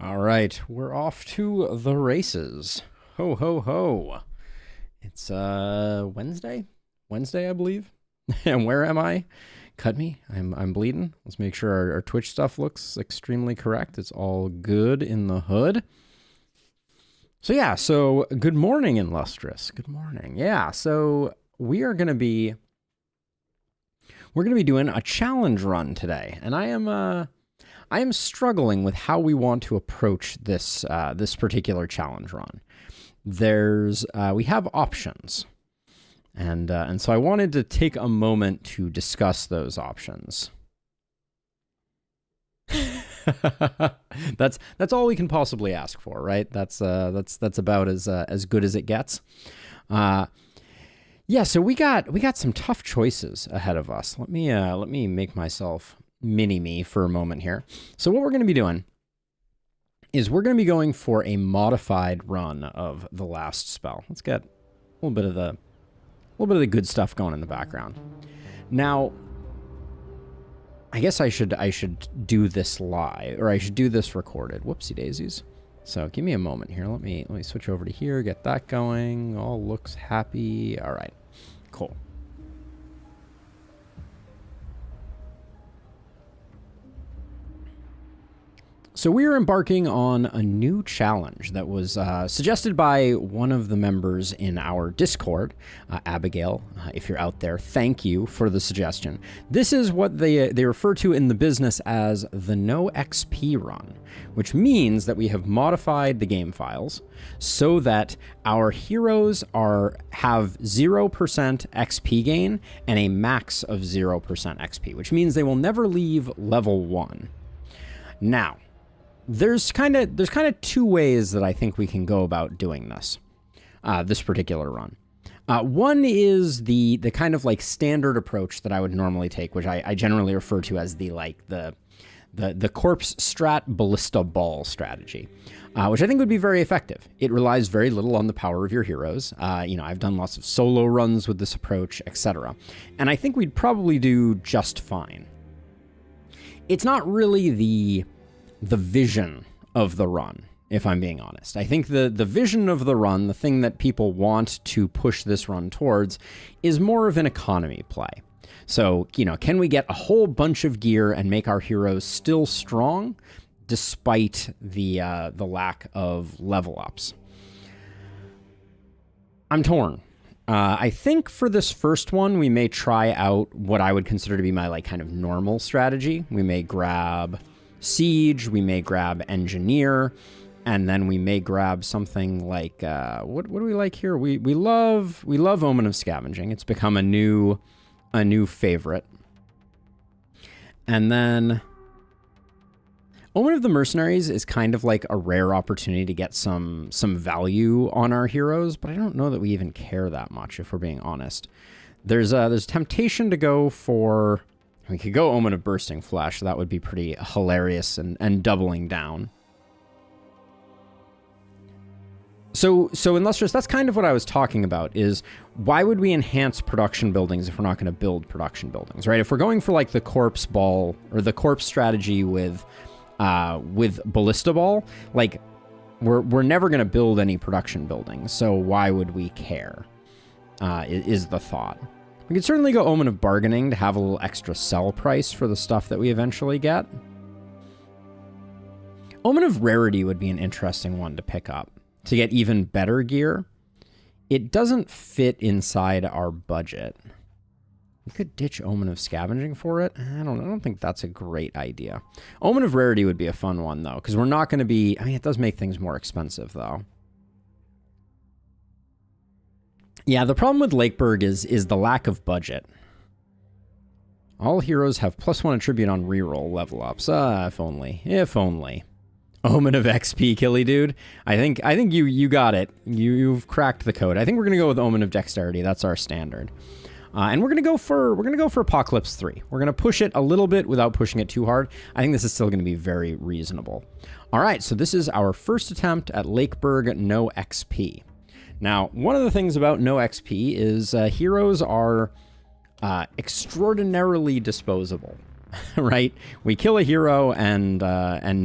All right, we're off to the races. Ho ho ho. It's Wednesday? Wednesday, I believe. And where am I? Cut me. I'm bleeding. Let's make sure our Twitch stuff looks extremely correct. It's all good in the hood. So good morning, Illustrious. Good morning. Yeah, so we're gonna be doing a challenge run today, and I am struggling with how we want to approach this this particular challenge run. We have options, and so I wanted to take a moment to discuss those options. That's all we can possibly ask for, right? That's about as good as it gets. Yeah, so we got some tough choices ahead of us. Let me make myself mini-me for a moment here. So what we're going to be doing is we're going to be going for a modified run of the last spell. Let's get a little bit of the good stuff going in the background. Now, I guess I should do this live, or I should do this recorded. Whoopsie daisies. So give me a moment here. Let me switch over to here, get that going. All looks happy. All right, cool. So we are embarking on a new challenge that was suggested by one of the members in our Discord, Abigail. If you're out there, thank you for the suggestion. This is what they refer to in the business as the no XP run, which means that we have modified the game files so that our heroes have 0% XP gain and a max of 0% XP, which means they will never leave level 1. Now, there's kind of two ways that I think we can go about doing this, this particular run. One is the kind of like standard approach that I would normally take, which I generally refer to as the corpse strat ballista ball strategy, which I think would be very effective. It relies very little on the power of your heroes. I've done lots of solo runs with this approach, etc. And I think we'd probably do just fine. It's not really the vision of the run, if I'm being honest. I think the vision of the run, the thing that people want to push this run towards, is more of an economy play. So, can we get a whole bunch of gear and make our heroes still strong despite the lack of level ups? I'm torn. I think for this first one, we may try out what I would consider to be my kind of normal strategy. We may grab Siege, we may grab Engineer, and then we may grab something like what do we like here? We love Omen of Scavenging. It's become a new favorite. And then Omen of the Mercenaries is kind of like a rare opportunity to get some value on our heroes, but I don't know that we even care that much, if we're being honest. There's temptation to go for, we could go Omen of Bursting Flesh. That would be pretty hilarious and doubling down. So Illustrious, that's kind of what I was talking about, is why would we enhance production buildings if we're not going to build production buildings, right? If we're going for like the corpse ball or the corpse strategy with Ballista Ball, like we're never going to build any production buildings. So why would we care, is the thought. We could certainly go Omen of Bargaining to have a little extra sell price for the stuff that we eventually get. Omen of Rarity would be an interesting one to pick up to get even better gear. It doesn't fit inside our budget. We could ditch Omen of Scavenging for it. I don't think that's a great idea. Omen of Rarity would be a fun one, though, because we're not going to be... I mean, it does make things more expensive, though. Yeah, the problem with Lakeburg is the lack of budget. All heroes have +1 attribute on reroll level ups. If only. If only. Omen of XP, Killy Dude. I think you got it. You've cracked the code. I think we're gonna go with Omen of Dexterity. That's our standard. And we're gonna go for Apocalypse 3. We're gonna push it a little bit without pushing it too hard. I think this is still gonna be very reasonable. All right, so this is our first attempt at Lakeburg no XP. Now, one of the things about no XP is heroes are extraordinarily disposable, right? We kill a hero and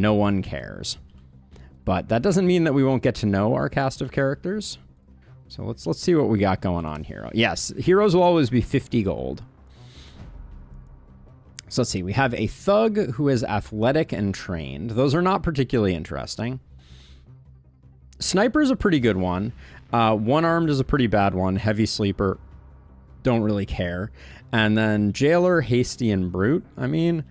no one cares. But that doesn't mean that we won't get to know our cast of characters. So let's see what we got going on here. Yes, heroes will always be 50 gold. So let's see. We have a thug who is athletic and trained. Those are not particularly interesting. Sniper's a pretty good one. One-armed is a pretty bad one. Heavy sleeper, don't really care. And then jailer, hasty, and brute. I mean,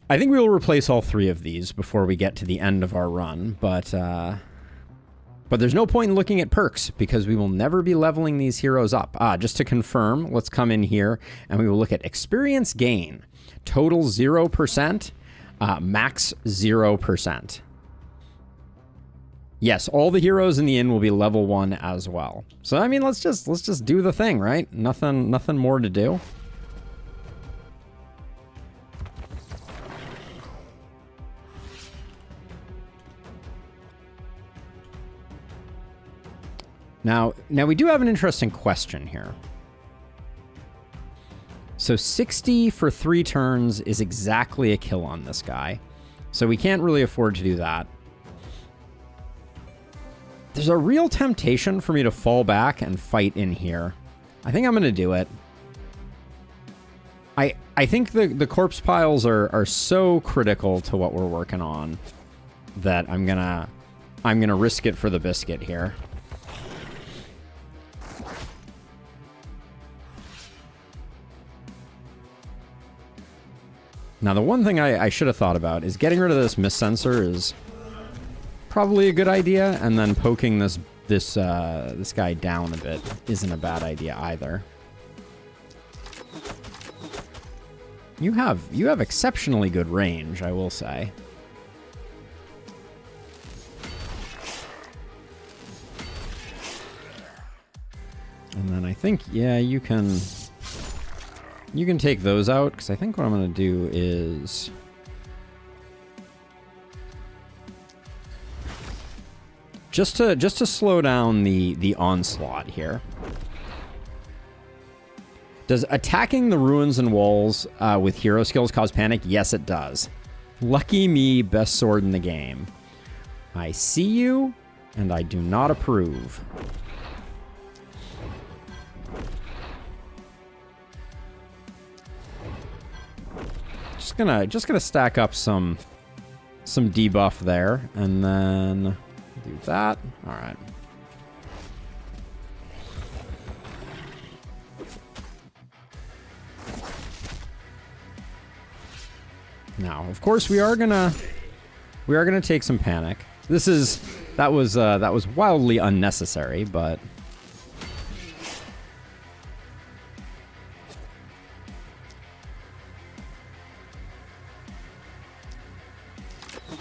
I think we will replace all three of these before we get to the end of our run, but there's no point in looking at perks because we will never be leveling these heroes up. Just to confirm, let's come in here and we will look at experience gain. Total 0%, max 0%. Yes, all the heroes in the inn will be level 1 as well. So I mean, let's just do the thing, right? Nothing more to do. Now we do have an interesting question here. So 60 for 3 turns is exactly a kill on this guy. So we can't really afford to do that. There's a real temptation for me to fall back and fight in here. I think I'm going to do it. I think the corpse piles are so critical to what we're working on that I'm gonna risk it for the biscuit here. Now, the one thing I should have thought about is getting rid of this mist sensor is probably a good idea, and then poking this guy down a bit isn't a bad idea either. You have exceptionally good range, I will say. And then I think, yeah, you can take those out, because I think what I'm going to do is just to slow down the onslaught here. Does attacking the ruins and walls with hero skills cause panic? Yes, it does. Lucky me, best sword in the game. I see you, and I do not approve. Just gonna stack up some debuff there, and then do that. All right. Now, of course, we are gonna take some panic. That was wildly unnecessary, but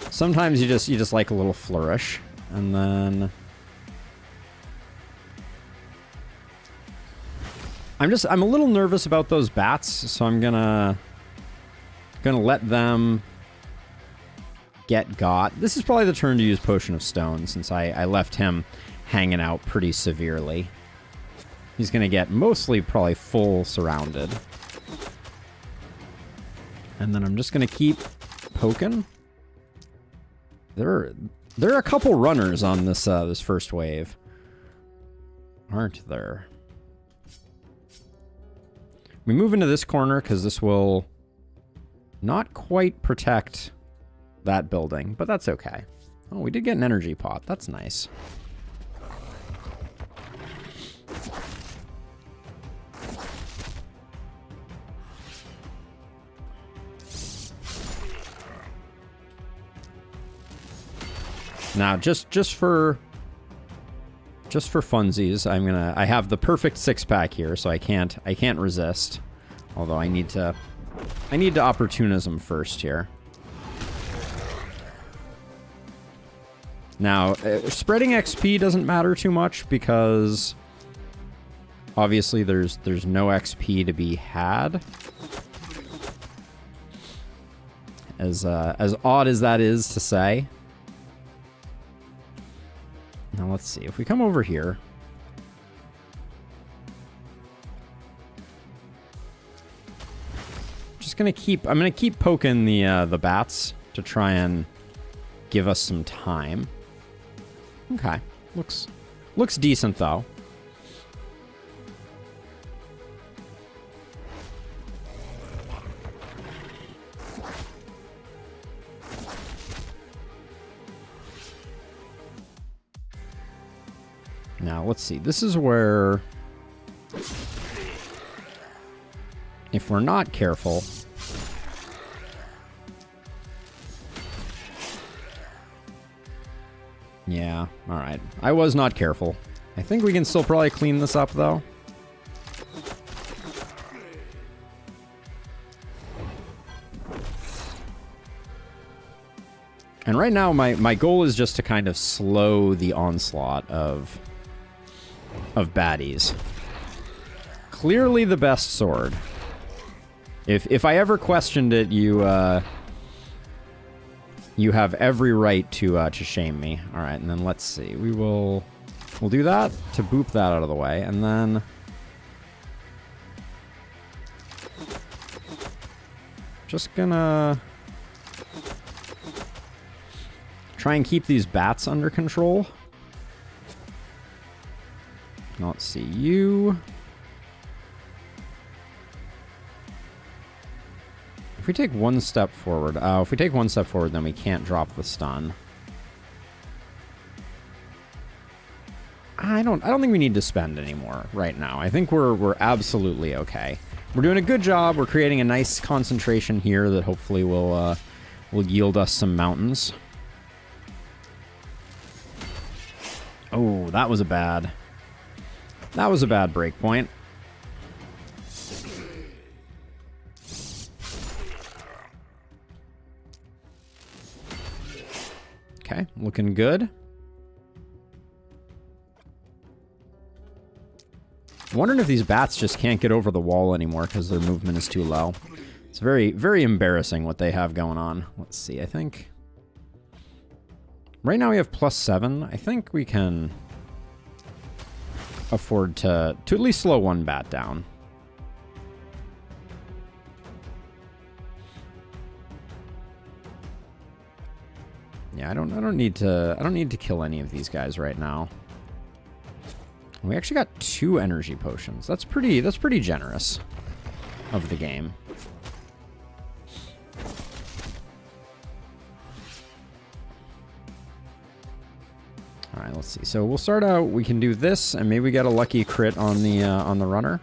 sometimes you just like a little flourish, and then I'm a little nervous about those bats, so I'm gonna let them get got. This is probably the turn to use Potion of Stone, since I left him hanging out pretty severely. He's gonna get mostly probably full surrounded, and then I'm just gonna keep poking. There are a couple runners on this this first wave, aren't there? We move into this corner because this will not quite protect that building, but that's okay. Oh, we did get an energy pot. That's nice. Now, just for funsies, I have the perfect 6-pack here, so I can't resist. Although I need to opportunism first here. Now, spreading XP doesn't matter too much because obviously there's no XP to be had. As odd as that is to say. Now let's see, if we come over here. I'm gonna keep poking the bats to try and give us some time. Okay. Looks decent, though. Now, let's see. This is where, if we're not careful, yeah, all right. I was not careful. I think we can still probably clean this up, though. And right now, my goal is just to kind of slow the onslaught of baddies. Clearly the best sword. If I ever questioned it, you have every right to shame me. All right, and then let's see. We'll do that to boop that out of the way, and then just gonna try and keep these bats under control. Let's see you. If we take one step forward, if we take one step forward, then we can't drop the stun. I don't think we need to spend anymore right now. I think we're absolutely okay. We're doing a good job. We're creating a nice concentration here that hopefully will yield us some mountains. Oh, that was a bad break point. Okay, looking good. I'm wondering if these bats just can't get over the wall anymore because their movement is too low. It's very, very embarrassing what they have going on. Let's see, I think right now we have +7. I think we can afford to at least slow one bat down. Yeah, I don't need to kill any of these guys right now. We actually got 2 energy potions. That's pretty generous of the game. All right, let's see. So we'll start out. We can do this, and maybe we get a lucky crit on the runner.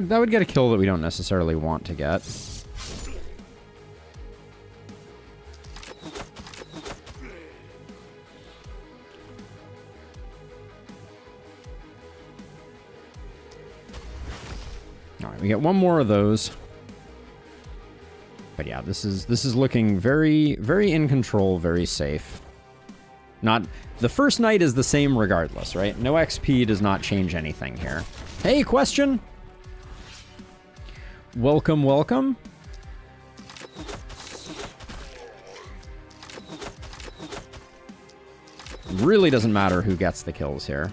That would get a kill that we don't necessarily want to get. All right, we get one more of those. But yeah, this is looking very, very in control, very safe. Not the first night is the same regardless, right? No XP does not change anything here. Hey, question. Welcome, welcome. Really doesn't matter who gets the kills here.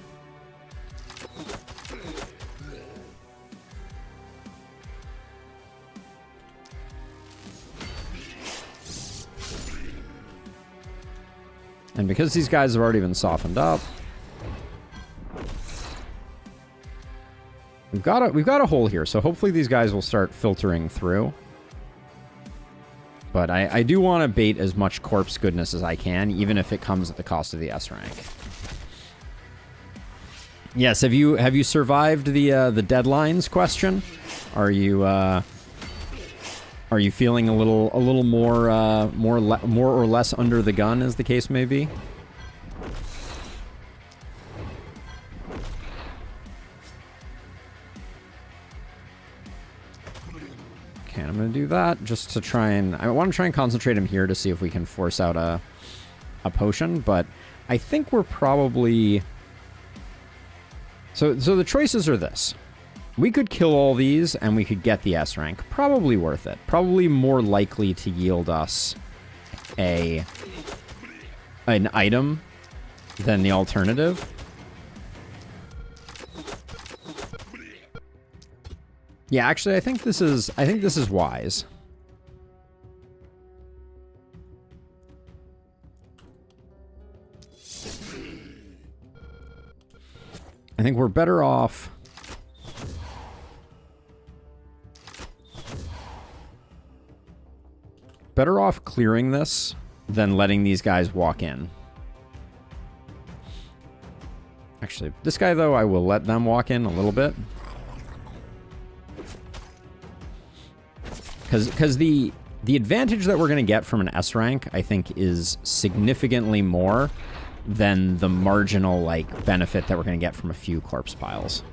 And because these guys have already been softened up, we've got a hole here, so hopefully these guys will start filtering through. But I do want to bait as much corpse goodness as I can, even if it comes at the cost of the S rank. Yes, have you survived the deadlines question? Are you feeling a little more or less under the gun, as the case may be? Okay, I'm gonna do that just to try and I want to try and concentrate him here to see if we can force out a potion, but I think we're probably so the choices are this. We could kill all these and we could get the S rank. Probably worth it. Probably more likely to yield us an item than the alternative. Yeah, actually, I think this is wise. I think we're better off clearing this than letting these guys walk in. Actually, this guy, though, I will let them walk in a little bit. Because the advantage that we're going to get from an S rank, I think, is significantly more than the marginal, like, benefit that we're going to get from a few corpse piles.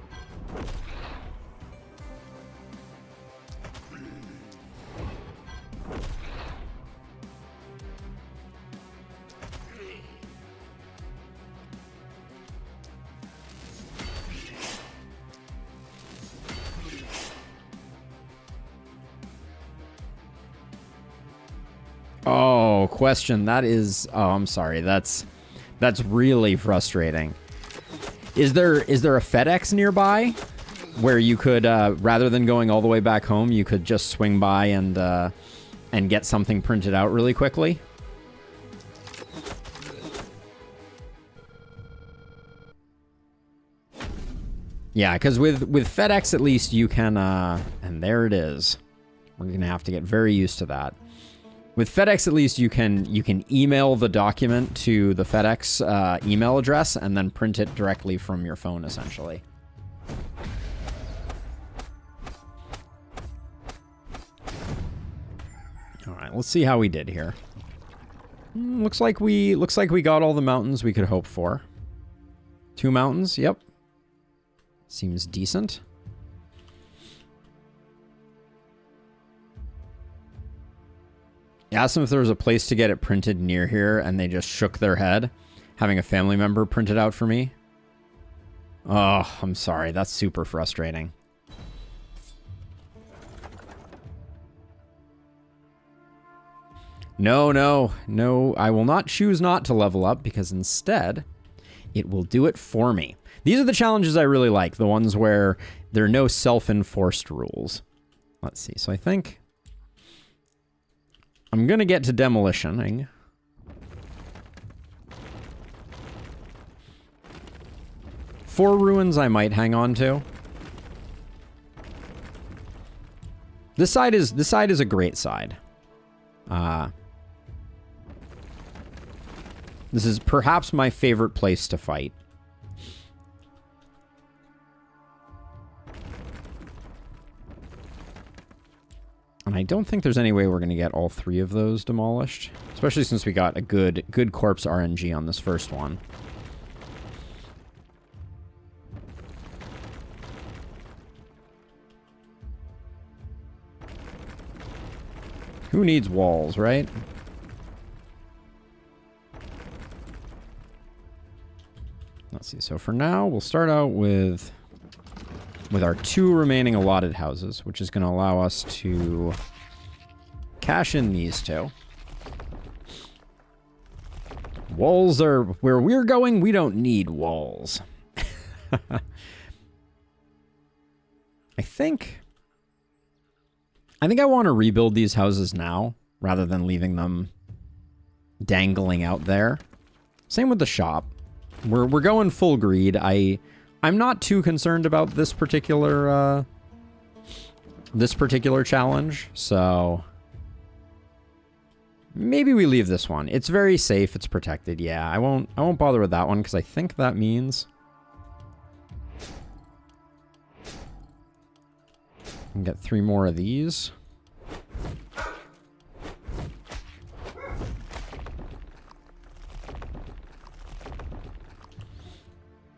Oh, question. That is... Oh, I'm sorry. That's really frustrating. Is there a FedEx nearby where you could, rather than going all the way back home, you could just swing by and get something printed out really quickly? Yeah, because with FedEx, at least you can, and there it is. We're going to have to get very used to that. With FedEx, at least you can email the document to the FedEx email address and then print it directly from your phone, essentially. All right, let's see how we did here. Looks like we got all the mountains we could hope for. 2 mountains, yep. Seems decent. I asked them if there was a place to get it printed near here, and they just shook their head, having a family member print it out for me. Oh, I'm sorry. That's super frustrating. No. I will not choose not to level up, because instead, it will do it for me. These are the challenges I really like, the ones where there are no self-enforced rules. Let's see. So I think I'm going to get to demolitioning. Four ruins I might hang on to. This side is a great side. This is perhaps my favorite place to fight. And I don't think there's any way we're going to get all 3 of those demolished. Especially since we got a good corpse RNG on this first one. Who needs walls, right? Let's see. So for now, we'll start out with our 2 remaining allotted houses, which is going to allow us to cash in these 2. Walls are where we're going. We don't need walls. I think I want to rebuild these houses now rather than leaving them dangling out there. Same with the shop. We're going full greed. I'm not too concerned about this particular challenge, so maybe we leave this one. It's very safe. It's protected. Yeah, I won't bother with that one because I think that means I can get 3 more of these.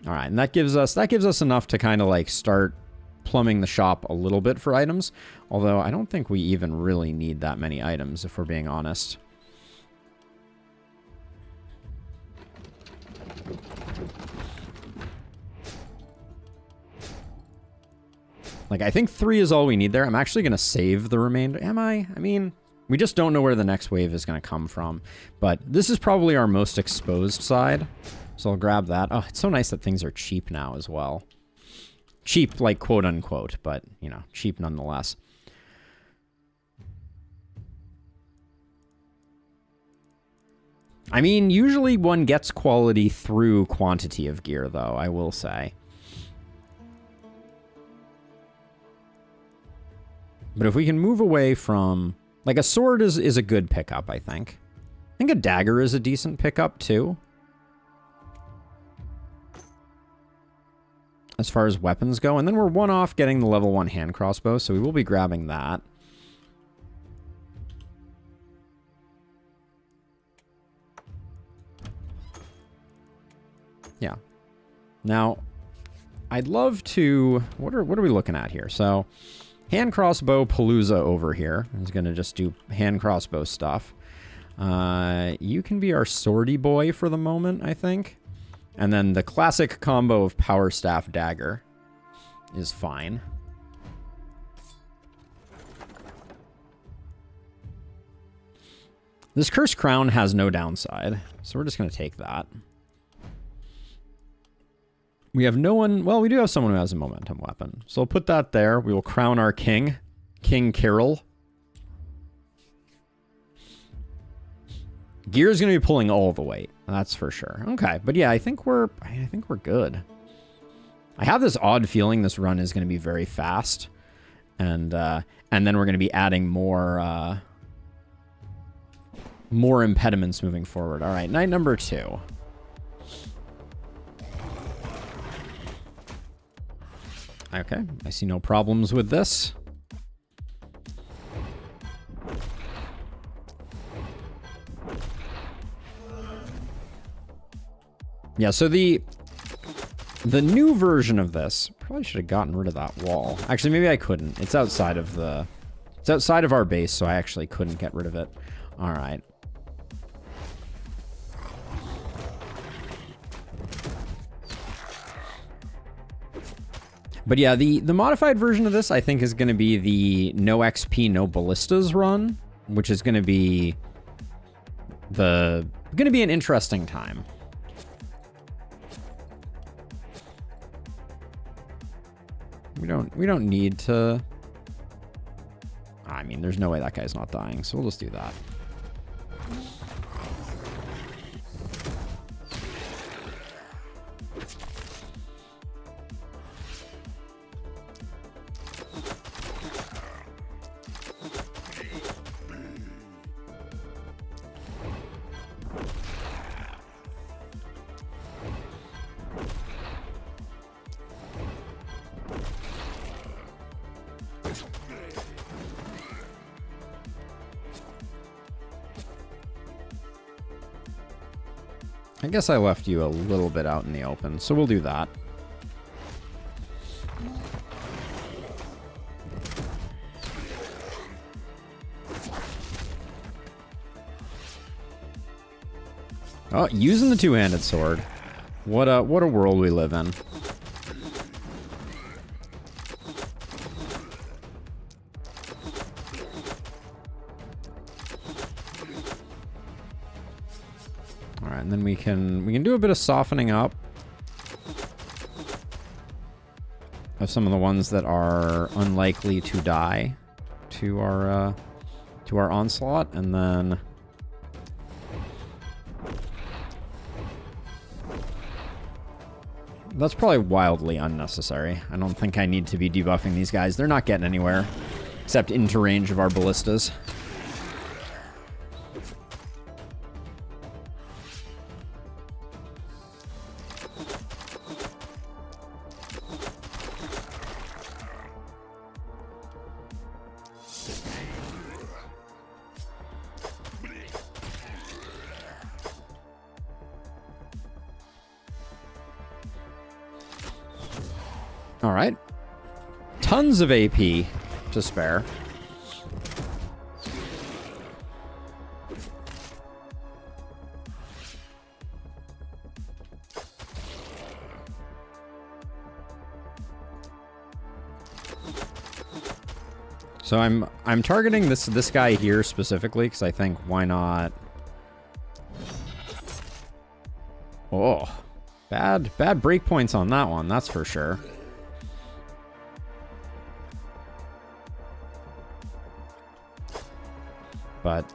All right, and that gives us enough to kind of like start plumbing the shop a little bit for items. Although I don't think we even really need that many items, if we're being honest. Like, I think 3 is all we need there. I'm actually going to save the remainder. Am I? I mean, We just don't know where the next wave is going to come from. But this is probably our most exposed side. So I'll grab that. Oh, it's so nice that things are cheap now as well. Cheap, like quote unquote, but, you know, cheap nonetheless. I mean, usually one gets quality through quantity of gear, though, I will say. But if we can move away from... Like, a sword is a good pickup, I think. I think a dagger is a decent pickup, too. As far as weapons go. And then we're one off getting the level 1 hand crossbow, so we will be grabbing that. Yeah. Now, I'd love to... What are we looking at here? So... Hand crossbow Palooza over here is going to just do hand crossbow stuff. You can be our swordy boy for the moment, I think. And then the classic combo of power staff dagger is fine. This cursed crown has no downside, so we're just going to take that. We have no one... Well, we do have someone who has a momentum weapon. So we'll put that there. We will crown our king. King Carol. Gear is going to be pulling all the weight. That's for sure. Okay, but yeah, I think we're good. I have this odd feeling this run is going to be very fast. And then we're going to be adding more impediments moving forward. All right, night number 2. Okay, I see no problems with this. Yeah, so the new version of this, probably should have gotten rid of that wall. Actually, maybe I couldn't. It's outside of our base, so I actually couldn't get rid of it. All right. But yeah, the modified version of this, I think, is going to be the no XP, no ballistas run, which is going to be an interesting time. We don't need to... I mean, there's no way that guy's not dying, so we'll just do that. I guess I left you a little bit out in the open, so we'll do that. Oh, using the two-handed sword. What a world we live in. And then we can do a bit of softening up of some of the ones that are unlikely to die to our onslaught, and then that's probably wildly unnecessary. I don't think I need to be debuffing these guys. They're not getting anywhere except into range of our ballistas. All right. Tons of AP to spare. So I'm targeting this guy here specifically because I think why not? Oh, bad breakpoints on that one. That's for sure. But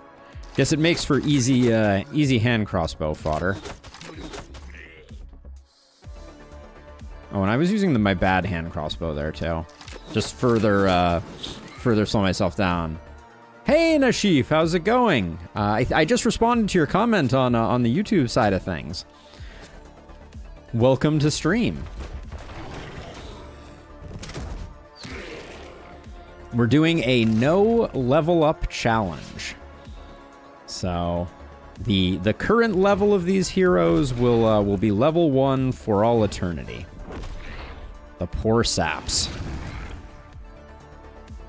guess it makes for easy hand crossbow fodder. Oh, and I was using my bad hand crossbow there too, just further slow myself down. Hey Nashif, how's it going? I just responded to your comment on the YouTube side of things. Welcome to stream. We're doing a no level up challenge. So the current level of these heroes will be level 1 for all eternity. The poor saps.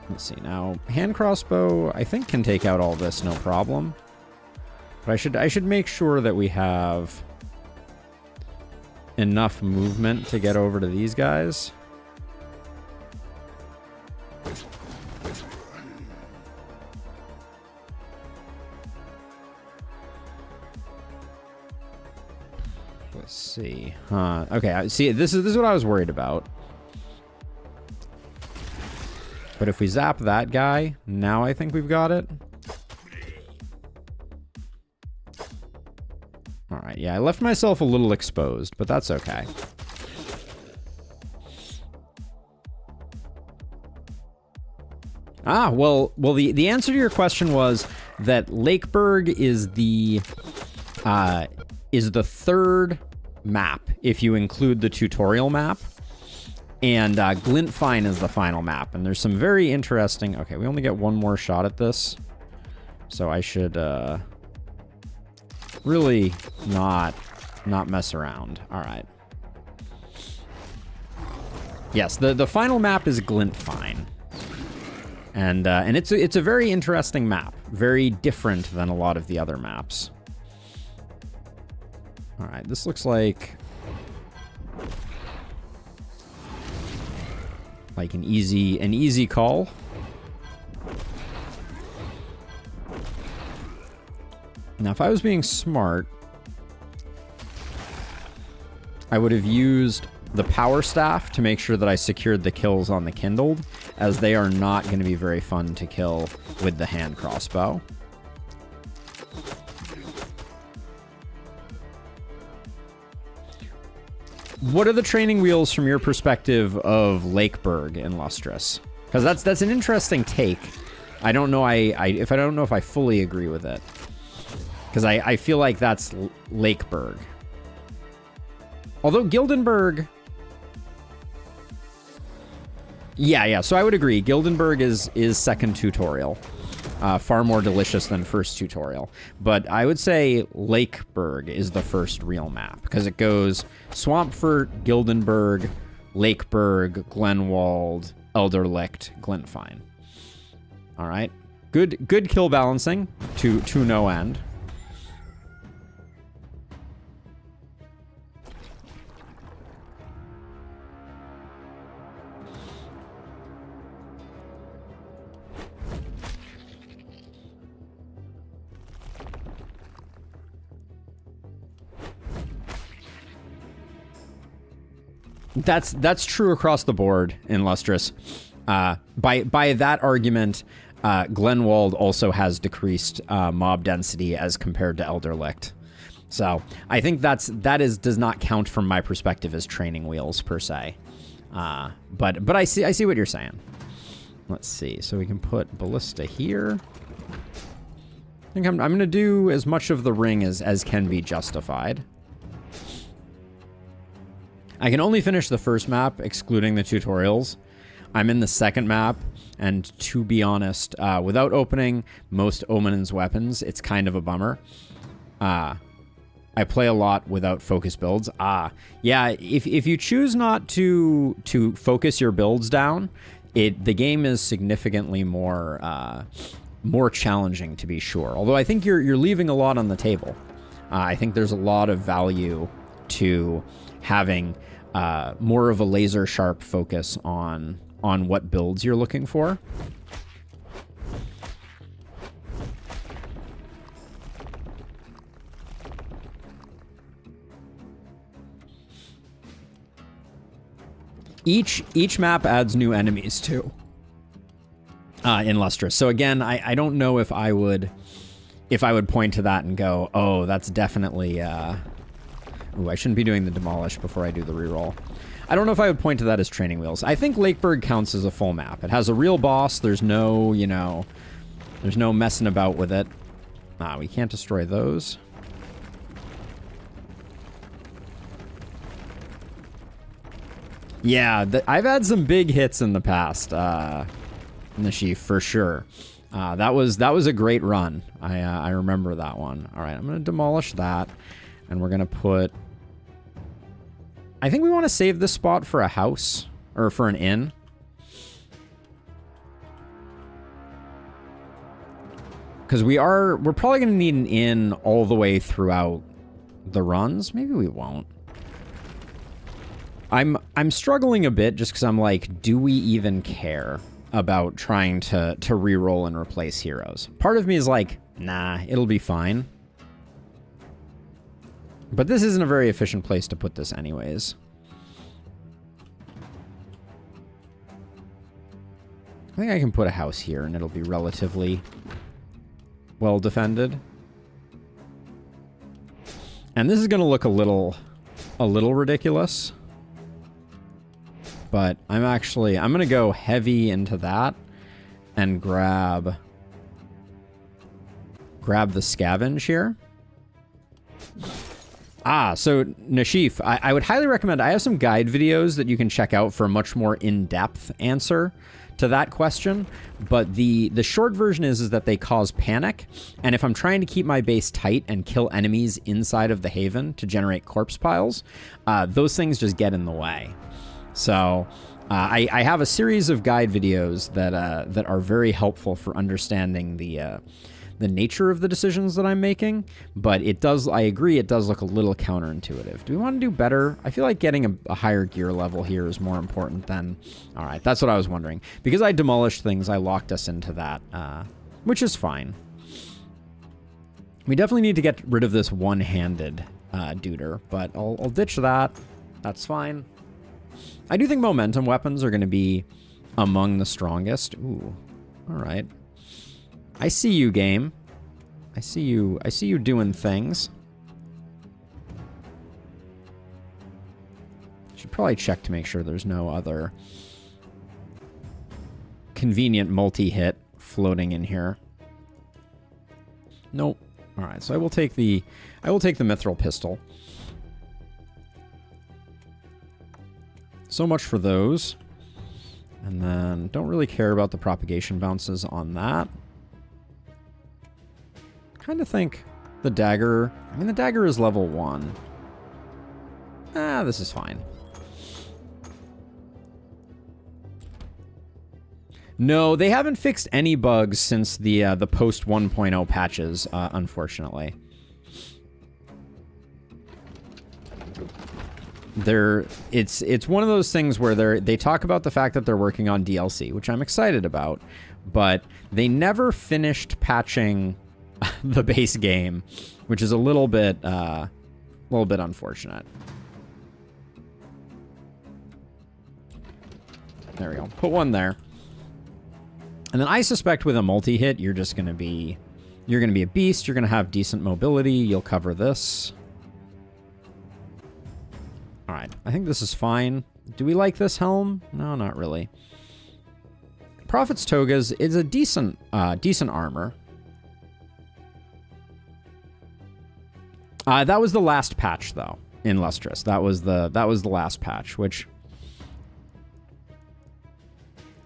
Let's see now. Hand crossbow, I think, can take out all this no problem. But I should make sure that we have enough movement to get over to these guys. Let's see. Okay, see, this is what I was worried about. But if we zap that guy, now I think we've got it. All right, yeah, I left myself a little exposed, but that's okay. The answer to your question was that Lakeburg is the third map if you include the tutorial map. And Glintfine is the final map. And there's some very interesting... Okay, we only get one more shot at this. So I should really not mess around. All right. Yes, the final map is Glintfine. And it's a very interesting map. Very different than a lot of the other maps. All right, this looks like an easy call. Now, if I was being smart, I would have used the power staff to make sure that I secured the kills on the kindled, as they are not going to be very fun to kill with the hand crossbow. What are the training wheels from your perspective of Lakeburg and Lustrous? Because that's an interesting take. I don't know. I don't know if I fully agree with it. Because I feel like that's Lakeburg. Although Gildenberg... Yeah, so I would agree. Gildenberg is second tutorial. Far more delicious than first tutorial. But I would say Lakeburg is the first real map. Because it goes Swampfurt, Gildenberg, Lakeburg, Glenwald, Elderlicht, Glintfine. Alright. Good kill balancing to no end. That's true across the board in Lustrous. By that argument, Glenwald also has decreased mob density as compared to Elderlicht. So I think that does not count from my perspective as training wheels per se. But I see what you're saying. Let's see. So we can put Ballista here. I think I'm gonna do as much of the ring as can be justified. I can only finish the first map, excluding the tutorials. I'm in the second map, and to be honest, without opening most Omen's weapons, it's kind of a bummer. I play a lot without focus builds. Yeah, if you choose not to focus your builds down, the game is significantly more challenging, to be sure. Although I think you're leaving a lot on the table. I think there's a lot of value to having more of a laser sharp focus on what builds you're looking for. Each map adds new enemies too. In Lustrous. So again, I don't know if I would point to that and go, oh, that's definitely ooh, I shouldn't be doing the demolish before I do the reroll. I don't know if I would point to that as training wheels. I think Lakeburg counts as a full map. It has a real boss. There's no, you know, there's no messing about with it. We can't destroy those. Yeah, I've had some big hits in the past, Nessie, for sure. That was a great run. I remember that one. All right, I'm going to demolish that, and we're going to put... I think we want to save this spot for a house, or for an inn. Because we're probably going to need an inn all the way throughout the runs. Maybe we won't. I'm struggling a bit just because I'm like, do we even care about trying to reroll and replace heroes? Part of me is like, nah, it'll be fine. But this isn't a very efficient place to put this anyways. I think I can put a house here and it'll be relatively well defended. And this is going to look a little ridiculous. But I'm going to go heavy into that and grab the scavenge here. So Nashif, I would highly recommend, I have some guide videos that you can check out for a much more in-depth answer to that question. But the short version is that they cause panic. And if I'm trying to keep my base tight and kill enemies inside of the Haven to generate corpse piles, those things just get in the way. So I have a series of guide videos that are very helpful for understanding the nature of the decisions that I'm making, but I agree, it does look a little counterintuitive. Do we want to do better? I feel like getting a higher gear level here is more important than... All right, that's what I was wondering. Because I demolished things, I locked us into that, which is fine. We definitely need to get rid of this one-handed duder, but I'll ditch that. That's fine. I do think momentum weapons are going to be among the strongest. Ooh, all right. I see you, game. I see you doing things. Should probably check to make sure there's no other convenient multi-hit floating in here. Nope. All right, so I will take the mithril pistol. So much for those. And then don't really care about the propagation bounces on that. Kind of think the dagger... I mean, the dagger is level 1. This is fine. No, they haven't fixed any bugs since the post 1.0 patches, unfortunately. It's one of those things where they talk about the fact that they're working on DLC, which I'm excited about, but they never finished patching the base game, which is a little bit unfortunate. There we go. Put one there. And then I suspect with a multi-hit, you're going to be a beast. You're going to have decent mobility. You'll cover this. All right. I think this is fine. Do we like this helm? No, not really. Prophet's Togas is a decent armor. That was the last patch, though, in Lustrous. That was the last patch, which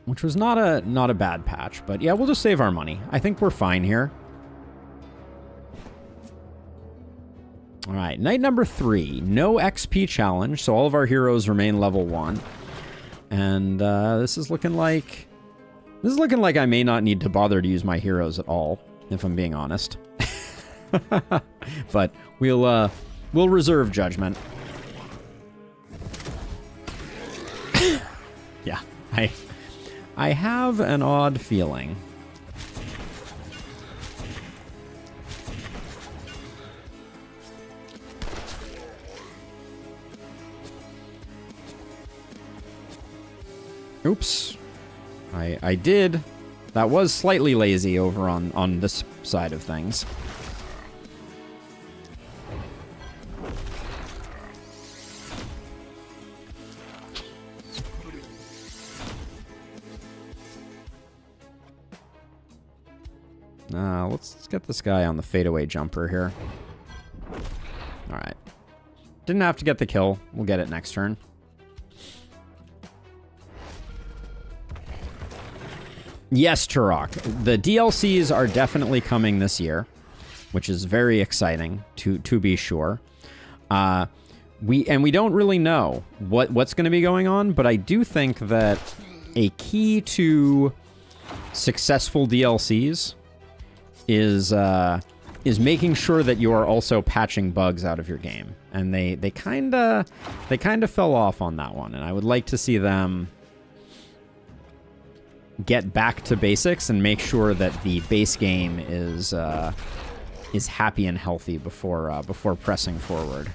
was not a bad patch. But yeah, we'll just save our money. I think we're fine here. All right, night number 3. No XP challenge, so all of our heroes remain level 1. And this is looking like I may not need to bother to use my heroes at all, if I'm being honest. But we'll reserve judgment. Yeah, I have an odd feeling. Oops. I did. That was slightly lazy over on this side of things. Let's get this guy on the fadeaway jumper here. Alright. Didn't have to get the kill. We'll get it next turn. Yes, Turok. The DLCs are definitely coming this year, which is very exciting to be sure. We don't really know what's going to be going on, but I do think that a key to successful DLCs is making sure that you are also patching bugs out of your game, and they kind of fell off on that one, and I would like to see them get back to basics and make sure that the base game is happy and healthy before pressing forward.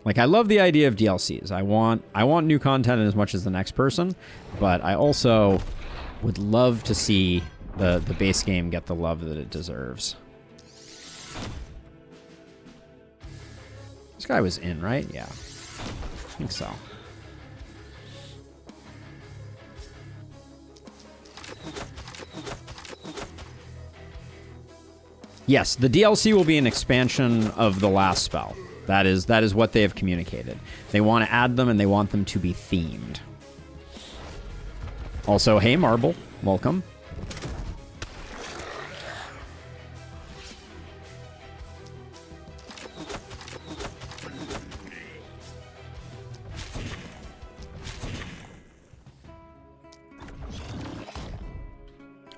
Like, I love the idea of DLCs. I want new content as much as the next person, but I also would love to see the base game get the love that it deserves. This guy was in, right? Yeah. I think so. Yes, the DLC will be an expansion of the last spell. That is what they have communicated. They want to add them, and they want them to be themed. Also, hey, Marble. Welcome.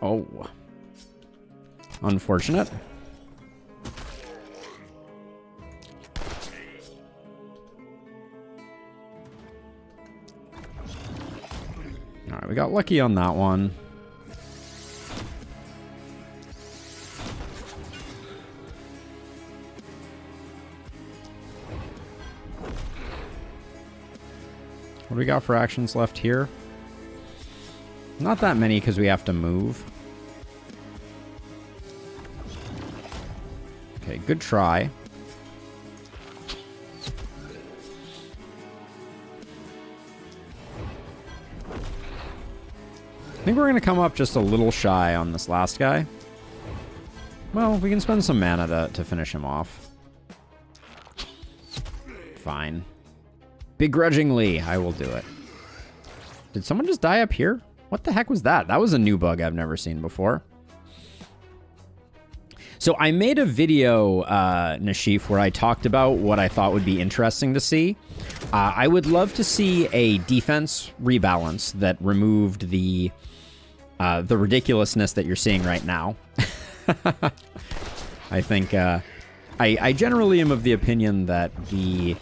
Oh. Unfortunate. Alright, we got lucky on that one. What do we got for actions left here? Not that many because we have to move. Okay, good try. I think we're going to come up just a little shy on this last guy. Well, we can spend some mana to finish him off. Fine. Begrudgingly, I will do it. Did someone just die up here? What the heck was that? That was a new bug I've never seen before. So I made a video, Nashif, where I talked about what I thought would be interesting to see. I would love to see a defense rebalance that removed the ridiculousness that you're seeing right now. I think I generally am of the opinion that the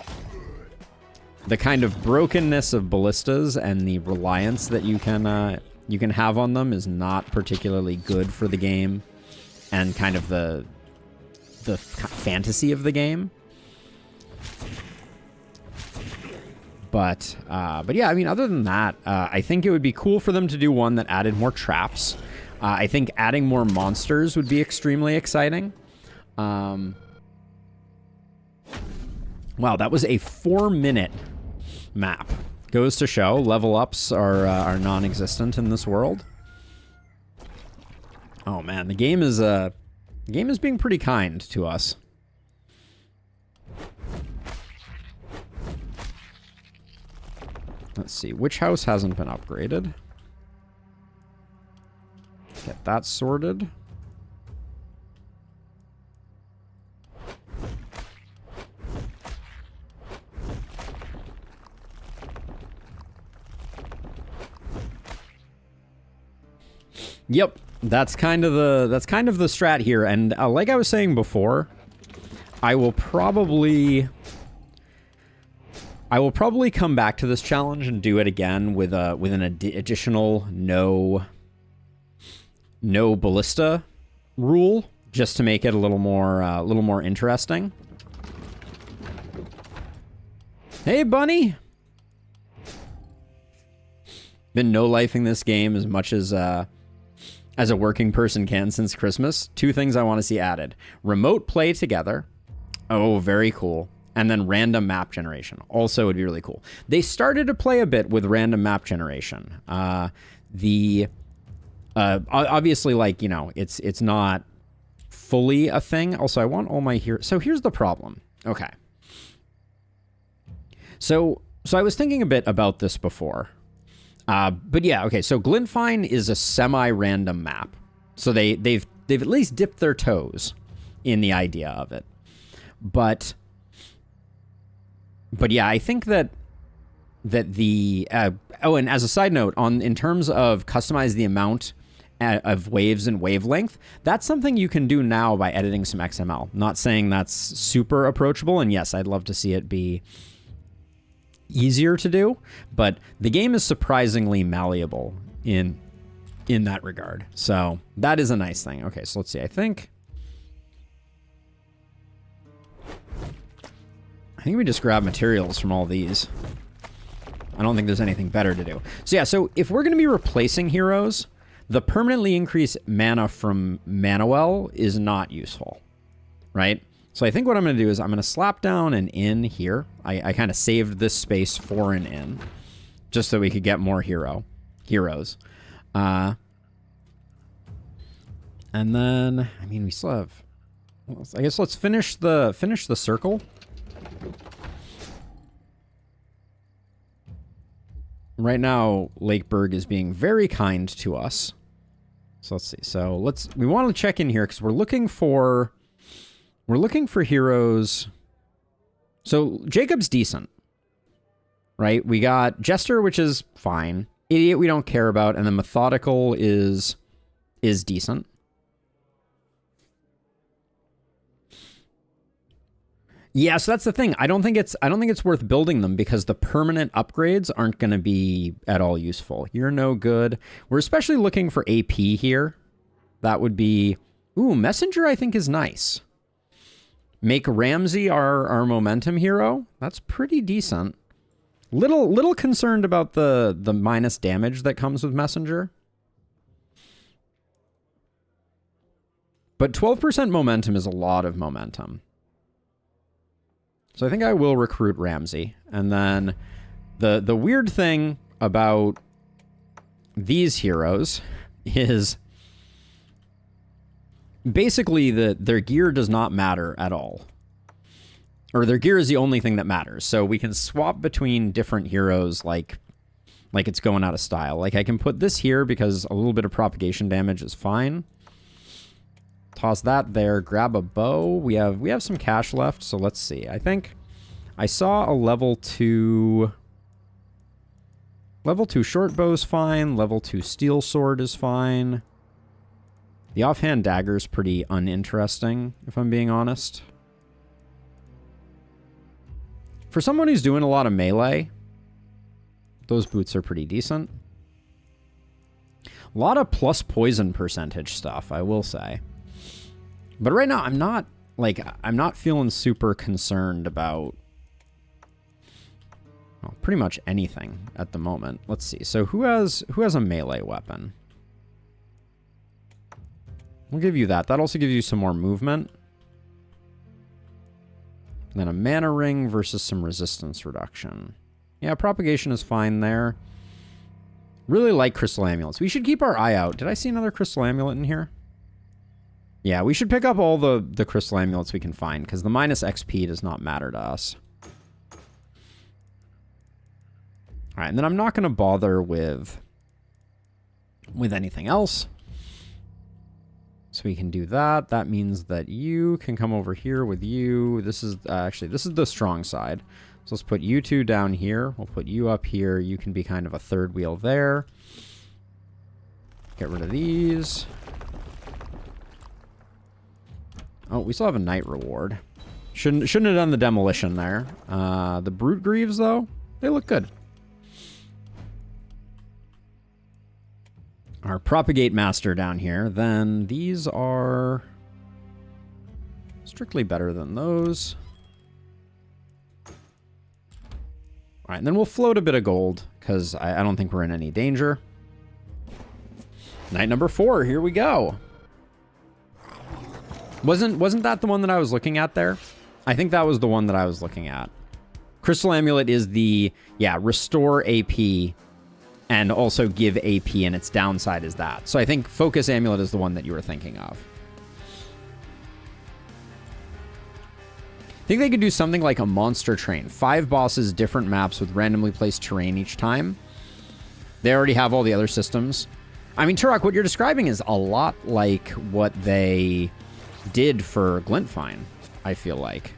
kind of brokenness of ballistas and the reliance that you can have on them is not particularly good for the game and kind of the fantasy of the game. But yeah, I mean, other than that, I think it would be cool for them to do one that added more traps. I think adding more monsters would be extremely exciting. Wow, that was a 4-minute map. Goes to show level ups are non-existent in this world. Oh man, the game is being pretty kind to us. Let's see, which house hasn't been upgraded? Get that sorted. Yep, that's kind of the strat here, and like I was saying before, I will probably come back to this challenge and do it again with an additional no ballista rule, just to make it a little more interesting. Hey, Bunny, Been no-lifing this game as much as a working person can since Christmas. 2 things I want to see added. Remote play together. Oh, very cool. And then random map generation. Also would be really cool. They started to play a bit with random map generation. Obviously, like, you know, it's not fully a thing. Also, I want all my heroes. So here's the problem. Okay. So I was thinking a bit about this before. But yeah, okay. So Glinfine is a semi-random map. So they've at least dipped their toes in the idea of it. But yeah, I think that the and as a side note, in terms of customize the amount of waves and wavelength, that's something you can do now by editing some XML. Not saying that's super approachable, and yes, I'd love to see it be easier to do, but the game is surprisingly malleable in that regard. So that is a nice thing. Okay, so let's see. I think we just grab materials from all these. I don't think there's anything better to do. So yeah, so if we're going to be replacing heroes, the permanently increased mana from Manuel is not useful, right? So I think what I'm going to do is I'm going to slap down an inn here. I kind of saved this space for an inn, just so we could get more heroes. And then, I mean, we still have... Well, I guess let's finish the circle. Right now, Lakeberg is being very kind to us. So let's see. So we want to check in here because we're looking for heroes. So Jacob's decent, right? We got Jester, which is fine. Idiot we don't care about, and then Methodical is decent. Yeah, so that's the thing. I don't think it's worth building them because the permanent upgrades aren't going to be at all useful. You're no good. We're especially looking for AP here. That would be... Ooh, Messenger I think is nice. Make Ramsey our momentum hero. That's pretty decent. Little concerned about the minus damage that comes with Messenger. But 12% momentum is a lot of momentum. So I think I will recruit Ramsey. And then the weird thing about these heroes is basically their gear does not matter at all. Or their gear is the only thing that matters. So we can swap between different heroes like it's going out of style. Like I can put this here because a little bit of propagation damage is fine. Toss that there, grab a bow. We have some cash left, so let's see. I think I saw a level 2 short bow is fine, level 2 steel sword is fine. The offhand dagger is pretty uninteresting, if I'm being honest. For someone who's doing a lot of melee, those boots are pretty decent. A lot of plus poison percentage stuff, I will say. But right now, I'm not feeling super concerned about, well, pretty much anything at the moment. Let's see. So who has a melee weapon? We'll give you that. That also gives you some more movement. And then a mana ring versus some resistance reduction. Yeah, propagation is fine there. Really like crystal amulets. We should keep our eye out. Did I see another crystal amulet in here? Yeah, we should pick up all the crystal amulets we can find, because the minus XP does not matter to us. Alright, and then I'm not going to bother with anything else. So we can do that. That means that you can come over here with you. This is, actually, this is the strong side. So let's put you two down here. We'll put you up here. You can be kind of a third wheel there. Get rid of these. Oh, we still have a night reward. Shouldn't have done the demolition there. The Brute Greaves, though, they look good. Our Propagate Master down here. Then these are strictly better than those. All right, and then we'll float a bit of gold because I don't think we're in any danger. Night number 4, here we go. Wasn't that the one that I was looking at there? I think that was the one that I was looking at. Crystal Amulet is the, yeah, restore AP and also give AP, and its downside is that. So I think Focus Amulet is the one that you were thinking of. I think they could do something like a monster train. 5 bosses, different maps with randomly placed terrain each time. They already have all the other systems. I mean, Turok, what you're describing is a lot like what they did for Glintfine, I feel like.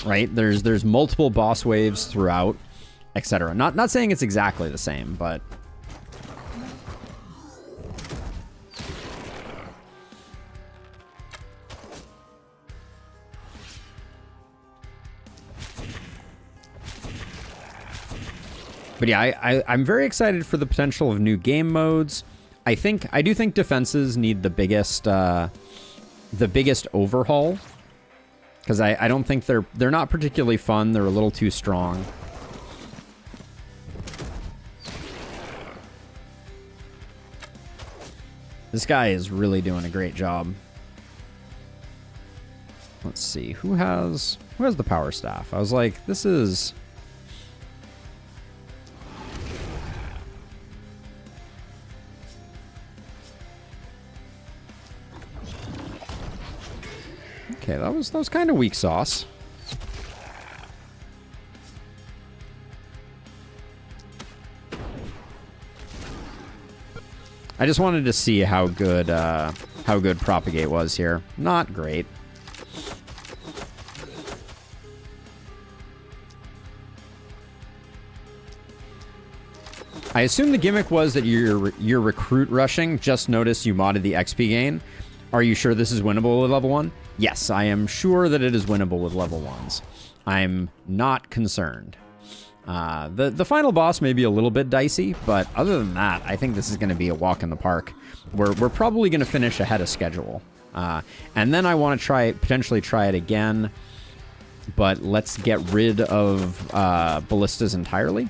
Right? There's multiple boss waves throughout, etc. Not saying it's exactly the same, but yeah, I'm very excited for the potential of new game modes. I do think defenses need the biggest overhaul. Because I don't think they're not particularly fun. They're a little too strong. This guy is really doing a great job. Let's see. Who has the power staff? I was like, this is... Okay, that was kind of weak sauce. I just wanted to see how good Propagate was here. Not great. I assume the gimmick was that you're recruit rushing. Just noticed you modded the XP gain. Are you sure this is winnable with level 1? Yes, I am sure that it is winnable with level 1s. I'm not concerned. The final boss may be a little bit dicey, but other than that, I think this is going to be a walk in the park. We're probably going to finish ahead of schedule. And then I want to potentially try it again, but let's get rid of ballistas entirely.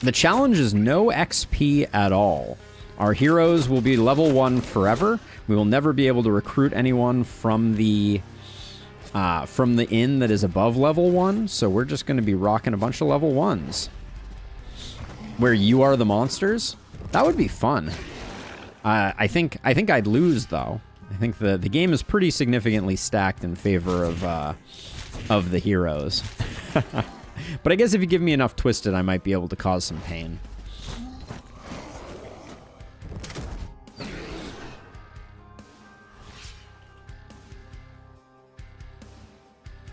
The challenge is no XP at all. Our heroes will be level 1 forever. We will never be able to recruit anyone from the inn that is above level 1. So we're just going to be rocking a bunch of level 1s. Where you are the monsters? That would be fun. I think I'd lose though. I think the game is pretty significantly stacked in favor of the heroes. But I guess if you give me enough Twisted, I might be able to cause some pain.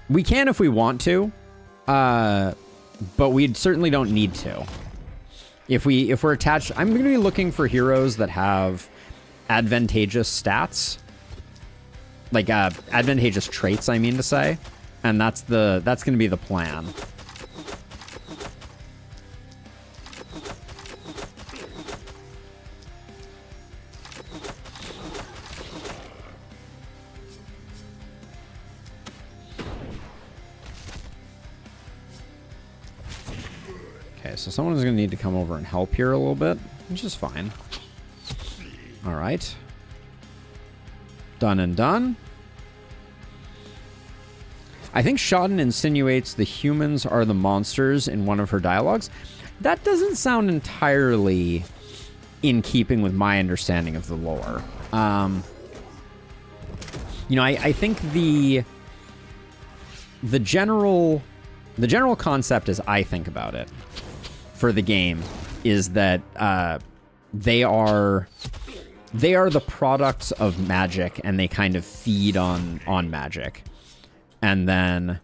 We can if we want to, but we certainly don't need to. If we're attached, I'm going to be looking for heroes that have advantageous stats, like advantageous traits, I mean to say, and that's going to be the plan. Okay, so someone's going to need to come over and help here a little bit, which is fine. All right. Done and done. I think Shodan insinuates the humans are the monsters in one of her dialogues. That doesn't sound entirely in keeping with my understanding of the lore. You know, I think the general concept as I think about it for the game is that they are the products of magic, and they kind of feed on magic. And then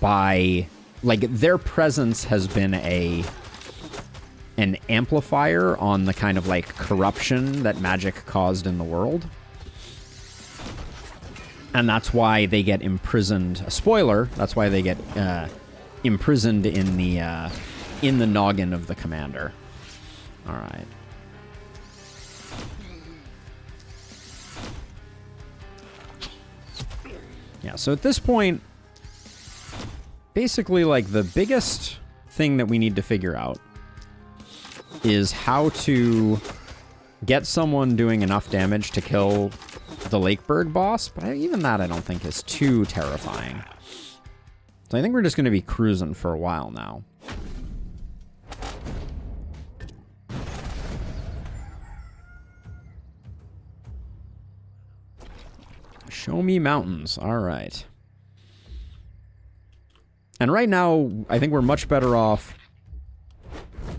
by like their presence has been an amplifier on the kind of like corruption that magic caused in the world. And that's why they get imprisoned. A spoiler, that's why they get imprisoned in the noggin of the commander. All right. Yeah, so at this point, basically, like, the biggest thing that we need to figure out is how to get someone doing enough damage to kill the Lakebird boss, but even that I don't think is too terrifying. So I think we're just going to be cruising for a while now. Show me mountains. All right. And right now, I think we're much better off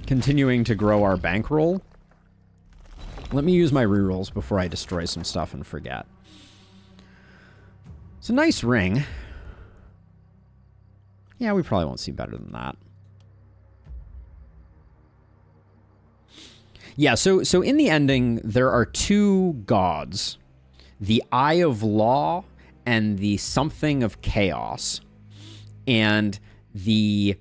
continuing to grow our bankroll. Let me use my rerolls before I destroy some stuff and forget. It's a nice ring. Yeah, we probably won't see better than that. Yeah, so in the ending, there are two gods. The Eye of Law and the Something of Chaos. And the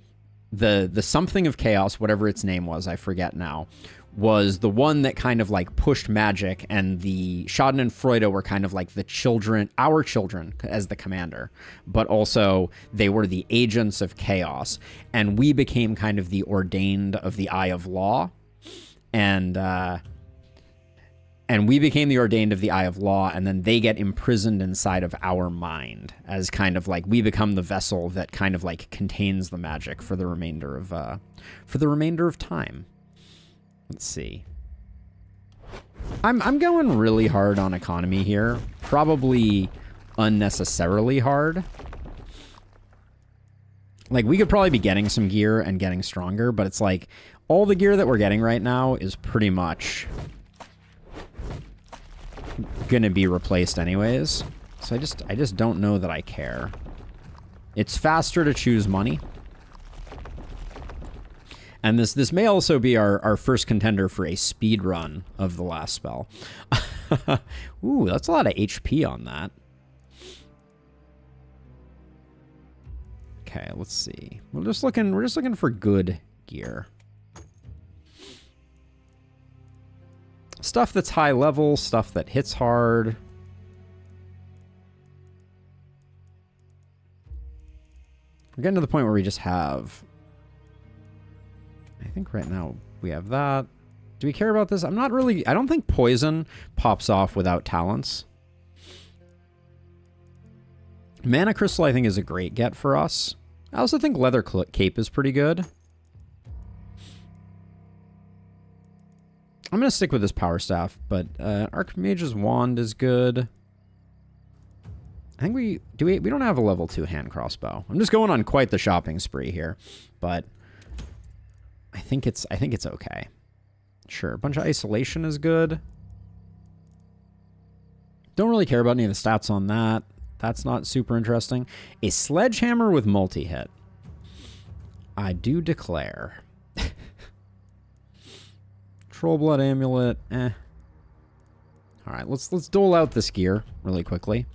Something of Chaos, whatever its name was, I forget now, was the one that kind of like pushed magic, and the Schaden and Freude were kind of like the children, our children as the commander, but also they were the agents of chaos, and we became kind of the ordained of the Eye of Law, and we became the ordained of the Eye of Law, and then they get imprisoned inside of our mind as kind of like we become the vessel that kind of like contains the magic for the remainder of time. Let's see. I'm going really hard on economy here. Probably unnecessarily hard. Like, we could probably be getting some gear and getting stronger, but it's like all the gear that we're getting right now is pretty much gonna be replaced anyways. So I just don't know that I care. It's faster to choose money. And this may also be our first contender for a speed run of the last spell. Ooh, that's a lot of HP on that. Okay, let's see. We're just looking for good gear. Stuff that's high level, stuff that hits hard. We're getting to the point where we just have... I think right now we have that. Do we care about this? I'm not really... I don't think poison pops off without talents. Mana Crystal, I think, is a great get for us. I also think Leather Cape is pretty good. I'm going to stick with this Power Staff, but Archmage's Wand is good. I think we don't have a level 2 hand crossbow. I'm just going on quite the shopping spree here, but I think it's okay. Sure, a bunch of isolation is good. Don't really care about any of the stats on that. That's not super interesting. A sledgehammer with multi-hit. I do declare. Troll Blood Amulet, eh. Alright, let's dole out this gear really quickly.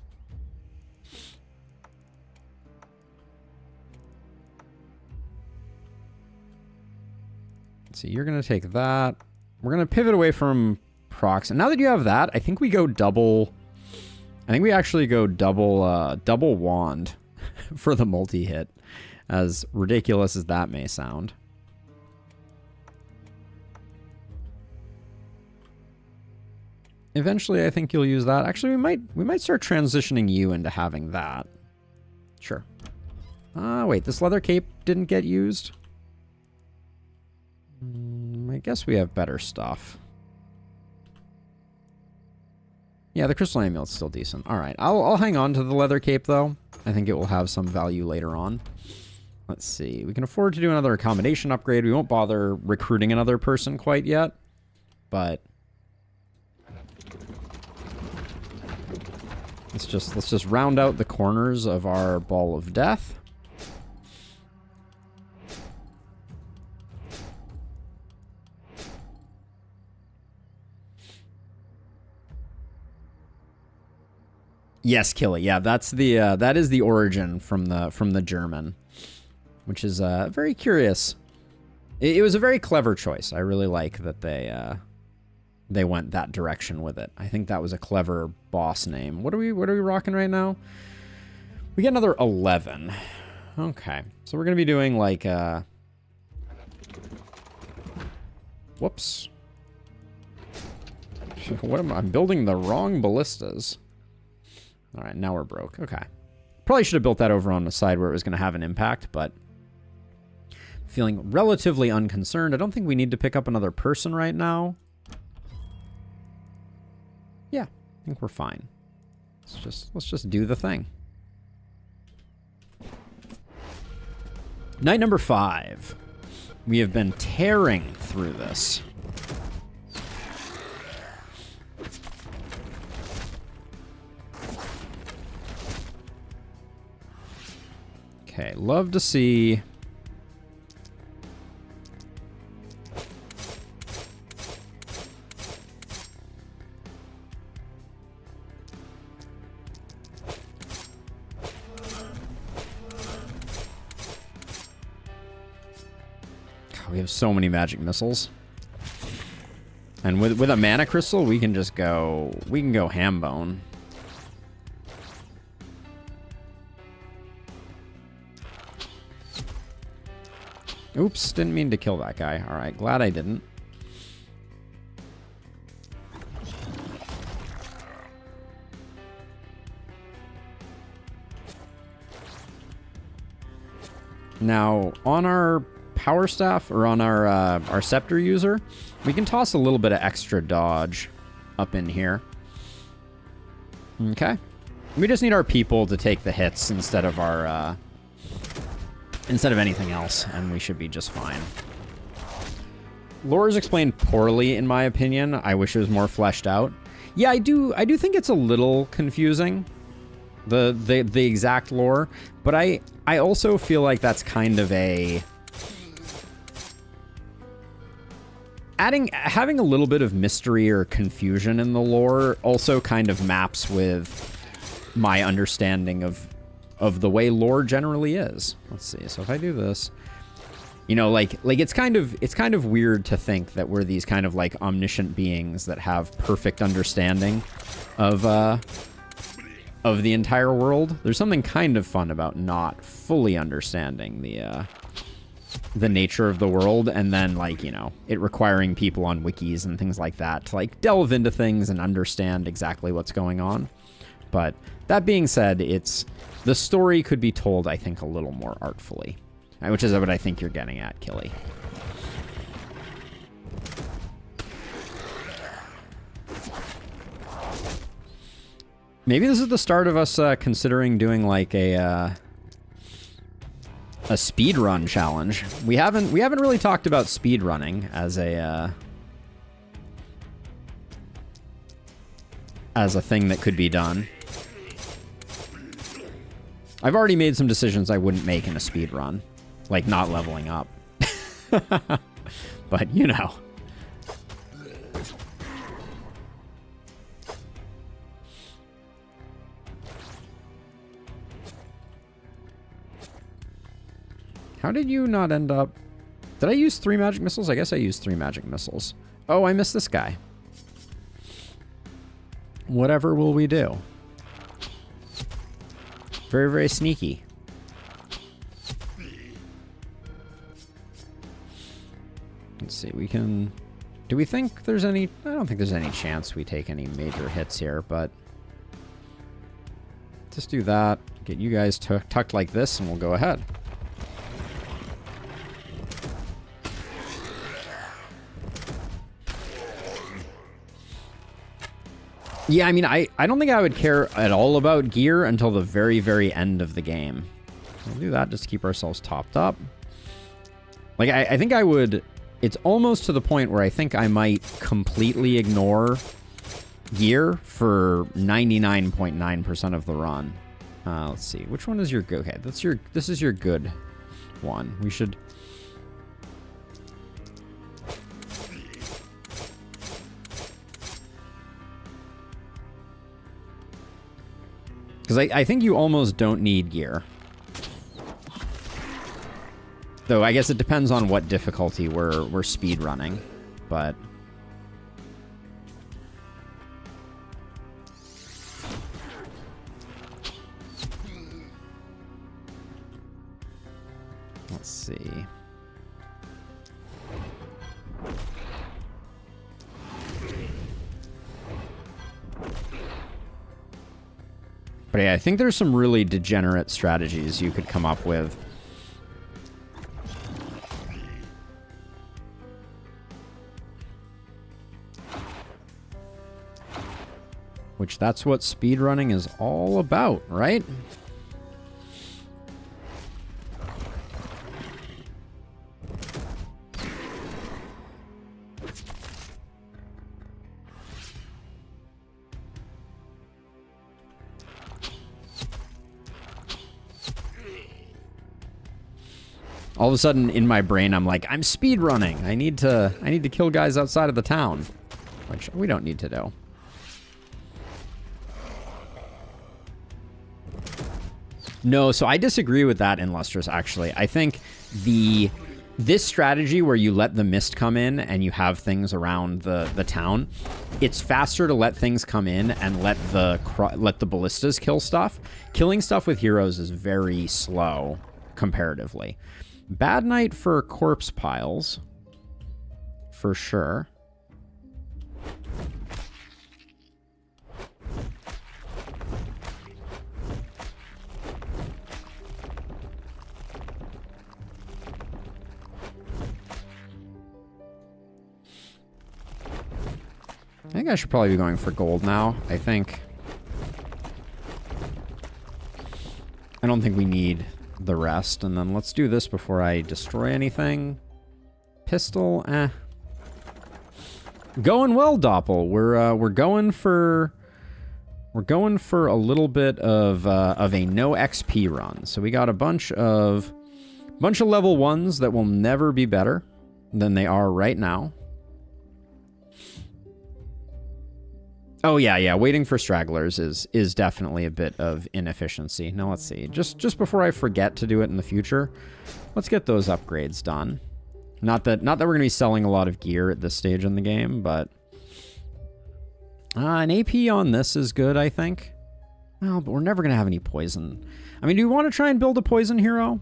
Let's see, you're gonna take that. We're gonna pivot away from procs. And now that you have that, I think we go double... I think we actually go double wand for the multi-hit. As ridiculous as that may sound. Eventually, I think you'll use that. Actually, we might start transitioning you into having that. Sure. Wait, this leather cape didn't get used? I guess we have better stuff. Yeah, the crystal amulet's still decent. All right, I'll hang on to the leather cape, though. I think it will have some value later on. Let's see. We can afford to do another accommodation upgrade. We won't bother recruiting another person quite yet, but... Let's just round out the corners of our ball of death. Yes, Killy. Yeah, that's the that is the origin from the German, which is very curious. It was a very clever choice. I really like that they went that direction with it. I think that was a clever boss name. What are we rocking right now? We get another 11. Okay. So we're going to be doing like, whoops. What am I? I'm building the wrong ballistas. All right, now we're broke. Okay. Probably should have built that over on the side where it was going to have an impact, but feeling relatively unconcerned. I don't think we need to pick up another person right now. Yeah, I think we're fine. Let's just do the thing. Night number 5. We have been tearing through this. Okay, love to see... We have so many magic missiles. And with a mana crystal, we can just go... We can go ham bone. Oops, didn't mean to kill that guy. Alright, glad I didn't. Now, on our power staff, or on our scepter user, we can toss a little bit of extra dodge up in here. Okay. We just need our people to take the hits instead of our, instead of anything else, and we should be just fine. Lore is explained poorly, in my opinion. I wish it was more fleshed out. Yeah, I do think it's a little confusing, the exact lore, but I also feel like that's kind of a... Having a little bit of mystery or confusion in the lore also kind of maps with my understanding of the way lore generally is. Let's see. So if I do this, you know, like it's kind of weird to think that we're these kind of like omniscient beings that have perfect understanding of the entire world. There's something kind of fun about not fully understanding the nature of the world, and then, like, you know, it requiring people on wikis and things like that to like delve into things and understand exactly what's going on. But that being said, the story could be told, I think, a little more artfully, which is what I think you're getting at, Killy. Maybe this is the start of us considering doing like a speed run challenge. We haven't really talked about speed running as a thing that could be done. I've already made some decisions I wouldn't make in a speed run, like not leveling up. But you know. How did you not end up... Did I use 3 magic missiles? I guess I used 3 magic missiles. Oh, I missed this guy. Whatever will we do? Very, very sneaky. Let's see, we can... Do we think there's any... I don't think there's any chance we take any major hits here, but... Just do that. Get you guys tucked like this, and we'll go ahead. Yeah, I mean, I don't think I would care at all about gear until the very, very end of the game. We'll do that just to keep ourselves topped up. Like, I think I would... It's almost to the point where I think I might completely ignore gear for 99.9% of the run. Let's see. Which one is your... Okay, this is your good one. We should... Because I think you almost don't need gear. Though I guess it depends on what difficulty we're speed running, but... Let's see. But yeah, I think there's some really degenerate strategies you could come up with. Which that's what speedrunning is all about, right? All of a sudden in my brain I'm like, I'm speedrunning. I need to kill guys outside of the town, which we don't need to do. No, so I disagree with that in Lustrous, actually. I think this strategy where you let the mist come in and you have things around the town, it's faster to let things come in and let the ballistas kill stuff. Killing stuff with heroes is very slow comparatively. Bad night for corpse piles, for sure. I think I should probably be going for gold now. I don't think we need the rest. And then let's do this before I destroy anything. Pistol, going well, Doppel. We're going for a little bit of a no XP run. So we got a bunch of level 1s that will never be better than they are right now. Oh yeah, waiting for stragglers is definitely a bit of inefficiency. Now let's see. Just before I forget to do it in the future, let's get those upgrades done. Not that we're going to be selling a lot of gear at this stage in the game, but an AP on this is good, I think. Well, but we're never going to have any poison. I mean, do you want to try and build a poison hero?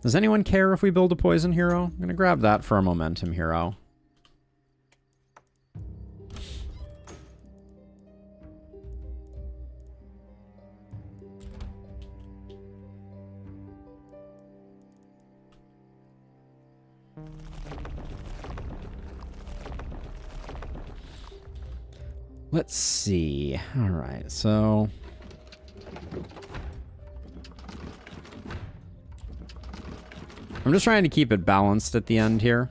Does anyone care if we build a poison hero? I'm going to grab that for a momentum hero. Let's see. All right, so I'm just trying to keep it balanced at the end here.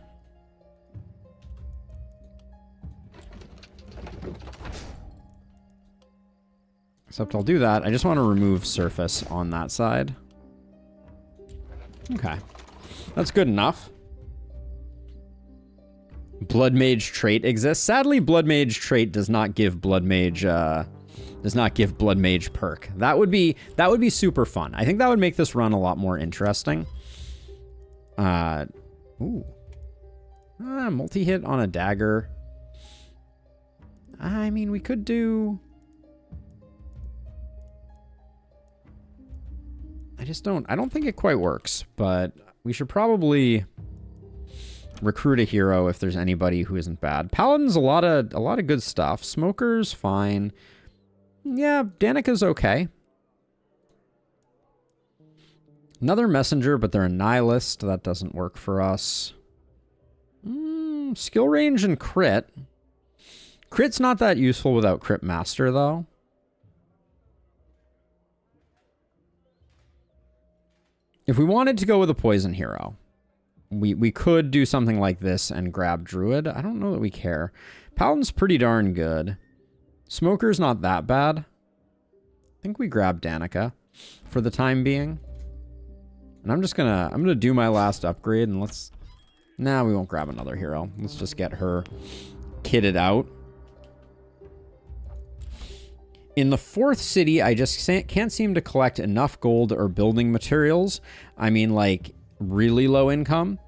Except I'll do that. I just want to remove surface on that side. Okay. That's good enough. Blood Mage trait exists. Sadly, Blood Mage trait does not give Blood Mage perk. That would be super fun. I think that would make this run a lot more interesting. Multi-hit on a dagger. I mean, we could do... I don't think it quite works, but we should probably recruit a hero if there's anybody who isn't bad. Paladin's a lot of good stuff. Smoker's fine. Yeah, Danica's okay. Another messenger, but they're a nihilist. That doesn't work for us. Skill range and crit. Crit's not that useful without Crit Master, though. If we wanted to go with a poison hero, we could do something like this and grab Druid. I don't know that we care. Paladin's pretty darn good. Smoker's not that bad. I think we grab Danica for the time being. And I'm gonna do my last upgrade and nah, we won't grab another hero. Let's just get her kitted out. In the fourth city, I just can't seem to collect enough gold or building materials. I mean, like, really low income.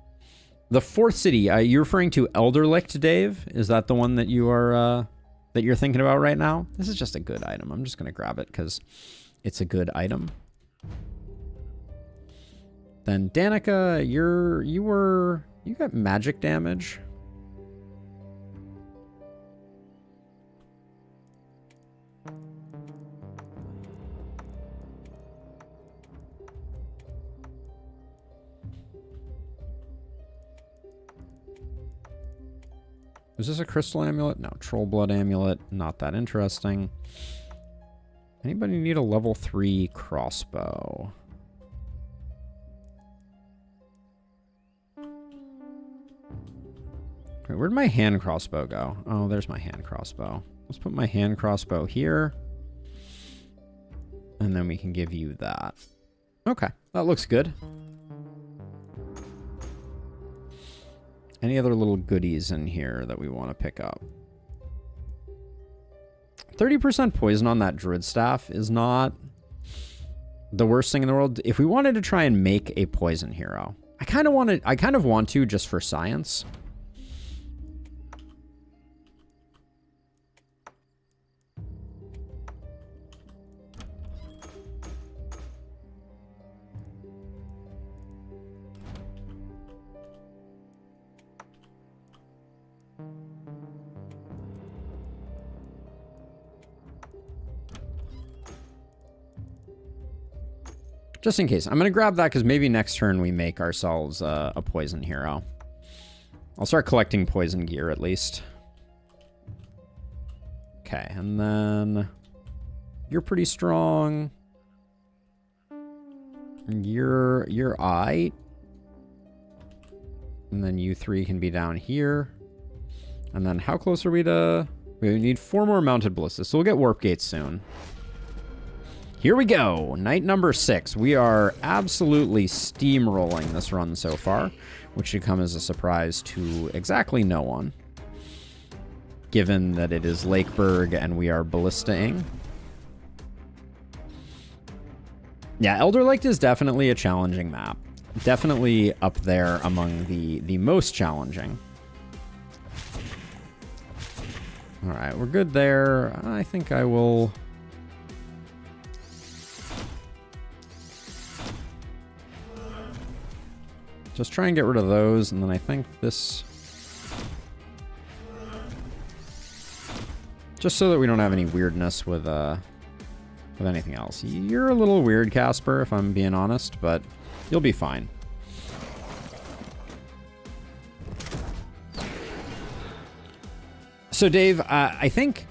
The fourth city, you're referring to Elderlicht, Dave? Is that the one that you're thinking about right now? This is just a good item. I'm just going to grab it because it's a good item. Then Danica, you got magic damage. Is this a crystal amulet? No, troll blood amulet. Not that interesting. Anybody need a level 3 crossbow? Wait, where'd my hand crossbow go? Oh, there's my hand crossbow. Let's put my hand crossbow here. And then we can give you that. Okay, that looks good. Any other little goodies in here that we want to pick up? 30% poison on that druid staff is not the worst thing in the world. If we wanted to try and make a poison hero, I kind of want to just for science. Just in case. I'm going to grab that because maybe next turn we make ourselves a poison hero. I'll start collecting poison gear at least. Okay, and then you're pretty strong. You're aight. And then you three can be down here. And then how close are we to... We need 4 more mounted ballistas, so we'll get warp gates soon. Here we go. Night number 6. We are absolutely steamrolling this run so far, which should come as a surprise to exactly no one, given that it is Lakeburg and we are ballistaing. Yeah, Elder Lake is definitely a challenging map. Definitely up there among the most challenging. All right, we're good there. I think I will... just try and get rid of those, and then I think this... just so that we don't have any weirdness with anything else. You're a little weird, Casper, if I'm being honest, but you'll be fine. So, Dave, I think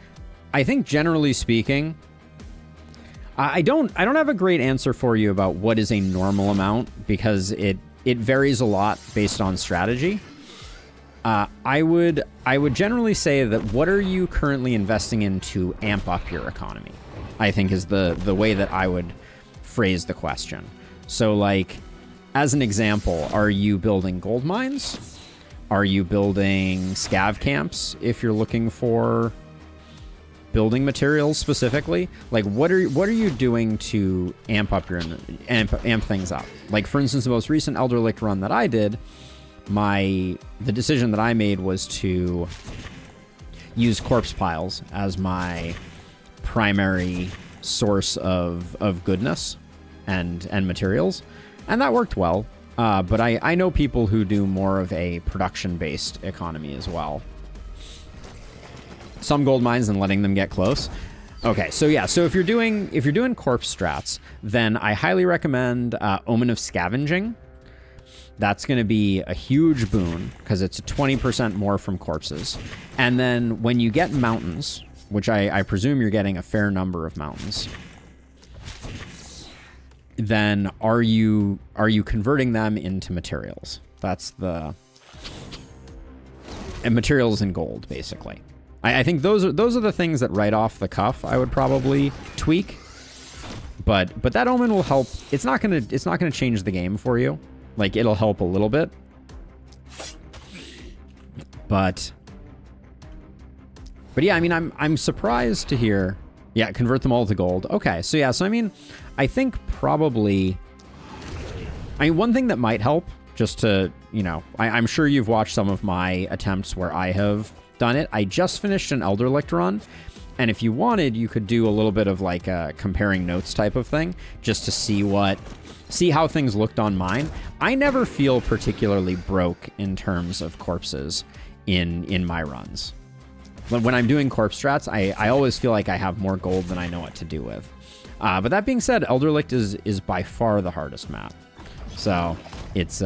generally speaking, I don't have a great answer for you about what is a normal amount, because it varies a lot based on strategy. I would generally say that what are you currently investing in to amp up your economy, I think is the way that I would phrase the question. So, like, as an example, are you building gold mines? Are you building scav camps if you're looking for building materials specifically? Like, what are you doing to amp up your amp things up? Like, for instance, the most recent Elder Licht run that I did, the decision that I made was to use corpse piles as my primary source of goodness and materials, and that worked well. But I know people who do more of a production-based economy as well. Some gold mines and letting them get close. Okay, so yeah, so if you're doing corpse strats, then I highly recommend Omen of Scavenging. That's going to be a huge boon because it's 20% more from corpses. And then when you get mountains, which I presume you're getting a fair number of mountains, then are you converting them into materials? That's the... and materials in gold, basically. I think those are the things that right off the cuff I would probably tweak. But that omen will help. It's not gonna change the game for you. Like, it'll help a little bit. But yeah, I mean, I'm surprised to hear. Yeah, convert them all to gold. Okay, so yeah, so I mean, I think probably. I mean, one thing that might help, just to, you know, I'm sure you've watched some of my attempts where I have done it. I just finished an Elder Licht run, And if you wanted, you could do a little bit of like a comparing notes type of thing, just to see how things looked on mine. I never feel particularly broke in terms of corpses in my runs. When I'm doing corpse strats, I always feel like I have more gold than I know what to do with. But that being said, Elderlicht is by far the hardest map. So it's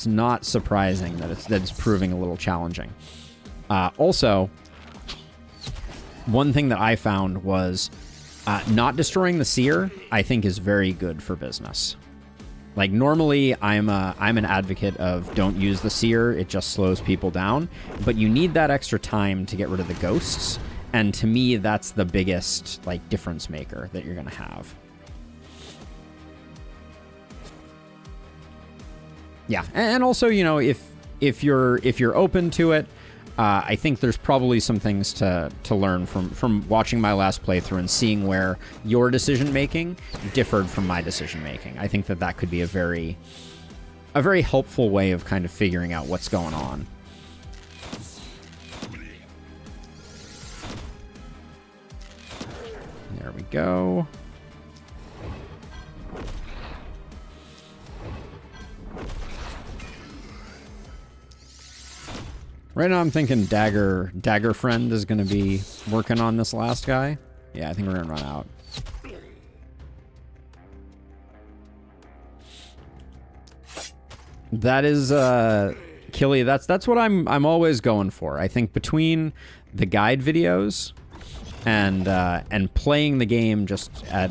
not surprising that it's proving a little challenging. Also, one thing that I found was not destroying the seer, I think, is very good for business. Like, normally I'm an advocate of don't use the seer, it just slows people down, but you need that extra time to get rid of the ghosts, and to me that's the biggest like difference maker that you're gonna have. Yeah, and also, you know, if you're open to it, I think there's probably some things to learn from watching my last playthrough and seeing where your decision making differed from my decision making. I think that could be a very helpful way of kind of figuring out what's going on. There we go. Right now I'm thinking Dagger Friend is going to be working on this last guy. Yeah, I think we're going to run out. That is Killy, that's what I'm always going for. I think between the guide videos and playing the game just at,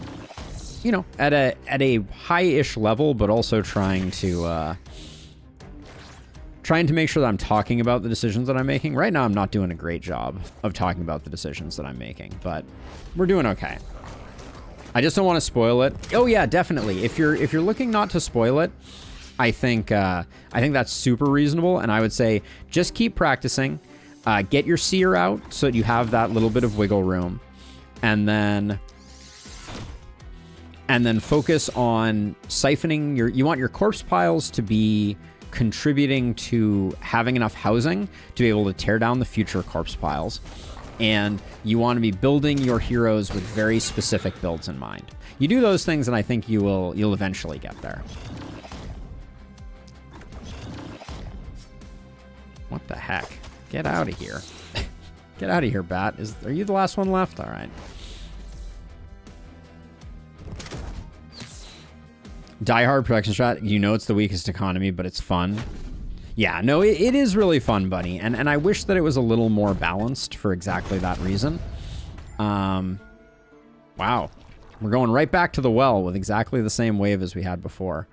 you know, at a high-ish level, but also trying to make sure that I'm talking about the decisions that I'm making. Right now, I'm not doing a great job of talking about the decisions that I'm making, but we're doing okay. I just don't want to spoil it. Oh yeah, definitely. If you're looking not to spoil it, I think that's super reasonable, and I would say just keep practicing. Get your seer out so that you have that little bit of wiggle room, and then focus on siphoning you want your corpse piles to be contributing to having enough housing to be able to tear down the future corpse piles, and you want to be building your heroes with very specific builds in mind. You do those things, and I think you'll eventually get there. What the heck? Get out of here. Get out of here, Bat. Are you the last one left? All right. Die Hard production strat, you know it's the weakest economy, but it's fun. Yeah, no, it is really fun, buddy. And I wish that it was a little more balanced for exactly that reason. Wow. We're going right back to the well with exactly the same wave as we had before.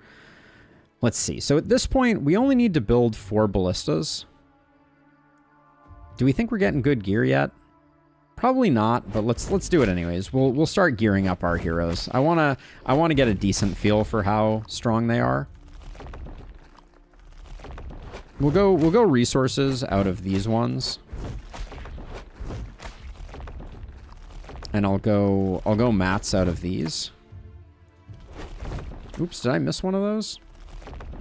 Let's see. So at this point, we only need to build 4 ballistas. Do we think we're getting good gear yet? Probably not, but let's do it anyways. We'll start gearing up our heroes. I wanna get a decent feel for how strong they are. We'll go resources out of these ones. And I'll go mats out of these. Oops, did I miss one of those?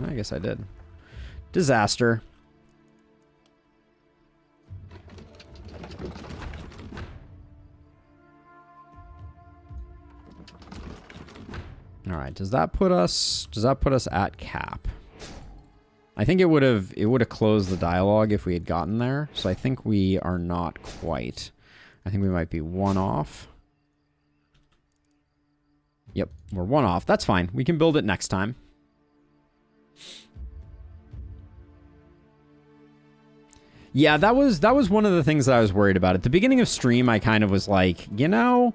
I guess I did. Disaster. All right, does that put us at cap? I think it would have closed the dialogue if we had gotten there. So I think we are not quite. I think we might be 1 off. Yep, we're 1 off. That's fine. We can build it next time. Yeah, that was one of the things that I was worried about. At the beginning of stream, I kind of was like, you know,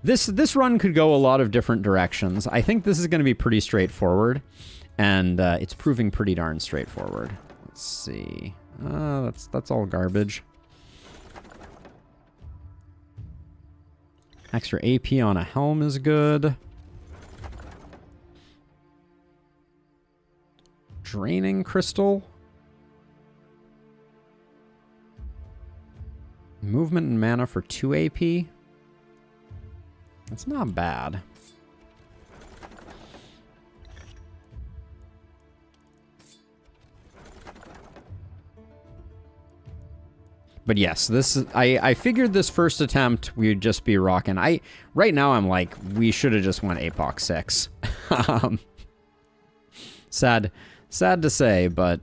this run could go a lot of different directions. I think this is going to be pretty straightforward, and it's proving pretty darn straightforward. Let's see. That's all garbage. Extra AP on a helm is good. Draining crystal. Movement and mana for 2 AP. That's not bad. But yes, this is, I figured this first attempt we'd just be rocking. Right now I'm like, we should have just went Apoc 6. Sad to say, but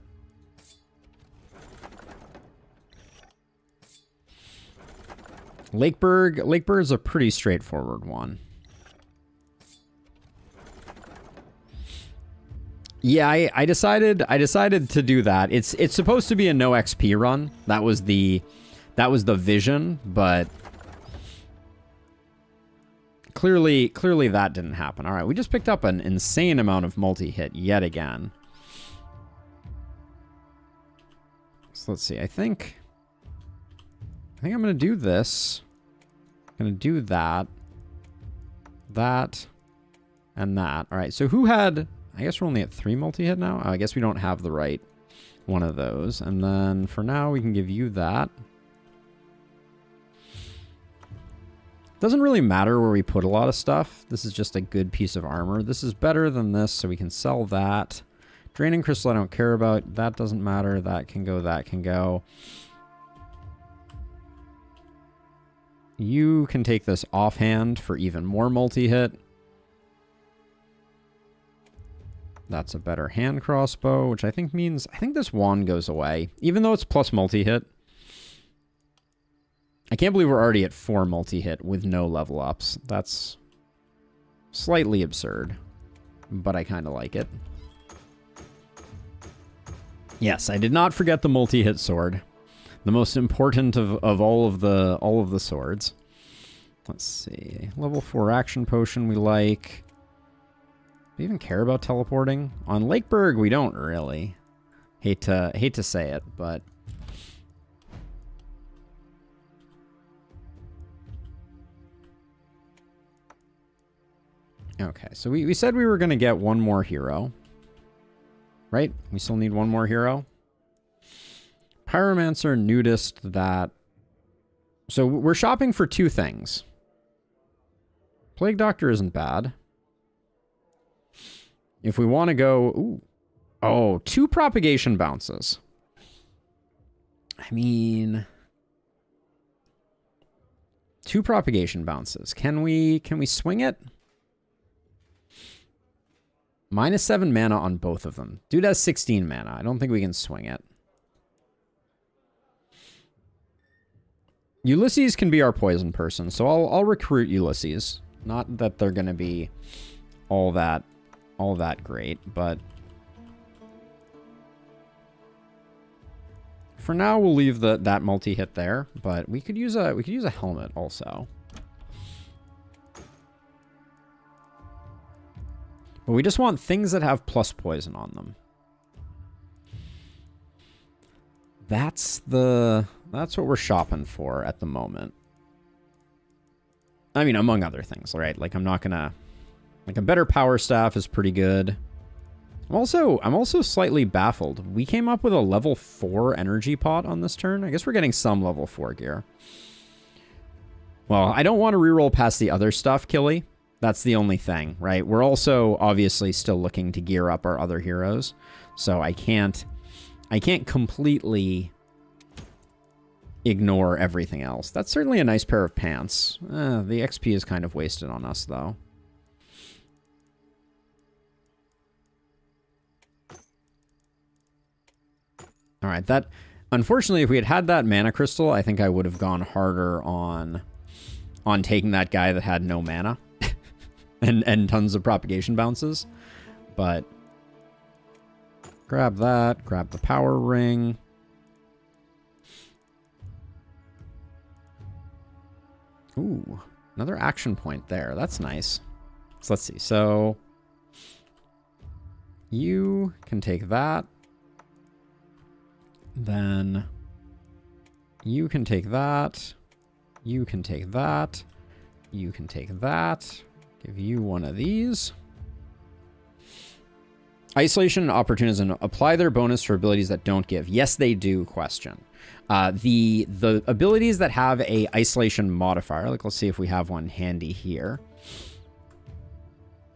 Lakeburg is a pretty straightforward one. Yeah, I decided to do that. It's supposed to be a no XP run. That was the vision, but clearly that didn't happen. All right, we just picked up an insane amount of multi-hit yet again. So let's see. I think I'm going to do this. I'm going to do that, and that. All right, so who had... I guess we're only at 3 multi-hit now. I guess we don't have the right one of those. And then for now, we can give you that. Doesn't really matter where we put a lot of stuff. This is just a good piece of armor. This is better than this, so we can sell that. Draining Crystal I don't care about. That doesn't matter. That can go, that can go. You can take this offhand for even more multi-hit. That's a better hand crossbow, which I think means... I think this wand goes away, even though it's plus multi-hit. I can't believe we're already at 4 multi-hit with no level ups. That's slightly absurd, but I kind of like it. Yes, I did not forget the multi-hit sword. The most important of all of the swords. Let's see. Level 4 action potion we like. Do we even care about teleporting? On Lakeburg, we don't really. Hate to say it, but... Okay, so we said we were going to get one more hero. Right? We still need one more hero. Pyromancer, Nudist, that... So we're shopping for 2 things. Plague Doctor isn't bad. If we want to go... Ooh. Oh, 2 propagation bounces. I mean... 2 propagation bounces. Can we swing it? -7 mana on both of them. Dude has 16 mana. I don't think we can swing it. Ulysses can be our poison person, so I'll recruit Ulysses. Not that they're going to be all that great, but for now we'll leave that multi-hit there, but we could use a helmet also. But we just want things that have plus poison on them. That's what we're shopping for at the moment. I mean, among other things, right? Like I'm not gonna... Like a better power staff is pretty good. I'm also slightly baffled. We came up with a level 4 energy pot on this turn. I guess we're getting some level 4 gear. Well, I don't want to reroll past the other stuff, Killy. That's the only thing, right? We're also obviously still looking to gear up our other heroes. So I can't completely ignore everything else. That's certainly a nice pair of pants. The XP is kind of wasted on us, though. All right, that... Unfortunately, if we had that mana crystal, I think I would have gone harder on taking that guy that had no mana and tons of propagation bounces. But grab that, grab the power ring. Ooh, another action point there. That's nice. So let's see. So you can take that. Then you can take that. You can take that. You can take that. Give you one of these. Isolation and Opportunism apply their bonus for abilities that don't give. Yes, they do, question. The abilities that have a isolation modifier, like let's see if we have one handy here.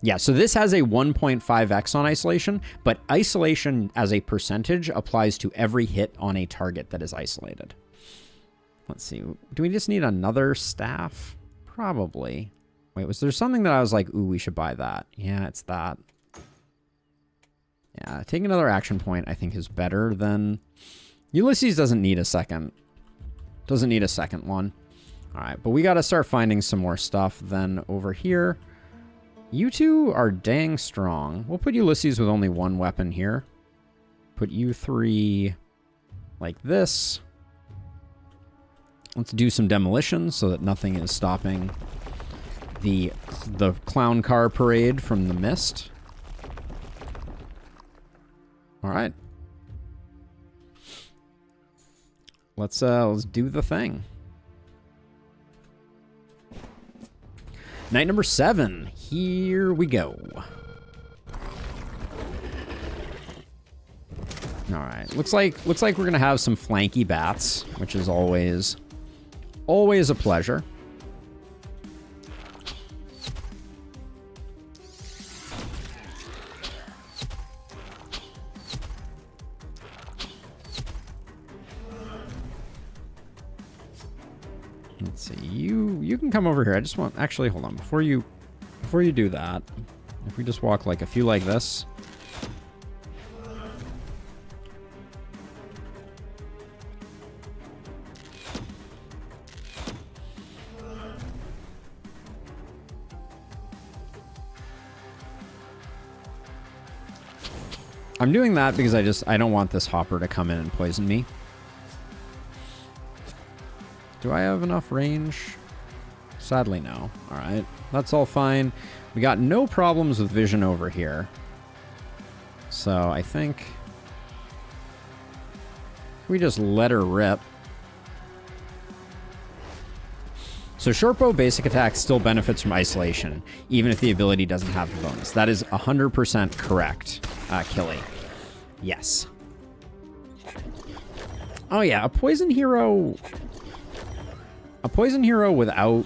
Yeah, so this has a 1.5x on isolation, but isolation as a percentage applies to every hit on a target that is isolated. Let's see. Do we just need another staff? Probably. Wait, was there something that I was like, ooh, we should buy that? Yeah, it's that. Yeah, taking another action point I think is better than... Ulysses doesn't need a second. Doesn't need a second one. All right, but we got to start finding some more stuff then over here. You two are dang strong. We'll put Ulysses with only one weapon here. Put you three like this. Let's do some demolition so that nothing is stopping the clown car parade from the mist. All right. Let's do the thing. Night number 7. Here we go. All right. Looks like we're gonna have some flanky bats, which is always a pleasure. Let's see. You can come over here. I just want... Actually, hold on. Before you do that, if we just walk like a few like this. I'm doing that because I don't want this hopper to come in and poison me. Do I have enough range? Sadly, no. All right. That's all fine. We got no problems with vision over here. So I think we just let her rip. So shortbow basic attack still benefits from isolation, even if the ability doesn't have the bonus. That is 100% correct, Killy. Yes. Oh yeah, a poison hero without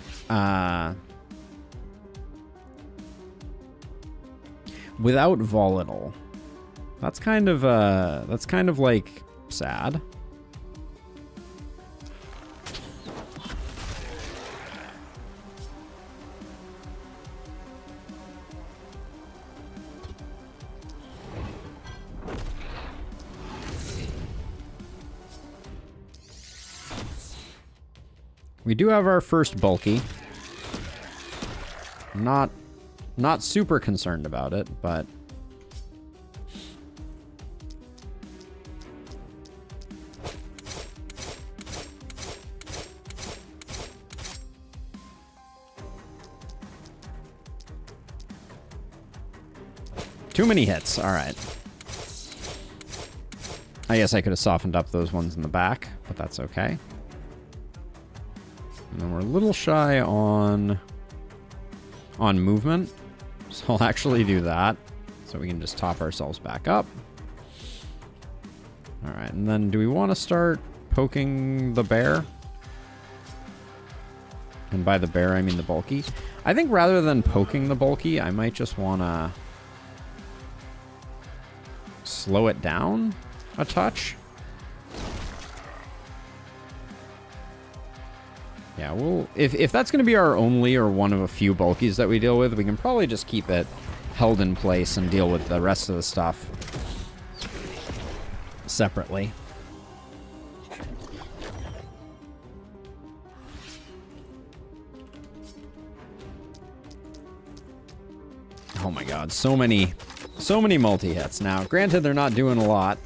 without volatile. That's kind of like sad. We do have our first bulky. Not super concerned about it, but too many hits. All right. I guess I could have softened up those ones in the back, but that's okay. And then we're a little shy on movement, so I'll actually do that so we can just top ourselves back up. All right, and then do we want to start poking the bear? And by the bear, I mean the bulky. I think rather than poking the bulky, I might just want to slow it down a touch. Yeah, well, if that's going to be our only or one of a few bulkies that we deal with, we can probably just keep it held in place and deal with the rest of the stuff separately. Oh my god, so many multi-hits. Now, granted, they're not doing a lot.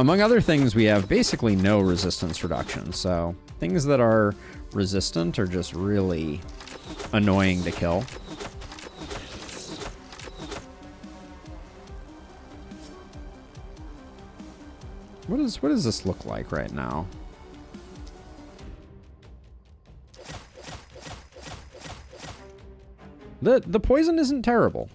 Among other things, we have basically no resistance reduction, so things that are resistant are just really annoying to kill. What does this look like right now? The poison isn't terrible.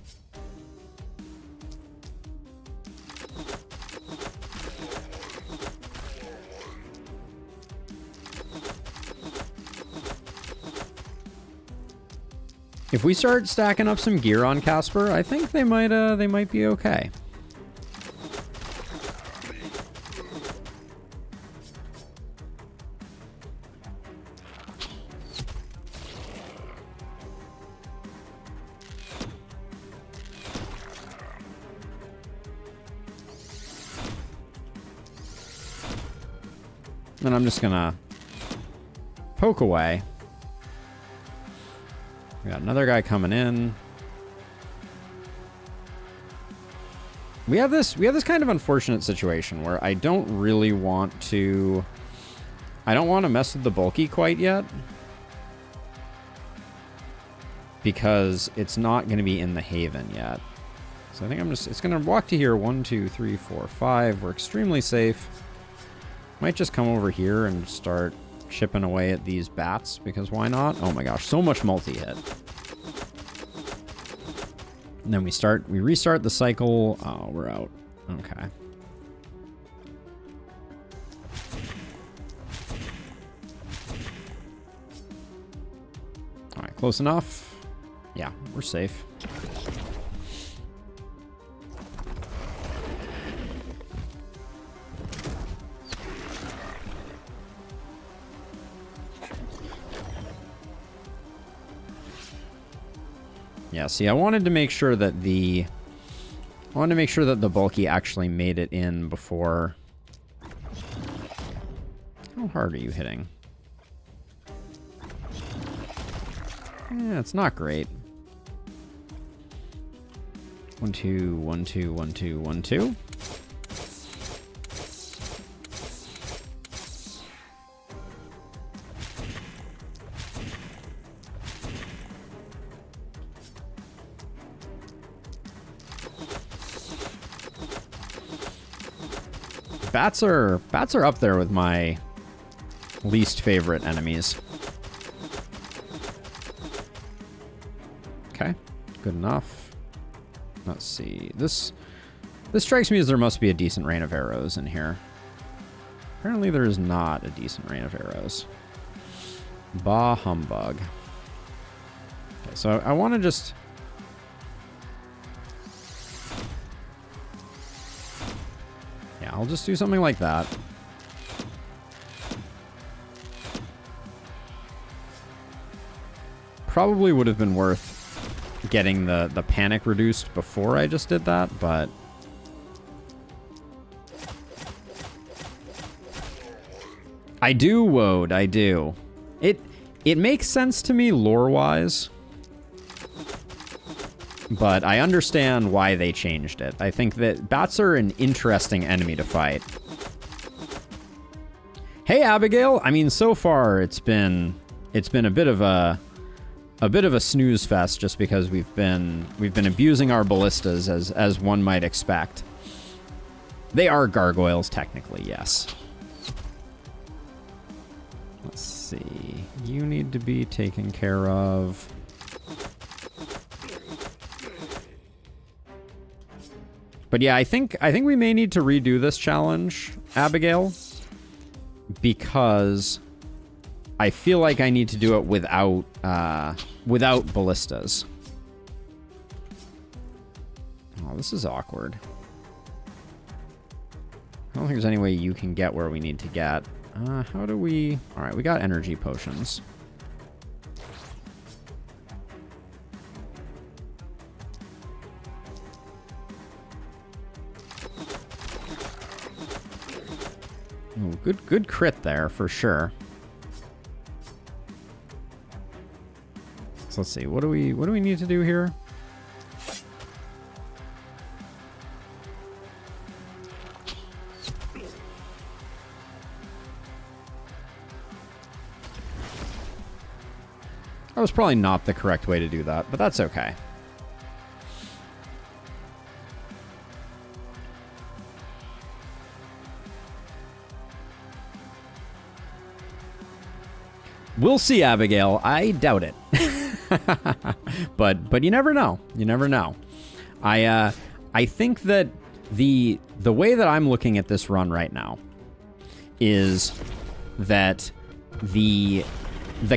If we start stacking up some gear on Casper, I think they might be okay. And I'm just gonna poke away. We got another guy coming in. We have this kind of unfortunate situation where I don't really want to... I don't want to mess with the bulky quite yet. Because it's not going to be in the haven yet. So I think it's going to walk to here. 1, 2, 3, 4, 5. We're extremely safe. Might just come over here and start chipping away at these bats, because why not? Oh my gosh, so much multi-hit. And then we restart the cycle. Oh, we're out. Okay. All right, close enough. Yeah, we're safe. Yeah, see, I wanted to make sure that the bulky actually made it in before. How hard are you hitting? Yeah, it's not great. 1, 2, 1, 2, 1, 2, 1, 2. Bats are up there with my least favorite enemies. Okay, good enough. Let's see. This strikes me as there must be a decent rain of arrows in here. Apparently there is not a decent rain of arrows. Bah humbug. Okay, so I want to just... Yeah, I'll just do something like that. Probably would have been worth getting the panic reduced before I just did that, but... I do, Woad, I do. It makes sense to me lore-wise, but I understand why they changed it. I think that bats are an interesting enemy to fight. Hey, Abigail. I mean, so far it's been a bit of a snooze fest, just because we've been abusing our ballistas as one might expect. They are gargoyles technically, yes. Let's see. You need to be taken care of. But yeah, I think we may need to redo this challenge, Abigail, because I feel like I need to do it without ballistas. Oh, this is awkward. I don't think there's any way you can get where we need to get. How do we... All right, we got energy potions. Ooh, good crit there for sure. So let's see. What do we need to do here? That was probably not the correct way to do that, but that's okay. We'll see, Abigail. I doubt it. but you never know. You never know. I think that the way that I'm looking at this run right now is that the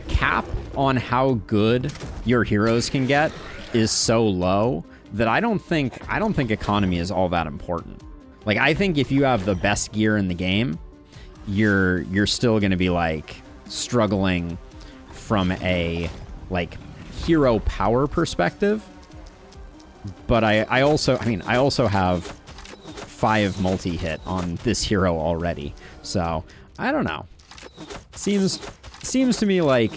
cap on how good your heroes can get is so low that I don't think economy is all that important. Like, I think if you have the best gear in the game, you're still going to be like struggling from a like hero power perspective. But I also have 5 multi-hit on this hero already. So, I don't know. Seems to me like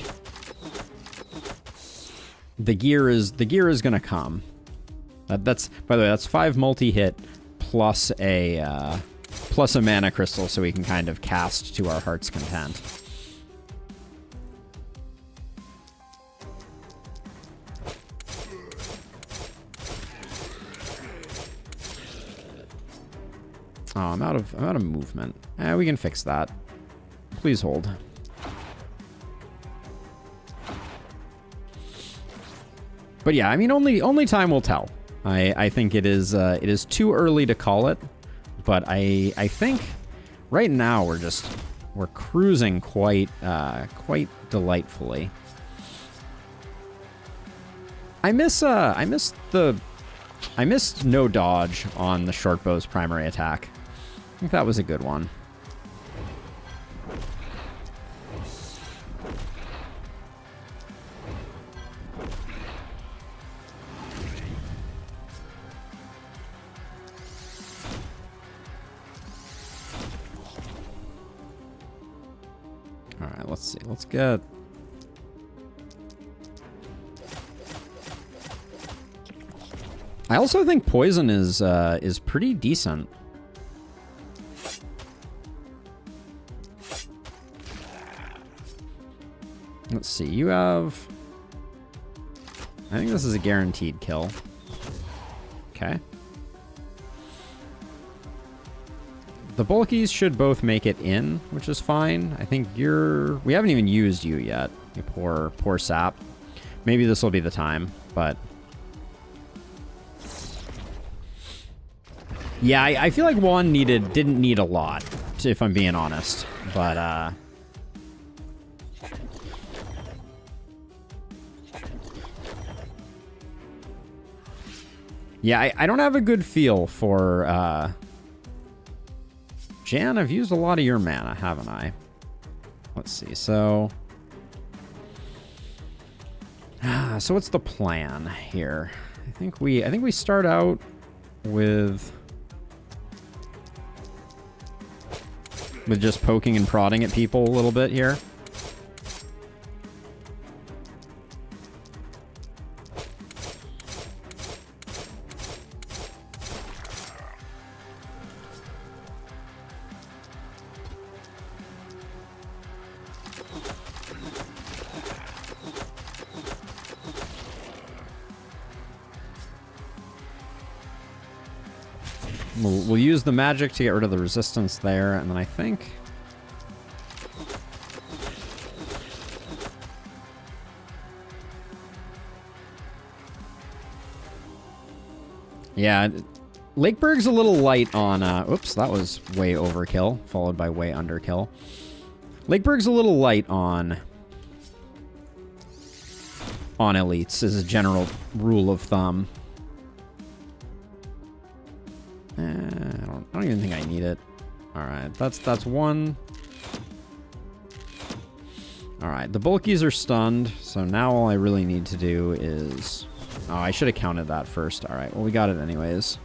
the gear is going to come. That's, by the way, that's 5 multi-hit plus a mana crystal, so we can kind of cast to our heart's content. Oh, I'm out of movement. We can fix that. Please hold. But yeah, I mean, only time will tell. I think it is too early to call it, but I think right now we're cruising quite delightfully. I missed no dodge on the short bow's primary attack. I think that was a good one. All right, let's see. Let's get... I also think poison is pretty decent. Let's see. You have... I think this is a guaranteed kill. Okay. The bulkies should both make it in, which is fine. I think we haven't even used you yet. You poor sap. Maybe this will be the time, but... Yeah, I feel like one didn't need a lot, if I'm being honest. But, yeah, I don't have a good feel for, Jan, I've used a lot of your mana, haven't I? Let's see, so... So what's the plan here? I think we start out with just poking and prodding at people a little bit here. We'll use the magic to get rid of the resistance there, and then I think... Yeah, Lakeberg's a little light on... oops, that was way overkill, followed by way underkill. Lakeberg's a little light on elites, as a general rule of thumb. I don't even think I need it. All right, that's one. All right, the bulkies are stunned, so now all I really need to do is... Oh, I should have counted that first. All right, well, we got it anyways.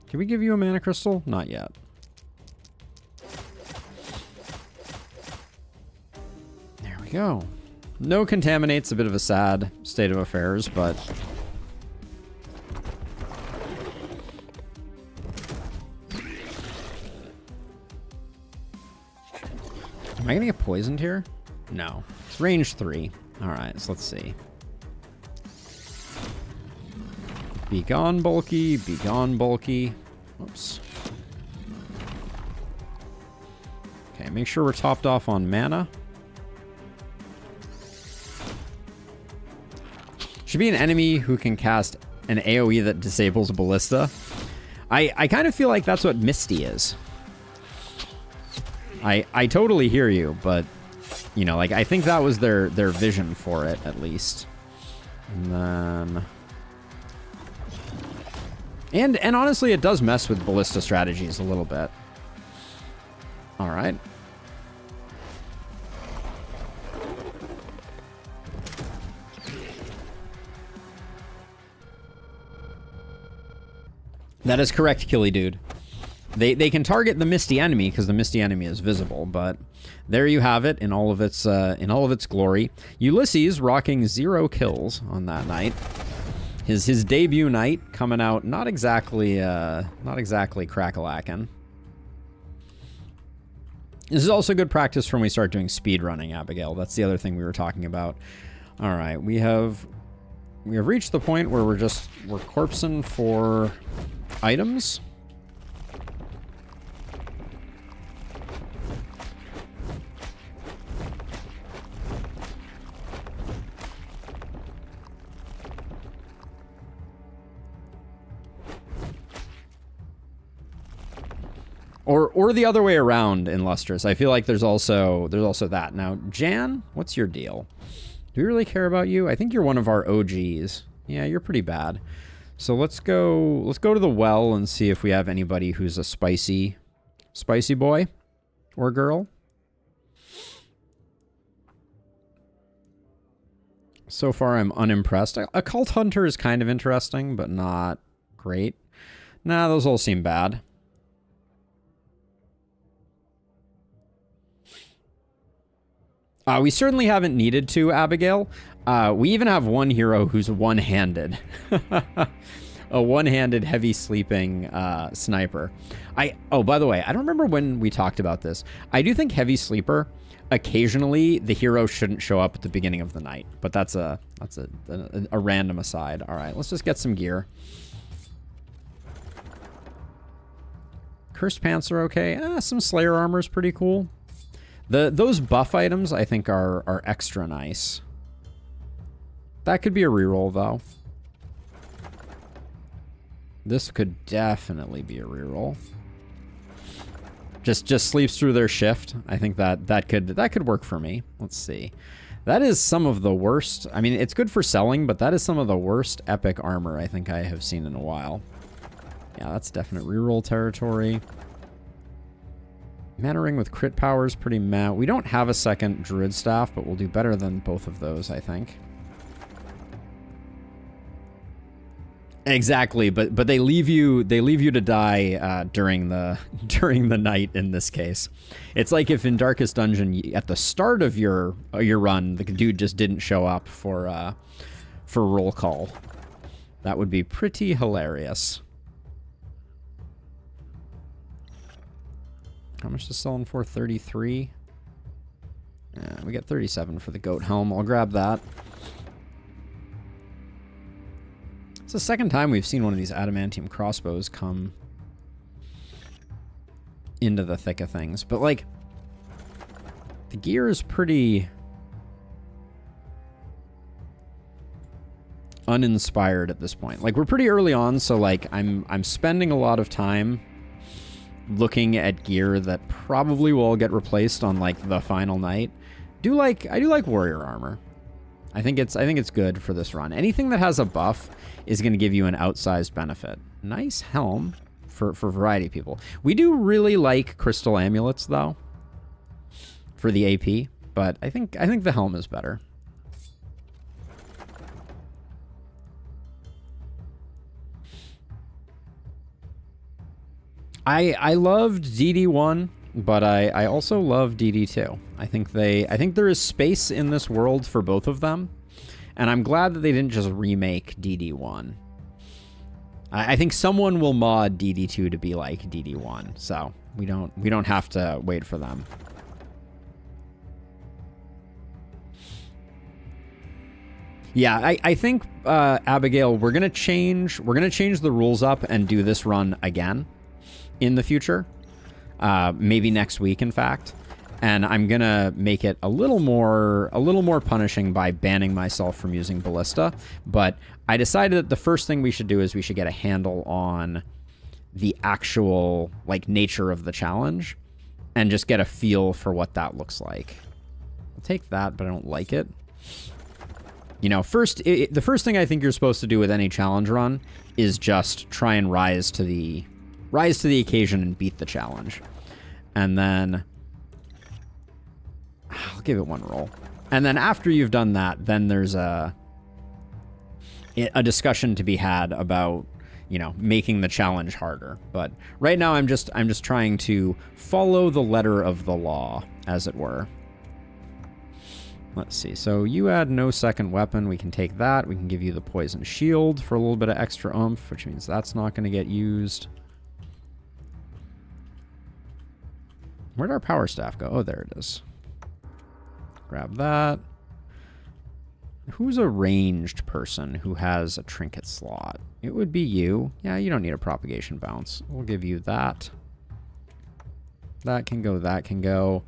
Can we give you a mana crystal? Not yet. There we go. No contaminate's a bit of a sad state of affairs, but... Am I gonna get poisoned here? No. It's range 3. Alright, so let's see. Be gone, bulky. Be gone, bulky. Whoops. Okay, make sure we're topped off on mana. Should be an enemy who can cast an AoE that disables Ballista. I kind of feel like that's what Misty is. I totally hear you, but, you know, like, I think that was their vision for it, at least. And then... And honestly, it does mess with ballista strategies a little bit. All right. That is correct, Killy Dude. They can target the misty enemy because the misty enemy is visible, but there you have it in all of its glory. Ulysses rocking 0 kills on that night. His debut night coming out not exactly crack-a-lackin'. This is also good practice for when we start doing speed running, Abigail. That's the other thing we were talking about. All right, we have reached the point where we're corpsing for items. Or the other way around in Lustrous. I feel like there's also that. Now, Jan, what's your deal? Do we really care about you? I think you're one of our OGs. Yeah, you're pretty bad. So let's go to the well and see if we have anybody who's a spicy boy or girl. So far, I'm unimpressed. A cult hunter is kind of interesting, but not great. Nah, those all seem bad. We certainly haven't needed to, Abigail. We even have one hero who's one-handed. A one-handed, heavy-sleeping sniper. Oh, by the way, I don't remember when we talked about this. I do think heavy sleeper, occasionally the hero shouldn't show up at the beginning of the night. But that's a random aside. All right, let's just get some gear. Cursed pants are okay. Some Slayer armor is pretty cool. Those buff items, I think, are extra nice. That could be a reroll, though. This could definitely be a reroll. Just sleeps through their shift. I think that could work for me. Let's see. That is some of the worst. I mean, it's good for selling, but that is some of the worst epic armor I think I have seen in a while. Yeah, that's definite reroll territory. Mana Ring with crit power is pretty meh. We don't have a second Druid Staff, but we'll do better than both of those, I think. Exactly, but they leave you to die during the night in this case. It's like if in Darkest Dungeon at the start of your run the dude just didn't show up for roll call. That would be pretty hilarious. How much is selling for? 33. We get 37 for the goat helm. I'll grab that. It's the second time we've seen one of these adamantium crossbows come into the thick of things. But, like, the gear is pretty uninspired at this point. Like, we're pretty early on, so, like, I'm spending a lot of time looking at gear that probably will get replaced on, like, the final night. I do like warrior armor. I think it's good for this run. Anything that has a buff is going to give you an outsized benefit. Nice helm for variety of people. We do really like crystal amulets though for the AP, but I think the helm is better. I loved DD1, but I also love DD2. I think there is space in this world for both of them, and I'm glad that they didn't just remake DD1. I think someone will mod DD2 to be like DD1, so we don't have to wait for them. Yeah, I think Abigail, we're gonna change the rules up and do this run again in the future. Maybe next week, in fact. And I'm gonna make it a little more punishing by banning myself from using Ballista. But I decided that the first thing we should do is we should get a handle on the actual, like, nature of the challenge. and just get a feel for what that looks like. I'll take that, but I don't like it. You know, the first thing I think you're supposed to do with any challenge run is just try and rise to the occasion and beat the challenge. And then I'll give it one roll. And then after you've done that, then there's a discussion to be had about, you know, making the challenge harder. But right now I'm just trying to follow the letter of the law, as it were. Let's see. So you add no second weapon. We can take that. We can give you the poison shield for a little bit of extra oomph, which means that's not going to get used. Where'd our power staff go? Oh, there it is. Grab that. Who's a ranged person who has a trinket slot? It would be you. Yeah, you don't need a propagation bounce. We'll give you that. That can go, that can go.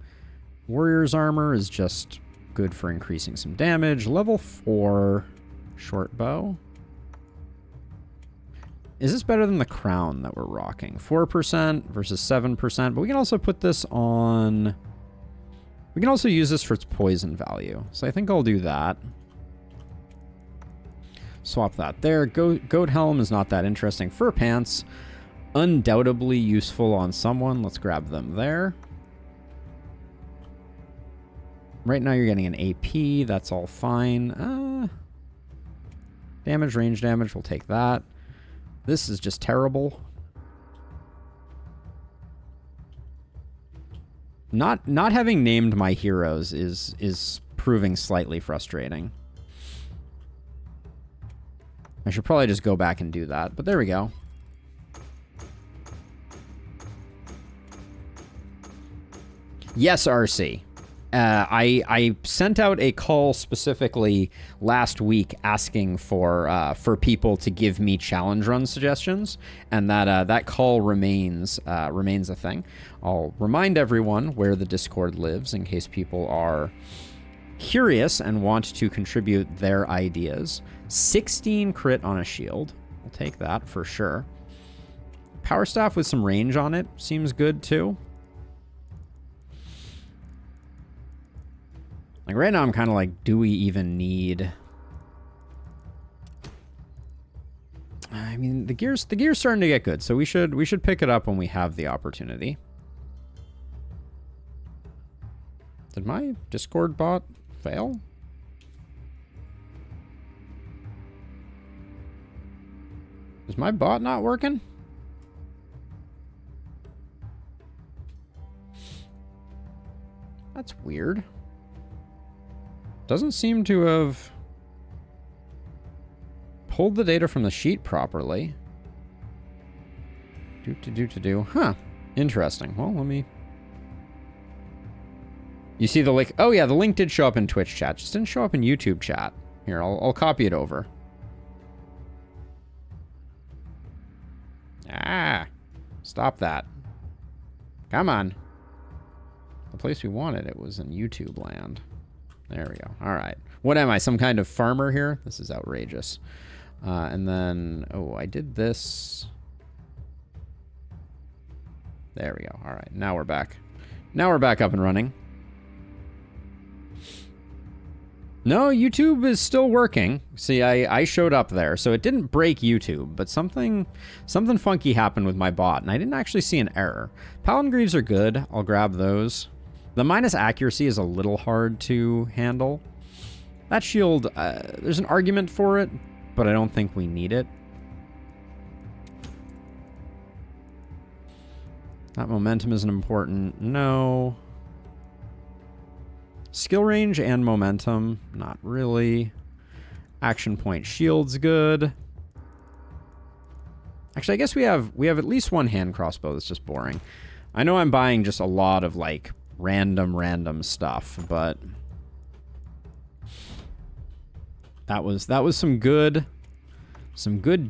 Warrior's armor is just good for increasing some damage. Level 4 short bow. Is this better than the crown that we're rocking? 4% versus 7%, but we can also put this on... We can also use this for its poison value. So I think I'll do that. Swap that there. Goat helm is not that interesting. Fur pants, undoubtedly useful on someone. Let's grab them there. Right now you're getting an AP. That's all fine. Damage, range damage. We'll take that. This is just terrible. Not having named my heroes is proving slightly frustrating. I should probably just go back and do that, but there we go. Yes, RC. I sent out a call specifically last week asking for people to give me challenge run suggestions, and that call remains a thing. I'll remind everyone where the Discord lives in case people are curious and want to contribute their ideas. 16 crit on a shield. We'll take that for sure. Power staff with some range on it seems good too. Like right now I'm kind of like, do we even need... I mean, the gear's starting to get good, so we should pick it up when we have the opportunity. Did my Discord bot fail? Is my bot not working? That's weird. Doesn't seem to have pulled the data from the sheet properly. Do. Huh. Interesting. Well, let me... You see the link? Oh yeah, the link did show up in Twitch chat. Just didn't show up in YouTube chat. Here, I'll copy it over. Ah. Stop that. Come on. The place we wanted it was in YouTube land. There we go. All right. What am I? Some kind of farmer here? This is outrageous. And then, oh, I did this. There we go. All right. Now we're back. Now we're back up and running. No, YouTube is still working. See, I showed up there, so it didn't break YouTube, but something funky happened with my bot, and I didn't actually see an error. Paladin Greaves are good. I'll grab those. The minus accuracy is a little hard to handle. That shield, there's an argument for it, but I don't think we need it. That momentum isn't important. No. Skill range and momentum, not really. Action point shield's good. Actually, I guess we have at least one hand crossbow that's just boring. I know I'm buying just a lot of like random stuff, but that was some good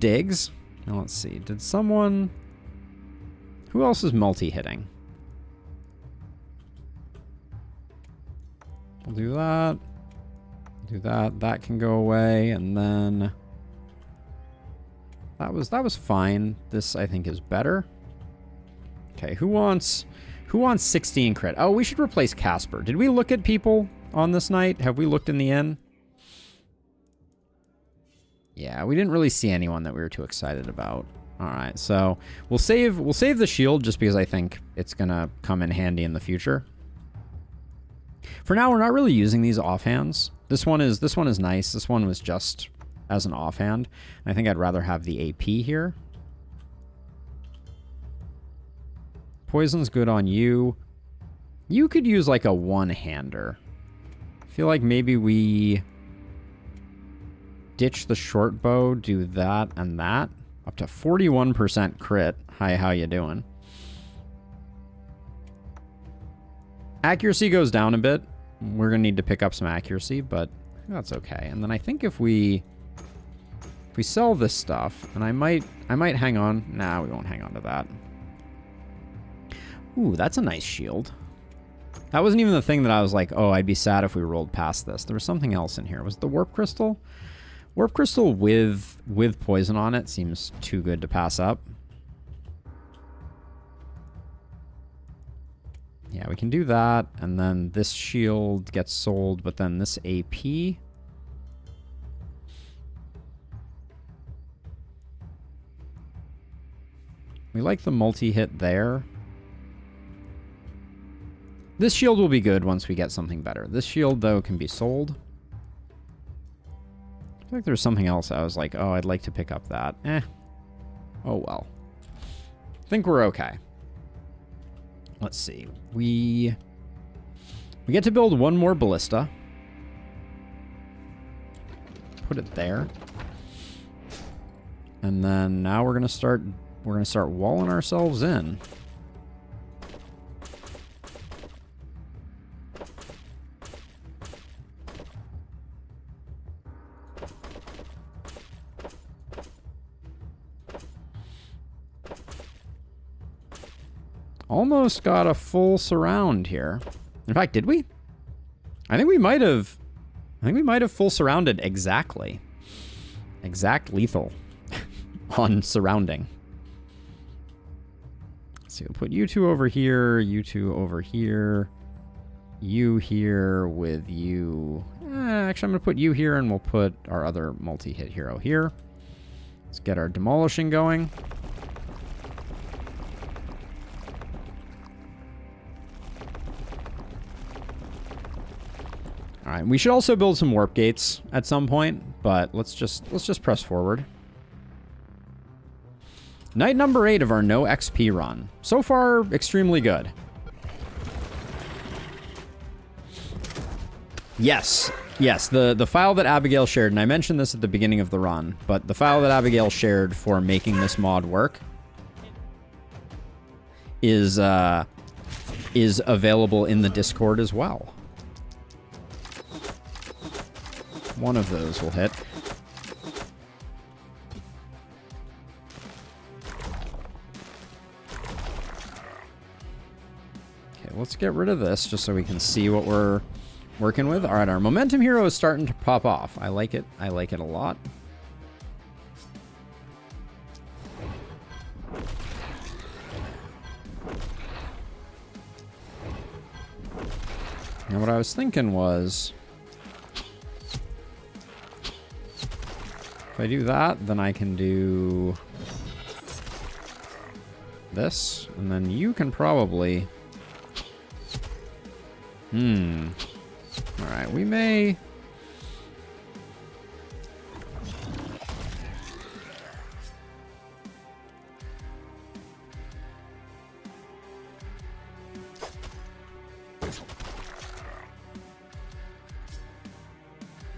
digs. Now let's see. Did someone... Who else is multi-hitting? We'll do that. Do that. That can go away, and then that was fine. This I think is better. Okay, who wants Who wants 16 crit? Oh, we should replace Casper. Did we look at people on this night? Have we looked in the inn? Yeah, we didn't really see anyone that we were too excited about. All right, so we'll save the shield just because I think it's gonna come in handy in the future. For now, we're not really using these offhands. This one is nice. This one was just as an offhand. I think I'd rather have the AP here. Poison's good on you. You could use like a one-hander. I feel like maybe we ditch the short bow, do that and that. Up to 41% crit. Hi, how you doing? Accuracy goes down a bit. We're gonna need to pick up some accuracy, but that's okay. And then I think if we sell this stuff, and I might hang on. Nah, we won't hang on to that. Ooh, that's a nice shield. That wasn't even the thing that I was like, oh, I'd be sad if we rolled past this. There was something else in here. Was it the warp crystal? Warp crystal with poison on it seems too good to pass up. Yeah, we can do that, and then this shield gets sold, but then this AP. We like the multi-hit there. This shield will be good once we get something better. This shield, though, can be sold. I feel like there's something else I was like, oh, I'd like to pick up that. Oh, well. I think we're okay. Let's see. We get to build one more ballista. Put it there. And then now we're gonna start walling ourselves in. Almost got a full surround here. In fact, did we? I think we might have full surrounded exactly. Exact lethal on surrounding. Let's see, we'll put you two over here, you two over here, you here with you. Actually, I'm going to put you here, and we'll put our other multi-hit hero here. Let's get our demolishing going. All right, we should also build some warp gates at some point, but let's just press forward. Night number 8 of our no XP run. So far, extremely good. Yes, the file that Abigail shared, and I mentioned this at the beginning of the run, but the file that Abigail shared for making this mod work is available in the Discord as well. One of those will hit. Okay, let's get rid of this just so we can see what we're working with. All right, our momentum hero is starting to pop off. I like it. I like it a lot. Now, what I was thinking was, if I do that, then I can do this, and then you can probably... Alright, we may...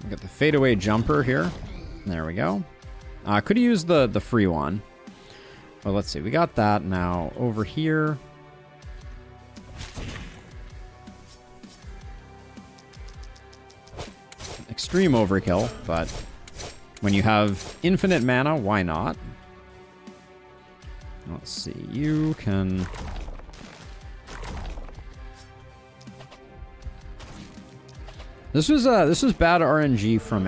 Get the fadeaway jumper here. There we go. Could have used the free one. Well, let's see. We got that now. Over here. Extreme overkill, but when you have infinite mana, why not? Let's see. You can... This was bad RNG from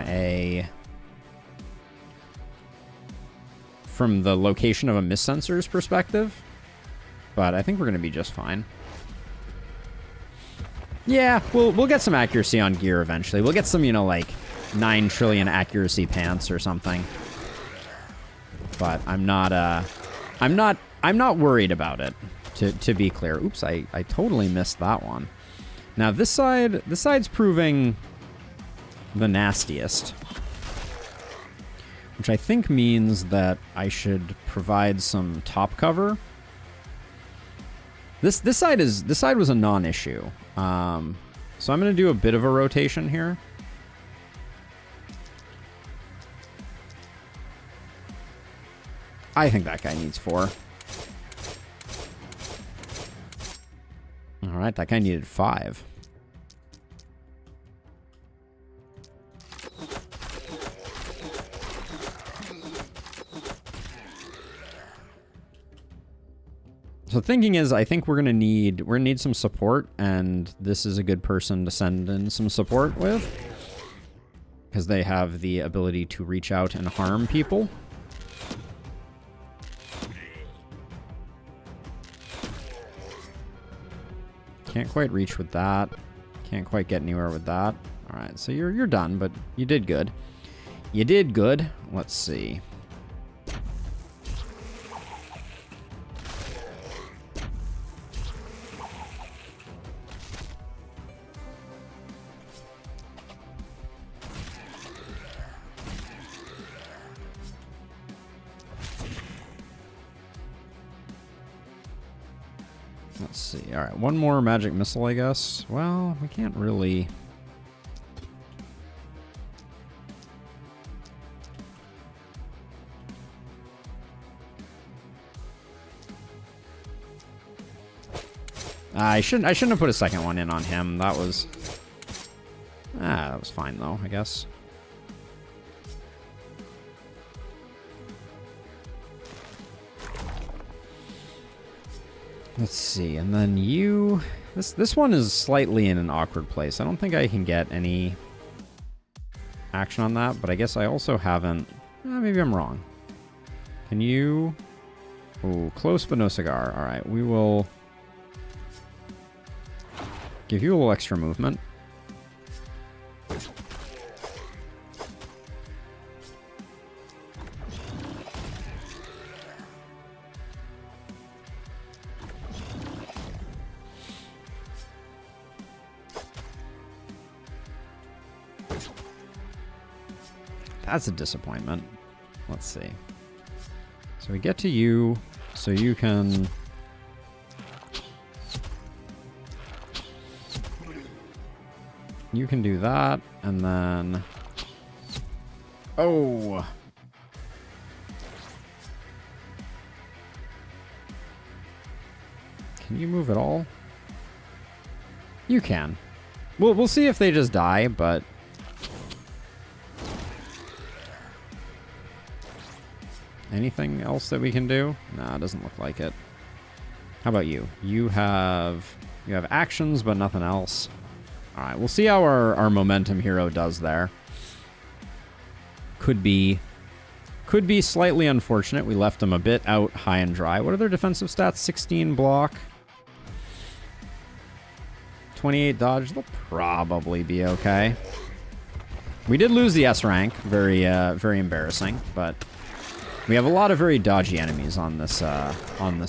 the location of a mist sensor's perspective, but I think we're going to be just fine. Yeah, we'll get some accuracy on gear eventually. We'll get some, you know, like 9 trillion accuracy pants or something. But I'm not worried about it. To be clear. Oops, I totally missed that one. Now this side's proving the nastiest. Which I think means that I should provide some top cover. This side was a non-issue. So I'm gonna do a bit of a rotation here. I think that guy needs 4. All right, that guy needed 5. So thinking is, I think we're gonna need some support, and this is a good person to send in some support with, because they have the ability to reach out and harm people. Can't quite reach with that. Can't quite get anywhere with that. All right, so you're done, but you did good. You did good. Let's see. Let's see. All right, one more magic missile, I guess. Well, we can't really. I shouldn't have put a second one in on him. That was fine though, I guess. Let's see, and then you... This one is slightly in an awkward place. I don't think I can get any action on that, but I guess I also haven't... maybe I'm wrong. Can you... Ooh, close but no cigar. Alright, we will... give you a little extra movement. That's a disappointment. Let's see. So we get to you, so you can... You can do that, and then... Oh! Can you move at all? You can. We'll see if they just die, but... Anything else that we can do? Nah, it doesn't look like it. How about you? You have actions, but nothing else. All right, we'll see how our momentum hero does there. Could be slightly unfortunate. We left him a bit out high and dry. What are their defensive stats? 16 block. 28 dodge. They'll probably be okay. We did lose the S rank. Very embarrassing, but we have a lot of very dodgy enemies on this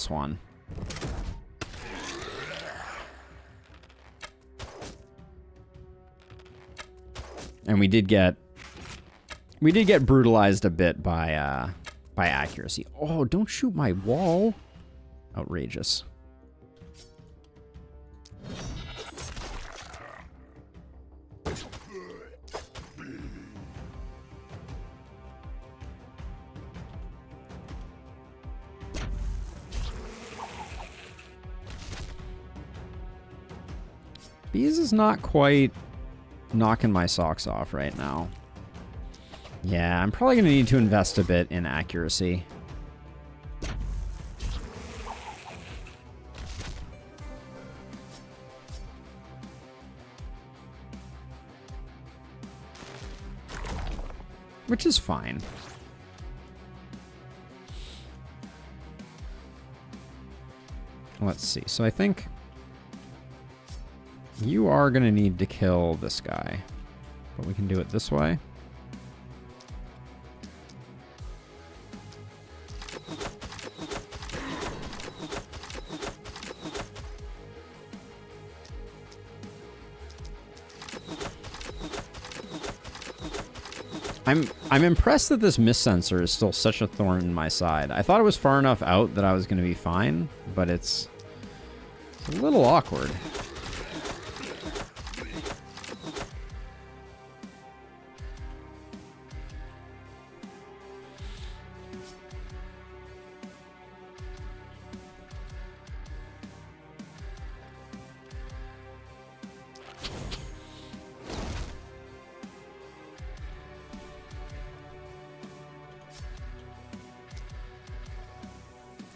one. And we did get brutalized a bit by accuracy. Oh, don't shoot my wall. Outrageous. Bees is not quite knocking my socks off right now. Yeah, I'm probably going to need to invest a bit in accuracy. Which is fine. Let's see. So I think... You are going to need to kill this guy. But we can do it this way. I'm impressed that this mist sensor is still such a thorn in my side. I thought it was far enough out that I was going to be fine, but it's a little awkward.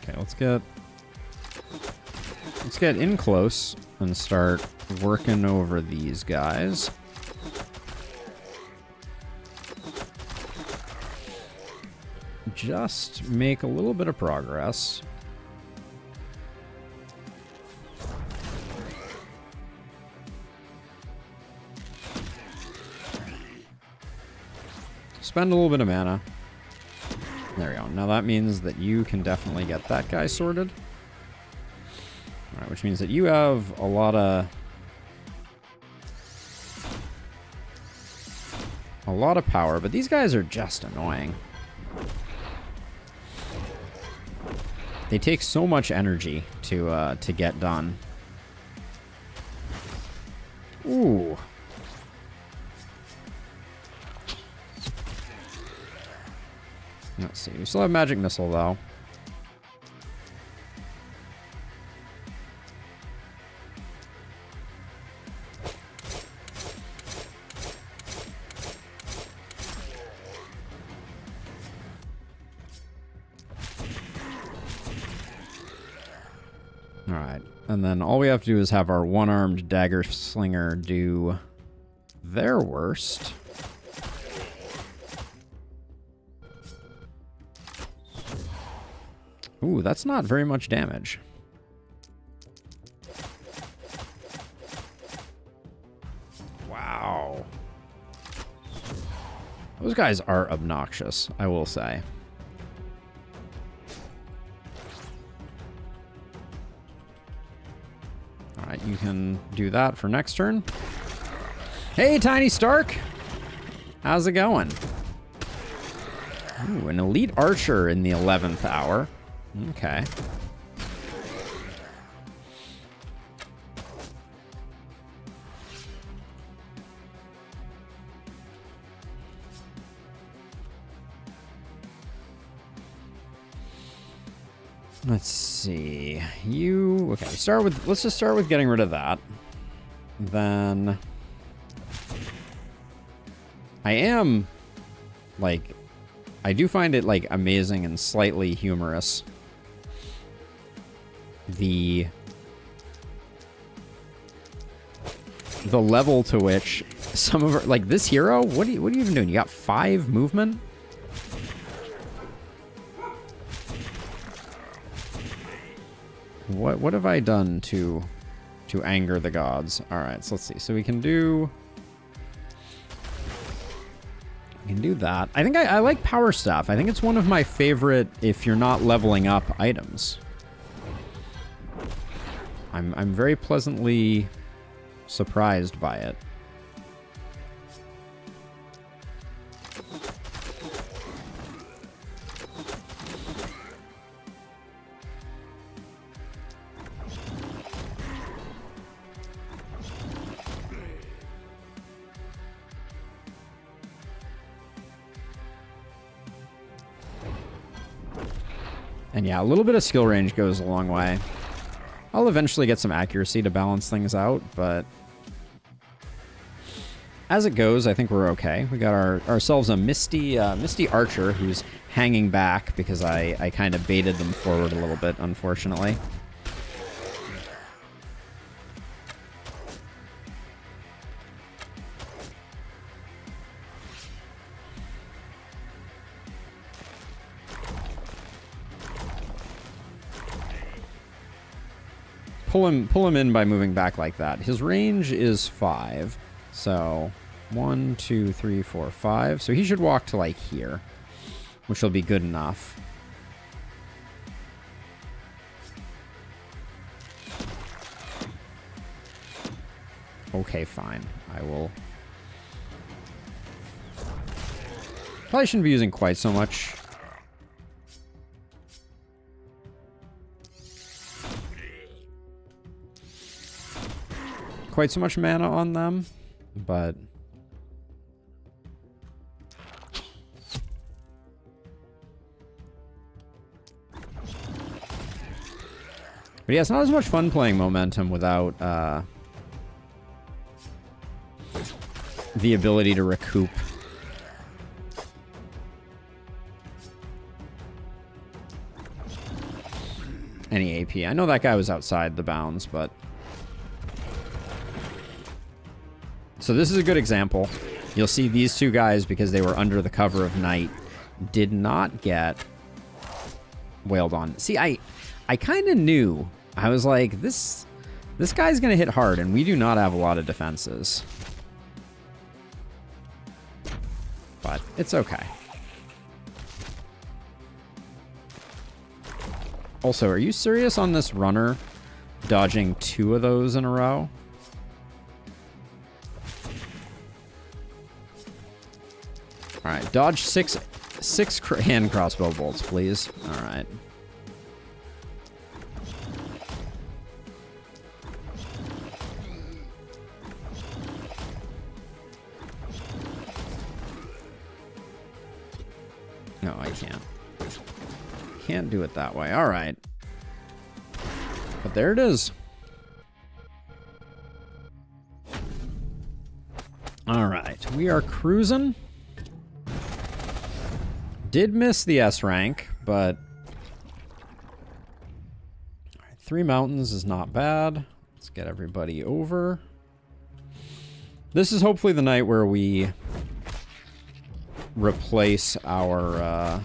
Okay, let's get in close and start working over these guys. Just make a little bit of progress. Spend a little bit of mana. There we go. Now that means that you can definitely get that guy sorted. All right, which means that you have a lot of power, but these guys are just annoying. They take so much energy to get done. Ooh. Let's see. We still have magic missile though. All right. And then all we have to do is have our one-armed dagger slinger do their worst. Ooh, that's not very much damage. Wow. Those guys are obnoxious, I will say. All right, you can do that for next turn. Hey, Tiny Stark! How's it going? Ooh, an elite archer in the 11th hour. Okay. Let's see. Okay, let's just start with getting rid of that. Then I do find it like amazing and slightly humorous. The level to which some of our, like this hero, what are you even doing? You got 5 movement? What have I done to anger the gods? All right, so let's see. So we can do that. I think I like Power Staff. I think it's one of my favorite if you're not leveling up items. I'm very pleasantly surprised by it. And yeah, a little bit of skill range goes a long way. I'll eventually get some accuracy to balance things out, but as it goes, I think we're okay. We got ourselves a Misty Archer who's hanging back because I kind of baited them forward a little bit, unfortunately. pull him in by moving back like that. His range is 5. So 1, 2, 3, 4, 5. So he should walk to like here, which will be good enough. Okay, fine. I will. Probably shouldn't be using quite so much. Quite so much mana on them, but yeah, it's not as much fun playing Momentum without the ability to recoup. Any AP. I know that guy was outside the bounds, but... So this is a good example. You'll see these two guys, because they were under the cover of night, did not get wailed on. See, I kind of knew. I was like, this guy's going to hit hard, and we do not have a lot of defenses. But it's okay. Also, are you serious on this runner dodging 2 of those in a row? All right, dodge six hand crossbow bolts, please. All right. No, I can't. Can't do it that way. All right. But there it is. All right, we are cruising. Did miss the S rank, but all right, 3 mountains is not bad. Let's get everybody over. This is hopefully the night where we replace our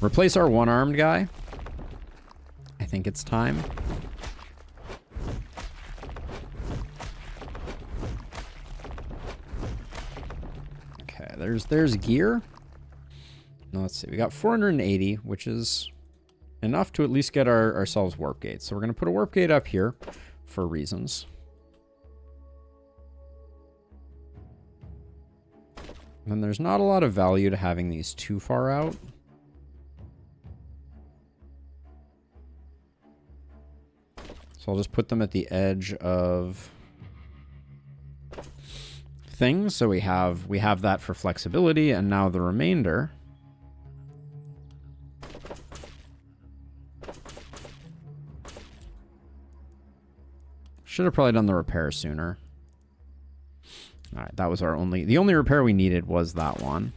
one-armed guy. I think it's time. Okay, there's gear. Now let's see. We got 480, which is enough to at least get ourselves warp gates. So we're going to put a warp gate up here for reasons. And there's not a lot of value to having these too far out. So I'll just put them at the edge of things. So we have that for flexibility, and now the remainder. Should have probably done the repair sooner. All right, that was the only repair we needed was that one.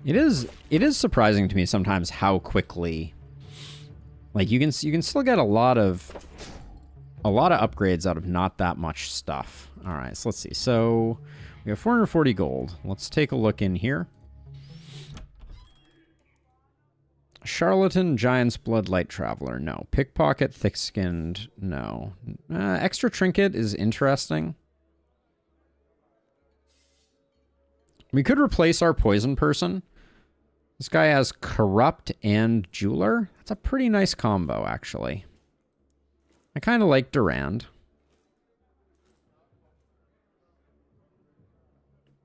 It is surprising to me sometimes how quickly, like, you can still get a lot of upgrades out of not that much stuff. All right, so let's see. So we have 440 gold. Let's take a look in here. Charlatan, Giant's Blood, Light Traveler, no. Pickpocket, Thick-Skinned, no. Extra Trinket is interesting. We could replace our Poison person. This guy has Corrupt and Jeweler. That's a pretty nice combo, actually. I kind of like Durand.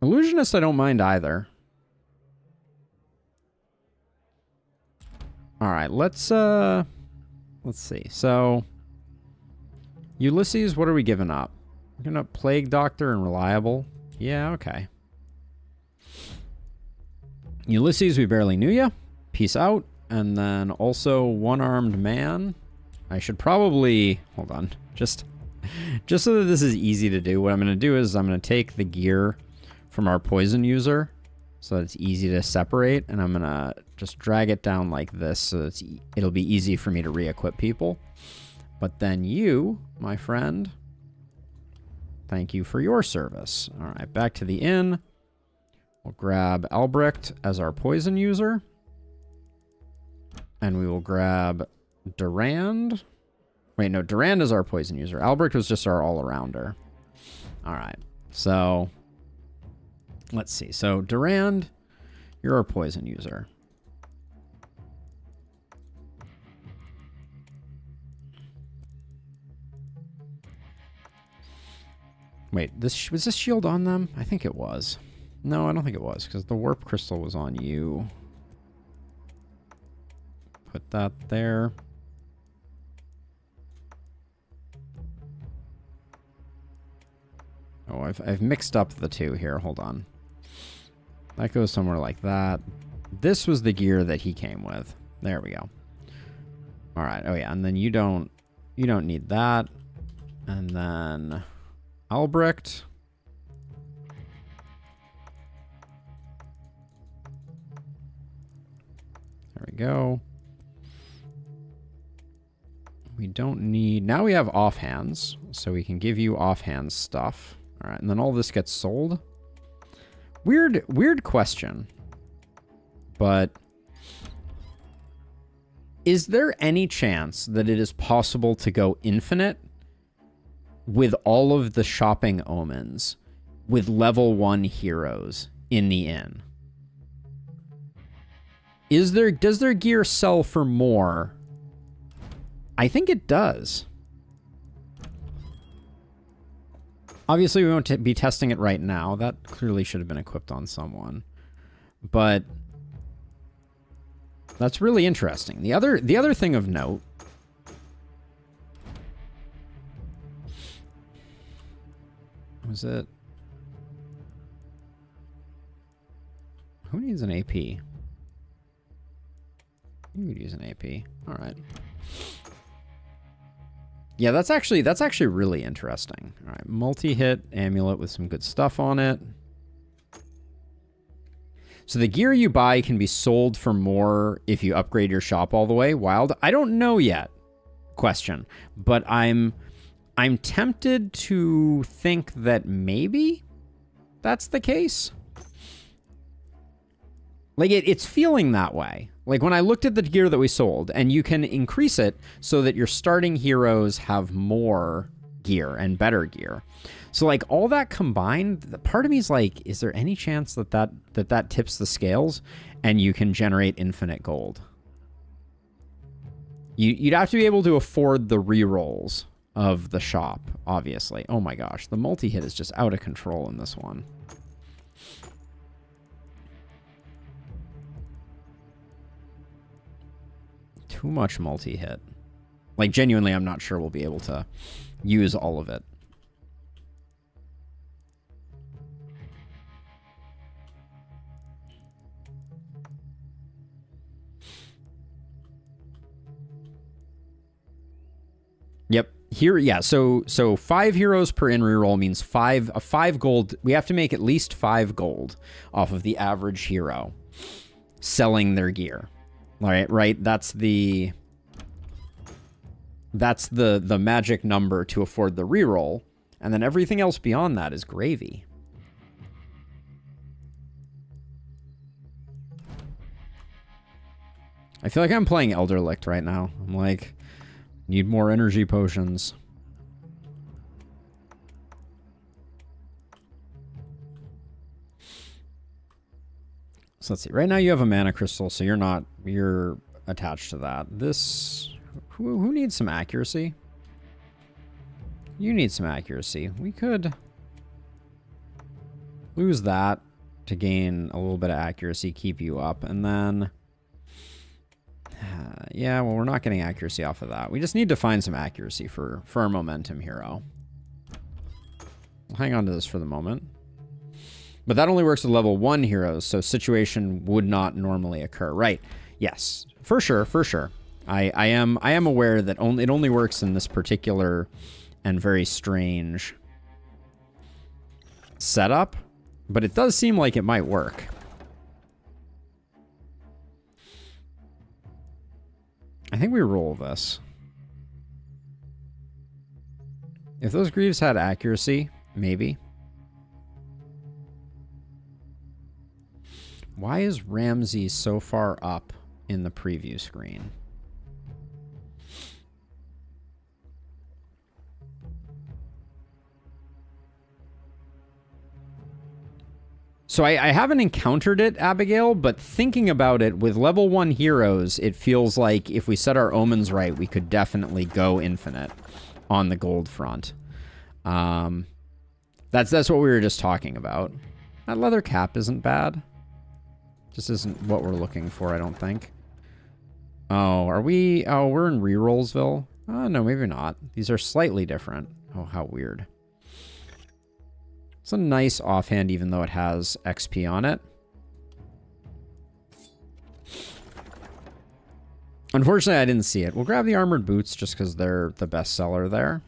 Illusionist I don't mind either. All right, let's see. So, Ulysses, what are we giving up? We're giving up Plague Doctor and Reliable. Yeah, okay. Ulysses, we barely knew ya. Peace out. And then also One-Armed Man. I should probably hold on. Just so that this is easy to do, what I'm going to do is I'm going to take the gear from our poison user, so that it's easy to separate, and I'm going to just drag it down like this so that it'll be easy for me to re-equip people. But then you, my friend, thank you for your service. All right, back to the inn. We'll grab Albrecht as our poison user. And we will grab Durand. Wait, no, Durand is our poison user. Albrecht was just our all-arounder. All right, so let's see. So Durand, you're our poison user. Wait, was this shield on them? I think it was. No, I don't think it was, because the warp crystal was on you. Put that there. Oh, I've mixed up the two here. Hold on. That goes somewhere like that. This was the gear that he came with. There we go. All right. Oh yeah, and then you don't need that. And then Albrecht. There we go. We don't need... Now we have offhands, so we can give you offhand stuff. All right, and then all this gets sold. Weird question. But is there any chance that it is possible to go infinite with all of the shopping omens with level 1 heroes in the inn? Does their gear sell for more? I think it does. Obviously, we won't be testing it right now. That clearly should have been equipped on someone. But that's really interesting. The other thing of note was it... Who needs an AP? You could use an AP. All right. Yeah, that's actually really interesting. All right, multi-hit amulet with some good stuff on it. So the gear you buy can be sold for more if you upgrade your shop all the way. Wild? I don't know yet. Question. But I'm tempted to think that maybe that's the case. Like, it's feeling that way. Like, when I looked at the gear that we sold, and you can increase it so that your starting heroes have more gear and better gear. So, like, all that combined, the part of me is like, is there any chance that tips the scales and you can generate infinite gold? You'd have to be able to afford the rerolls of the shop, obviously. Oh my gosh, the multi-hit is just out of control in this one. Too much multi-hit. Like, genuinely, I'm not sure we'll be able to use all of it. Yep. Here, yeah, so 5 heroes per in reroll means 5 gold. We have to make at least 5 gold off of the average hero selling their gear. All right, that's the magic number to afford the reroll, and then everything else beyond that is gravy. I feel like I'm playing Elderlicht right now. I'm like, need more energy potions. So let's see. Right now you have a mana crystal, so you're attached to that. This, who needs some accuracy? You need some accuracy. We could lose that to gain a little bit of accuracy, keep you up, and then yeah, well, we're not getting accuracy off of that. We just need to find some accuracy for our momentum hero. We'll hang on to this for the moment. But that only works with level 1 heroes, so situation would not normally occur. Right. Yes. For sure, for sure. I am aware that it only works in this particular and very strange setup, but it does seem like it might work. I think we roll this. If those Greaves had accuracy, maybe. Why is Ramsey so far up in the preview screen? So I haven't encountered it, Abigail, but thinking about it, with level 1 heroes, it feels like if we set our omens right, we could definitely go infinite on the gold front. That's what we were just talking about. That leather cap isn't bad. Just isn't what we're looking for, I don't think. Oh, are we... Oh, we're in Rerollsville? Oh, no, maybe not. These are slightly different. Oh, how weird. It's a nice offhand, even though it has XP on it. Unfortunately, I didn't see it. We'll grab the armored boots just because they're the best seller there.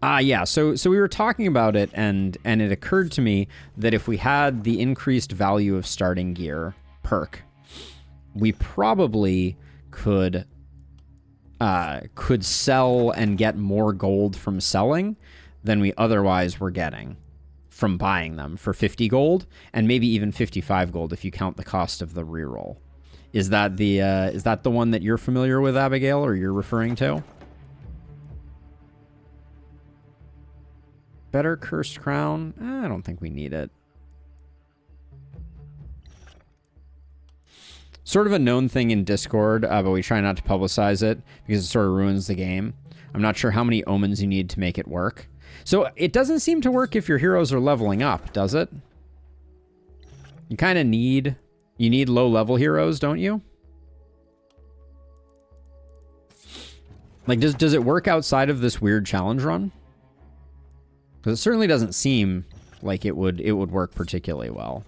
Yeah, so we were talking about it, and it occurred to me that if we had the increased value of starting gear perk, we probably could sell and get more gold from selling than we otherwise were getting from buying them for 50 gold, and maybe even 55 gold if you count the cost of the reroll. Is that the one that you're familiar with, Abigail, or you're referring to? Better Cursed Crown? I don't think we need it. Sort of a known thing in Discord, but we try not to publicize it because it sort of ruins the game. I'm not sure how many omens you need to make it work. So it doesn't seem to work if your heroes are leveling up, does it? You kind of need... You need low-level heroes, don't you? Like, does it work outside of this weird challenge run? Because it certainly doesn't seem like it would work particularly well.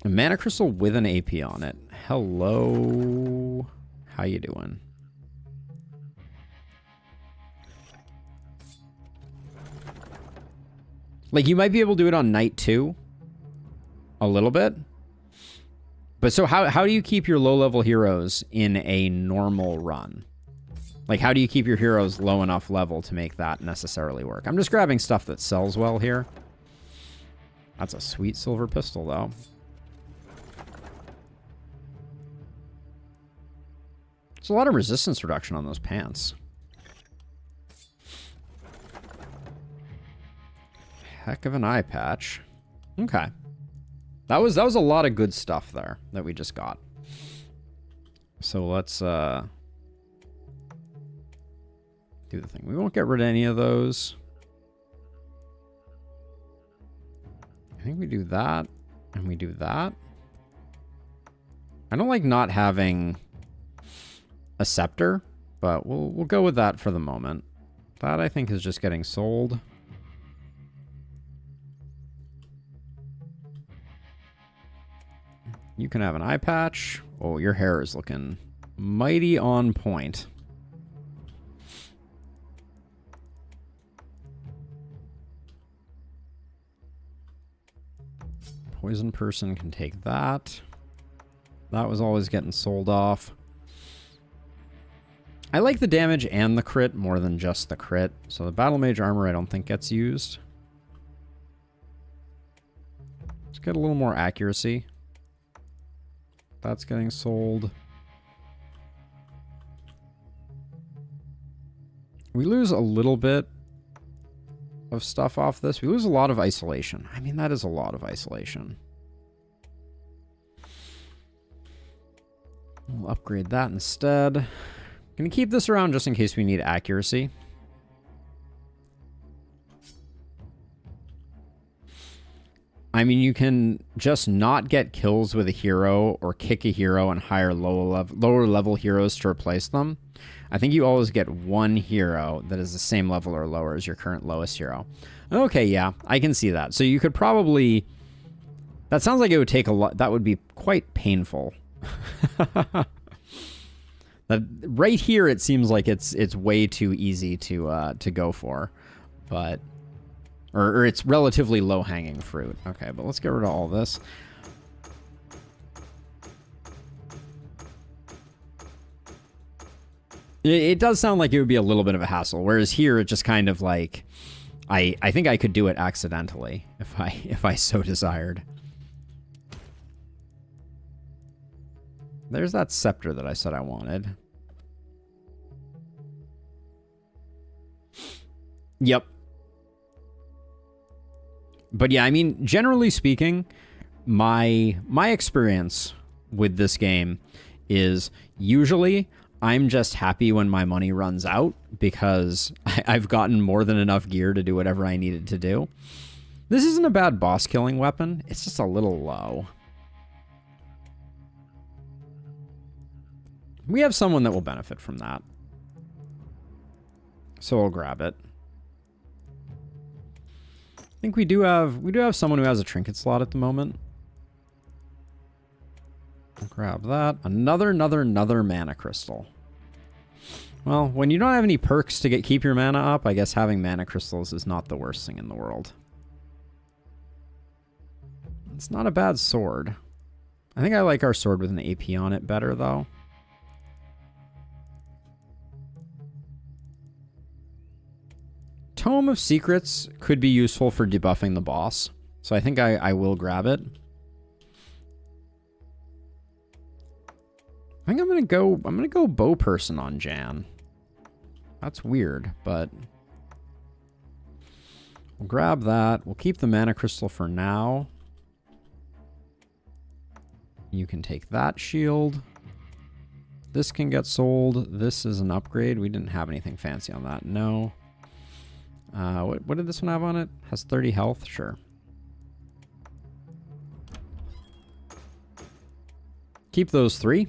A mana crystal with an AP on it. Hello. How you doing? Like, you might be able to do it on night 2. A little bit. But so how do you keep your low-level heroes in a normal run? Like, how do you keep your heroes low enough level to make that necessarily work? I'm just grabbing stuff that sells well here. That's a sweet silver pistol, though. There's a lot of resistance reduction on those pants. Heck of an eye patch. Okay. That was a lot of good stuff there that we just got. So let's do the thing. We won't get rid of any of those. I think we do that, and we do that. I don't like not having a scepter, but we'll go with that for the moment. That, I think, is just getting sold. You can have an eye patch. Oh, your hair is looking mighty on point. Poison person can take that. That was always getting sold off. I like the damage and the crit more than just the crit. So the battle mage armor I don't think gets used. Let's get a little more accuracy. That's getting sold. We lose a little bit of stuff off this. We lose a lot of isolation. I mean, that is a lot of isolation. We'll upgrade that instead. Gonna keep this around just in case we need accuracy. I mean, you can just not get kills with a hero or kick a hero and hire lower level heroes to replace them. I think you always get one hero that is the same level or lower as your current lowest hero. Okay, yeah, I can see that. So you could probably... That sounds like it would take a lot... That would be quite painful. That right here, it seems like it's way too easy to go for. But... Or it's relatively low-hanging fruit. Okay, but let's get rid of all this. It does sound like it would be a little bit of a hassle, whereas here, it's just kind of like, I think I could do it accidentally if I so desired. There's that scepter that I said I wanted. Yep. But yeah, I mean, generally speaking, my experience with this game is usually I'm just happy when my money runs out because I've gotten more than enough gear to do whatever I needed to do. This isn't a bad boss killing weapon. It's just a little low. We have someone that will benefit from that. So we'll grab it. I think we do have someone who has a trinket slot at the moment. I'll grab that. Another mana crystal. Well, when you don't have any perks to keep your mana up, I guess having mana crystals is not the worst thing in the world. It's not a bad sword. I think I like our sword with an AP on it better, though. Tome of Secrets could be useful for debuffing the boss, so I think I will grab it. I think I'm gonna go bow person on Jan. That's weird, but we'll grab that. We'll keep the mana crystal for now. You can take that shield. This can get sold. This is an upgrade. We didn't have anything fancy on that. No. What did this one have on it? Has 30 health? Sure. Keep those 3.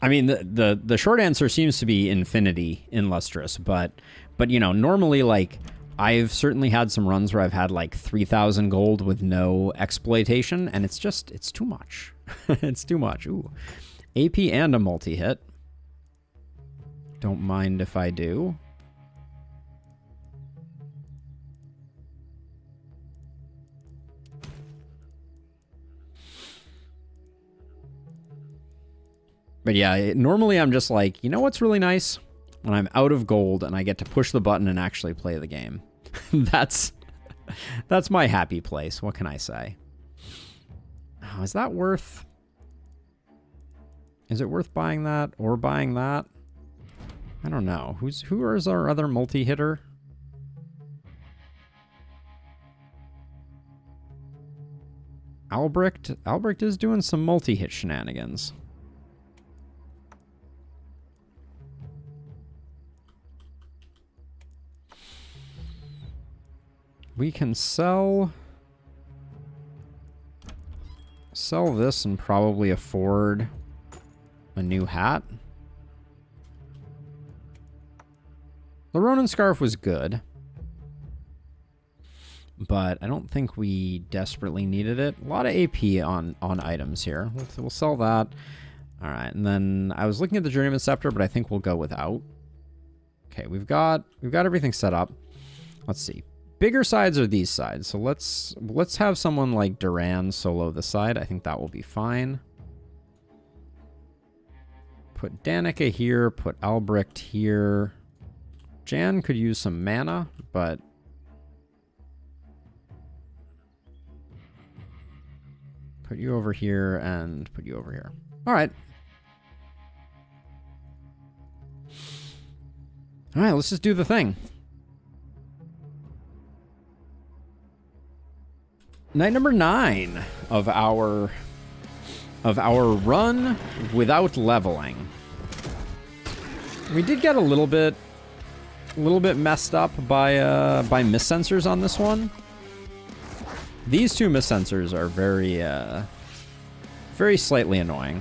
I mean, the short answer seems to be infinity in Lustrous, but you know, normally, like, I've certainly had some runs where I've had like 3,000 gold with no exploitation, and it's too much. It's too much. Ooh. AP and a multi-hit. Don't mind if I do. But yeah, normally I'm just like, you know what's really nice? When I'm out of gold and I get to push the button and actually play the game. That's my happy place. What can I say? Oh, is that worth... Is it worth buying that or buying that? I don't know. Who is our other multi-hitter? Albrecht? Albrecht is doing some multi-hit shenanigans. We can sell this and probably afford a new hat. The Ronin Scarf was good, but I don't think we desperately needed it. A lot of AP on items here. We'll sell that. All right, and then I was looking at the Journeyman Scepter, but I think we'll go without. Okay, we've got everything set up. Let's see. Bigger sides are these sides, so let's have someone like Duran solo this side. I think that will be fine. Put Danica here, put Albrecht here. Jan could use some mana, but put you over here and put you over here. All right. All right, let's just do the thing. Night number 9 of our run without leveling. We did get a little bit messed up by miss sensors on this one. These 2 miss sensors are very slightly annoying.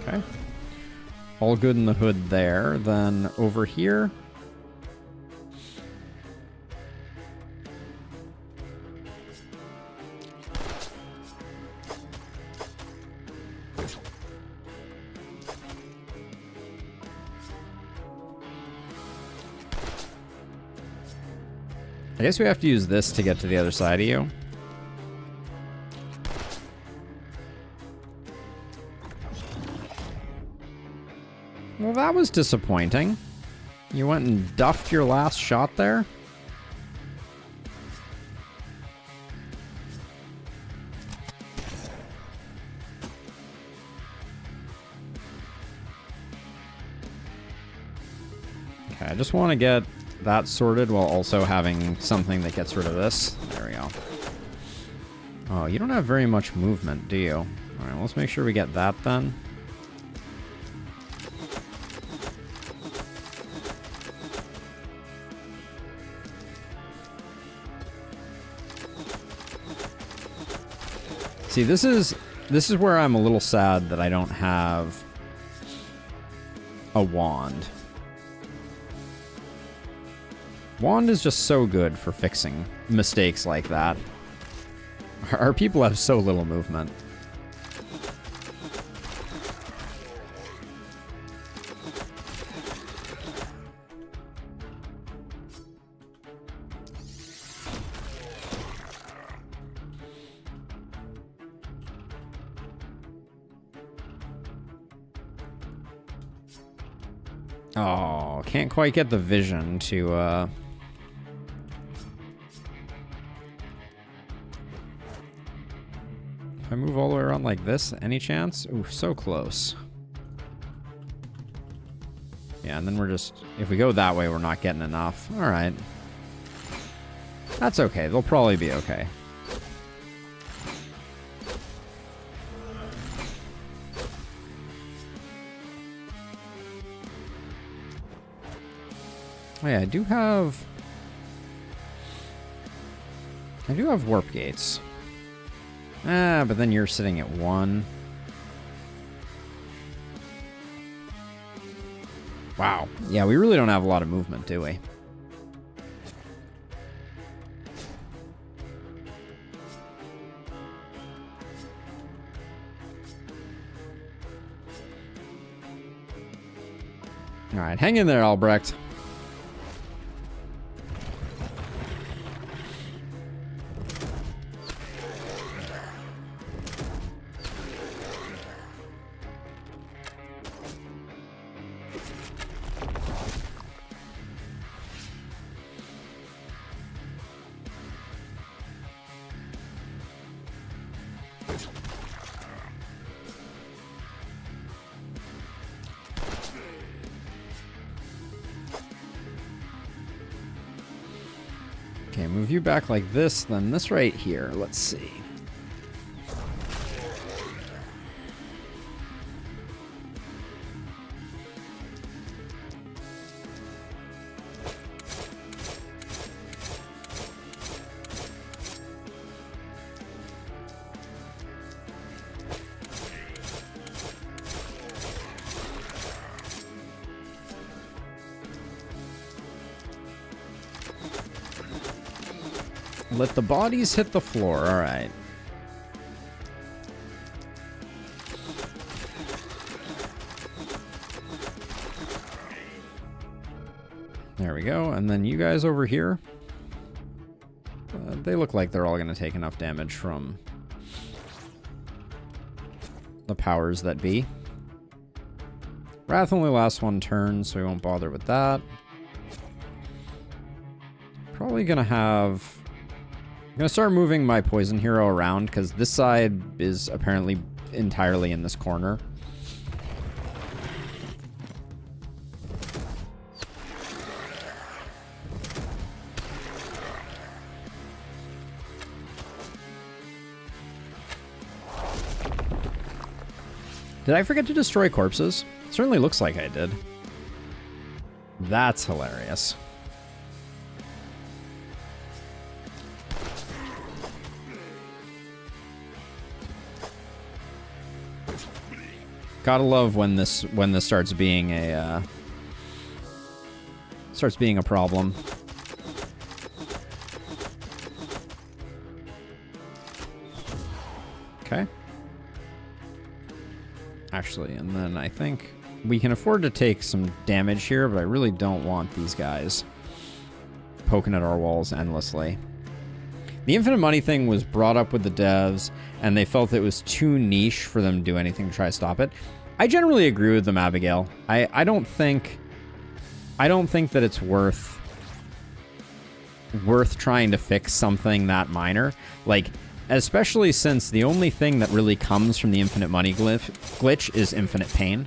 Okay. All good in the hood there. Then over here. I guess we have to use this to get to the other side of you. Well, that was disappointing. You went and duffed your last shot there? Okay, I just want to get that sorted while also having something that gets rid of this. There we go. Oh, you don't have very much movement, do you? Alright, let's make sure we get that then. See, this is where I'm a little sad that I don't have a wand. Wand is just so good for fixing mistakes like that. Our people have so little movement. Oh, can't quite get the vision to, If I move all the way around like this, any chance? Ooh, so close. Yeah, and then we're just... If we go that way, we're not getting enough. Alright. That's okay. They'll probably be okay. Oh yeah, I do have warp gates. Ah, but then you're sitting at 1. Wow. Yeah, we really don't have a lot of movement, do we? Alright, hang in there, Albrecht. Okay, move you back like this, then this right here. Let's see. Let the bodies hit the floor. All right. There we go. And then you guys over here. They look like they're all going to take enough damage from the powers that be. Wrath only lasts 1 turn, so we won't bother with that. Probably going to have... I'm going to start moving my poison hero around, because this side is apparently entirely in this corner. Did I forget to destroy corpses? It certainly looks like I did. That's hilarious. Gotta love when this starts being a problem. Okay. Actually, and then I think we can afford to take some damage here, but I really don't want these guys poking at our walls endlessly. The infinite money thing was brought up with the devs, and they felt it was too niche for them to do anything to try to stop it. I generally agree with them, Abigail. I don't think that it's worth trying to fix something that minor. Like, especially since the only thing that really comes from the infinite money glitch is infinite pain.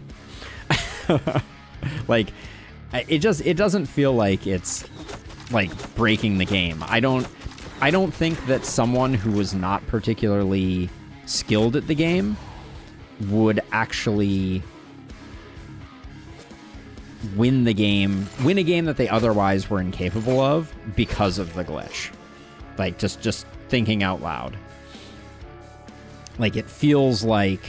Like, it doesn't feel like it's like breaking the game. I don't think that someone who was not particularly skilled at the game would actually win a game that they otherwise were incapable of because of the glitch. Like, just thinking out loud. Like, it feels like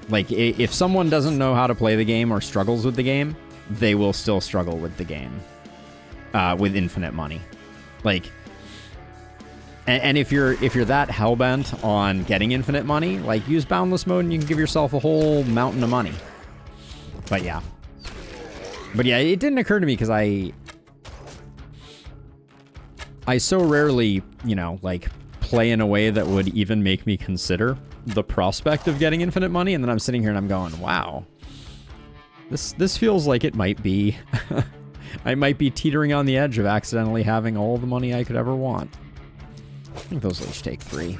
if someone doesn't know how to play the game or struggles with the game, they will still struggle with the game with infinite money. Like, and if you're that hellbent on getting infinite money, like, use boundless mode and you can give yourself a whole mountain of money. But yeah, it didn't occur to me because I so rarely, you know, like, play in a way that would even make me consider the prospect of getting infinite money, and then I'm sitting here and I'm going, wow, this feels like it might be I might be teetering on the edge of accidentally having all the money I could ever want. I think those will each take 3.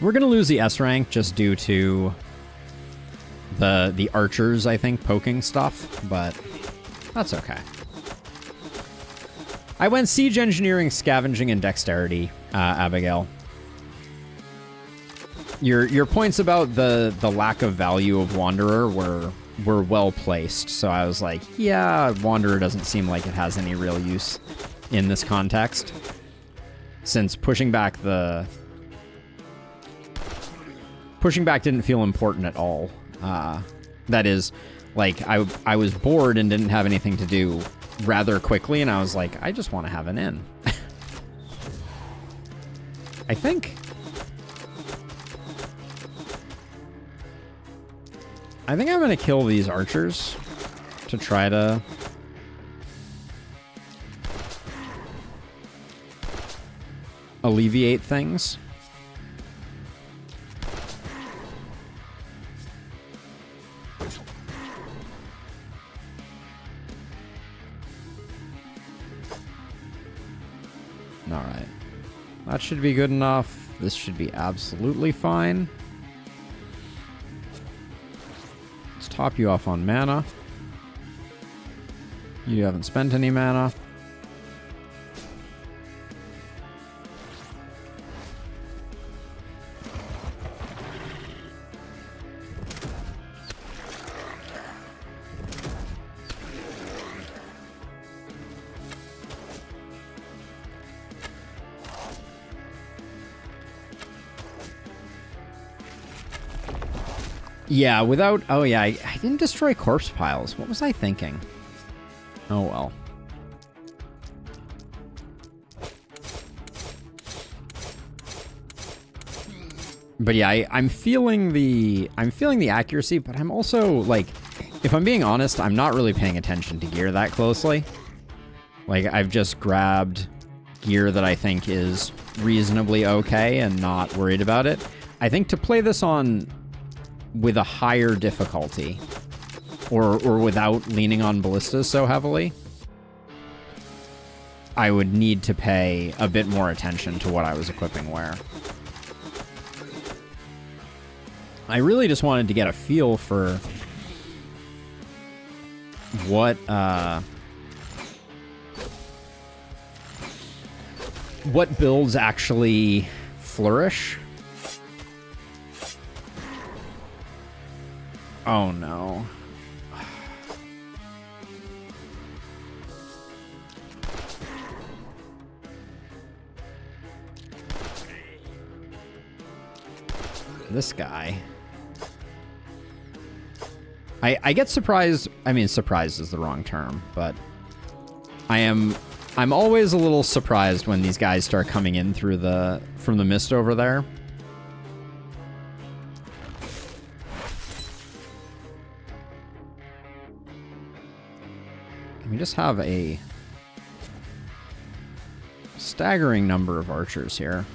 We're going to lose the S rank just due to the archers, I think, poking stuff, but that's okay. I went siege engineering, scavenging, and dexterity, Abigail. Your points about the lack of value of Wanderer were well placed, so I was like, yeah, Wanderer doesn't seem like it has any real use in this context, since pushing back didn't feel important at all. That is, like, I was bored and didn't have anything to do rather quickly, and I was like, I just want to have an inn. I think I'm going to kill these archers to try to alleviate things. All right. That should be good enough. This should be absolutely fine. Let's top you off on mana. You haven't spent any mana. Yeah, without... Oh, yeah, I didn't destroy corpse piles. What was I thinking? Oh, well. But yeah, I'm feeling the accuracy, but I'm also, like, if I'm being honest, I'm not really paying attention to gear that closely. Like, I've just grabbed gear that I think is reasonably okay and not worried about it. I think to play this on with a higher difficulty, or without leaning on ballistas so heavily, I would need to pay a bit more attention to what I was equipping where. I really just wanted to get a feel for what builds actually flourish. Oh no. This guy. I get surprised. I mean, surprised is the wrong term, but I'm always a little surprised when these guys start coming in from the mist over there. We just have a staggering number of archers here.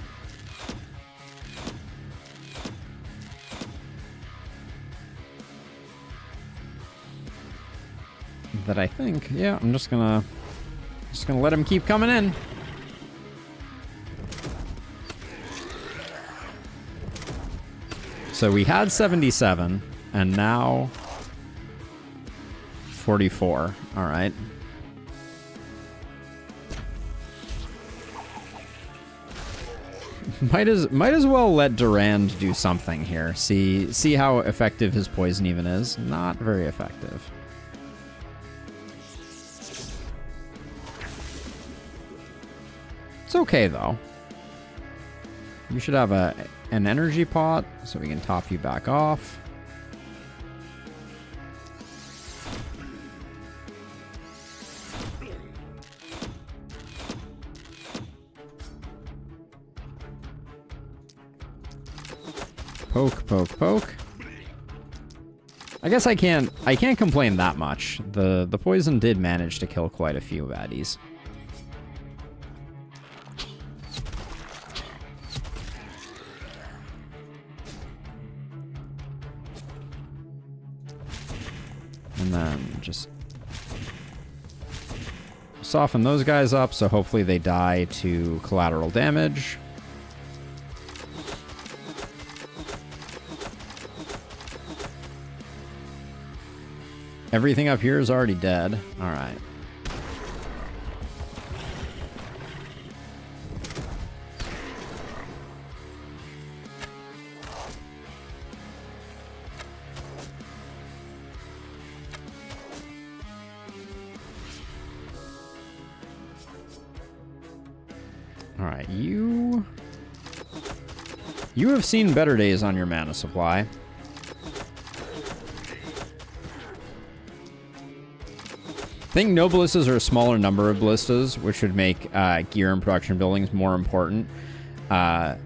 That I think, yeah, I'm just gonna let him keep coming in. So we had 77, and now 44. All right. Might as well let Durand do something here. See how effective his poison even is. Not very effective. It's okay though. You should have an energy pot so we can top you back off. Poke, poke, poke. I guess I can't complain that much. The poison did manage to kill quite a few baddies. And then just soften those guys up, so hopefully they die to collateral damage. Everything up here is already dead. All right. All right, you have seen better days on your mana supply. I think no ballistas are a smaller number of ballistas, which would make gear and production buildings more important. Yeah,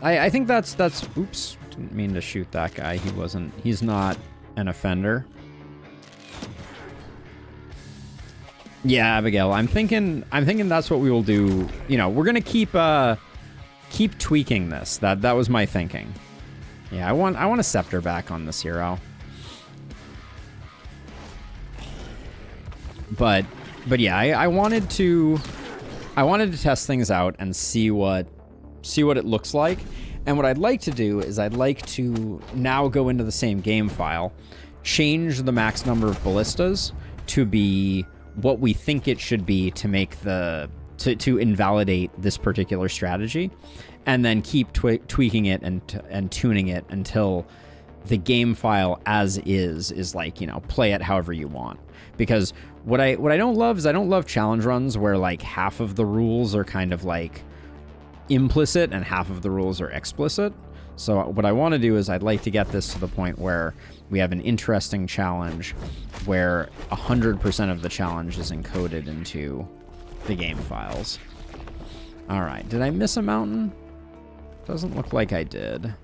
I think that's. Oops, didn't mean to shoot that guy. He's not an offender. Yeah, Abigail, I'm thinking that's what we will do. You know, we're gonna keep tweaking this. That was my thinking. Yeah, I want a scepter back on this hero. But yeah, I wanted to test things out and see what it looks like. And what I'd like to do is I'd like to now go into the same game file, change the max number of ballistas to be what we think it should be to make to invalidate this particular strategy, and then keep tweaking it and tuning it until the game file as is like, you know, play it however you want. Because what I don't love is I don't love challenge runs where like half of the rules are kind of like implicit and half of the rules are explicit. So what I want to do is I'd like to get this to the point where we have an interesting challenge where 100% of the challenge is encoded into the game files. All right, did I miss a mountain? Doesn't look like I did.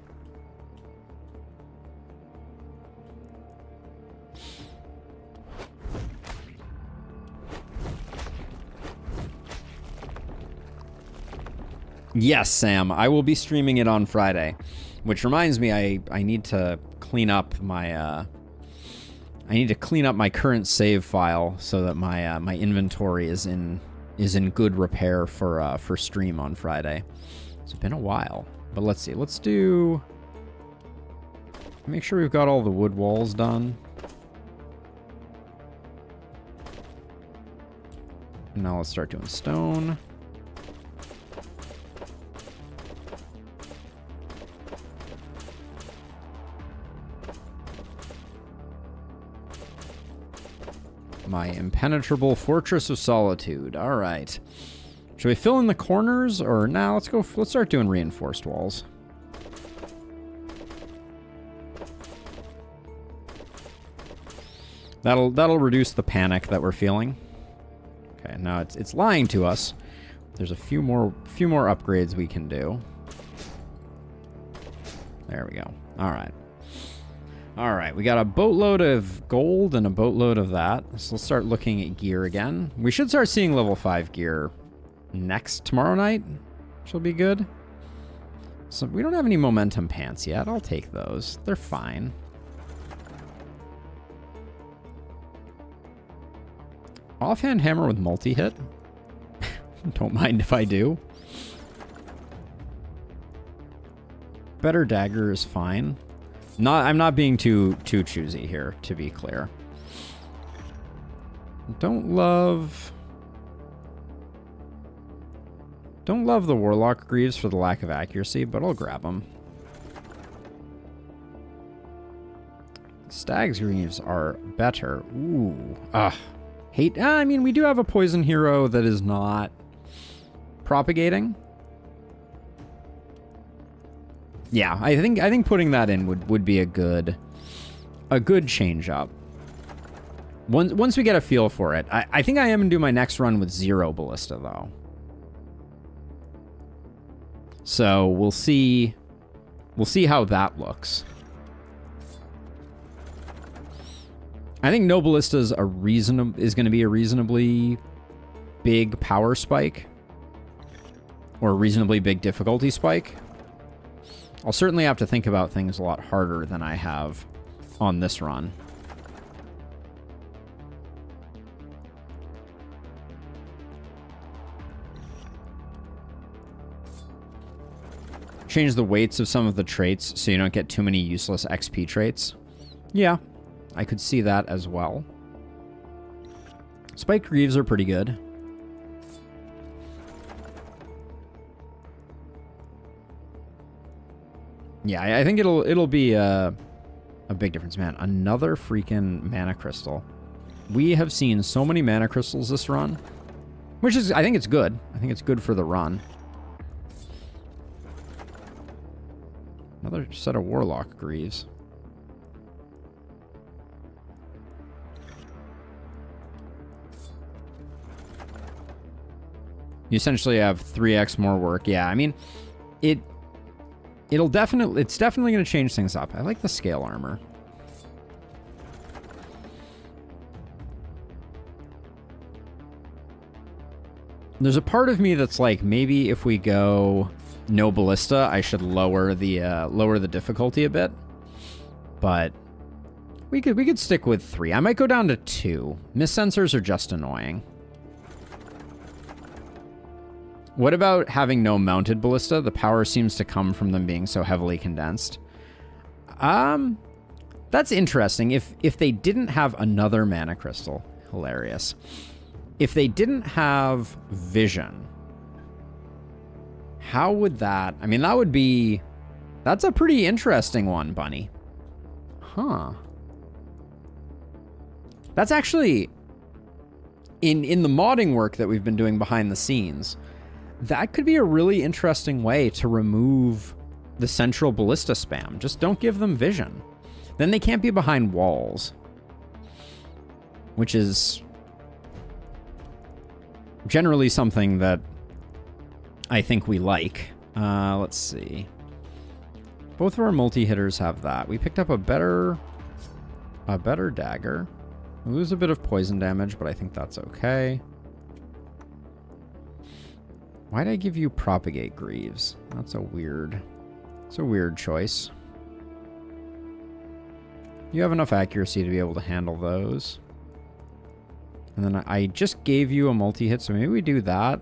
Yes, Sam, I will be streaming it on Friday, which reminds me I need to clean up my current save file so that my inventory is in good repair for stream on Friday. It's been a while, but let's see. Let's make sure we've got all the wood walls done. Now let's start doing stone. My impenetrable fortress of solitude. All right. Should we fill in the corners or now? Let's start doing reinforced walls. That'll reduce the panic that we're feeling. Okay, now it's lying to us. There's a few more upgrades we can do. There we go. All right. All right, we got a boatload of gold and a boatload of that. So let's start looking at gear again. We should start seeing level 5 gear tomorrow night, which will be good. So we don't have any momentum pants yet. I'll take those. They're fine. Offhand hammer with multi-hit. Don't mind if I do. Better dagger is fine. I'm not being too choosy here, to be clear. Don't love the Warlock Greaves for the lack of accuracy, but I'll grab them. Stag's Greaves are better. Ooh. I mean, we do have a poison hero that is not propagating. Yeah, I think putting that in would be a good change up. Once we get a feel for it. I think I am gonna do my next run with 0 ballista though. So we'll see how that looks. I think no ballista is going to be a reasonably big power spike or a reasonably big difficulty spike. I'll certainly have to think about things a lot harder than I have on this run. Change the weights of some of the traits so you don't get too many useless XP traits. Yeah, I could see that as well. Spike Greaves are pretty good. Yeah, I think it'll be a big difference, man. Another freaking mana crystal. We have seen so many mana crystals this run, which is, I think it's good. I think it's good for the run. Another set of Warlock Greaves. You essentially have 3x more work. Yeah, I mean, it's definitely going to change things up. I like the scale armor. There's a part of me that's like, maybe if we go no ballista, I should lower the difficulty a bit. But we could stick with 3. I might go down to 2. Miss sensors are just annoying. What about having no mounted ballista? The power seems to come from them being so heavily condensed. That's interesting. If they didn't have another mana crystal, hilarious. If they didn't have vision, how would that... I mean, that's a pretty interesting one, Bunny. Huh. That's actually... In the modding work that we've been doing behind the scenes, that could be a really interesting way to remove the central ballista spam. Just don't give them vision. Then they can't be behind walls. Which is generally something that I think we like. Let's see. Both of our multi-hitters have that. We picked up a better dagger. We lose a bit of poison damage, but I think that's okay. Why'd I give you Propagate Greaves? It's a weird choice. You have enough accuracy to be able to handle those. And then I just gave you a multi-hit, so maybe we do that.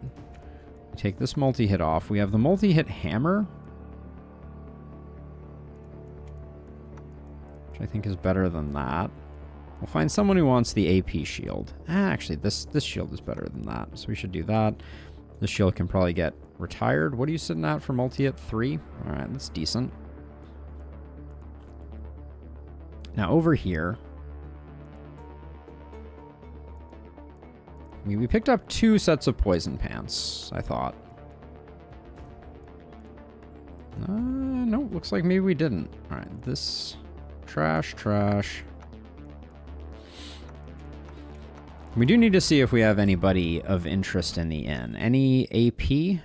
Take this multi-hit off. We have the multi-hit hammer, which I think is better than that. We'll find someone who wants the AP shield. Actually, this shield is better than that, so we should do that. The shield can probably get retired. What are you sitting at for multi-hit? 3? Alright, that's decent. Now over here, we picked up 2 sets of poison pants, I thought. No, looks like maybe we didn't. Alright, this... Trash. We do need to see if we have anybody of interest in the inn. Any AP?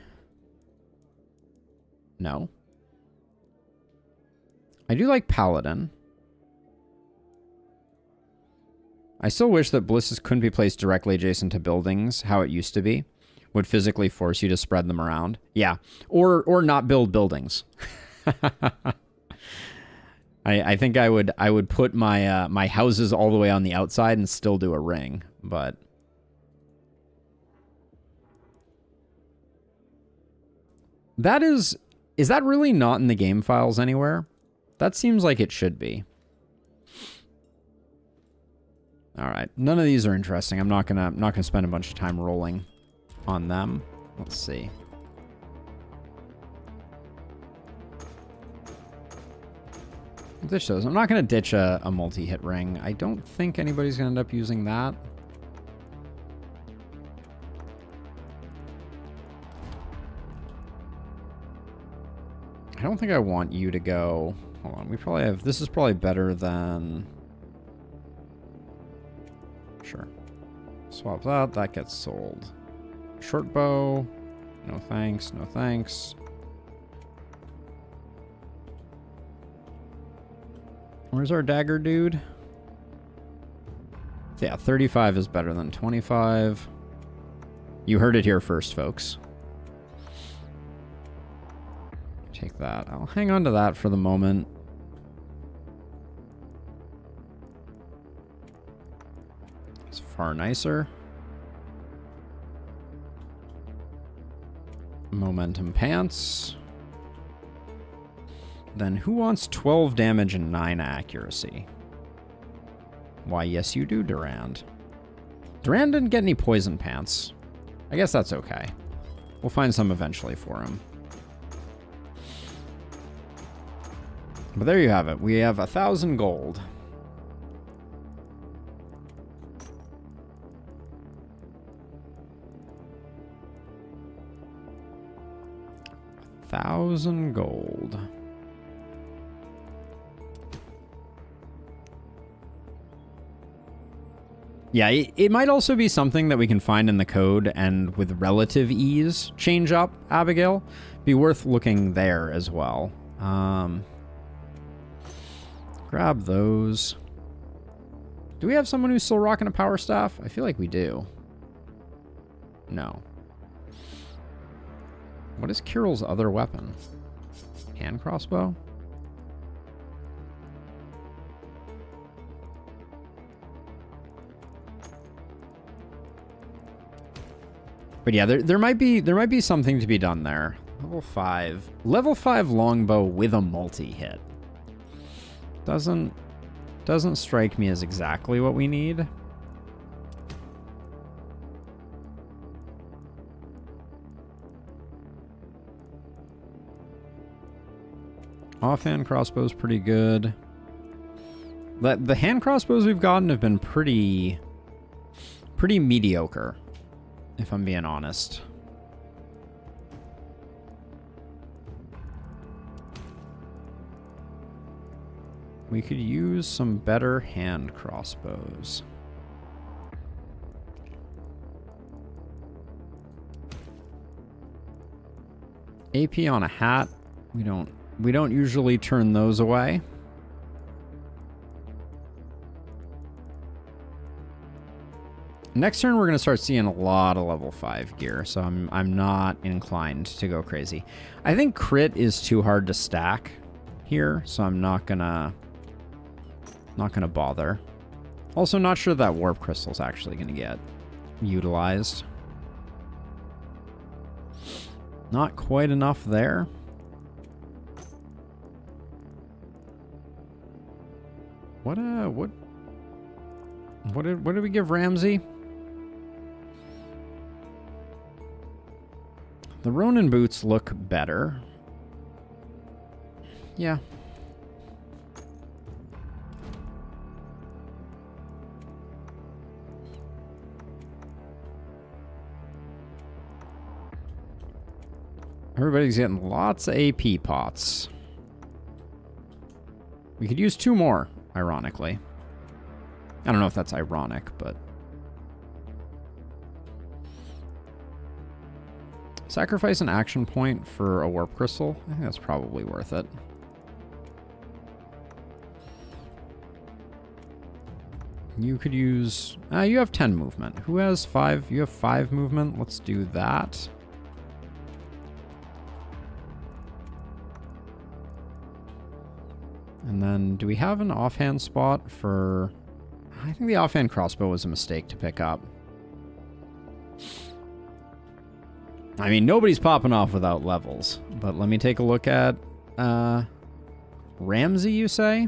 No. I do like Paladin. I still wish that balistas couldn't be placed directly adjacent to buildings, how it used to be. Would physically force you to spread them around. Yeah, or not build buildings. I think I would put my my houses all the way on the outside and still do a ring, but that is that really not in the game files anywhere? That seems like it should be. All right, none of these are interesting. I'm not gonna spend a bunch of time rolling on them. Let's see. This shows. I'm not going to ditch a multi-hit ring. I don't think anybody's going to end up using that. I don't think I want you to go... Hold on. We probably have... This is probably better than... Sure. Swap that. That gets sold. Short bow. No thanks. No thanks. Where's our dagger dude? Yeah, 35 is better than 25. You heard it here first, folks. Take that. I'll hang on to that for the moment. It's far nicer. Momentum pants. Then who wants 12 damage and 9 accuracy? Why, yes you do, Durand. Durand didn't get any poison pants. I guess that's okay. We'll find some eventually for him. But there you have it. We have 1,000 gold. $1,000 gold. Yeah, it might also be something that we can find in the code and with relative ease change up Abigail. Be worth looking there as well. Grab those. Do we have someone who's still rocking a power staff? I feel like we do. No. What is Kirill's other weapon? Hand crossbow? But yeah, there might be something to be done there. Level 5. Level 5 longbow with a multi-hit. Doesn't strike me as exactly what we need. Offhand crossbow's pretty good. The hand crossbows we've gotten have been pretty mediocre, if I'm being honest. We could use some better hand crossbows. AP on a hat. We don't usually turn those away. Next turn, we're going to start seeing a lot of level 5 gear, so I'm not inclined to go crazy. I think crit is too hard to stack here, so I'm not gonna bother. Also, not sure that warp crystal's actually going to get utilized. Not quite enough there. What did we give Ramsey? The Ronin boots look better. Yeah. Everybody's getting lots of AP pots. We could use 2 more, ironically. I don't know if that's ironic, but... Sacrifice an action point for a warp crystal? I think that's probably worth it. You could use... you have 10 movement. Who has 5? You have 5 movement. Let's do that. And then, do we have an offhand spot for... I think the offhand crossbow was a mistake to pick up. I mean, nobody's popping off without levels. But let me take a look at... Ramsey, you say?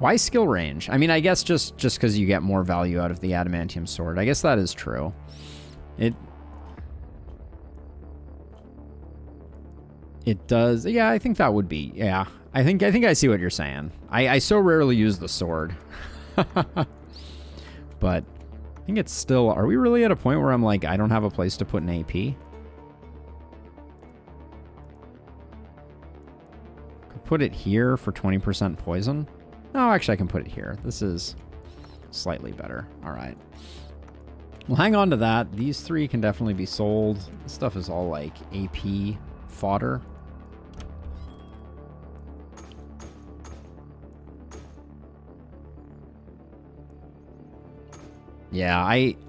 Why skill range? I mean, I guess just because you get more value out of the adamantium sword. I guess that is true. It does. Yeah, I think that would be. Yeah, I think I see what you're saying. I so rarely use the sword. But I think it's still... Are we really at a point where I'm like, I don't have a place to put an AP? Could put it here for 20% poison. No, actually, I can put it here. This is slightly better. All right. We'll hang on to that. These 3 can definitely be sold. This stuff is all like AP fodder. Yeah,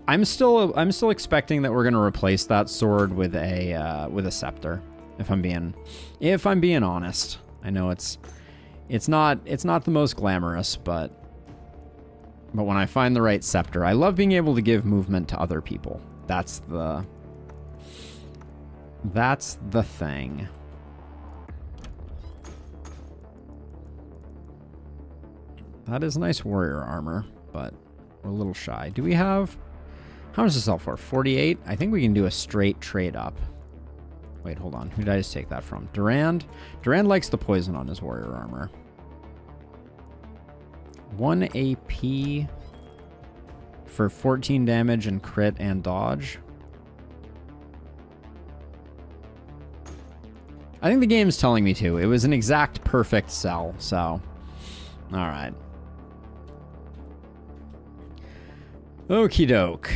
I'm still expecting that we're gonna replace that sword with a scepter. If I'm being honest, I know it's not the most glamorous, but when I find the right scepter, I love being able to give movement to other people. That's the thing. That is nice warrior armor, but we're a little shy. Do we have... How much does this sell for? 48? I think we can do a straight trade up. Wait, hold on. Who did I just take that from? Durand? Durand likes the poison on his warrior armor. 1 AP for 14 damage and crit and dodge. I think the game's telling me to. It was an exact perfect sell, so... Alright. Okie doke.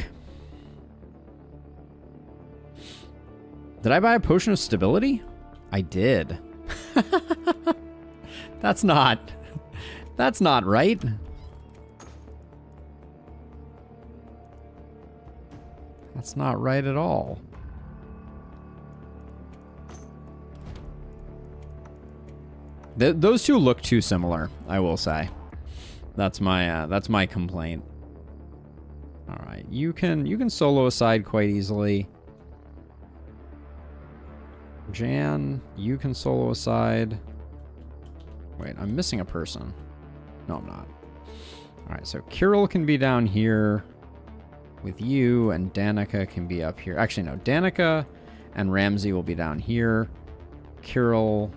Did I buy a potion of stability? I did. That's not right. That's not right at all. Those two look too similar, I will say. That's my complaint. All right, you can solo aside quite easily. Jan, you can solo aside. Wait, I'm missing a person. No, I'm not. All right, so Kirill can be down here with you, and Danica can be up here. Actually, no, Danica and Ramsey will be down here. Kirill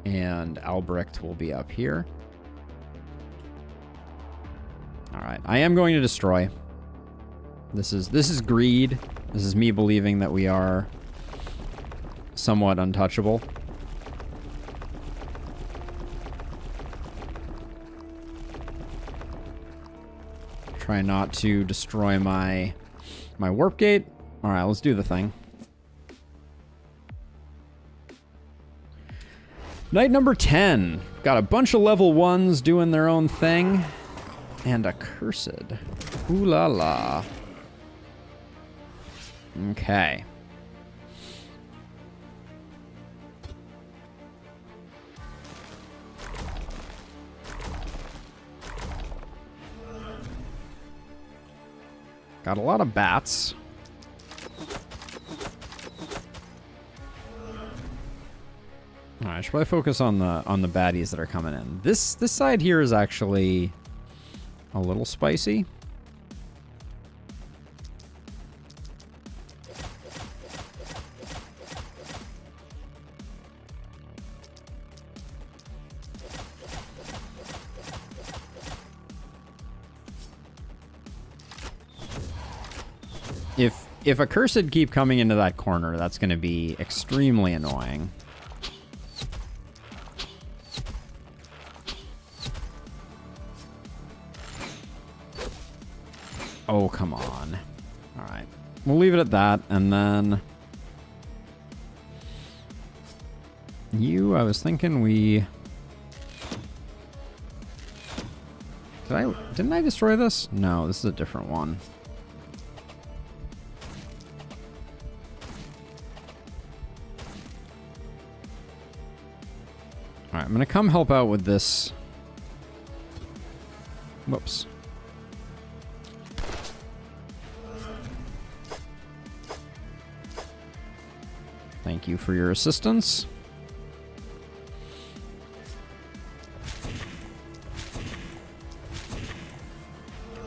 and Albrecht will be up here. All right, I am going to destroy. This is greed. This is me believing that we are somewhat untouchable. Try not to destroy my warp gate. All right, let's do the thing. Night number 10. Got a bunch of level 1s doing their own thing. And a cursed. Ooh la la. Okay. Got a lot of bats. Alright, I should probably focus on the baddies that are coming in. This side here is actually a little spicy. If a cursed keep coming into that corner, that's going to be extremely annoying. Oh, come on. All right. We'll leave it at that, and then... You, I was thinking we... Didn't I destroy this? No, this is a different one. Alright, I'm gonna come help out with this. Whoops. Thank you for your assistance.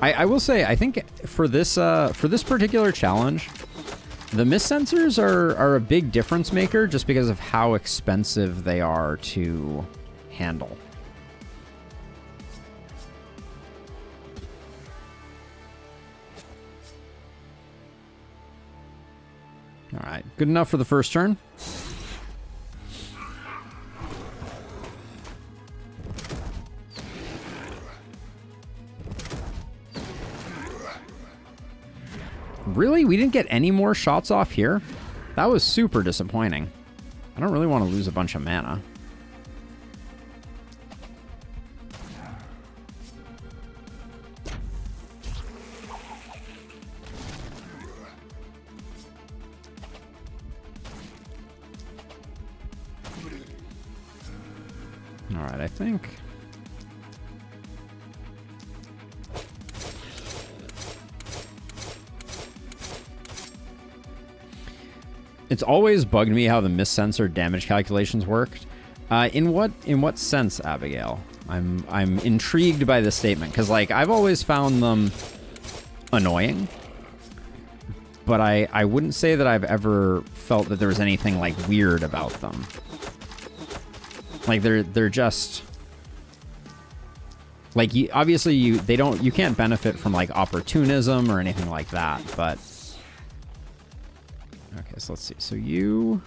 I will say, I think for this particular challenge, the mist sensors are a big difference maker just because of how expensive they are to handle. All right, good enough for the first turn. Really? We didn't get any more shots off here? That was super disappointing. I don't really want to lose a bunch of mana. All right, I think... It's always bugged me how the mist sensor damage calculations worked. In what sense, Abigail? I'm intrigued by this statement because, like, I've always found them annoying, but I wouldn't say that I've ever felt that there was anything like weird about them. Like they're just like, obviously you can't benefit from like opportunism or anything like that, but. Okay, so let's see. So you...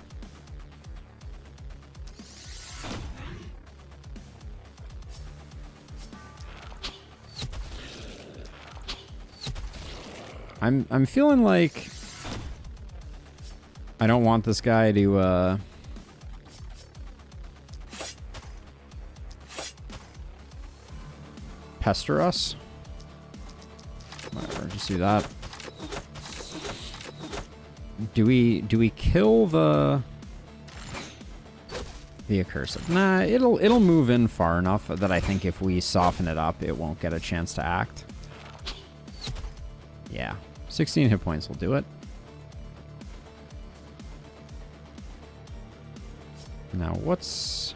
I'm feeling like I don't want this guy to pester us. Whatever, just do that. Do we kill the accursed? Nah, it'll move in far enough that I think if we soften it up, it won't get a chance to act. Yeah, 16 hit points will do it. Now what's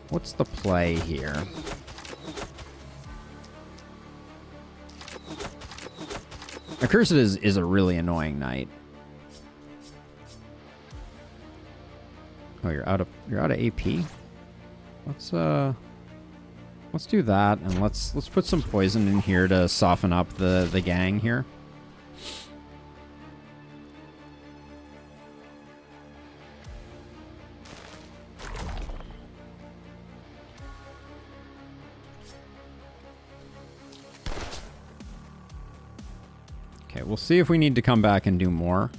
the play here? Accursed is a really annoying knight. Oh, you're out of AP. Let's do that, and let's put some poison in here to soften up the gang here. Okay, we'll see if we need to come back and do more.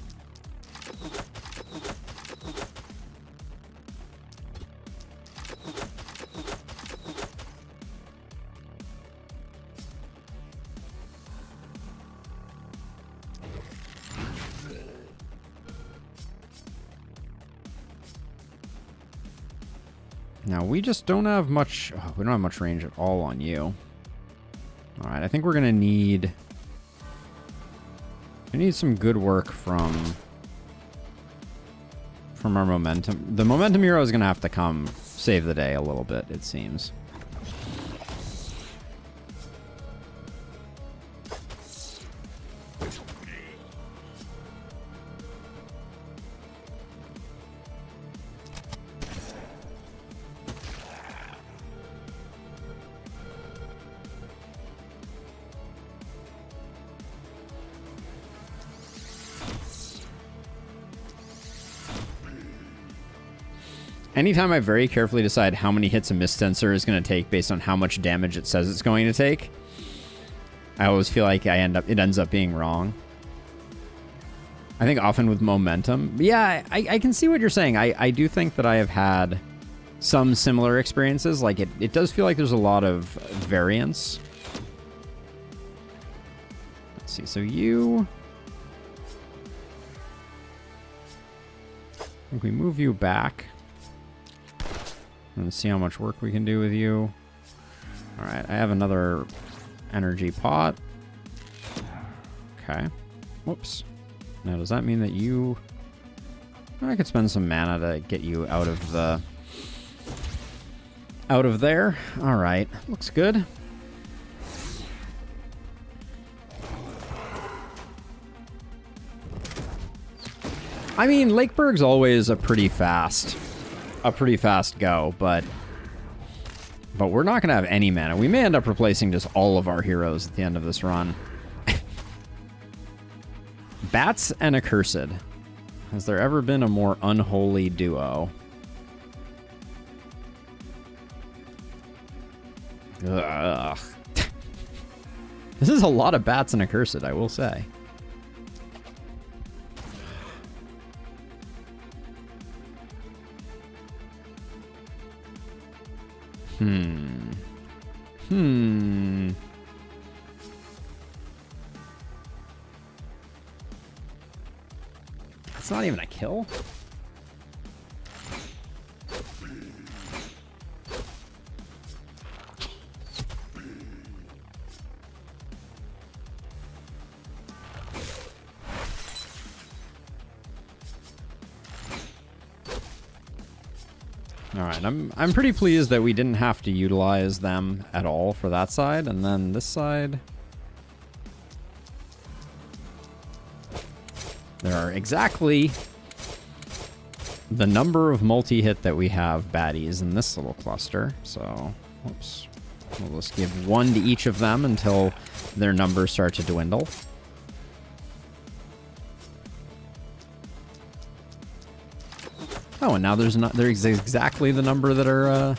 Now, we just don't have much... Oh, we don't have much range at all on you. All right, I think we're going to need... I need some good work from our momentum. The momentum hero is going to have to come save the day a little bit, it seems. Anytime I very carefully decide how many hits a mist sensor is going to take based on how much damage it says it's going to take, I always feel like it ends up being wrong. I think often with momentum. Yeah, I can see what you're saying. I do think that I have had some similar experiences. Like, it does feel like there's a lot of variance. Let's see. So I think we move you back. And see how much work we can do with you. All right, I have another energy pot. Okay. Whoops. Now, does that mean that you... I could spend some mana to get you out of the... out of there. All right. Looks good. I mean, Lakeburg's always a pretty fast go, but we're not going to have any mana. We may end up replacing just all of our heroes at the end of this run. Bats and Accursed. Has there ever been a more unholy duo? Ugh. This is a lot of Bats and Accursed, I will say. It's not even a kill? All right, I'm pretty pleased that we didn't have to utilize them at all for that side, and then this side. There are exactly the number of multi-hit that we have baddies in this little cluster. So, whoops. We'll just give one to each of them until their numbers start to dwindle. Oh, and now there's exactly the number that are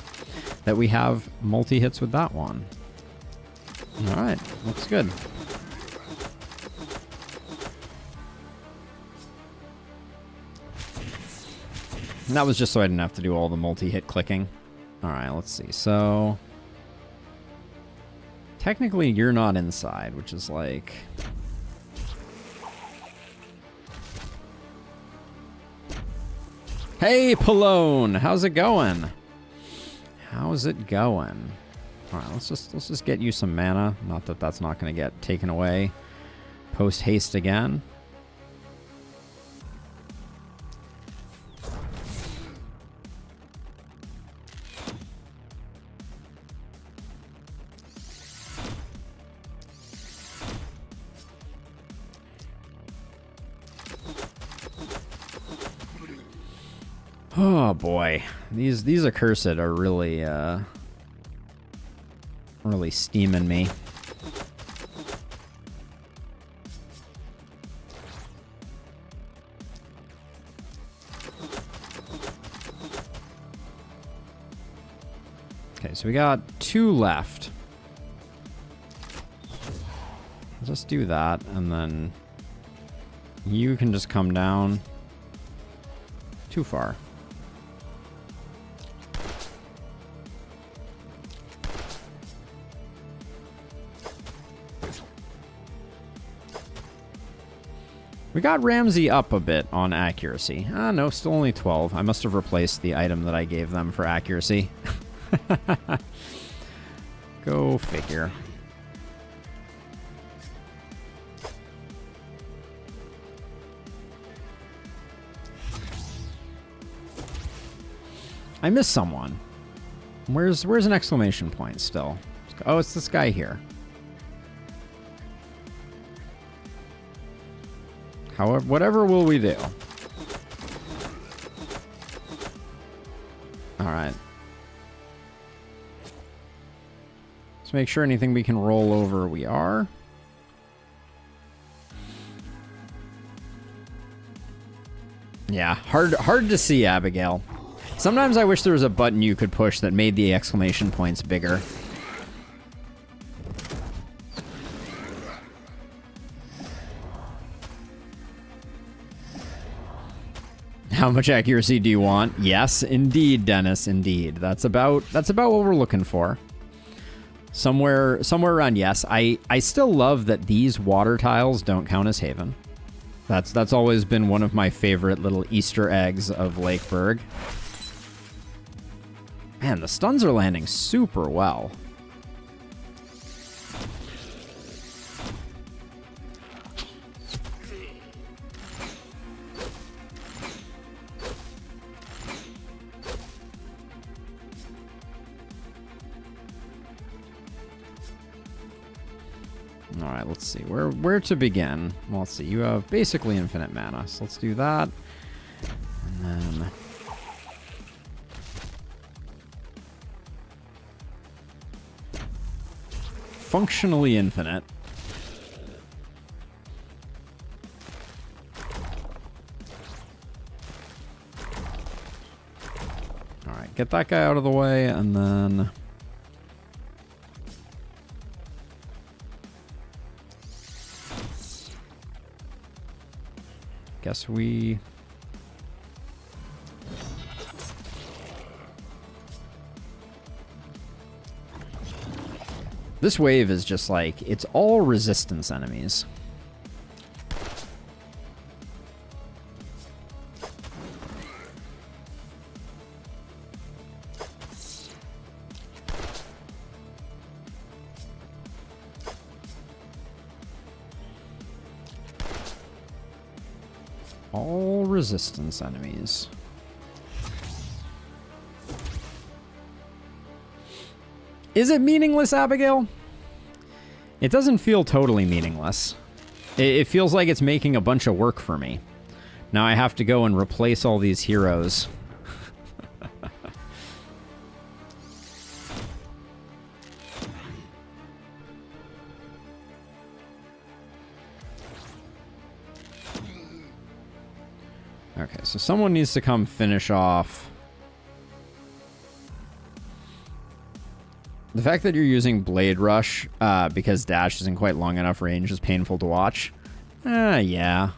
that we have multi-hits with that one. All right, looks good. And that was just so I didn't have to do all the multi-hit clicking. All right, let's see. So technically you're not inside, which is like... Hey, Pallone, how's it going? How's it going? All right, let's just get you some mana. Not that that's not going to get taken away post haste again. Oh boy, these Accursed are really really steaming me. Okay, so we got 2 left. I'll just do that, and then you can just come down too far. We got Ramsey up a bit on accuracy. Ah, no, still only 12. I must have replaced the item that I gave them for accuracy. Go figure. I missed someone. Where's an exclamation point still? Oh, it's this guy here. However, whatever will we do? All right. Let's make sure anything we can roll over, we are. Yeah, hard to see, Abigail. Sometimes I wish there was a button you could push that made the exclamation points bigger. How much accuracy do you want? Yes, indeed, Dennis, indeed. That's about what we're looking for. Somewhere around yes. I still love that these water tiles don't count as Haven. That's always been one of my favorite little Easter eggs of Lakeburg. Man, the stuns are landing super well. All right, let's see where to begin. Well, let's see. You have basically infinite mana, so let's do that. And then functionally infinite. All right, get that guy out of the way, and then guess we... This wave is just like, it's all resistance enemies. All resistance enemies. Is it meaningless, Abigail? It doesn't feel totally meaningless. It feels like it's making a bunch of work for me. Now I have to go and replace all these heroes. Okay, so someone needs to come finish off. The fact that you're using Blade Rush because dash isn't quite long enough range is painful to watch. Yeah.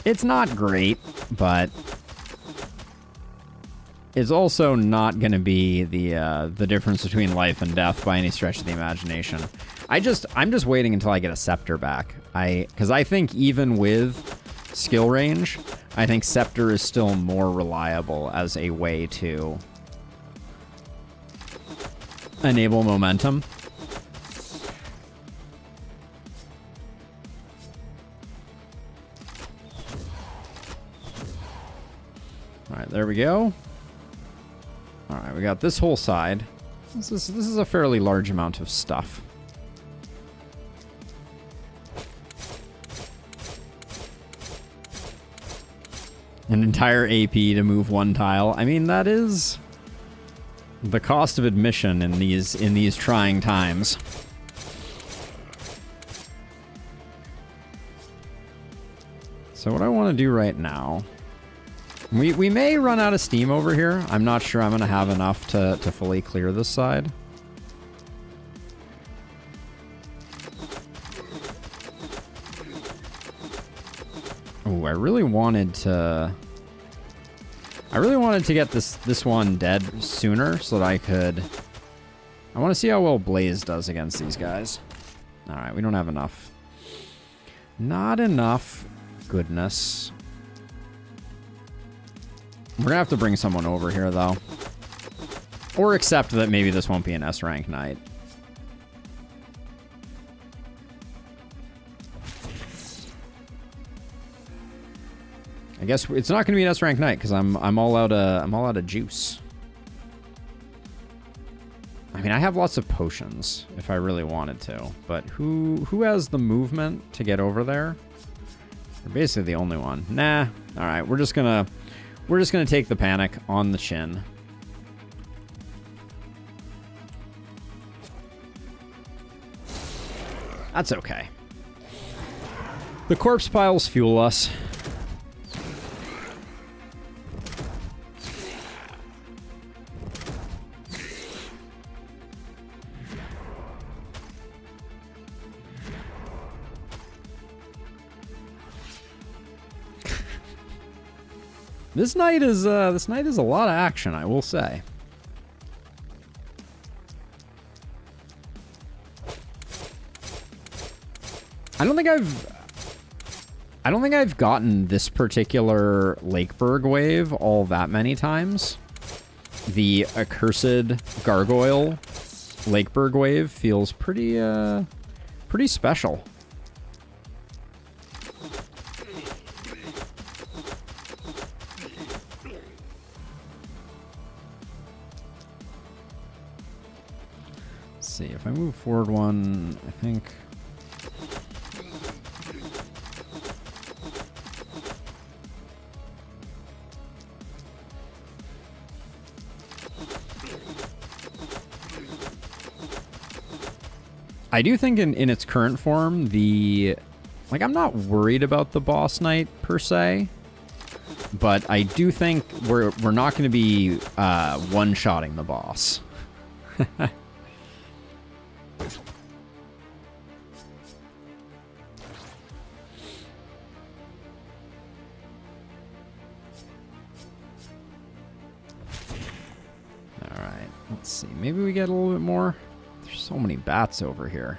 It's not great, but it's also not going to be the difference between life and death by any stretch of the imagination. I'm just waiting until I get a scepter back. Because I think even with skill range, I think scepter is still more reliable as a way to enable momentum. All right, there we go. All right, we got this whole side. This is a fairly large amount of stuff. An entire AP to move one tile. I mean, that is the cost of admission in these trying times. So what I want to do right now, we may run out of steam over here. I'm not sure I'm going to have enough to fully clear this side. Oh, I really wanted to get this one dead sooner so that I want to see how well Blaze does against these guys. All right, we don't have enough. Not enough goodness. We're gonna have to bring someone over here though. Or accept that maybe this won't be an S rank night. I guess it's not going to be an S rank night because I'm all out of juice. I mean, I have lots of potions if I really wanted to, but who has the movement to get over there? You're basically the only one. Nah. All right, we're just gonna take the panic on the chin. That's okay. The corpse piles fuel us. This night is a lot of action, I will say. I don't think I've gotten this particular Lakeberg wave all that many times. The accursed gargoyle Lakeberg wave feels pretty special. Let's see, if I move forward one, I think... I do think in its current form, I'm not worried about the boss knight per se, but I do think we're not going to be one-shotting the boss. All right, let's see. Maybe we get a little bit more. There's so many bats over here.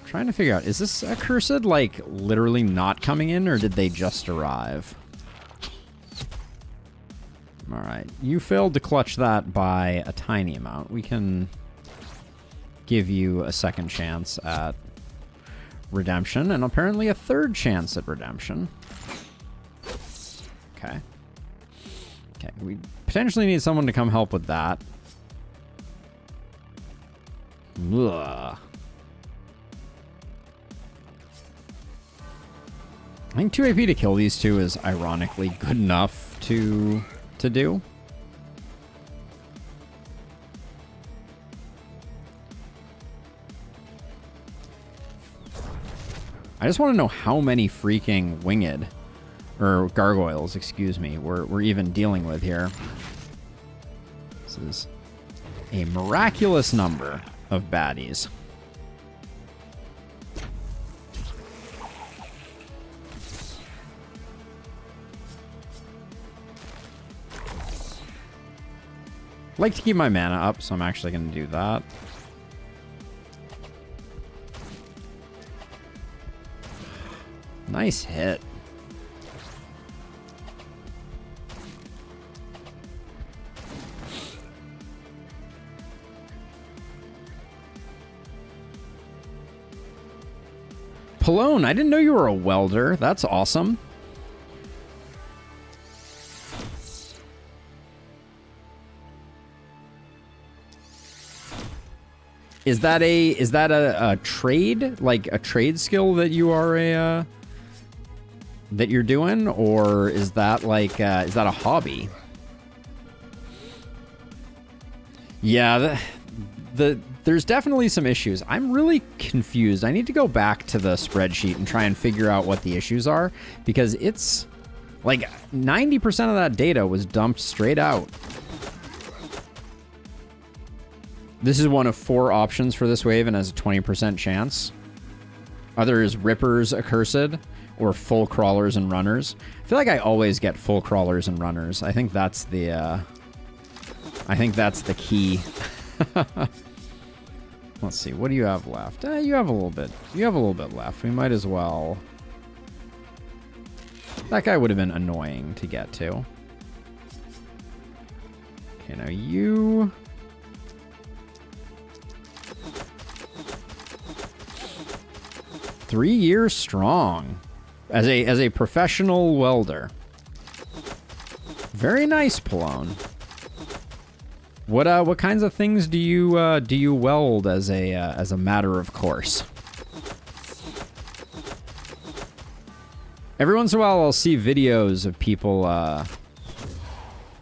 Trying to figure out, is this accursed, like, literally not coming in, or did they just arrive? Alright, you failed to clutch that by a tiny amount. We can give you a second chance at redemption, and apparently a third chance at redemption. Okay. Okay, we potentially need someone to come help with that. Ugh. I think 2 AP to kill these two is ironically good enough to do. I just want to know how many freaking winged, or gargoyles, excuse me, we're even dealing with here. This is a miraculous number of baddies. I like to keep my mana up, so I'm actually going to do that. Nice hit. Pallone, I didn't know you were a welder. That's awesome. Is that a trade, like a trade skill that you are that you're doing, or is that like is that a hobby? Yeah, there's definitely some issues. I'm really confused. I need to go back to the spreadsheet and try and figure out what the issues are, because it's like 90% of that data was dumped straight out. This is one of 4 options for this wave and has a 20% chance. Other is Rippers, Accursed, or full crawlers and runners. I feel like I always get full crawlers and runners. I think that's the key. Let's see, what do you have left? You have a little bit. You have a little bit left. We might as well. That guy would have been annoying to get to. Okay, now you. Three years strong as a professional welder. Very nice, Pallone. What kinds of things do you weld as a matter of course? Every once in a while, I'll see videos of people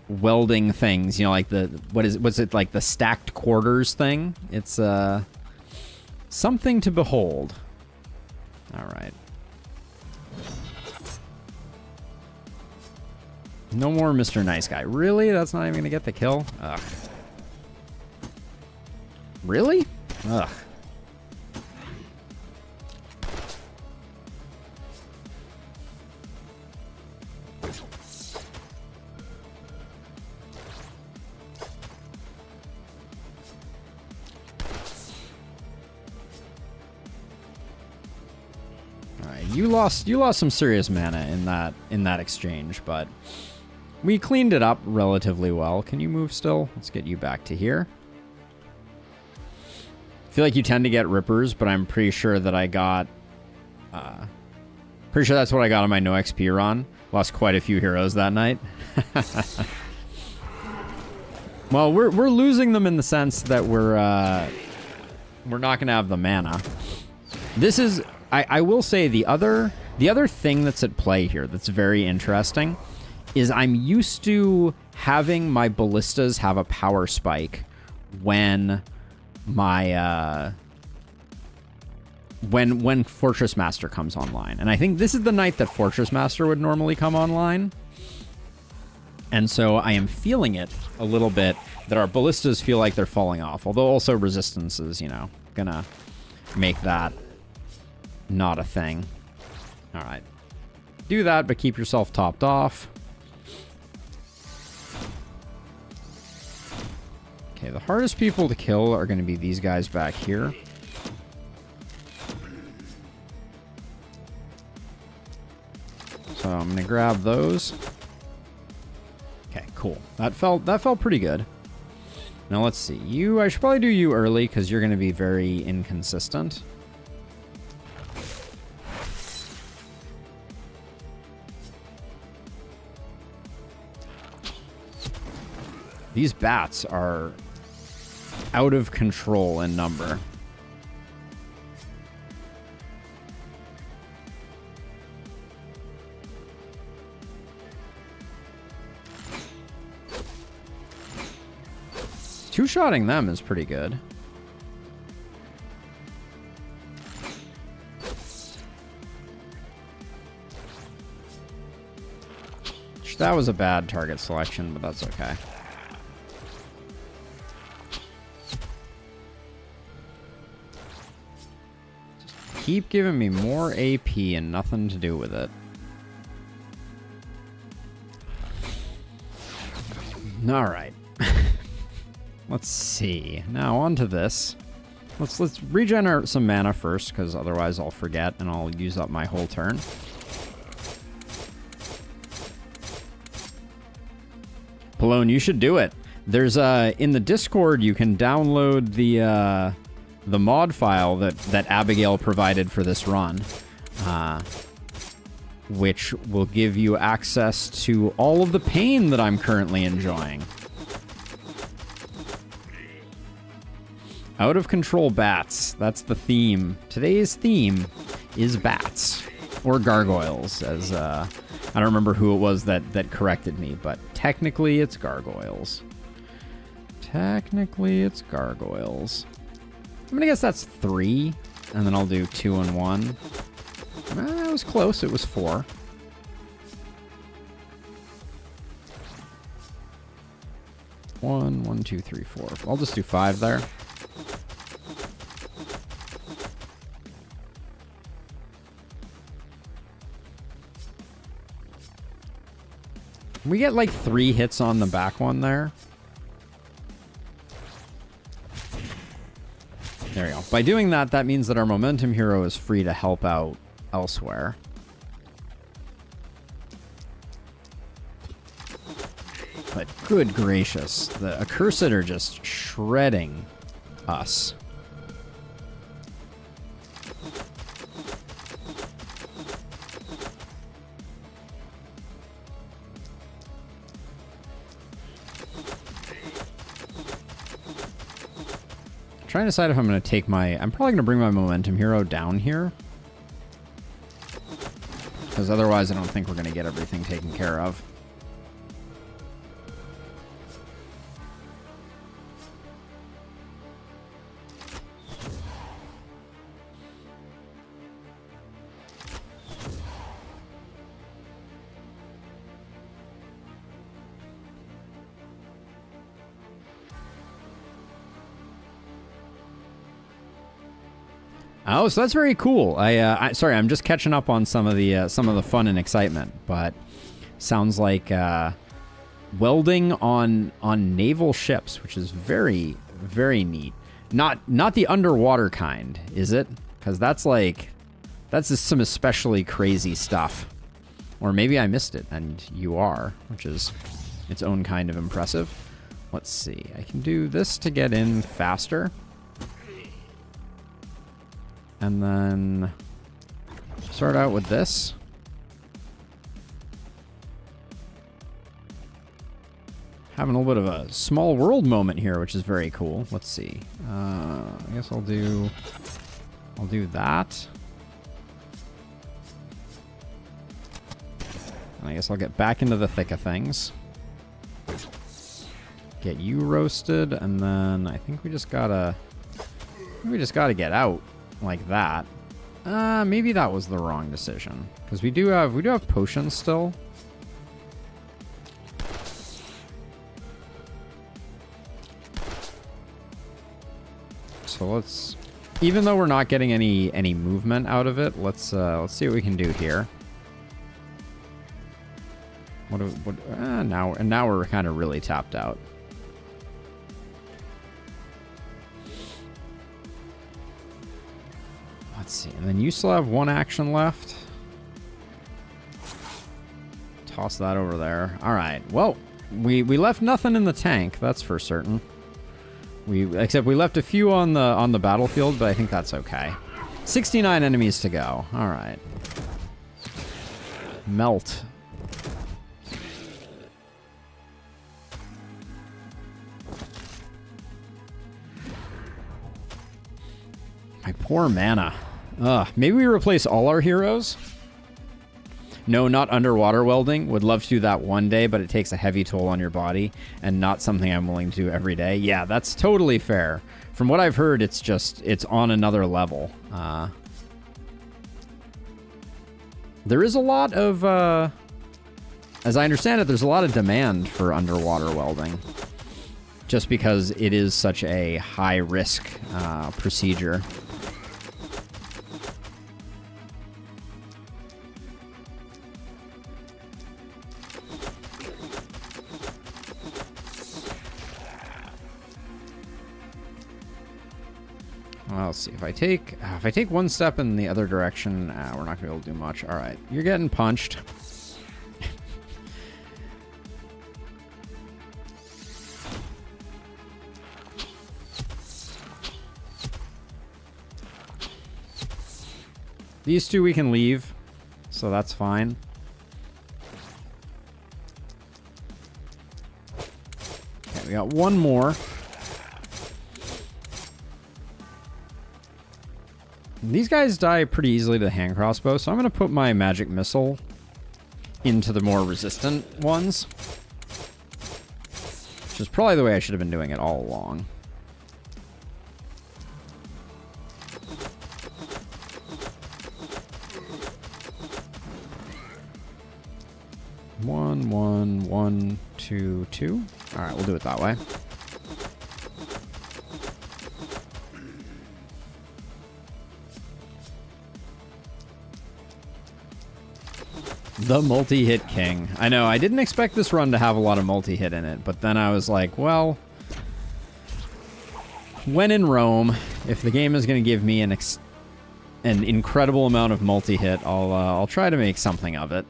welding things. You know, like what's it like, the stacked quarters thing? It's something to behold. All right. No more Mr. Nice Guy. Really? That's not even gonna get the kill? Ugh. Really? Ugh. You lost some serious mana in that exchange, but we cleaned it up relatively well. Can you move still? Let's get you back to here. I feel like you tend to get rippers, but I'm pretty sure that I got pretty sure that's what I got on my no XP run. Lost quite a few heroes that night. Well, we're losing them in the sense that we're not gonna have the mana. This is I will say the other thing that's at play here that's very interesting is I'm used to having my ballistas have a power spike when my when Fortress Master comes online. And I think this is the night that Fortress Master would normally come online. And so I am feeling it a little bit that our ballistas feel like they're falling off, although also resistance is, you know, gonna make that not a thing. All right. Do that, but keep yourself topped off. Okay, the hardest people to kill are going to be these guys back here. So I'm going to grab those. Okay, cool. That felt pretty good. Now let's see. I should probably do you early because you're going to be very inconsistent. These bats are out of control in number. Two-shotting them is pretty good. That was a bad target selection, but that's okay. Keep giving me more AP and nothing to do with it. All right. Let's see. Now on to this. Let's regenerate some mana first, because otherwise I'll forget and I'll use up my whole turn. Palone, you should do it. There's in the Discord you can download the mod file that Abigail provided for this run, which will give you access to all of the pain that I'm currently enjoying. Out of control bats. That's the theme. Today's theme is bats. Or gargoyles, as I don't remember who it was that corrected me, but technically it's gargoyles. Technically it's gargoyles. I'm gonna guess that's 3, and then I'll do 2 and 1. That was close. It was 4. One, 2, 3, 4. I'll just do 5 there. We get like 3 hits on the back one there. There we go. By doing that, that means that our momentum hero is free to help out elsewhere. But good gracious, the Accursed are just shredding us. Trying to decide if I'm going to take I'm probably going to bring my momentum hero down here. Because otherwise I don't think we're going to get everything taken care of. Oh, so that's very cool. Sorry, I'm just catching up on some of the fun and excitement, but sounds like welding on naval ships, which is very, very neat. Not the underwater kind, is it? Because that's just some especially crazy stuff. Or maybe I missed it, and you are, which is its own kind of impressive. Let's see. I can do this to get in faster. And then start out with this. Having a little bit of a small world moment here, which is very cool. Let's see. I guess I'll do that. And I guess I'll get back into the thick of things. Get you roasted, and then I think we just gotta get out like that. Maybe that was the wrong decision, because we do have potions still. So let's, even though we're not getting any movement out of it, let's see what we can do here. Now we're kind of really tapped out. Let's see, and then you still have one action left. Toss that over there. All right. Well, we left nothing in the tank, that's for certain. Except we left a few on the battlefield, but I think that's okay. 69 enemies to go. All right. Melt. My poor mana. Ugh. Maybe we replace all our heroes? No, not underwater welding. Would love to do that one day, but it takes a heavy toll on your body and not something I'm willing to do every day. Yeah, that's totally fair. From what I've heard, it's on another level. There is a lot of, as I understand it, there's a lot of demand for underwater welding. Just because it is such a high-risk procedure. Well, let's see. If I take one step in the other direction, we're not gonna be able to do much. All right, you're getting punched. These two we can leave, so that's fine. Okay, we got one more. These guys die pretty easily to the hand crossbow, so I'm going to put my magic missile into the more resistant ones. Which is probably the way I should have been doing it all along. One, two, two. All right, we'll do it that way. The multi-hit king. I know, I didn't expect this run to have a lot of multi-hit in it, but then I was like, well, when in Rome, if the game is going to give me an incredible amount of multi-hit, I'll try to make something of it.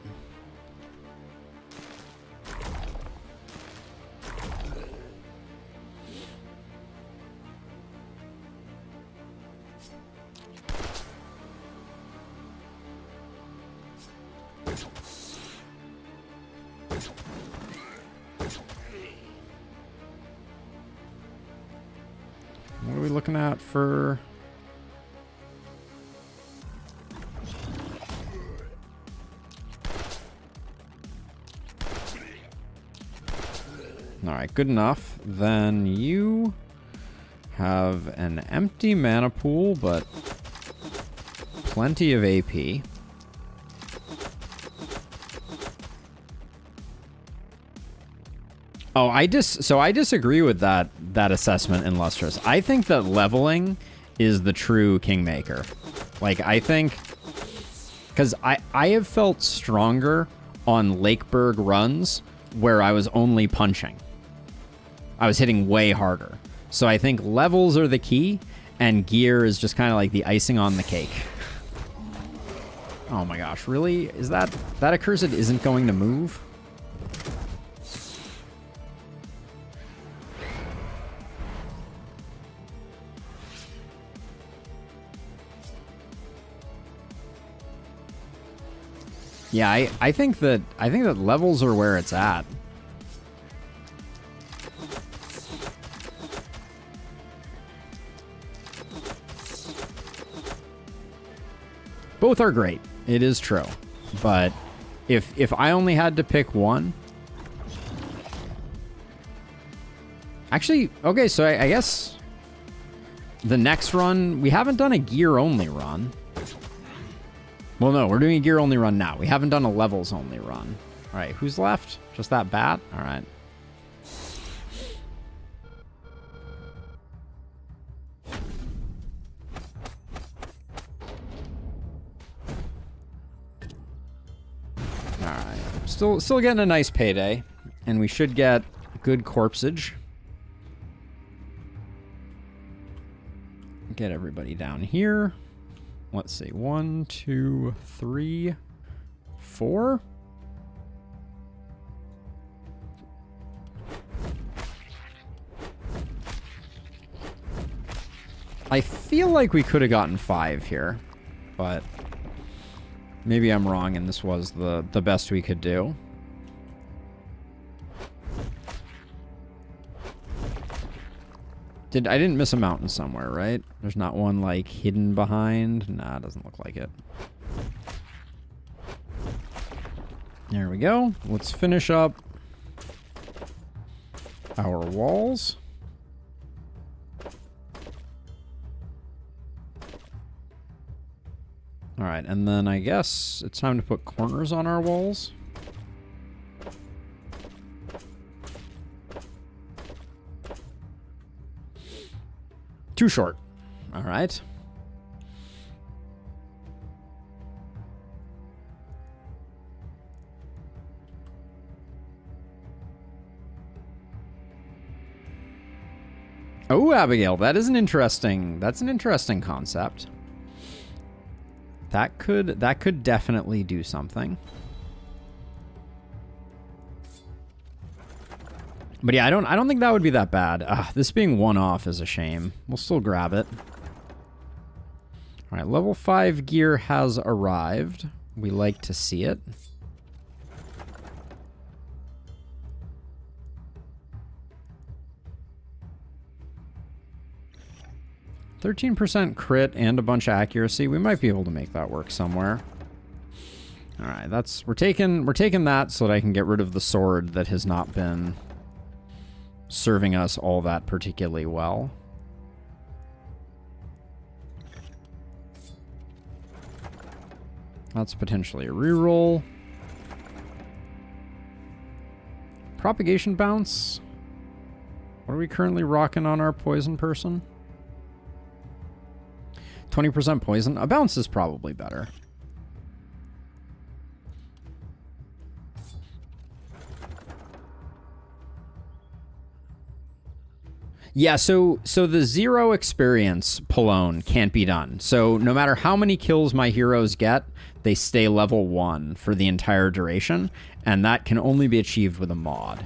What are we looking at for... Alright, good enough. Then you have an empty mana pool, but plenty of AP. Oh, so I disagree with that assessment in Lustrous. I think that leveling is the true kingmaker. Like, I think... Because I have felt stronger on Lakeberg runs where I was only punching. I was hitting way harder. So I think levels are the key, and gear is just kind of like the icing on the cake. Oh my gosh, really? Is that accursed isn't going to move? Yeah, I think that levels are where it's at. Both are great. It is true. But if I only had to pick one... Actually, okay, so I guess the next run, we haven't done a gear-only run. Well, no, we're doing a gear-only run now. We haven't done a levels-only run. All right, who's left? Just that bat? All right. All right. Still getting a nice payday, and we should get good corpsage. Get everybody down here. Let's see, 1, 2, 3, 4. I feel like we could have gotten 5 here, but maybe I'm wrong and this was the best we could do. I didn't miss a mountain somewhere, right? There's not one, like, hidden behind? Nah, it doesn't look like it. There we go. Let's finish up our walls. All right, and then I guess it's time to put corners on our walls. Too short. All right. Oh, Abigail, that's an interesting concept. That could definitely do something. But yeah, I don't think that would be that bad. This being one off is a shame. We'll still grab it. All right, level 5 gear has arrived. We like to see it. %, crit and a bunch of accuracy. We might be able to make that work somewhere. All right, we're taking that so that I can get rid of the sword that has not been serving us all that particularly well. That's potentially a reroll. Propagation bounce. What are we currently rocking on our poison person? 20% poison. A bounce is probably better. Yeah, so the 0 experience Pallone can't be done. So no matter how many kills my heroes get, they stay level 1 for the entire duration, and that can only be achieved with a mod.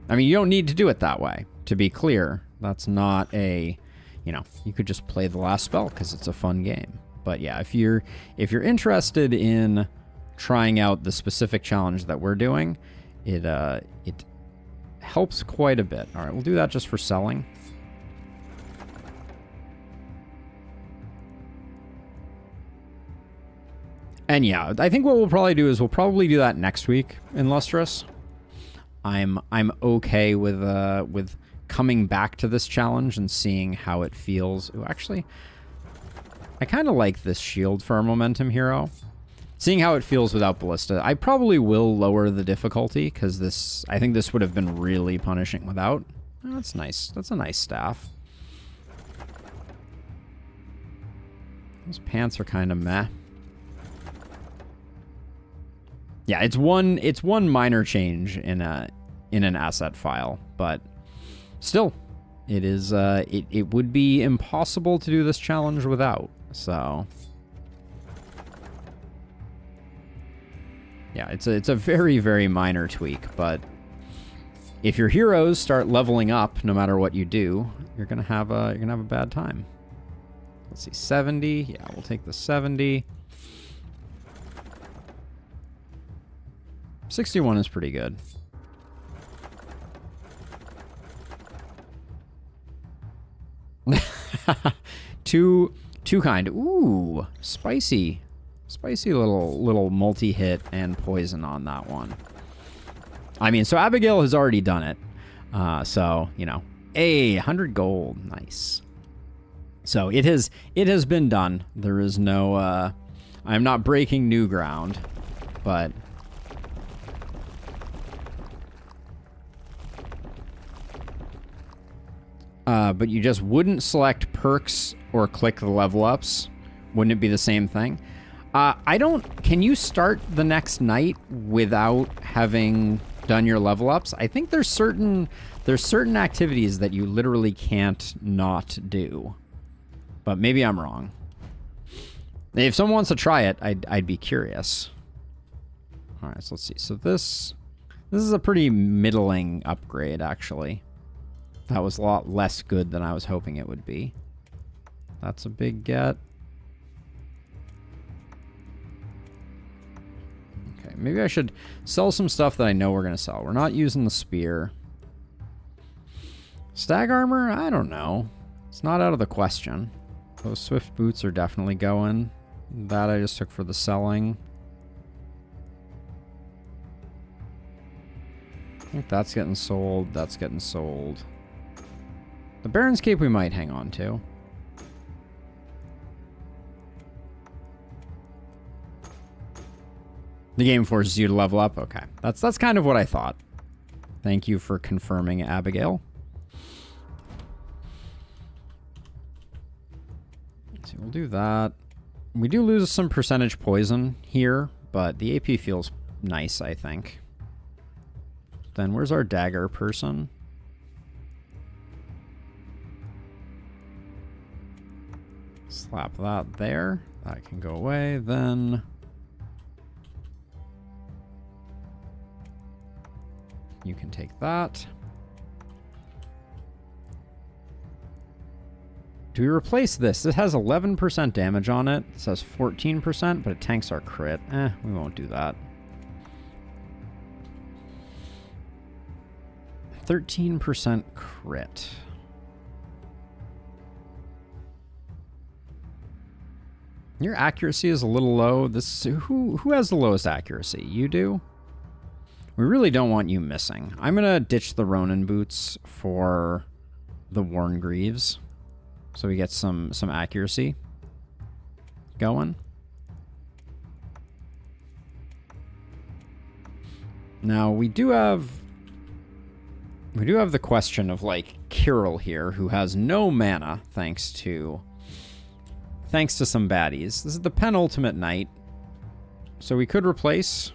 I mean, you don't need to do it that way, to be clear. That's not a, you could just play the last spell because it's a fun game. But yeah, if you're interested in trying out the specific challenge that we're doing, it helps quite a bit. All right, we'll do that just for selling. And yeah, I think what we'll probably do is we'll probably do that next week in Lustrous. I'm okay with coming back to this challenge and seeing how it feels. Ooh, actually, I kind of like this shield for our momentum hero. Seeing how it feels without Ballista, I probably will lower the difficulty because I think this would have been really punishing without. Oh, that's nice. That's a nice staff. Those pants are kind of meh. Yeah, it's one minor change in an asset file, but still, it is it would be impossible to do this challenge without. So yeah, it's a very, very minor tweak, but if your heroes start leveling up no matter what you do, you're gonna have a bad time. Let's see, 70. Yeah, we'll take the 70. 61 is pretty good. Too kind. Ooh, spicy. Spicy little multi-hit and poison on that one. I mean, so Abigail has already done it. So, you know, 100 gold. Nice. So it has been done. There is no I'm not breaking new ground, but you just wouldn't select perks or click the level ups. Wouldn't it be the same thing? Can you start the next night without having done your level ups? I think there's certain activities that you literally can't not do. But maybe I'm wrong. If someone wants to try it, I'd be curious. All right, so let's see. So this is a pretty middling upgrade, actually. That was a lot less good than I was hoping it would be. That's a big get. Okay, maybe I should sell some stuff that I know we're going to sell. We're not using the spear. Stag armor? I don't know. It's not out of the question. Those swift boots are definitely going. That I just took for the selling. I think that's getting sold. That's getting sold. The Baron's Cape we might hang on to. The game forces you to level up? Okay. That's kind of what I thought. Thank you for confirming, Abigail. So we'll do that. We do lose some percentage poison here, but the AP feels nice, I think. Then where's our dagger person? Slap that there. That can go away. Then you can take that. Do we replace this? It has 11% damage on it. It says 14%, but it tanks our crit. We won't do that. 13% crit. Your accuracy is a little low. Who has the lowest accuracy? You do? We really don't want you missing. I'm gonna ditch the Ronin boots for the Worn Greaves, so we get some accuracy going. Now we do have the question of like Kirill here, who has no mana thanks to some baddies. This is the penultimate night, so we could replace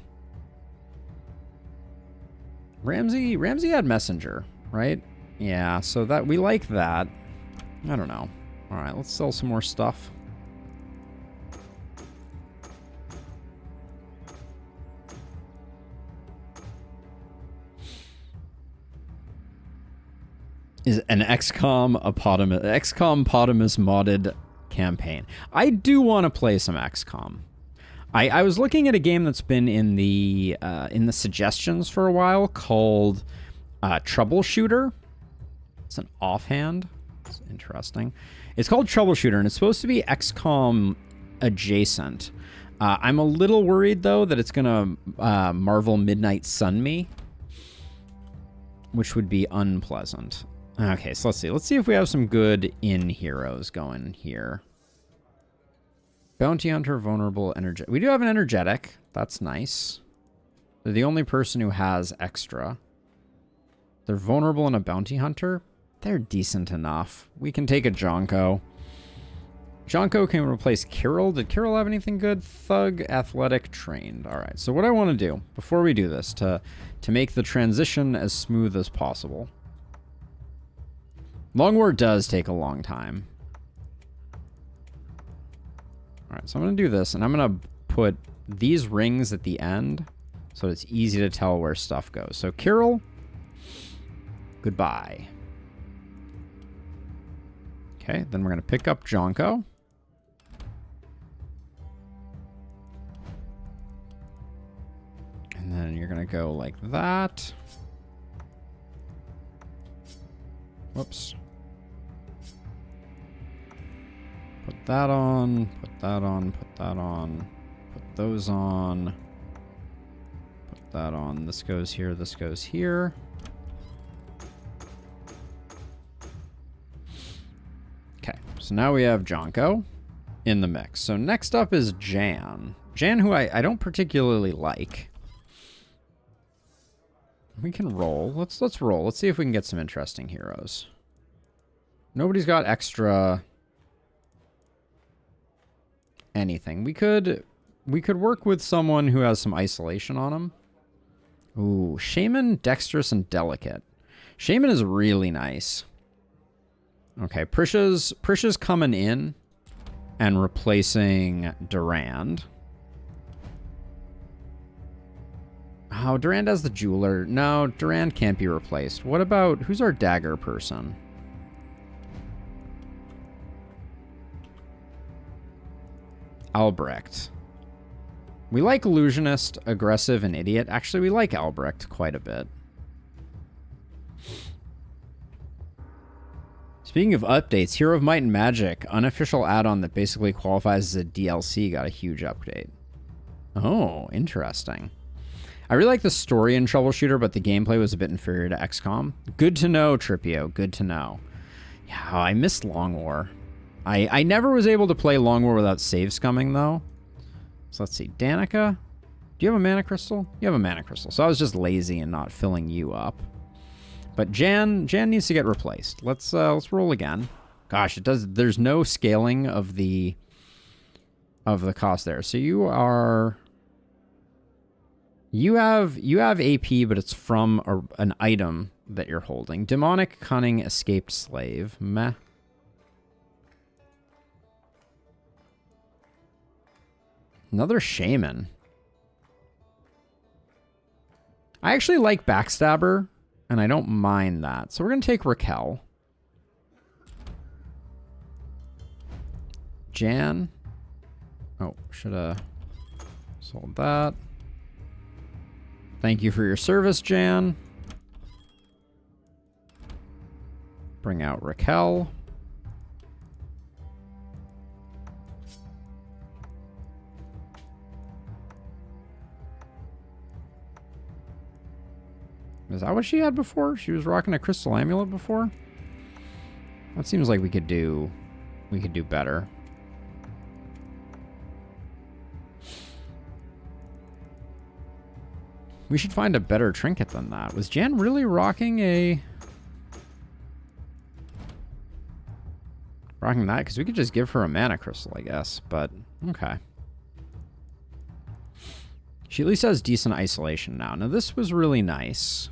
Ramsey. Ramsey had Messenger, right? Yeah, so that we like that. I don't know. All right, let's sell some more stuff. Is an XCOM Potamus modded campaign. I do want to play some XCOM. I was looking at a game that's been in the suggestions for a while called Troubleshooter. It's an offhand. It's interesting. It's called Troubleshooter, and it's supposed to be XCOM adjacent. I'm a little worried though that it's gonna Marvel Midnight Sun me, which would be unpleasant. Okay, so let's see. Let's see if we have some good heroes going here. Bounty Hunter, vulnerable, energetic. We do have an energetic. That's nice. They're the only person who has extra. They're vulnerable and a bounty hunter. They're decent enough. We can take a Jonko. Jonko can replace Kirill. Did Kirill have anything good? Thug, athletic, trained. All right. So what I want to do before we do this to make the transition as smooth as possible. Long War does take a long time. All right. So I'm going to do this, and I'm going to put these rings at the end so it's easy to tell where stuff goes. So Kirill, goodbye. Okay. Then we're going to pick up Jonko. And then you're going to go like that. Whoops. Put that on, put that on, put that on, put those on, put that on. This goes here, this goes here. Okay, so now we have Jonko in the mix. So next up is Jan. Jan, who I don't particularly like. We can roll. Let's roll. Let's see if we can get some interesting heroes. Nobody's got extra anything. We could work with someone who has some isolation on him. Ooh, Shaman, dexterous, and delicate. Shaman is really nice. Okay, Prisha's coming in and replacing Durand. Oh, Durand has the jeweler. No, Durand can't be replaced. What about, who's our dagger person? Albrecht. We like illusionist, aggressive, and idiot. Actually, we like Albrecht quite a bit. Speaking of updates, Hero of Might and Magic, unofficial add-on that basically qualifies as a DLC, got a huge update. Oh, interesting. I really like the story in Troubleshooter, but the gameplay was a bit inferior to XCOM. Good to know, Tripio. Good to know. Yeah, I missed Long War. I never was able to play Long War without save scumming, though. So let's see. Danica, do you have a mana crystal? You have a mana crystal. So I was just lazy and not filling you up. But Jan needs to get replaced. Let's roll again. Gosh, it does. There's no scaling of the cost there. So you are. You have AP, but it's from an item that you're holding. Demonic, cunning, escaped slave. Meh. Another shaman. I actually like Backstabber, and I don't mind that. So we're going to take Raquel. Jan. Oh, should have sold that. Thank you for your service, Jan. Bring out Raquel. Is that what she had before? She was rocking a crystal amulet before? That seems like we could do better. We should find a better trinket than that. Was Jan really rocking that? Because we could just give her a mana crystal, I guess. But, okay. She at least has decent isolation now. Now, this was really nice.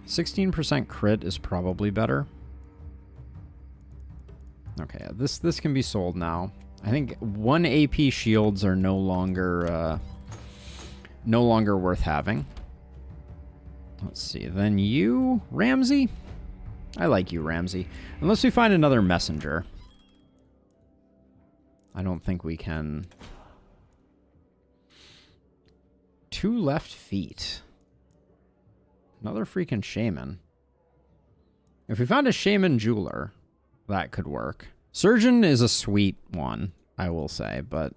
%16% crit is probably better. Okay, this can be sold now. I think 1 AP shields are no longer worth having. Let's see. Then you, Ramsey. I like you, Ramsey. Unless we find another messenger. I don't think we can. 2 left feet. Another freaking shaman. If we found a shaman jeweler, that could work. Surgeon is a sweet one, I will say, but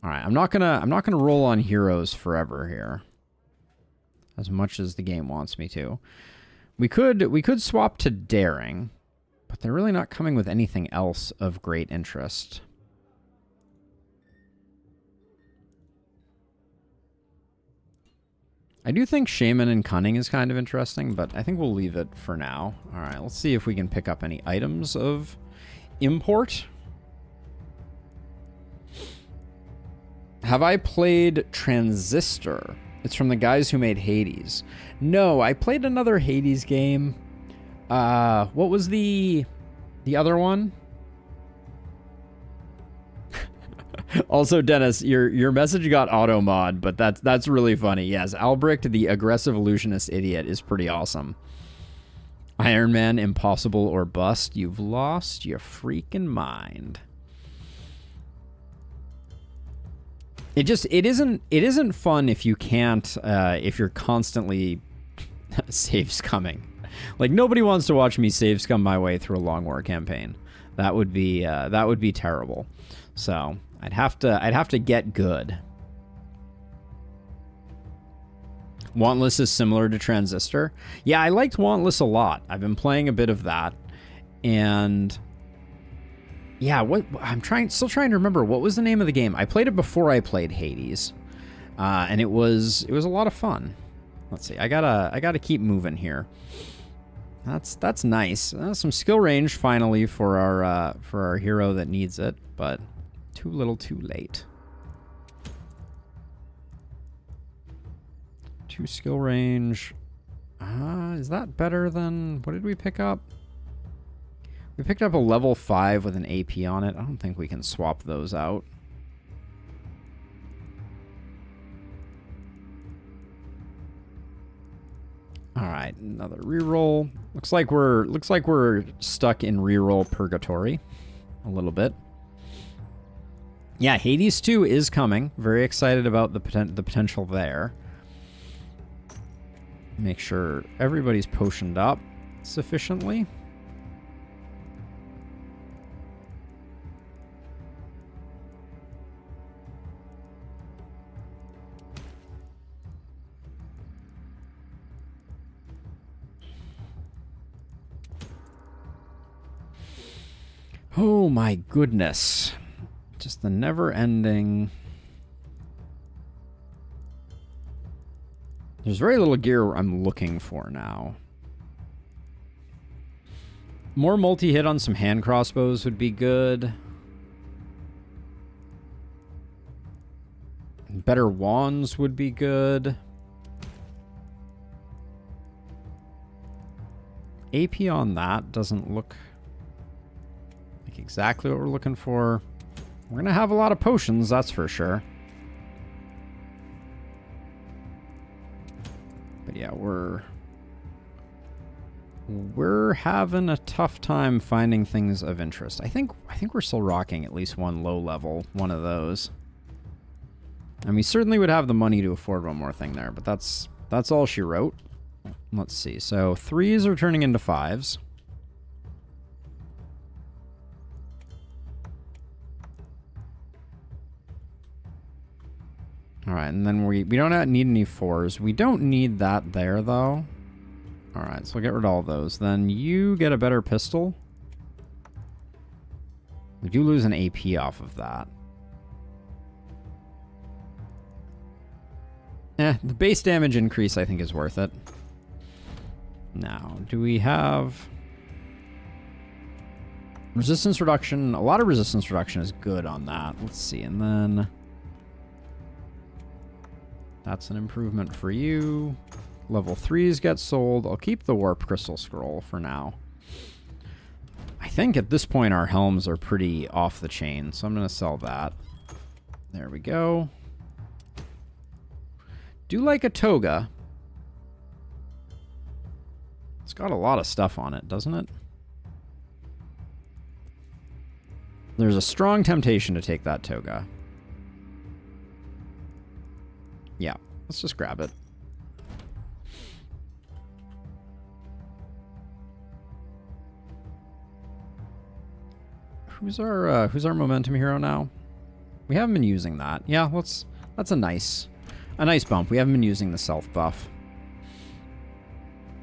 all right, I'm not gonna roll on heroes forever here. As much as the game wants me to. We could swap to daring, but they're really not coming with anything else of great interest. I do think Shaman and Cunning is kind of interesting, but I think we'll leave it for now. All right, let's see if we can pick up any items of import. Have I played Transistor? It's from the guys who made Hades. No, I played another Hades game. What was the other one? Also, Dennis, your message got auto mod, but that's really funny. Yes, Albrecht, the aggressive illusionist idiot, is pretty awesome. Iron Man, impossible or bust. You've lost your freaking mind. It isn't fun if you can't if you're constantly save scumming. Like, nobody wants to watch me save scum my way through a long war campaign. That would be terrible. So I'd have to get good. Wantless is similar to Transistor. Yeah, I liked Wantless a lot. I've been playing a bit of that, and yeah, still trying to remember what was the name of the game. I played it before I played Hades, and it was a lot of fun. Let's see. I gotta keep moving here. That's nice. Some skill range finally for our hero that needs it, but too little, too late. 2 skill range. Is that better than... What did we pick up? We picked up a level 5 with an AP on it. I don't think we can swap those out. Alright, another reroll. Looks like we're stuck in reroll purgatory a little bit. Yeah, Hades 2 is coming. Very excited about the potential there. Make sure everybody's potioned up sufficiently. Oh my goodness. Just the never-ending... There's very little gear I'm looking for now. More multi-hit on some hand crossbows would be good. Better wands would be good. AP on that doesn't look like exactly what we're looking for. We're gonna have a lot of potions, that's for sure. But yeah, we're having a tough time finding things of interest. I think we're still rocking at least one low level, one of those. And we certainly would have the money to afford one more thing there, but that's all she wrote. Let's see. So 3s are turning into 5s. All right, and then we don't need any 4s. We don't need that there, though. All right, so we'll get rid of all those. Then you get a better pistol. We do lose an AP off of that. The base damage increase, I think, is worth it. Now, do we have... resistance reduction? A lot of resistance reduction is good on that. Let's see, and then... that's an improvement for you. Level 3s get sold. I'll keep the Warp Crystal Scroll for now. I think at this point our helms are pretty off the chain, so I'm going to sell that. There we go. Do like a toga. It's got a lot of stuff on it, doesn't it? There's a strong temptation to take that toga. Yeah, let's just grab it. Who's our momentum hero now? We haven't been using that. Yeah, that's a nice bump. We haven't been using the self buff.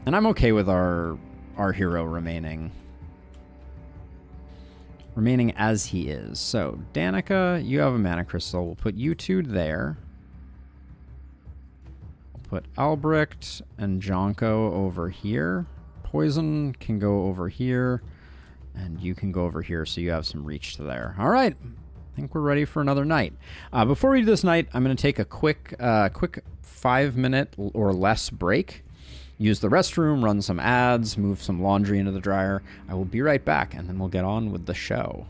And I'm okay with our hero remaining as he is. So, Danica, you have a mana crystal. We'll put you two there. put Albrecht and Jonko over here. Poison can go over here, and you can go over here, so you have some reach to there. All right, I think we're ready for another night. Before we do this night, I'm going to take a quick 5-minute or less break. Use the restroom, run some ads, move some laundry into the dryer. I will be right back, and then we'll get on with the show.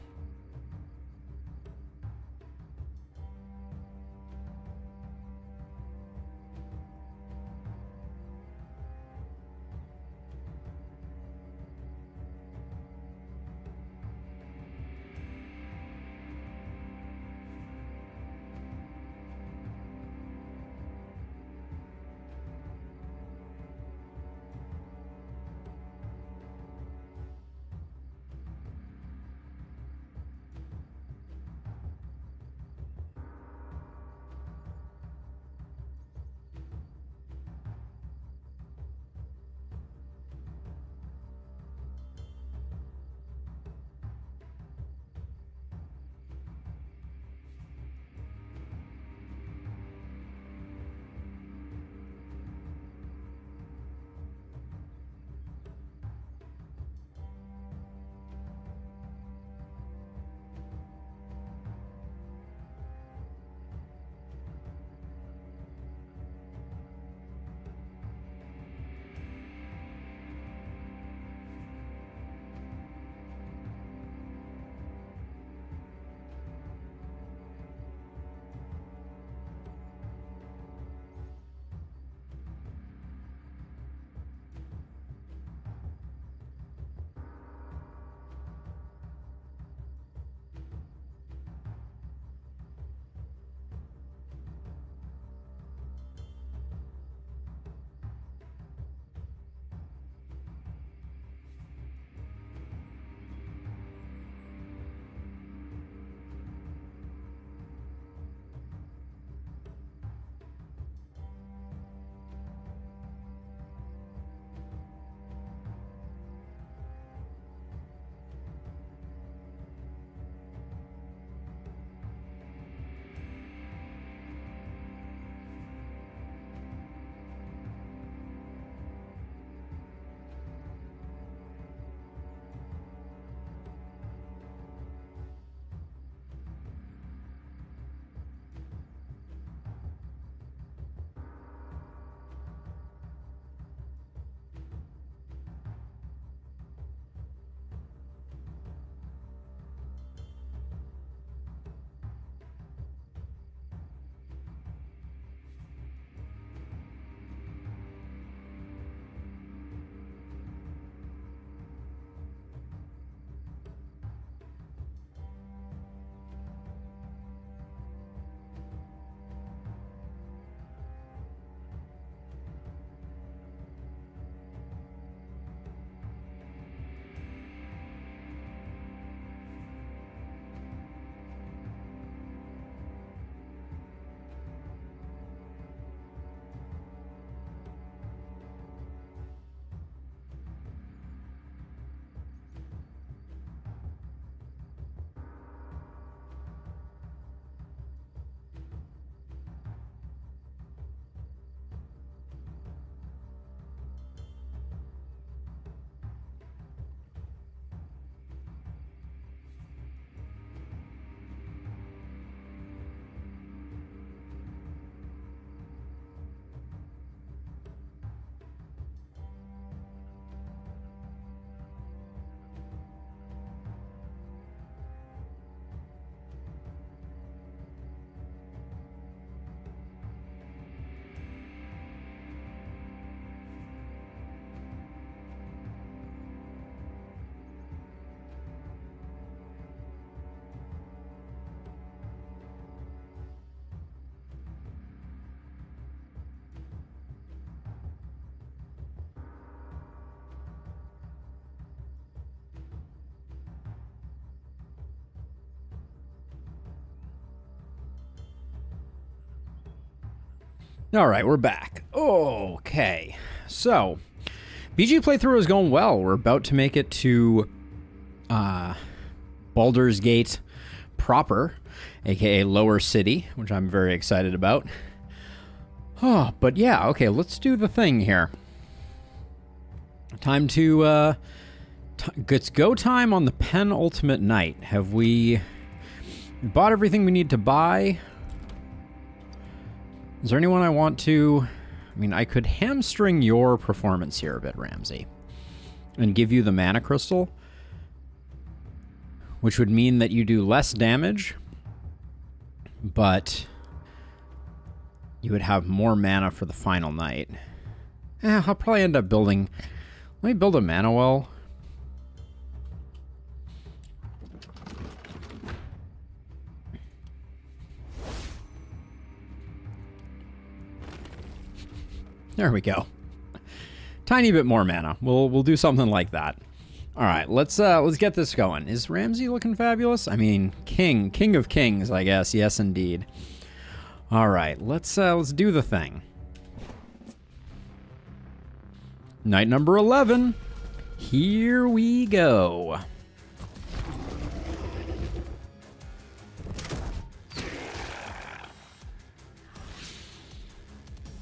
All right, we're back. Okay, so BG playthrough is going well. We're about to make it to Baldur's Gate proper, aka Lower City, which I'm very excited about. Oh, but yeah, okay, let's do the thing here. Time to, it's go time on the penultimate night. Have we bought everything we need to buy? Is there anyone I want to... I mean, I could hamstring your performance here a bit, Ramsey, and give you the mana crystal, which would mean that you do less damage, but you would have more mana for the final night. I'll probably end up building... Let me build a mana well. There we go. Tiny bit more mana. We'll do something like that. All right, let's get this going. Is Ramsey looking fabulous? I mean, king of kings, I guess. Yes, indeed. All right, let's do the thing. Night number 11. Here we go.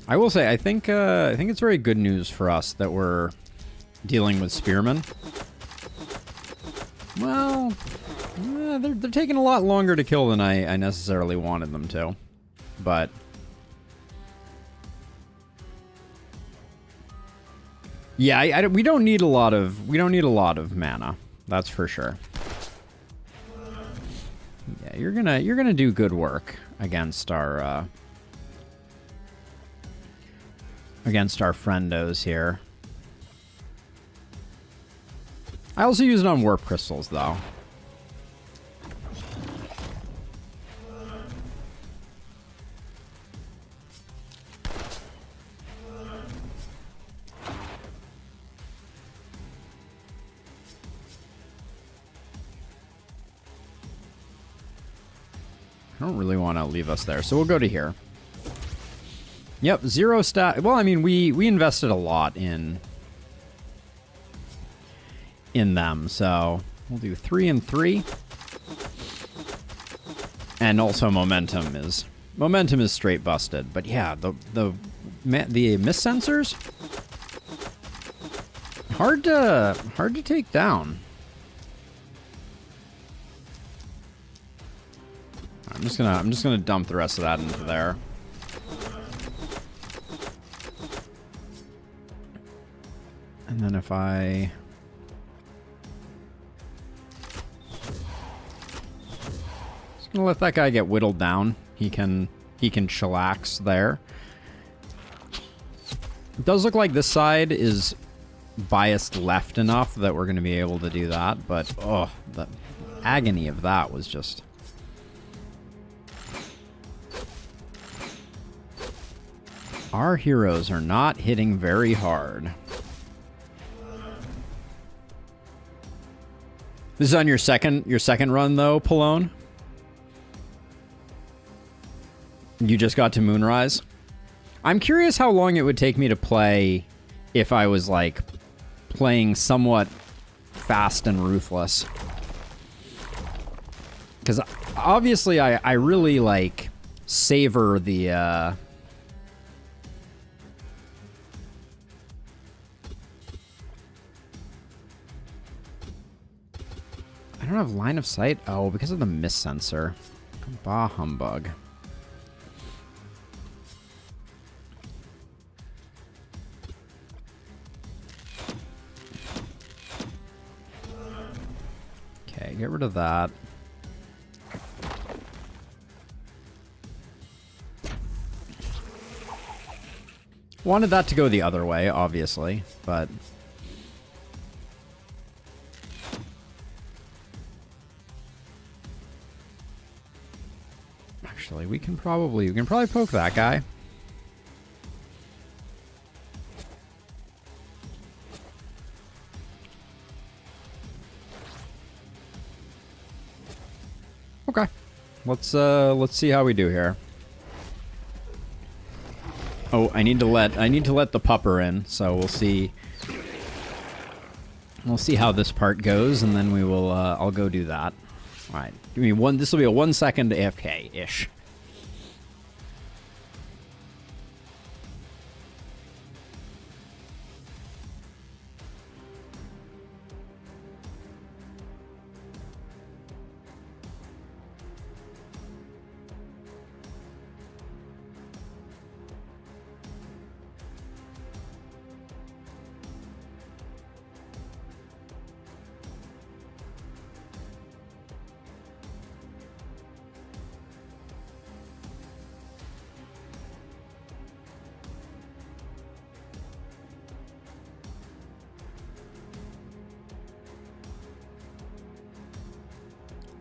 I will say, I think it's very good news for us that we're dealing with spearmen. Well, they're taking a lot longer to kill than I necessarily wanted them to, but yeah, we don't need a lot of mana. That's for sure. Yeah, you're gonna do good work against our friendos here. I also use it on warp crystals, though. I don't really want to leave us there, so we'll go to here. Yep, 0 stat. Well, I mean, we invested a lot in them, so we'll do 3 and 3. And also momentum is straight busted. But yeah, the miss sensors, hard to take down. I'm just gonna dump the rest of that into there. And then if I... Just gonna let that guy get whittled down. He can chillax there. It does look like this side is biased left enough that we're gonna be able to do that, but oh, the agony of that was just... Our heroes are not hitting very hard. This is on your second run though, Pallone? You just got to Moonrise? I'm curious how long it would take me to play if I was like playing somewhat fast and ruthless. Because obviously I really like savor the I don't have line of sight. Oh, because of the miss sensor. Bah humbug. Okay, get rid of that. Wanted that to go the other way, obviously, but... Actually, we can probably poke that guy. Okay. Let's see how we do here. Oh, I need to let the pupper in, so we'll see. We'll see how this part goes, and then we will I'll go do that. All right. Give me one. This will be a 1 second AFK-ish.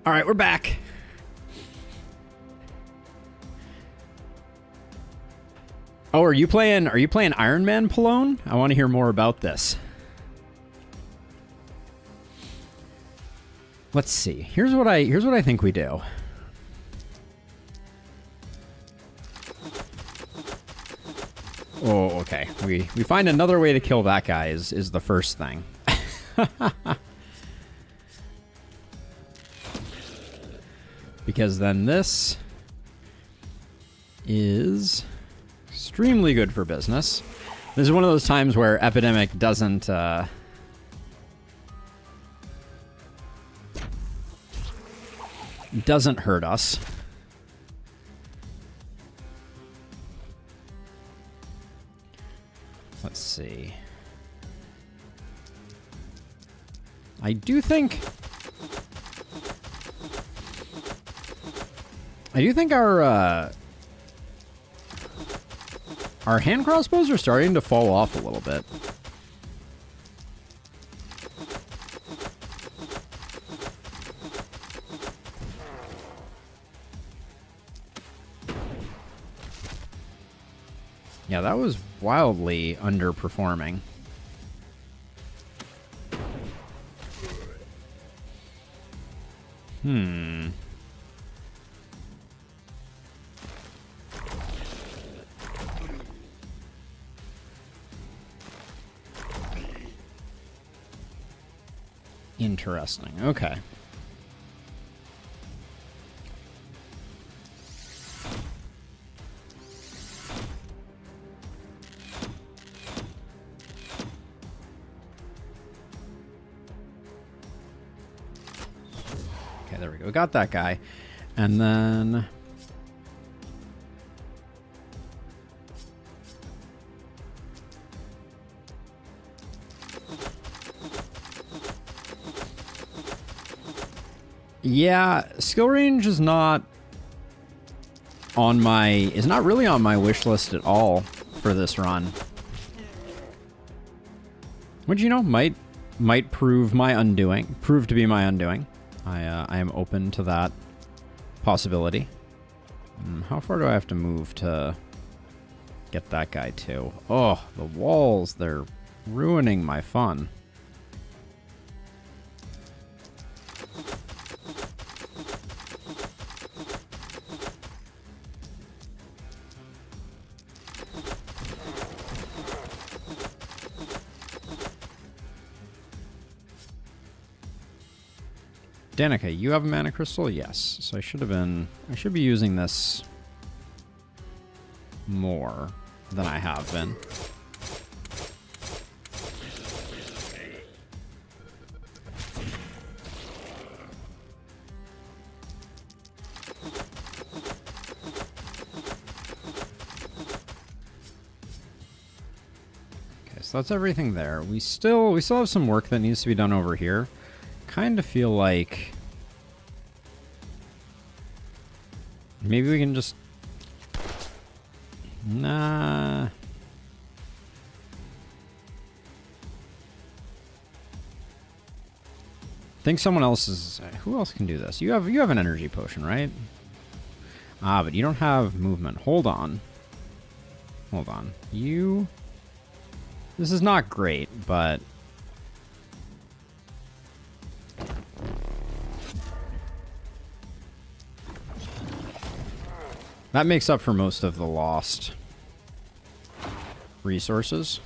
All right, we're back. Oh, are you playing Iron Man Pallone? I want to hear more about this. Let's see. Here's what I think we do. Oh, okay. We find another way to kill that guy is the first thing. Because then this is extremely good for business. This is one of those times where Epidemic doesn't hurt us. Let's see. I do think our hand crossbows are starting to fall off a little bit. Yeah, that was wildly underperforming. Interesting. Okay. Okay, there we go. We got that guy. And then yeah, skill range is not really on my wish list at all for this run. Which, you know, might prove to be my undoing. I am open to that possibility. How far do I have to move to get that guy to? Oh, the walls, they're ruining my fun. Danica, you have a mana crystal? Yes. So I should be using this more than I have been. Okay, so that's everything there. We still have some work that needs to be done over here. Kind of feel like maybe we can just I think someone else is. Who else can do this? You have an energy potion, right? Ah, but you don't have movement. Hold on. This is not great, but that makes up for most of the lost resources.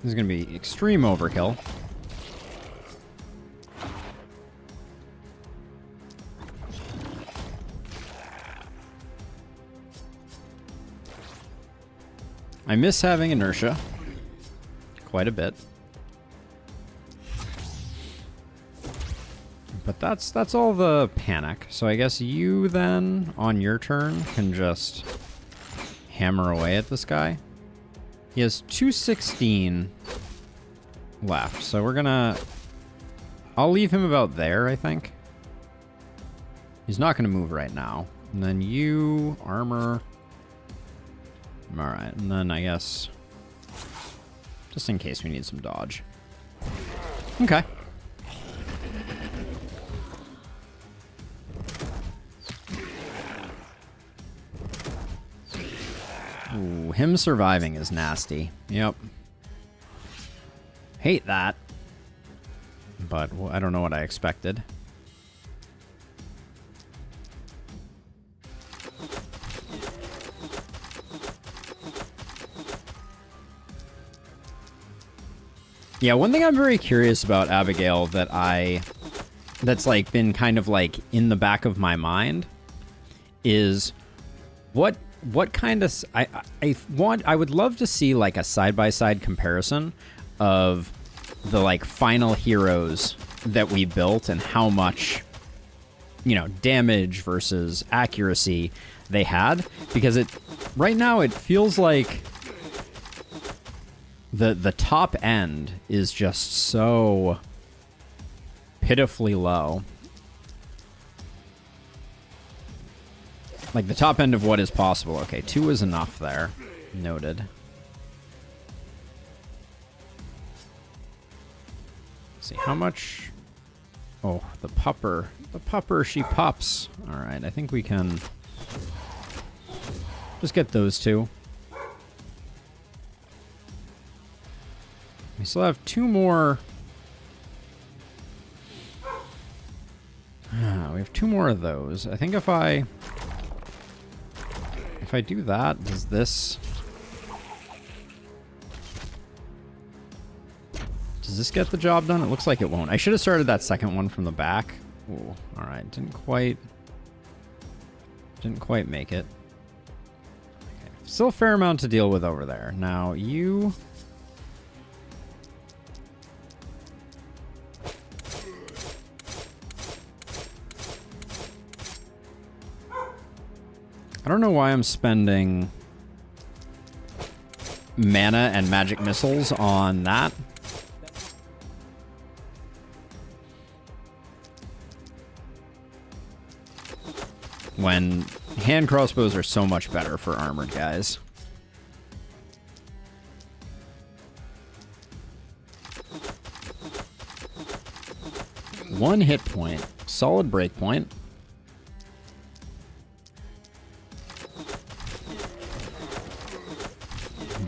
This is going to be extreme overkill. I miss having inertia quite a bit. But that's all the panic. So I guess you then, on your turn, can just hammer away at this guy. He has 216 left, so we're gonna... I'll leave him about there, I think. He's not gonna move right now. And then you, armor. Alright, and then I guess just in case we need some dodge. Okay. Ooh, him surviving is nasty. Yep. Hate that. But I don't know what I expected. Yeah, one thing I'm very curious about Abigail that's like been kind of like in the back of my mind is what kind of I would love to see like a side-by-side comparison of the like final heroes that we built and how much, you know, damage versus accuracy they had, because right now it feels like the top end is just so pitifully low. Like the top end of what is possible. Okay, 2 is enough there. Noted. Let's see, how much... Oh, the pupper. The pupper, she pups. Alright, I think we can just get those 2. We still have 2 more. We have 2 more of those. I think if I do that, does this get the job done? It looks like it won't. I should have started that second one from the back. Ooh, all right. Didn't quite make it. Okay. Still a fair amount to deal with over there. Now you... I don't know why I'm spending mana and magic missiles on that. When hand crossbows are so much better for armored guys. One hit point. Solid break point.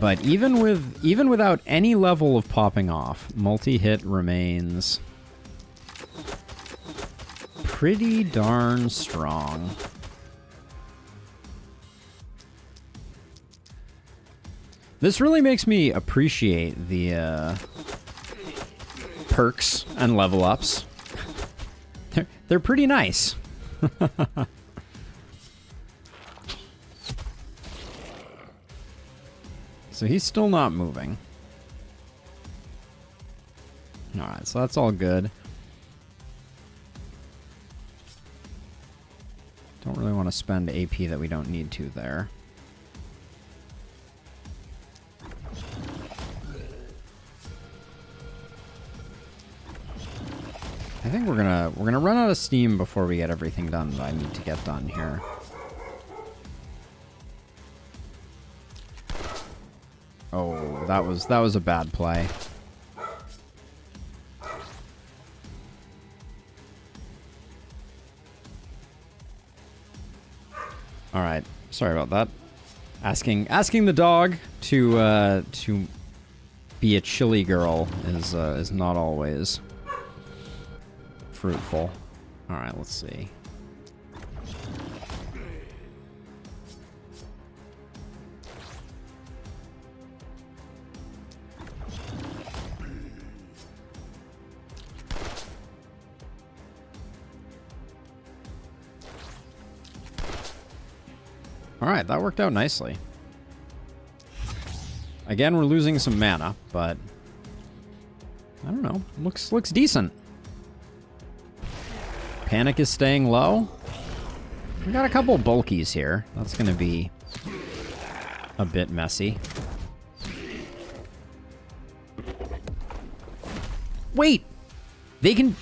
But even without any level of popping off, multi-hit remains pretty darn strong. This really makes me appreciate the perks and level ups. They're pretty nice. So he's still not moving. Alright, so that's all good. Don't really want to spend AP that we don't need to there. I think we're gonna run out of steam before we get everything done that I need to get done here. Oh, that was a bad play. All right, sorry about that. Asking the dog to be a chilly girl is not always fruitful. All right, let's see. Alright, that worked out nicely. Again, we're losing some mana, but I don't know. Looks decent. Panic is staying low. We got a couple bulkies here. That's gonna be a bit messy. Wait! They can...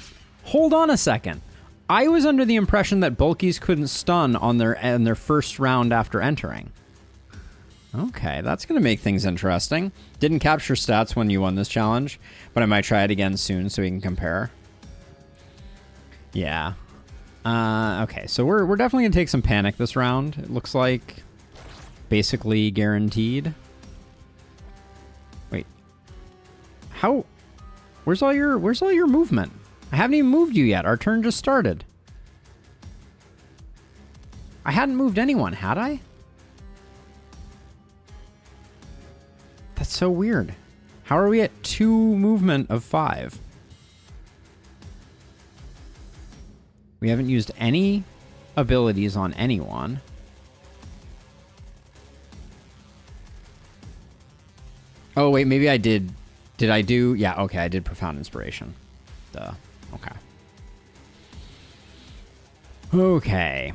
Hold on a second. I was under the impression that bulkies couldn't stun on their first round after entering. Okay, that's going to make things interesting. Didn't capture stats when you won this challenge, but I might try it again soon so we can compare. Yeah. Okay, so we're definitely going to take some panic this round. It looks like basically guaranteed. Wait. How? Where's all your movement? I haven't even moved you yet. Our turn just started. I hadn't moved anyone, had I? That's so weird. How are we at 2 movement of 5? We haven't used any abilities on anyone. Oh, wait, maybe I did. Did I do? Yeah, okay, I did Profound Inspiration. Duh. Okay. Okay.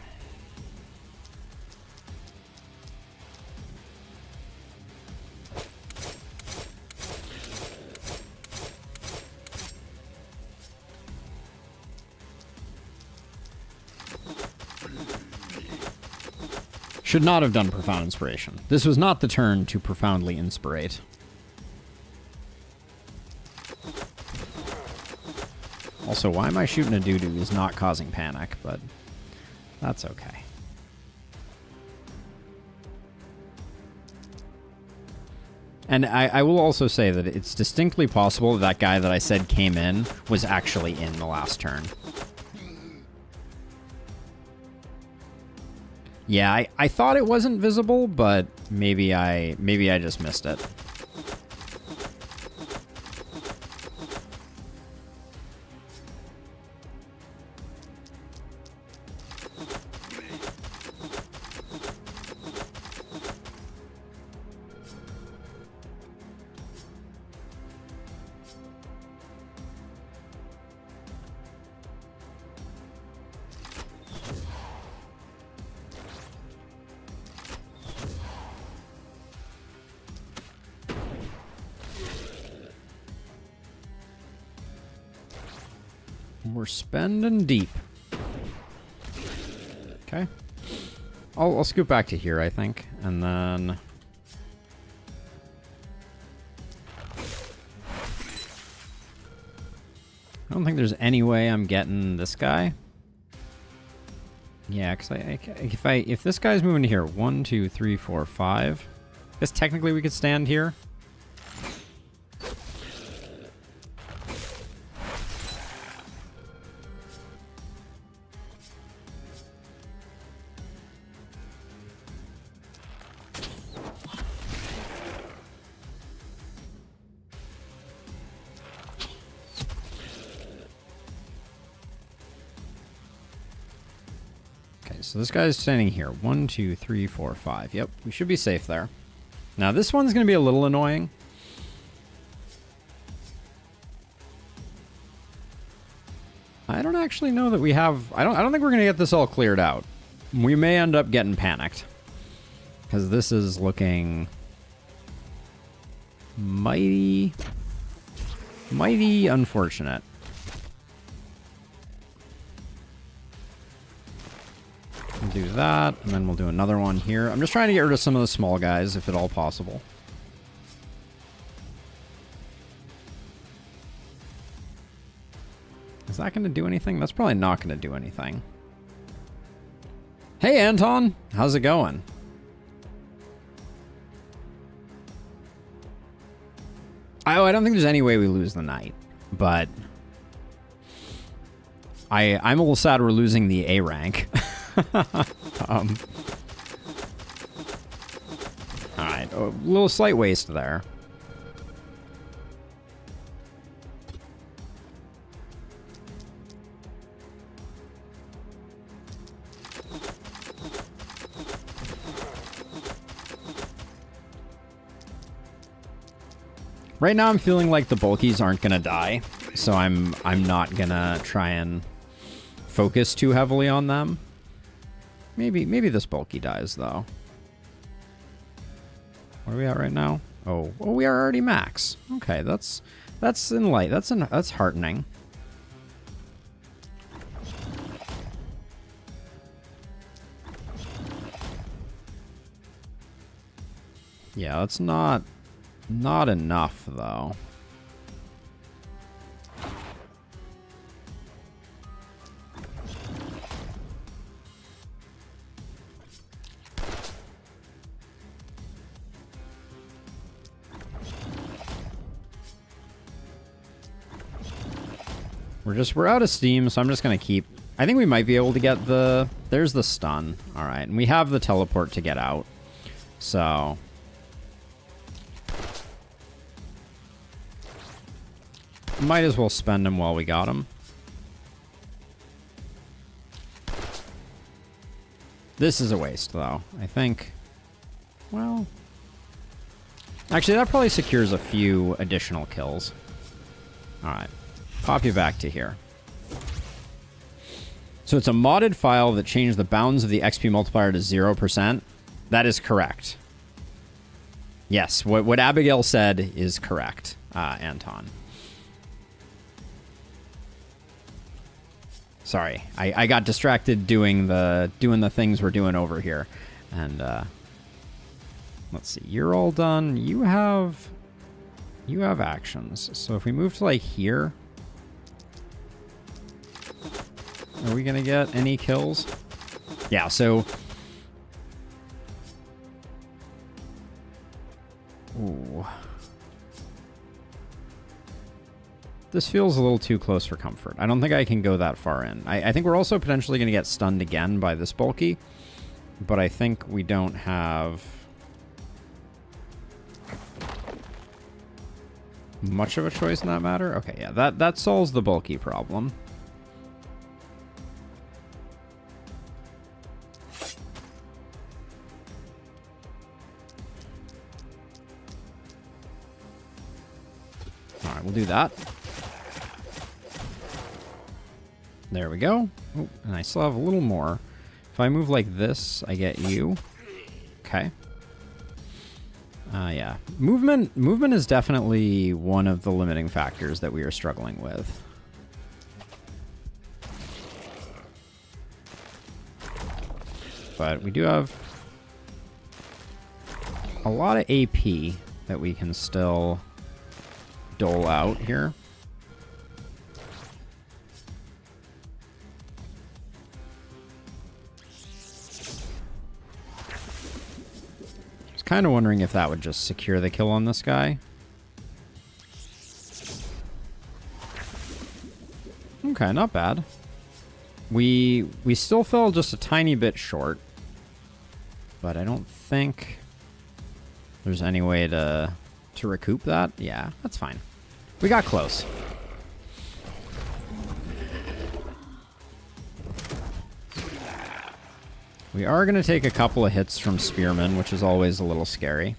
Should not have done Profound Inspiration. This was not the turn to profoundly inspirate. Also, why am I shooting a doo-doo is not causing panic, but that's okay. And I will also say that it's distinctly possible that guy that I said came in was actually in the last turn. Yeah, I thought it wasn't visible, but maybe I just missed it. We're spending deep. Okay. I'll scoot back to here, I think, and then... I don't think there's any way I'm getting this guy. Yeah, because if this guy's moving to here, 1, 2, 3, 4, 5. I guess technically we could stand here. So this guy's standing here. 1, 2, 3, 4, 5. Yep, we should be safe there. Now this one's going to be a little annoying. I don't actually know that we have... I don't think we're going to get this all cleared out. We may end up getting panicked. Because this is looking... mighty unfortunate. Do that, and then we'll do another one here. I'm just trying to get rid of some of the small guys, if at all possible. Is that going to do anything? That's probably not going to do anything. Hey, Anton! How's it going? I don't think there's any way we lose the night, but... I'm a little sad we're losing the A rank. Alright, a little slight waste there. Right now I'm feeling like the bulkies aren't gonna die, so I'm not gonna try and focus too heavily on them. Maybe this bulky dies, though. Where are we at right now? Oh, we are already max. Okay, that's in light. That's heartening. Yeah, that's not enough, though. We're out of steam, so I'm just gonna keep... I think we might be able to get the... There's the stun. All right, and we have the teleport to get out. So... might as well spend him while we got him. This is a waste, though. I think... Well... Actually, that probably secures a few additional kills. All right. Pop you back to here. So it's a modded file that changed the bounds of the XP multiplier to 0%. That is correct. Yes, what Abigail said is correct, Anton. Sorry, I got distracted doing the things we're doing over here. And let's see, you're all done. You have actions. So if we move to like here, are we gonna get any kills? Yeah, so... Ooh. This feels a little too close for comfort. I don't think I can go that far in. I think we're also potentially gonna get stunned again by this bulky, but I think we don't have much of a choice in that matter. Okay, yeah, that solves the bulky problem. We'll do that. There we go. Oh, and I still have a little more. If I move like this, I get you. Okay. Yeah. Movement is definitely one of the limiting factors that we are struggling with. But we do have a lot of AP that we can still dole out here. I was kind of wondering if that would just secure the kill on this guy. Okay, not bad. We still fell just a tiny bit short, but I don't think there's any way to recoup that. Yeah, that's fine. We got close. We are going to take a couple of hits from Spearmen, which is always a little scary.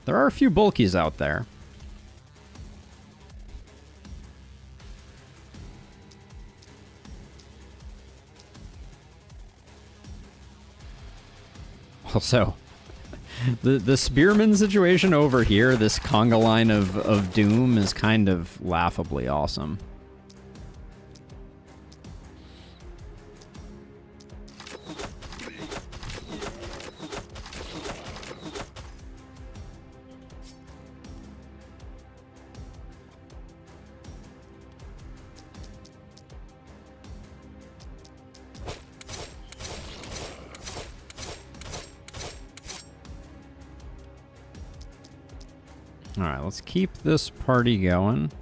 There are a few bulkies out there. Also, the Spearman situation over here, this conga line of doom, is kind of laughably awesome. All right, let's keep this party going.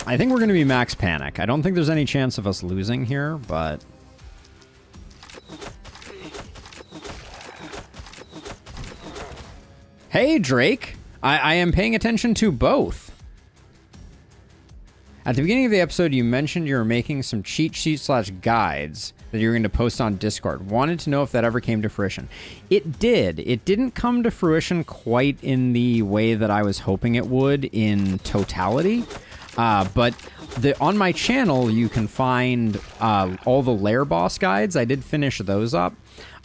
I think we're going to be max panic. I don't think there's any chance of us losing here, but... Hey, Drake! I am paying attention to both. At the beginning of the episode, you mentioned you were making some cheat sheets / guides that you were going to post on Discord. Wanted to know if that ever came to fruition. It did. It didn't come to fruition quite in the way that I was hoping it would in totality. But on my channel, you can find all the lair boss guides. I did finish those up.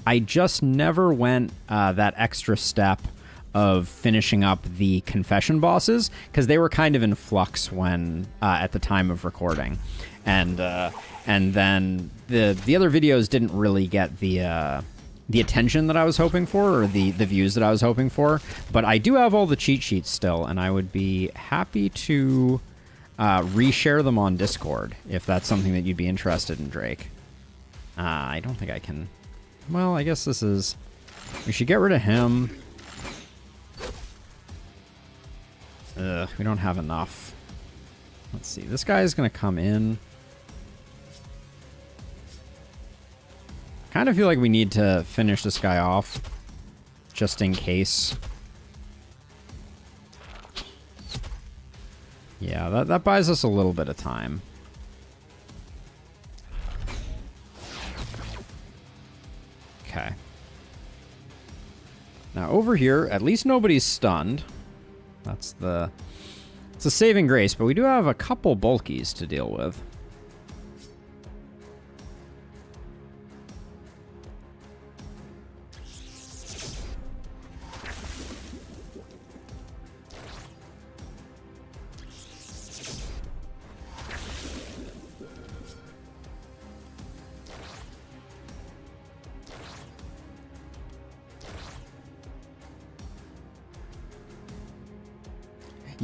I just never went that extra step of finishing up the confession bosses, because they were kind of in flux when at the time of recording, and then the other videos didn't really get the attention that I was hoping for, or the views that I was hoping for. But I do have all the cheat sheets still, and I would be happy to reshare them on Discord if that's something that you'd be interested in, Drake. I don't think I can. Well, I guess this is... We should get rid of him. We don't have enough. Let's see. This guy is going to come in. Kind of feel like we need to finish this guy off, just in case. Yeah, that buys us a little bit of time. Okay. Now over here, at least nobody's stunned. It's a saving grace, but we do have a couple bulkies to deal with.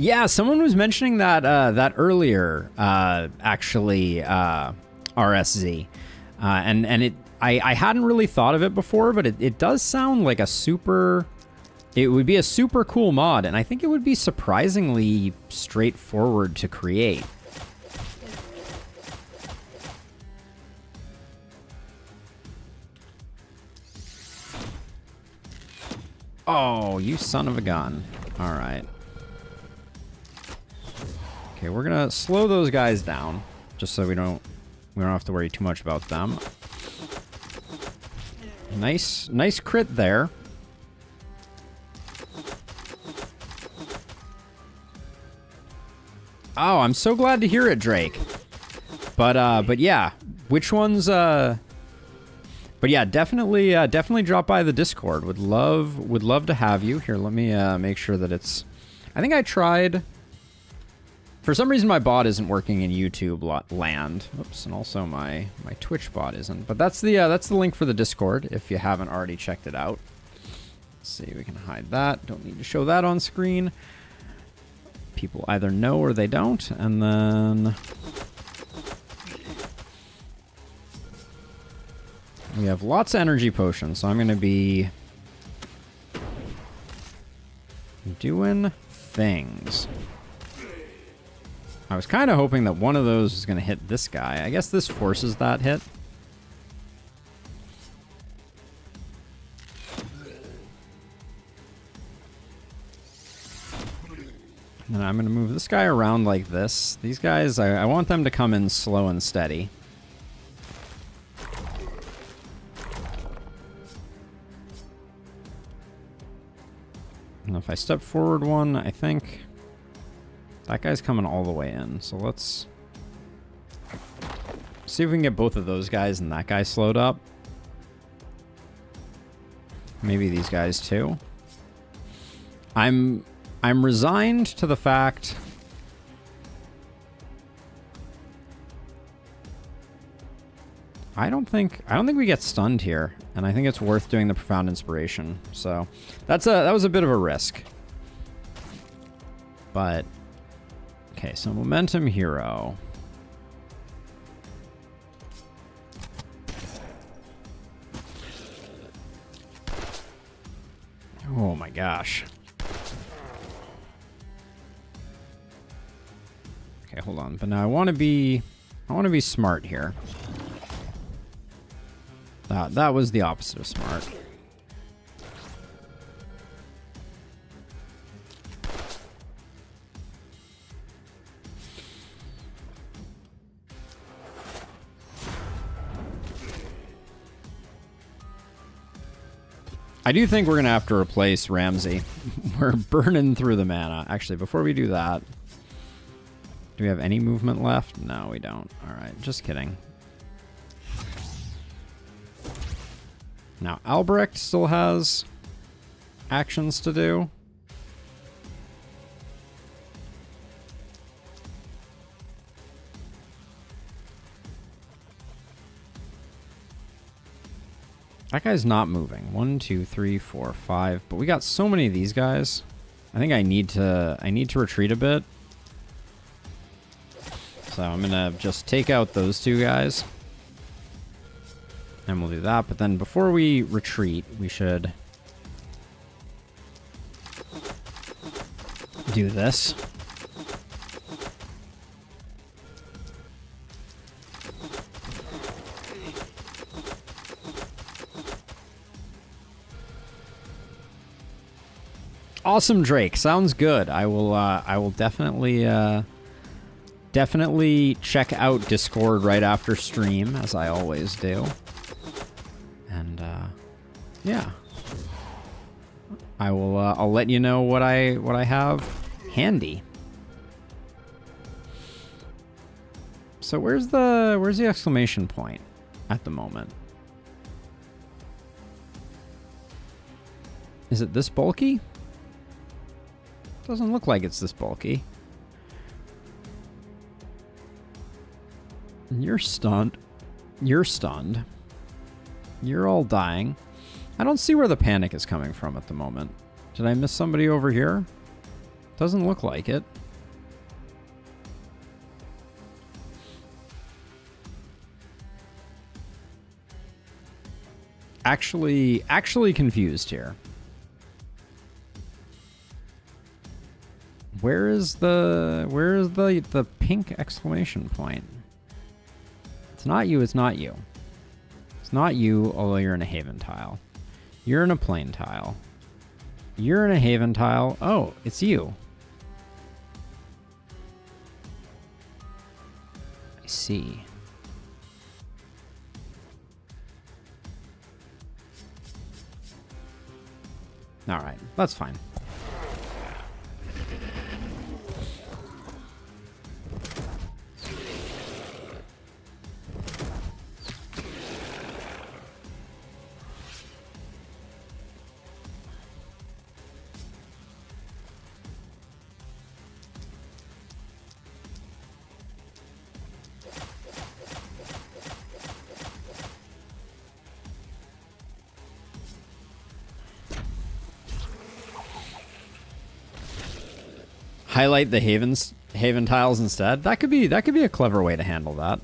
Yeah, someone was mentioning that that earlier, actually, RSZ, and I hadn't really thought of it before, but it does sound like a super. It would be a super cool mod, and I think it would be surprisingly straightforward to create. Oh, you son of a gun! All right. Okay, we're gonna slow those guys down, just so we don't have to worry too much about them. Nice crit there. Oh, I'm so glad to hear it, Drake. But yeah, which ones? But yeah, definitely drop by the Discord. Would love to have you here. Let me make sure that it's. I think I tried. For some reason, my bot isn't working in YouTube land. Oops, and also my Twitch bot isn't. But that's the link for the Discord if you haven't already checked it out. Let's see, we can hide that. Don't need to show that on screen. People either know or they don't. And then we have lots of energy potions, so I'm going to be doing things. I was kind of hoping that one of those was going to hit this guy. I guess this forces that hit. And then I'm going to move this guy around like this. These guys, I want them to come in slow and steady. And if I step forward one, I think... That guy's coming all the way in, so let's see if we can get both of those guys and that guy slowed up. Maybe these guys too. I'm resigned to the fact I don't think we get stunned here, and I think it's worth doing the Profound Inspiration. So that was a bit of a risk, but. Okay, so Momentum Hero. Oh my gosh. Okay, hold on. But now I want to be smart here. That was the opposite of smart. I do think we're going to have to replace Ramsey. We're burning through the mana. Actually, before we do that, do we have any movement left? No, we don't. All right, just kidding. Now, Albrecht still has actions to do. That guy's not moving. 1, 2, 3, 4, 5. But we got so many of these guys. I think I need to retreat a bit. So I'm gonna just take out those two guys. And we'll do that. But then before we retreat, we should do this. Awesome, Drake. Sounds good. I will definitely check out Discord right after stream, as I always do. And yeah, I will. I'll let you know what I have handy. So where's the exclamation point at the moment? Is it this bulky? Doesn't look like it's this bulky. You're stunned. You're stunned. You're all dying. I don't see where the panic is coming from at the moment. Did I miss somebody over here? Doesn't look like it. Actually confused here. Where is the pink exclamation point? It's not you, it's not you. It's not you, although you're in a haven tile. You're in a plain tile. You're in a haven tile. Oh, it's you. I see. All right, that's fine. Highlight the haven tiles instead. That could be a clever way to handle that.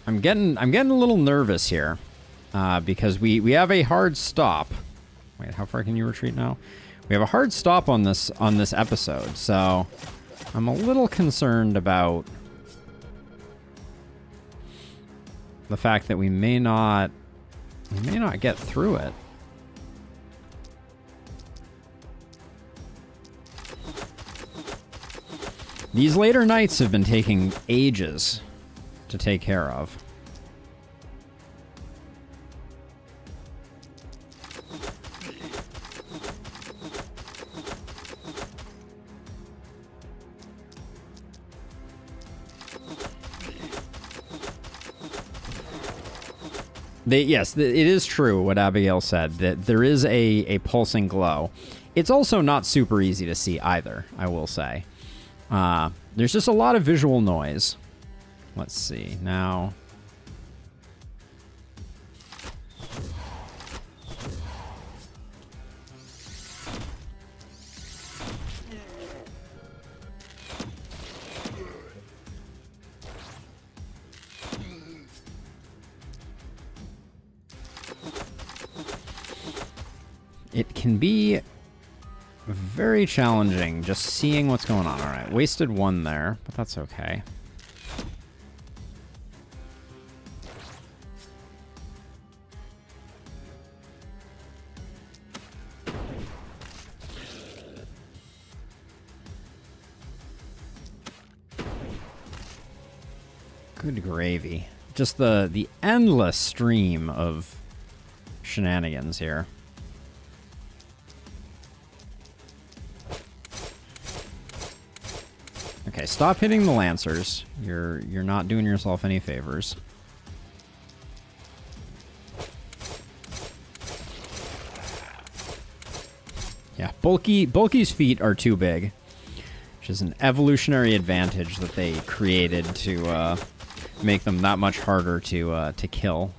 I'm getting a little nervous here because we have a hard stop. Wait, how far can you retreat now? We have a hard stop on this episode, so I'm a little concerned about the fact that we may not get through it. These later nights have been taking ages to take care of. Yes, it is true what Abigail said, that there is a pulsing glow. It's also not super easy to see either, I will say. There's just a lot of visual noise. Let's see, now... It can be very challenging just seeing what's going on. All right, wasted one there, but that's okay. Good gravy. Just the endless stream of shenanigans here. Okay, stop hitting the Lancers. You're not doing yourself any favors. Yeah, Bulky's feet are too big, which is an evolutionary advantage that they created to make them that much harder to kill.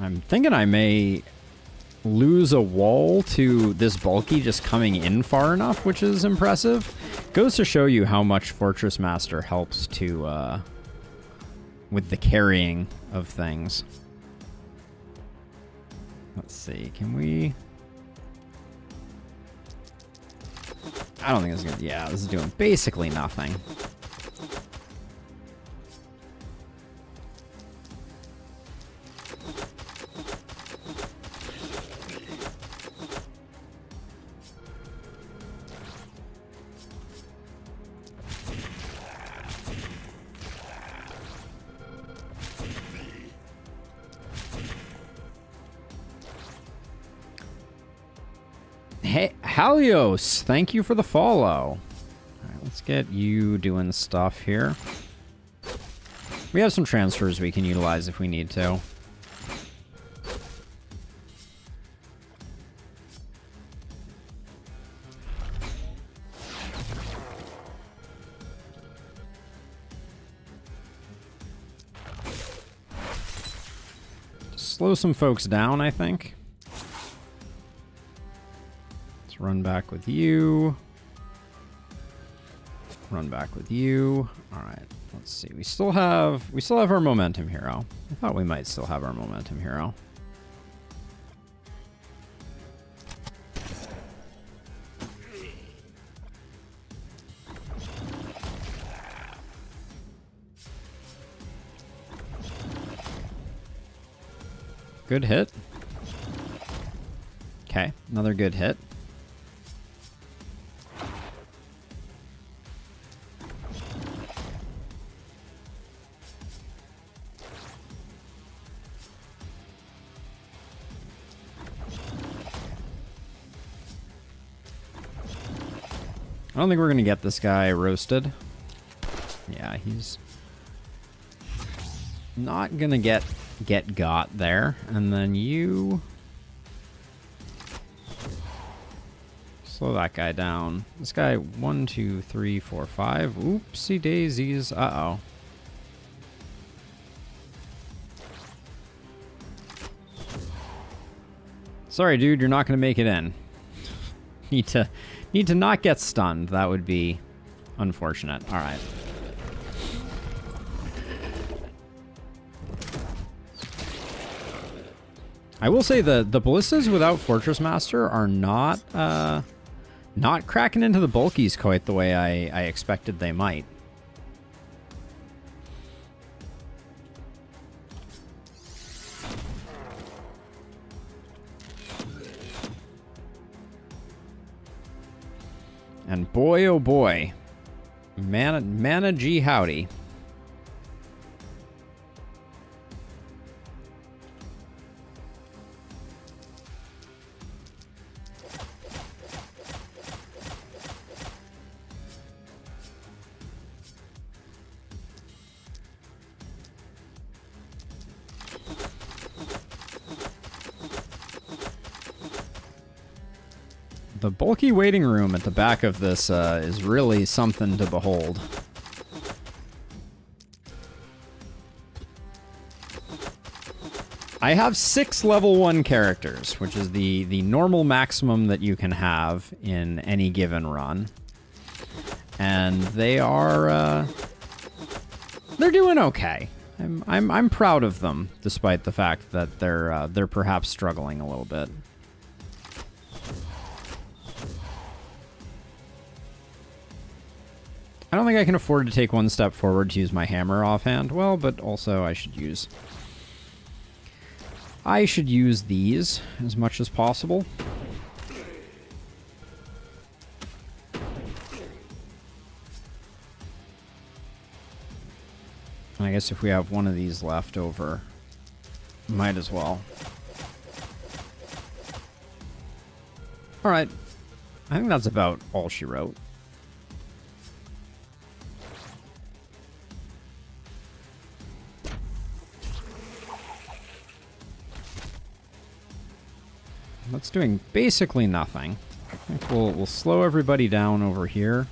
I'm thinking I may lose a wall to this Bulky just coming in far enough, which is impressive. Goes to show you how much Fortress Master helps to with the carrying of things. Let's see, can we... I don't think this is gonna... Yeah, this is doing basically nothing. Hey, Halios, thank you for the follow. All right, let's get you doing stuff here. We have some transfers we can utilize if we need to. Slow some folks down, I think. Run back with you. Run back with you. All right. Let's see. We still have our momentum hero. I thought we might still have our momentum hero. Good hit. Okay, another good hit. I don't think we're gonna get this guy roasted. Yeah, he's not gonna get got there. And then you slow that guy down. This guy 1, 2, 3, 4, 5. Oopsie daisies. Uh-oh. Sorry, dude, you're not gonna make it in. Need to not get stunned. That would be unfortunate. All right. I will say the ballistas without Fortress Master are not cracking into the bulkies quite the way I expected they might. And boy, oh boy, mana G howdy. The bulky waiting room at the back of this is really something to behold. I have 6 level 1 characters, which is the normal maximum that you can have in any given run. And they are they're doing okay. I'm proud of them, despite the fact that they're perhaps struggling a little bit. I don't think I can afford to take one step forward to use my hammer offhand. Well, but also I should use these as much as possible. I guess if we have one of these left over, might as well. Alright. I think that's about all she wrote. That's doing basically nothing. I think we'll slow everybody down over here.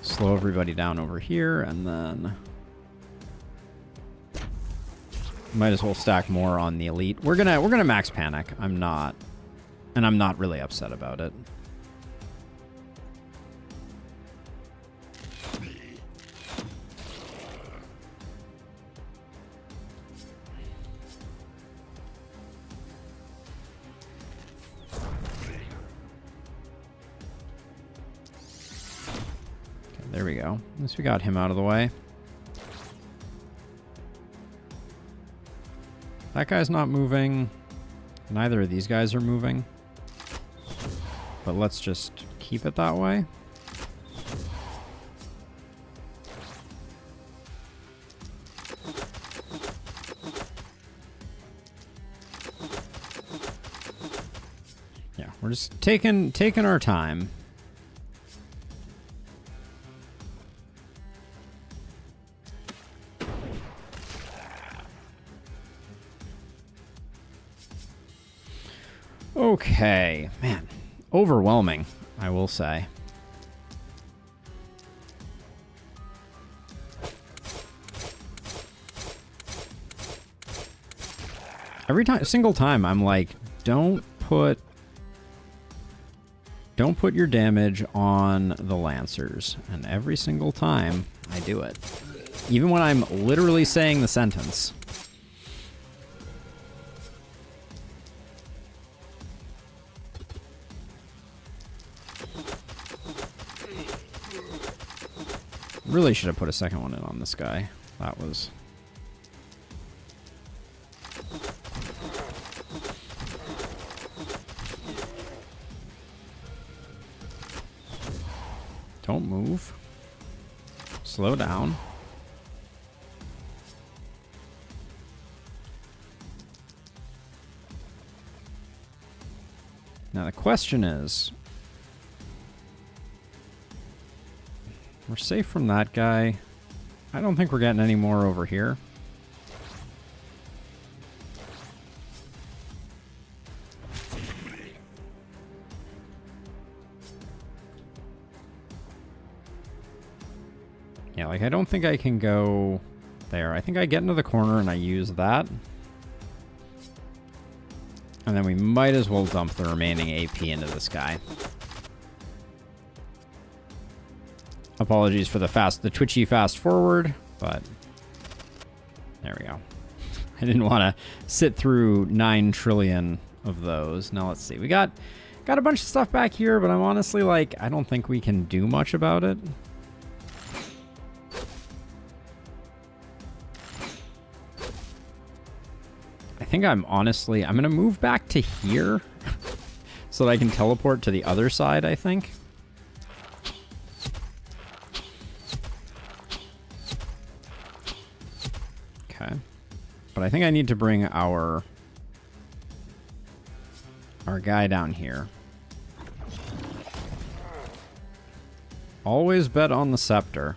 Slow everybody down over here, and then might as well stack more on the elite. We're gonna max panic. I'm not really upset about it. There we go. At least we got him out of the way. That guy's not moving. Neither of these guys are moving. But let's just keep it that way. Yeah, we're just taking our time. Okay, man, overwhelming, I will say. Single time, I'm like, don't put your damage on the Lancers, and every single time I do it, even when I'm literally saying the sentence. Really should have put a second one in on this guy. That was... Don't move. Slow down. Now the question is... We're safe from that guy. I don't think we're getting any more over here. Yeah, like I don't think I can go there. I think I get into the corner and I use that. And then we might as well dump the remaining AP into this guy. Apologies for the twitchy fast forward, but there we go. I didn't want to sit through 9 trillion of those. Now let's see. We got a bunch of stuff back here, but I'm honestly like, I don't think we can do much about it. I think I'm going to move back to here so that I can teleport to the other side, I think. But I think I need to bring our guy down here. Always bet on the scepter.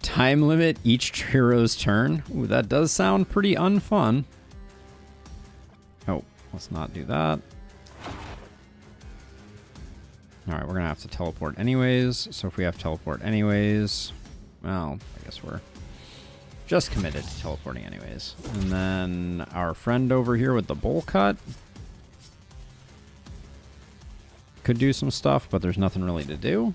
Time limit each hero's turn. Ooh, that does sound pretty unfun. Oh, let's not do that. Alright, we're gonna have to teleport anyways. So if we have to teleport anyways, well, I guess we're just committed to teleporting anyways. And then our friend over here with the bowl cut could do some stuff, but there's nothing really to do.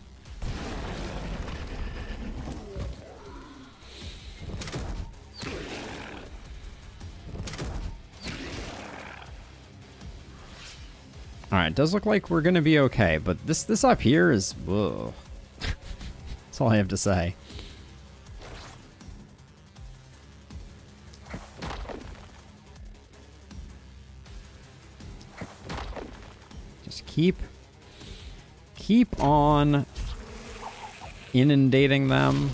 Alright, it does look like we're going to be okay, but this up here is... Whoa. That's all I have to say. Just keep on inundating them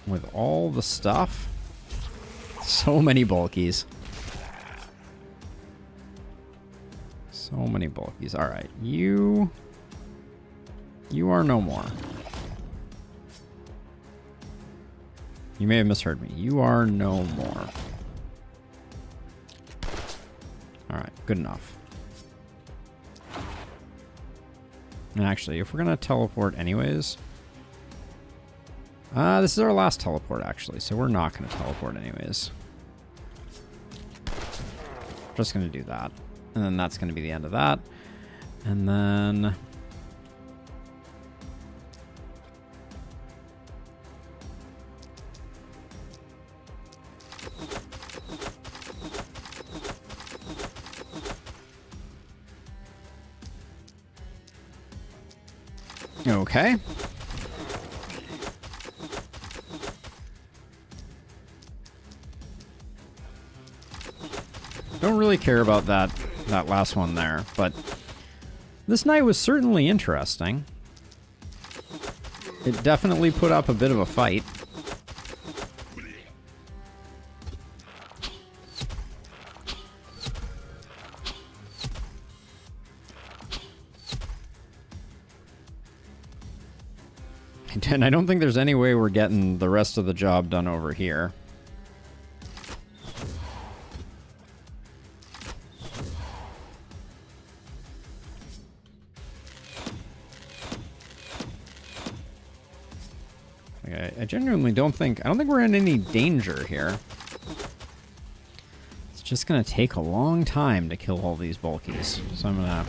with all the stuff. So many bulkies. So many bulkies. All right, you are no more. You may have misheard me. You are no more. All right, good enough. And actually, if we're gonna teleport anyways, this is our last teleport actually, so we're not gonna teleport anyways. Just gonna do that. And then that's going to be the end of that. And then... Okay. Don't really care about that last one there, but this night was certainly interesting. It definitely put up a bit of a fight. And I don't think there's any way we're getting the rest of the job done over here. I genuinely don't think we're in any danger here. It's just gonna take a long time to kill all these bulkies. So I'm gonna...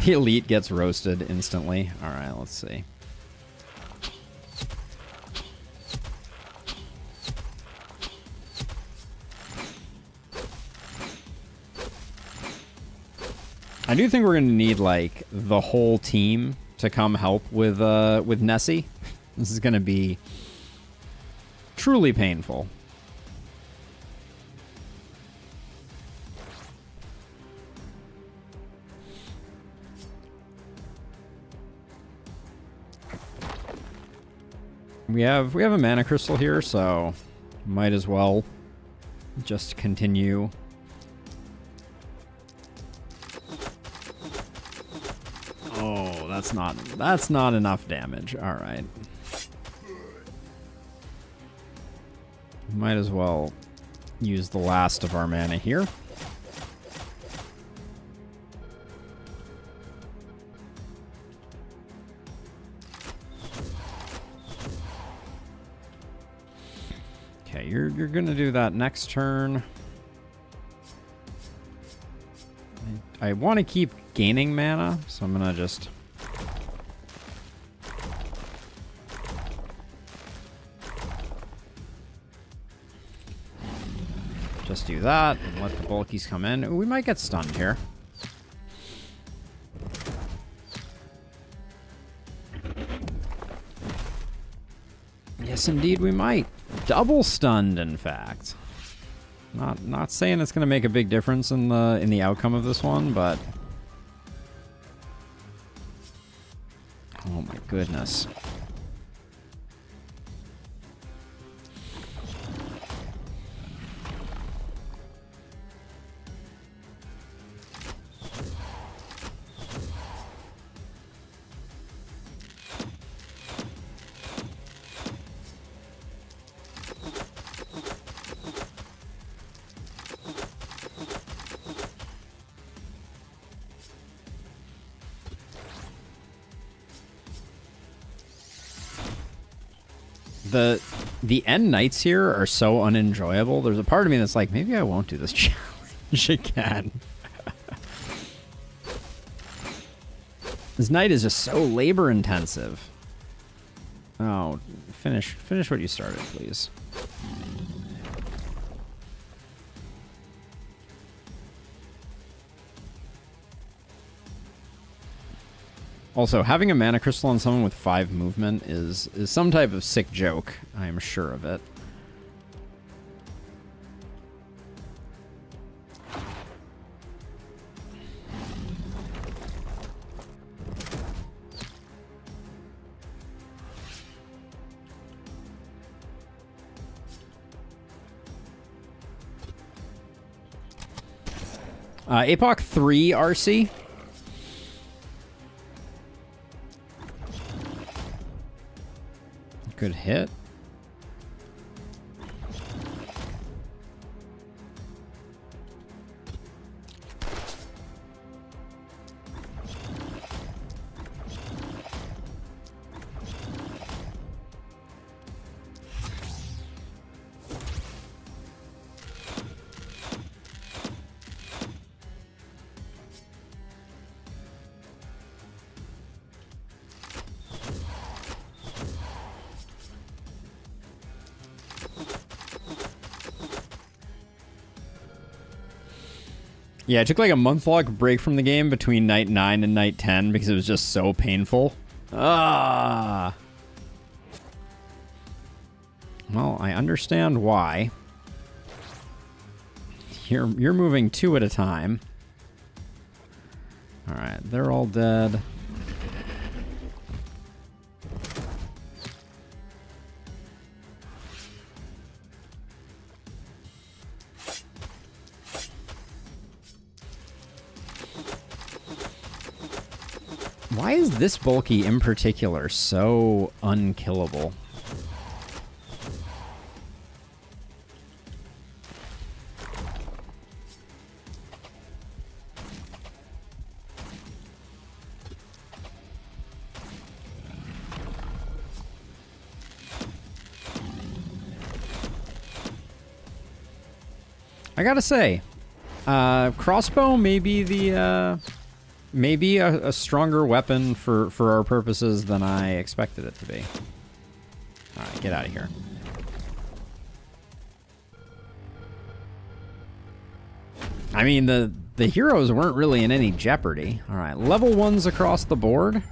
The elite gets roasted instantly. Alright, let's see. I do think we're gonna need like the whole team to come help with Nessie. This is gonna be truly painful. We have a mana crystal here, so might as well just continue. Oh, that's not enough damage. All right. Might as well use the last of our mana here. Okay, you're gonna do that next turn. I want to keep gaining mana, so I'm gonna just... Just do that and let the bulkies come in. Ooh, we might get stunned here. Yes, indeed, we might. Double stunned, in fact. Not saying it's going to make a big difference in the outcome of this one, but oh my goodness. The end nights here are so unenjoyable. There's a part of me that's like, maybe I won't do this challenge again. This night is just so labor intensive. Oh, finish what you started, please. Also, having a mana crystal on someone with 5 movement is some type of sick joke. I am sure of it. APOC 3 RC. Good hit. Yeah, I took like a month-long break from the game between night 9 and night 10 because it was just so painful. Ah. Well, I understand why. You're moving 2 at a time. All right, they're all dead. Why is this bulky in particular so unkillable? I gotta say, crossbow may be the maybe a stronger weapon for our purposes than I expected it to be. All right, get out of here. I mean, the heroes weren't really in any jeopardy. All right, level 1s across the board.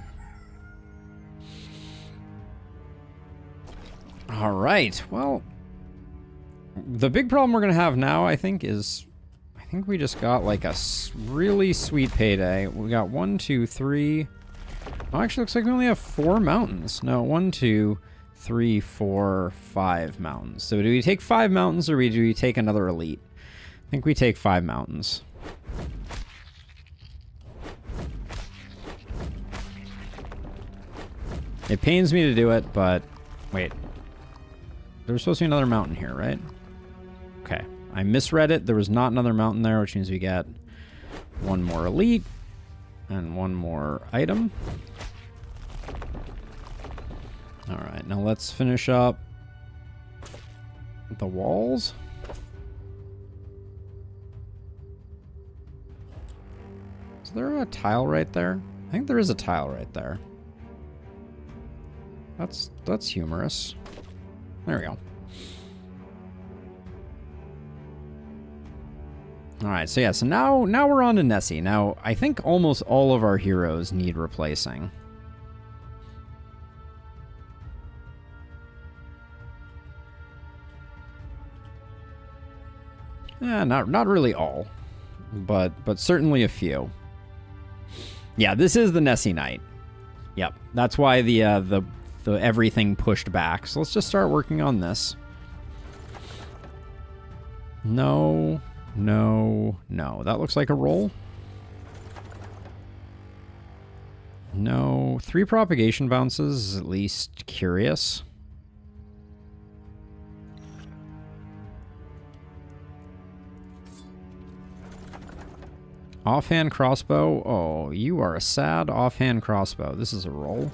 All right, well, the big problem we're gonna have now, I think, is I think we just got like a really sweet payday. We got 1, 2, 3. Oh, actually, looks like we only have 4 mountains. No, 1, 2, 3, 4, 5 mountains. So do we take 5 mountains or do we take another elite? I think we take 5 mountains. It pains me to do it, but wait. There was supposed to be another mountain here, right? Okay. I misread it. There was not another mountain there, which means we get 1 more elite and 1 more item. All right, now let's finish up the walls. Is there a tile right there? I think there is a tile right there. That's humorous. There we go. All right, so yeah, so now we're on to Nessie. Now, I think almost all of our heroes need replacing. Yeah, not really all, but certainly a few. Yeah, this is the Nessie night. Yep, that's why the everything pushed back. So let's just start working on this. No. No, no. That looks like a roll. No. 3 propagation bounces is at least curious. Offhand crossbow. Oh, you are a sad offhand crossbow. This is a roll.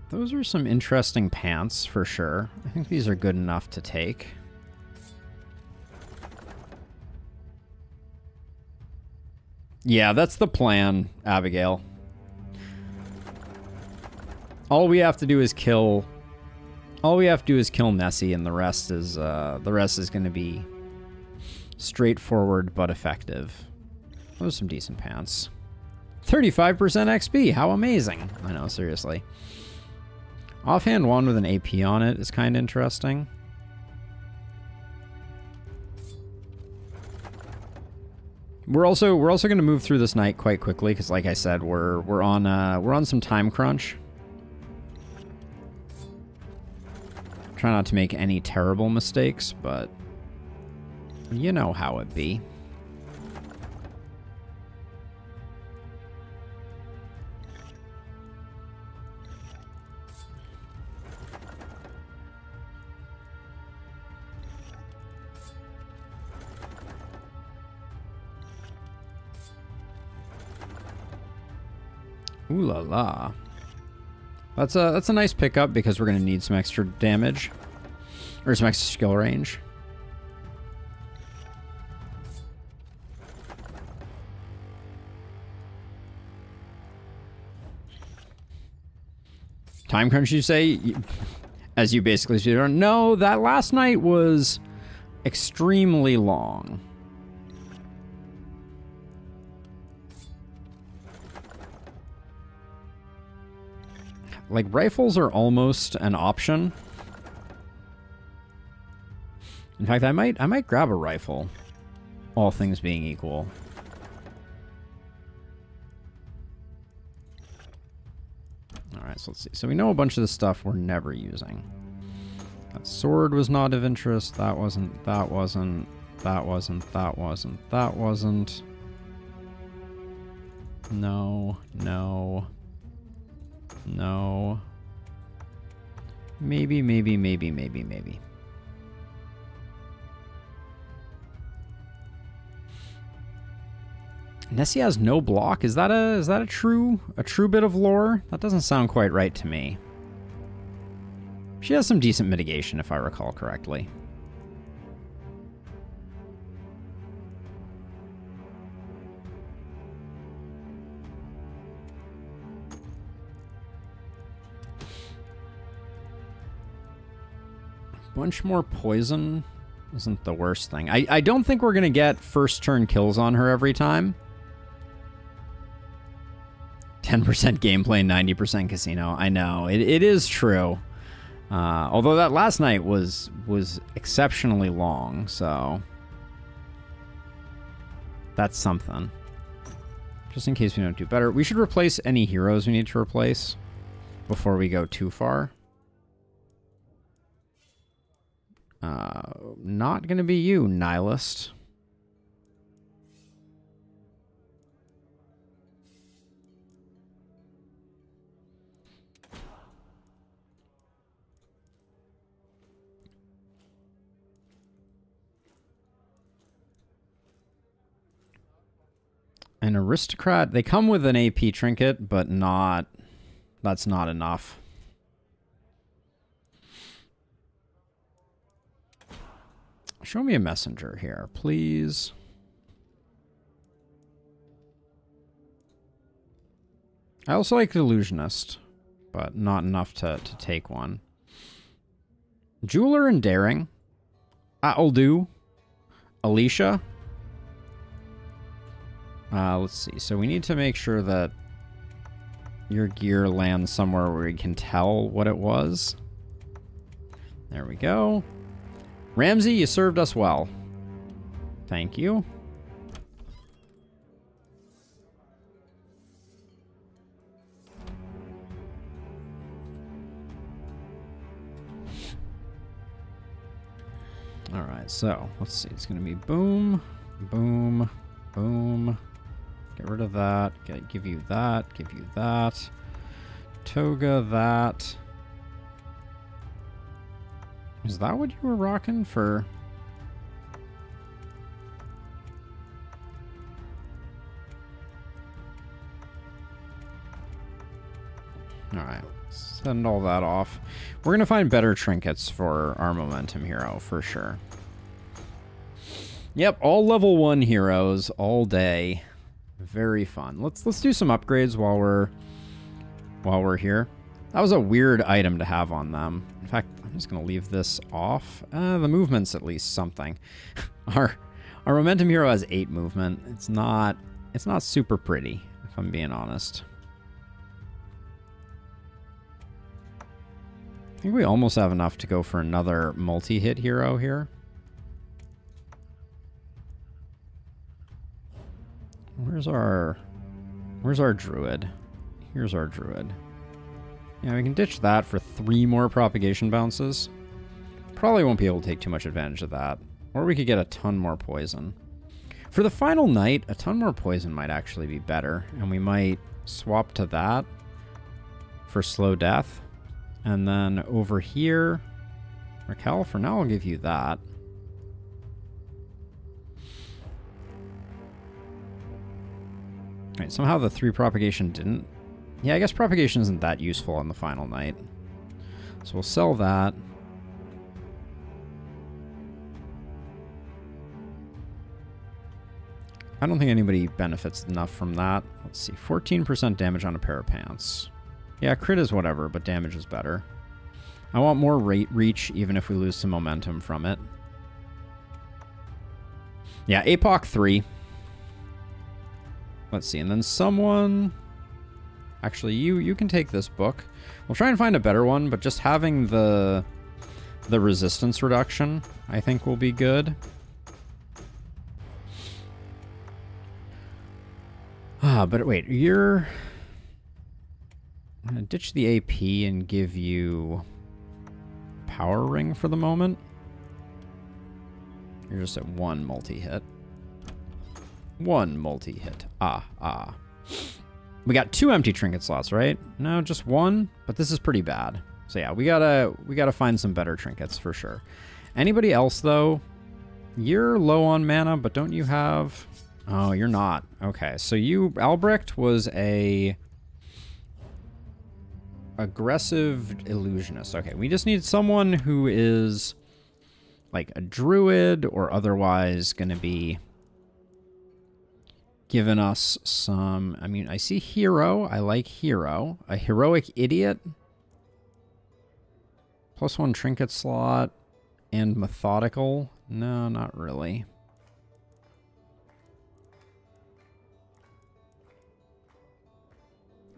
Those are some interesting pants, for sure. I think these are good enough to take. Yeah, that's the plan, Abigail. All we have to do is kill... All we have to do is kill Nessie, and the rest is going to be straightforward but effective. Those are some decent pants. 35% XP, how amazing. I know, seriously. Offhand wand with an AP on it is kind of interesting. We're also going to move through this night quite quickly because, like I said, we're on some time crunch. Try not to make any terrible mistakes, but you know how it be. Ooh la la. That's a nice pickup because we're gonna need some extra damage. Or some extra skill range. Time crunch, you say? As you basically say, no, that last night was extremely long. Like, rifles are almost an option. In fact, I might grab a rifle, all things being equal. All right, so let's see. So we know a bunch of the stuff we're never using. That sword was not of interest. That wasn't. That wasn't. That wasn't. That wasn't. That wasn't. No. No. No. Maybe, maybe, maybe, maybe, maybe. Nessie has no block. Is that a true bit of lore? That doesn't sound quite right to me. She has some decent mitigation, if I recall correctly. Bunch more poison isn't the worst thing. I don't think we're gonna get first turn kills on her every time. 10% gameplay, 90% casino. I know, it is true. Although that last night was exceptionally long, so that's something. Just in case we don't do better. We should replace any heroes we need to replace before we go too far. Not gonna be you, Nihilist. An aristocrat, they come with an AP trinket, but that's not enough. Show me a messenger here, please. I also like the illusionist, but not enough to take one. Jeweler and daring. I'll do. Alicia. Let's see. So we need to make sure that your gear lands somewhere where we can tell what it was. There we go. Ramsey, you served us well. Thank you. All right, so let's see. It's going to be boom, boom, boom. Get rid of that. Give you that. Give you that. Toga, that. Is that what you were rocking for? Alright, send all that off. We're going to find better trinkets for our momentum hero, for sure. Yep, all level 1 heroes, all day. Very fun. Let's do some upgrades while we're here. That was a weird item to have on them. In fact, I'm just going to leave this off. The movement's at least something. Our momentum hero has 8 movement. It's not super pretty, if I'm being honest. I think we almost have enough to go for another multi-hit hero here. Where's our druid? Here's our druid. Yeah, we can ditch that for 3 more propagation bounces. Probably won't be able to take too much advantage of that. Or we could get a ton more poison. For the final night, a ton more poison might actually be better. And we might swap to that for slow death. And then over here, Raquel, for now I'll give you that. Alright, somehow the 3 propagation didn't. Yeah, I guess propagation isn't that useful on the final night. So we'll sell that. I don't think anybody benefits enough from that. Let's see, 14% damage on a pair of pants. Yeah, crit is whatever, but damage is better. I want more reach, even if we lose some momentum from it. Yeah, APOC 3. Let's see, and then someone... Actually, you can take this book. We'll try and find a better one, but just having the resistance reduction, I think, will be good. But wait, you're... I'm going to ditch the AP and give you Power Ring for the moment. You're just at 1 multi-hit. 1 multi-hit. We got 2 empty trinket slots, right? No, just 1, but this is pretty bad. So yeah, we gotta find some better trinkets for sure. Anybody else though? You're low on mana, but don't you have... Oh, you're not. Okay, so you... Albrecht was a... aggressive illusionist. Okay, we just need someone who is like a druid or otherwise gonna be giving us some... I mean, I see hero. I like hero. A heroic idiot. +1 trinket slot and methodical. No, not really.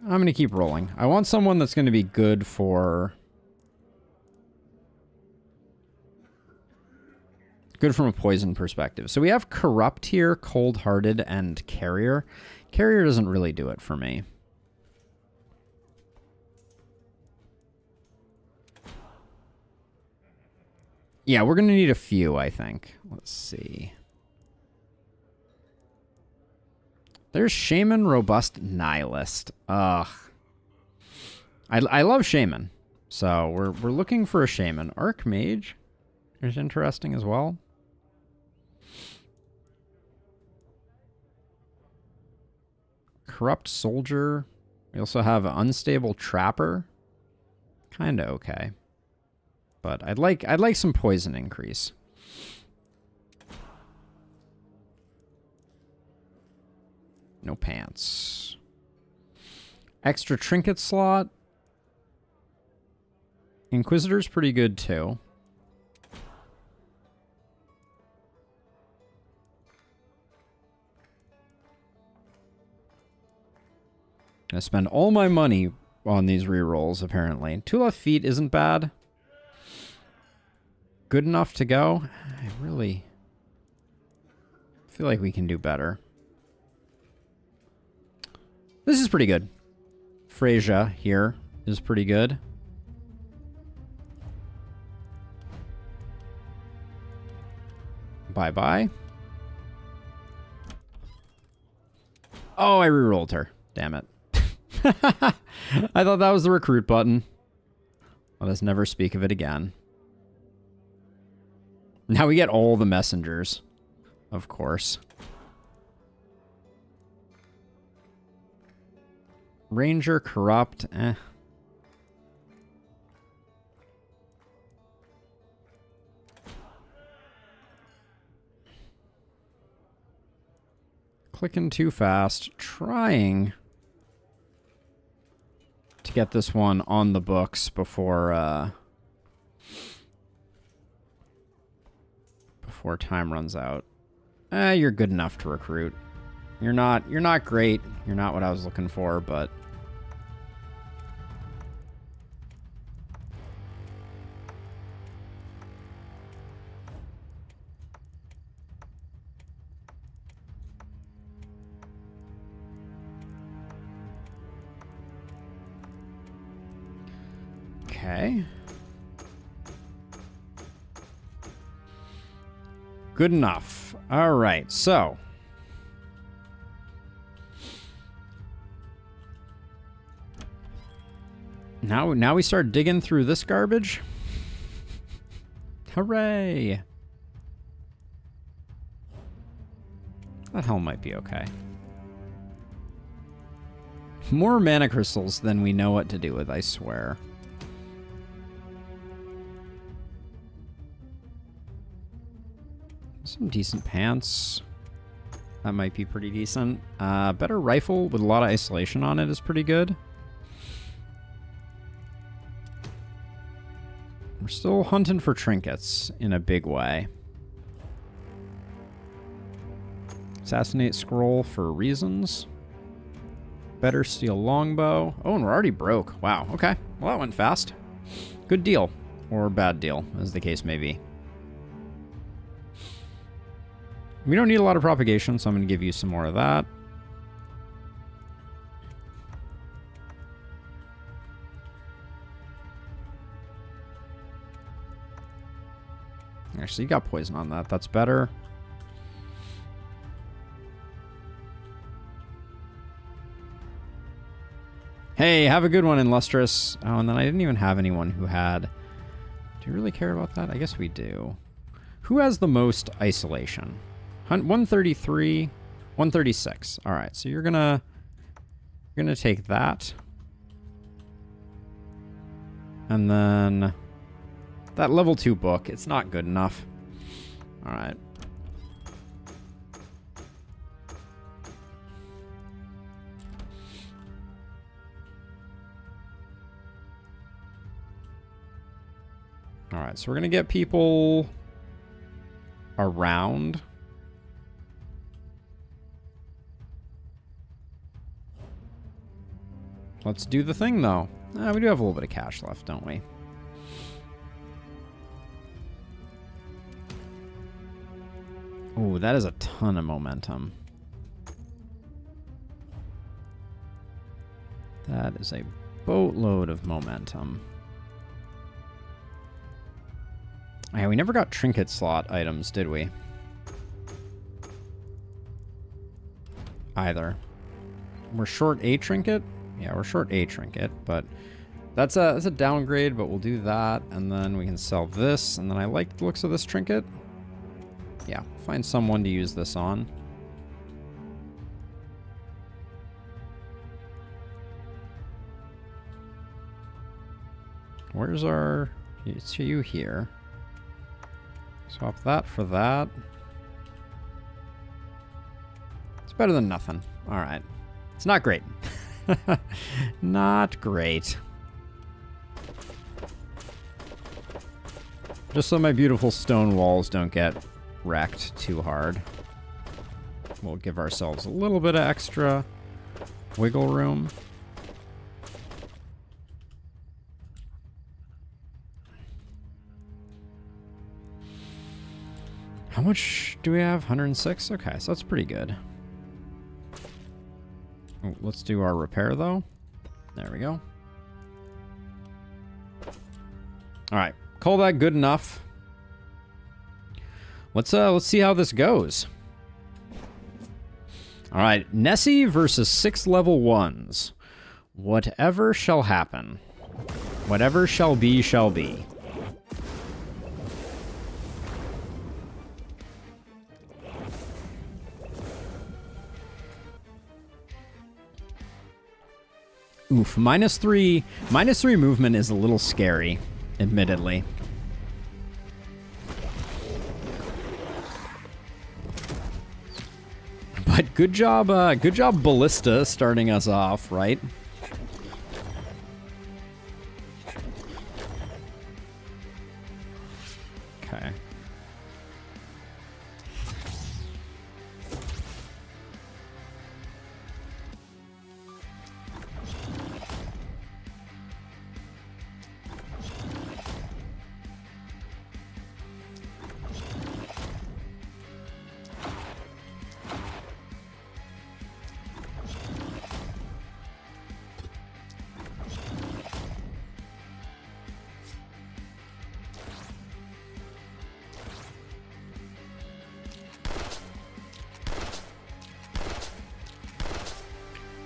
I'm going to keep rolling. I want someone that's going to be good for... Good from a poison perspective. So we have Corrupt here, Cold-Hearted, and Carrier. Carrier doesn't really do it for me. Yeah, we're going to need a few, I think. Let's see. There's Shaman, Robust, Nihilist. Ugh. I love Shaman. So we're looking for a Shaman. Archmage is interesting as well. Corrupt Soldier. We also have Unstable Trapper. Kinda okay. But I'd like some poison increase. No pants. Extra trinket slot. Inquisitor's pretty good too. I spend all my money on these rerolls, apparently. 2 left feet isn't bad. Good enough to go. I really feel like we can do better. This is pretty good. Freyja here is pretty good. Bye-bye. Oh, I rerolled her. Damn it. I thought that was the recruit button. Let us never speak of it again. Now we get all the messengers. Of course. Ranger, Corrupt, eh. Clicking too fast. Trying to get this one on the books before before time runs out. You're good enough to recruit. You're not great. You're not what I was looking for, but okay. good enough. All right, so. Now we start digging through this garbage. Hooray! That helm might be okay. More mana crystals than we know what to do with, I swear. Some decent pants. That might be pretty decent. Better rifle with a lot of isolation on it is pretty good. We're still hunting for trinkets in a big way. Assassinate scroll for reasons. Better steel longbow. Oh, and we're already broke. Wow, okay. Well, that went fast. Good deal. Or bad deal, as the case may be. We don't need a lot of propagation, so I'm going to give you some more of that. Actually, you got poison on that. That's better. Hey, have a good one, Illustrious. Oh, and then I didn't even have anyone who had... Do you really care about that? I guess we do. Who has the most isolation? 133, 136. All right, so you're gonna take that. And then... That level 2 book, it's not good enough. All right. All right, so we're going to get people around. Let's do the thing, though. We do have a little bit of cash left, don't we? Ooh, that is a ton of momentum. That is a boatload of momentum. Yeah, we never got trinket slot items, did we? Either. We're short a trinket? Yeah, we're short a trinket, but that's a downgrade, but we'll do that, and then we can sell this, and then I like the looks of this trinket. Yeah, find someone to use this on. Where's our... It's you here. Swap that for that. It's better than nothing. All right. It's not great. Not great. Just so my beautiful stone walls don't get wrecked too hard. We'll give ourselves a little bit of extra wiggle room. How much do we have? 106? Okay, so that's pretty good. Oh, let's do our repair, though. There we go. All right, call that good enough. Let's see how this goes. All right, Nessie versus 6 level 1s. Whatever shall happen. Whatever shall be, shall be. Oof, -3 movement is a little scary, admittedly. But good job Ballista starting us off, right? Okay.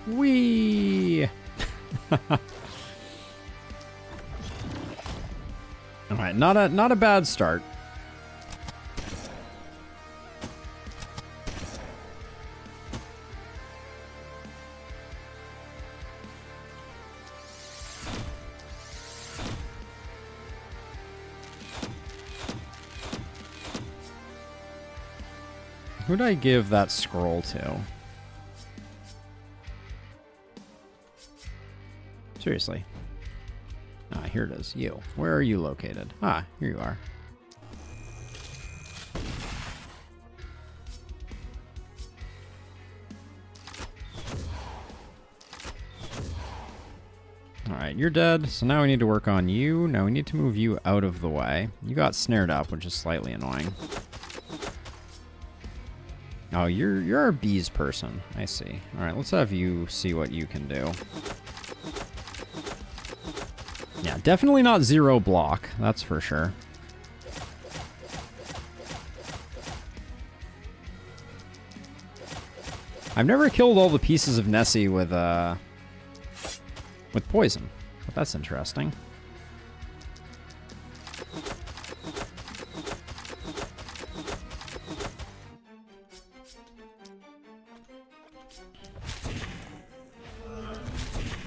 Whee! All right, not a bad start. Who'd I give that scroll to? Seriously. Ah, here it is. You. Where are you located? Ah, here you are. Alright, you're dead, so now we need to work on you. Now we need to move you out of the way. You got snared up, which is slightly annoying. Oh, you're our bees person. I see. Alright, let's have you see what you can do. Yeah, definitely not zero block, that's for sure. I've never killed all the pieces of Nessie with poison, but that's interesting.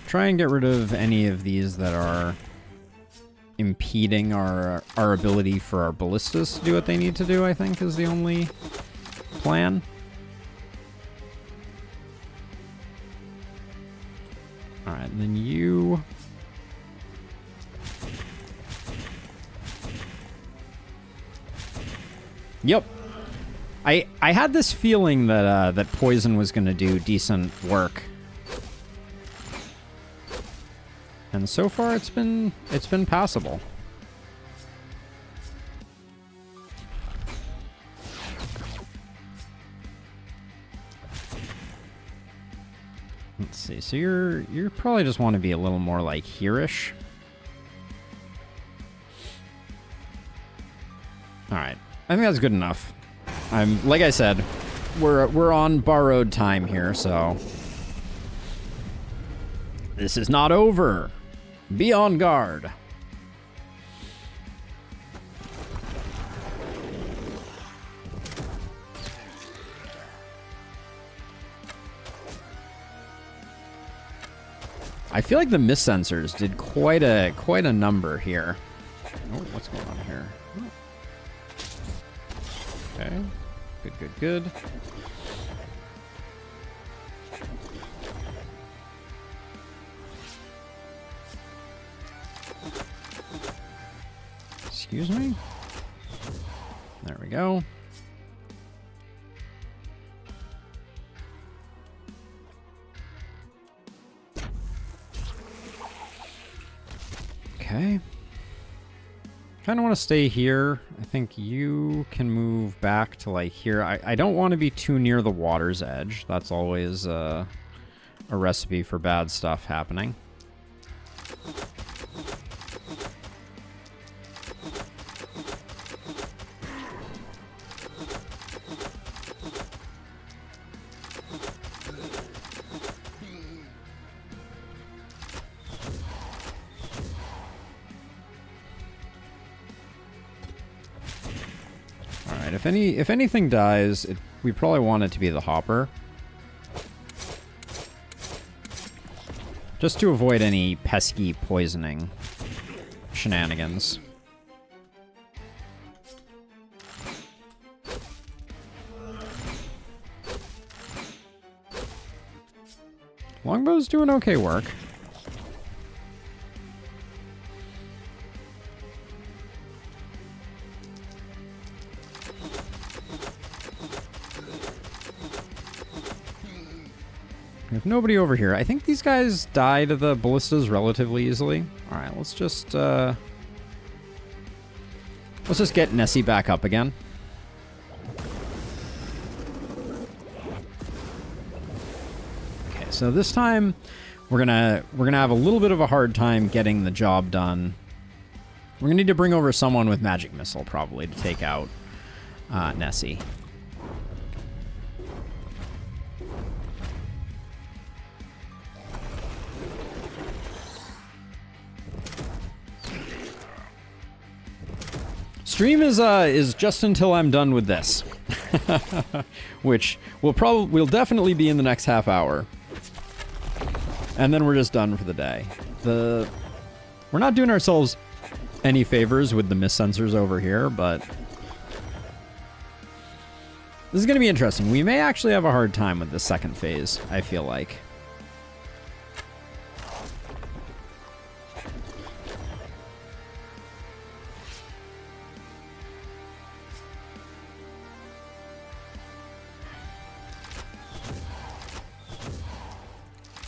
Try and get rid of any of these that are impeding our ability for our ballistas to do what they need to do, I think, is the only plan. Alright, and then you... Yep. I had this feeling that that poison was going to do decent work. And so far it's been passable. Let's see. So you're probably just want to be a little more like here-ish. All right. I think that's good enough. Like I said, we're on borrowed time here, so this is not over. Be on guard. I feel like the mist sensors did quite a number here. Oh, what's going on here? Oh. Okay. Good. Excuse me? There we go. Okay. Kind of want to stay here. I think you can move back to like here. I don't want to be too near the water's edge. That's always a recipe for bad stuff happening. If anything dies, we probably want it to be the hopper. Just to avoid any pesky poisoning shenanigans. Longbow's doing okay work. There's nobody over here. I think these guys die to the ballistas relatively easily. All right, let's just get Nessie back up again. Okay, so this time we're gonna have a little bit of a hard time getting the job done. We're gonna need to bring over someone with magic missile probably to take out Nessie. Stream is just until I'm done with this, which will definitely be in the next half hour, and then we're just done for the day. We're not doing ourselves any favors with the mist sensors over here, but this is going to be interesting. We may actually have a hard time with the second phase, I feel like.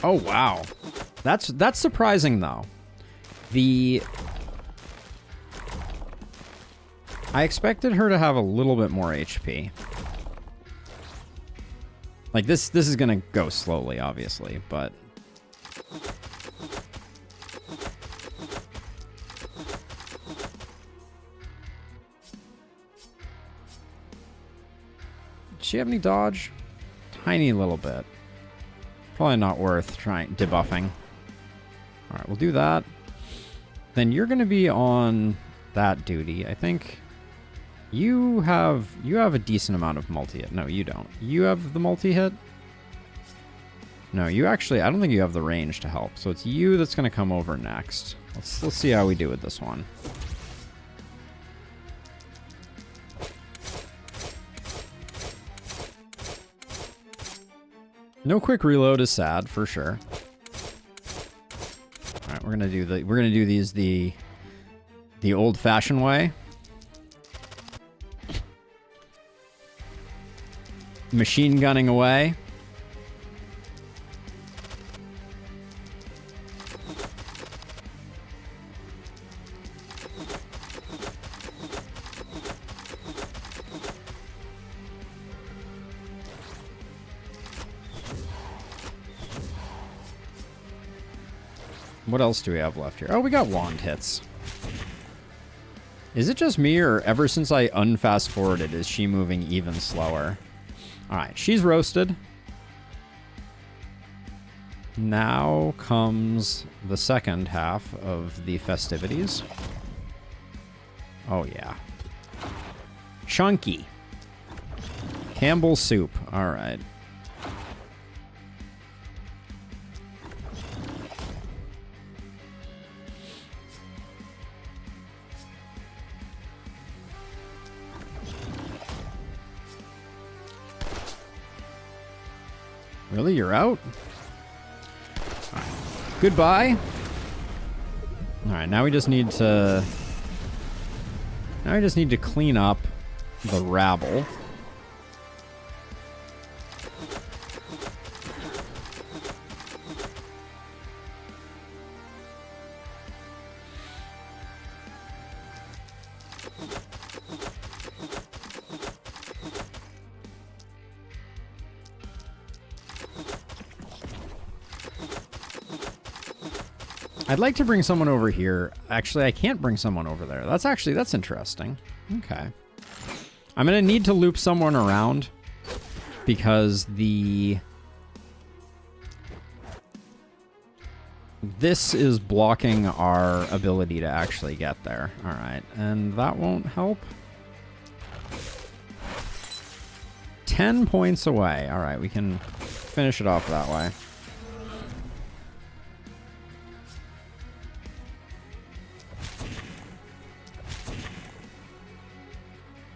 Oh, wow. That's surprising, though. I expected her to have a little bit more HP. Like, this is gonna go slowly, obviously, but... Does she have any dodge? Tiny little bit. Probably not worth debuffing. Alright, we'll do that. Then you're gonna be on that duty. I think you have a decent amount of multi-hit. No, you don't. You have the multi-hit? No, you actually, I don't think you have the range to help. So it's you that's gonna come over next. Let's see how we do with this one. No quick reload is sad for sure. All right, we're gonna do these the old-fashioned way. Machine gunning away. What else do we have left here? Oh, we got wand hits. Is it just me, or ever since I unfast forwarded, is she moving even slower? Alright, she's roasted. Now comes the second half of the festivities. Oh, yeah. Chunky. Campbell's soup. Alright. Really? You're out? All right. Goodbye. Alright, now we just need to... clean up the rabble. I'd like to bring someone over here. Actually, I can't bring someone over there. That's interesting. Okay. I'm going to need to loop someone around because this is blocking our ability to actually get there. All right. And that won't help. 10 points away. All right. We can finish it off that way.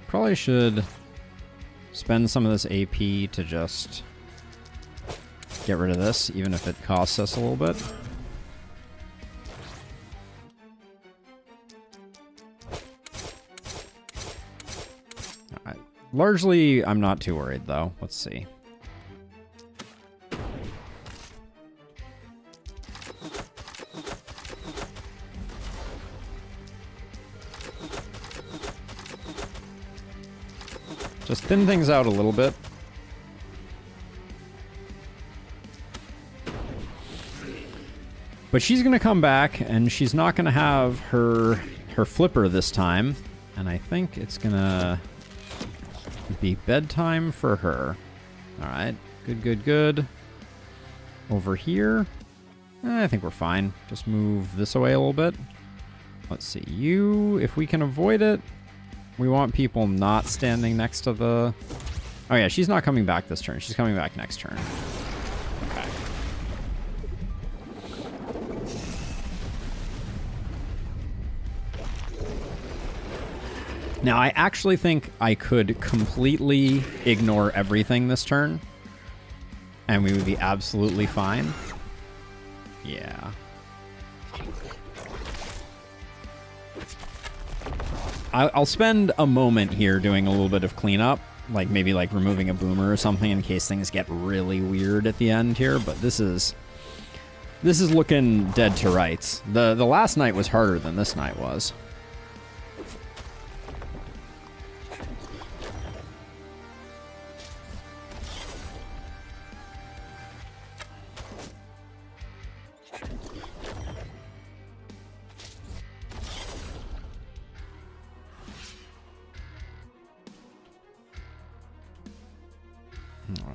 Probably should spend some of this AP to just get rid of this, even if it costs us a little bit. Alright. Largely, I'm not too worried, though. Let's see. Just thin things out a little bit. But she's going to come back, and she's not going to have her flipper this time. And I think it's going to be bedtime for her. All right. Good, good, good. Over here. I think we're fine. Just move this away a little bit. Let's see. You, if we can avoid it. We want people not standing next to the... Oh yeah, she's not coming back this turn. She's coming back next turn. Okay. Now, I actually think I could completely ignore everything this turn, and we would be absolutely fine. Yeah. I'll spend a moment here doing a little bit of cleanup, like maybe like removing a boomer or something in case things get really weird at the end here, but this is looking dead to rights. The last night was harder than this night was.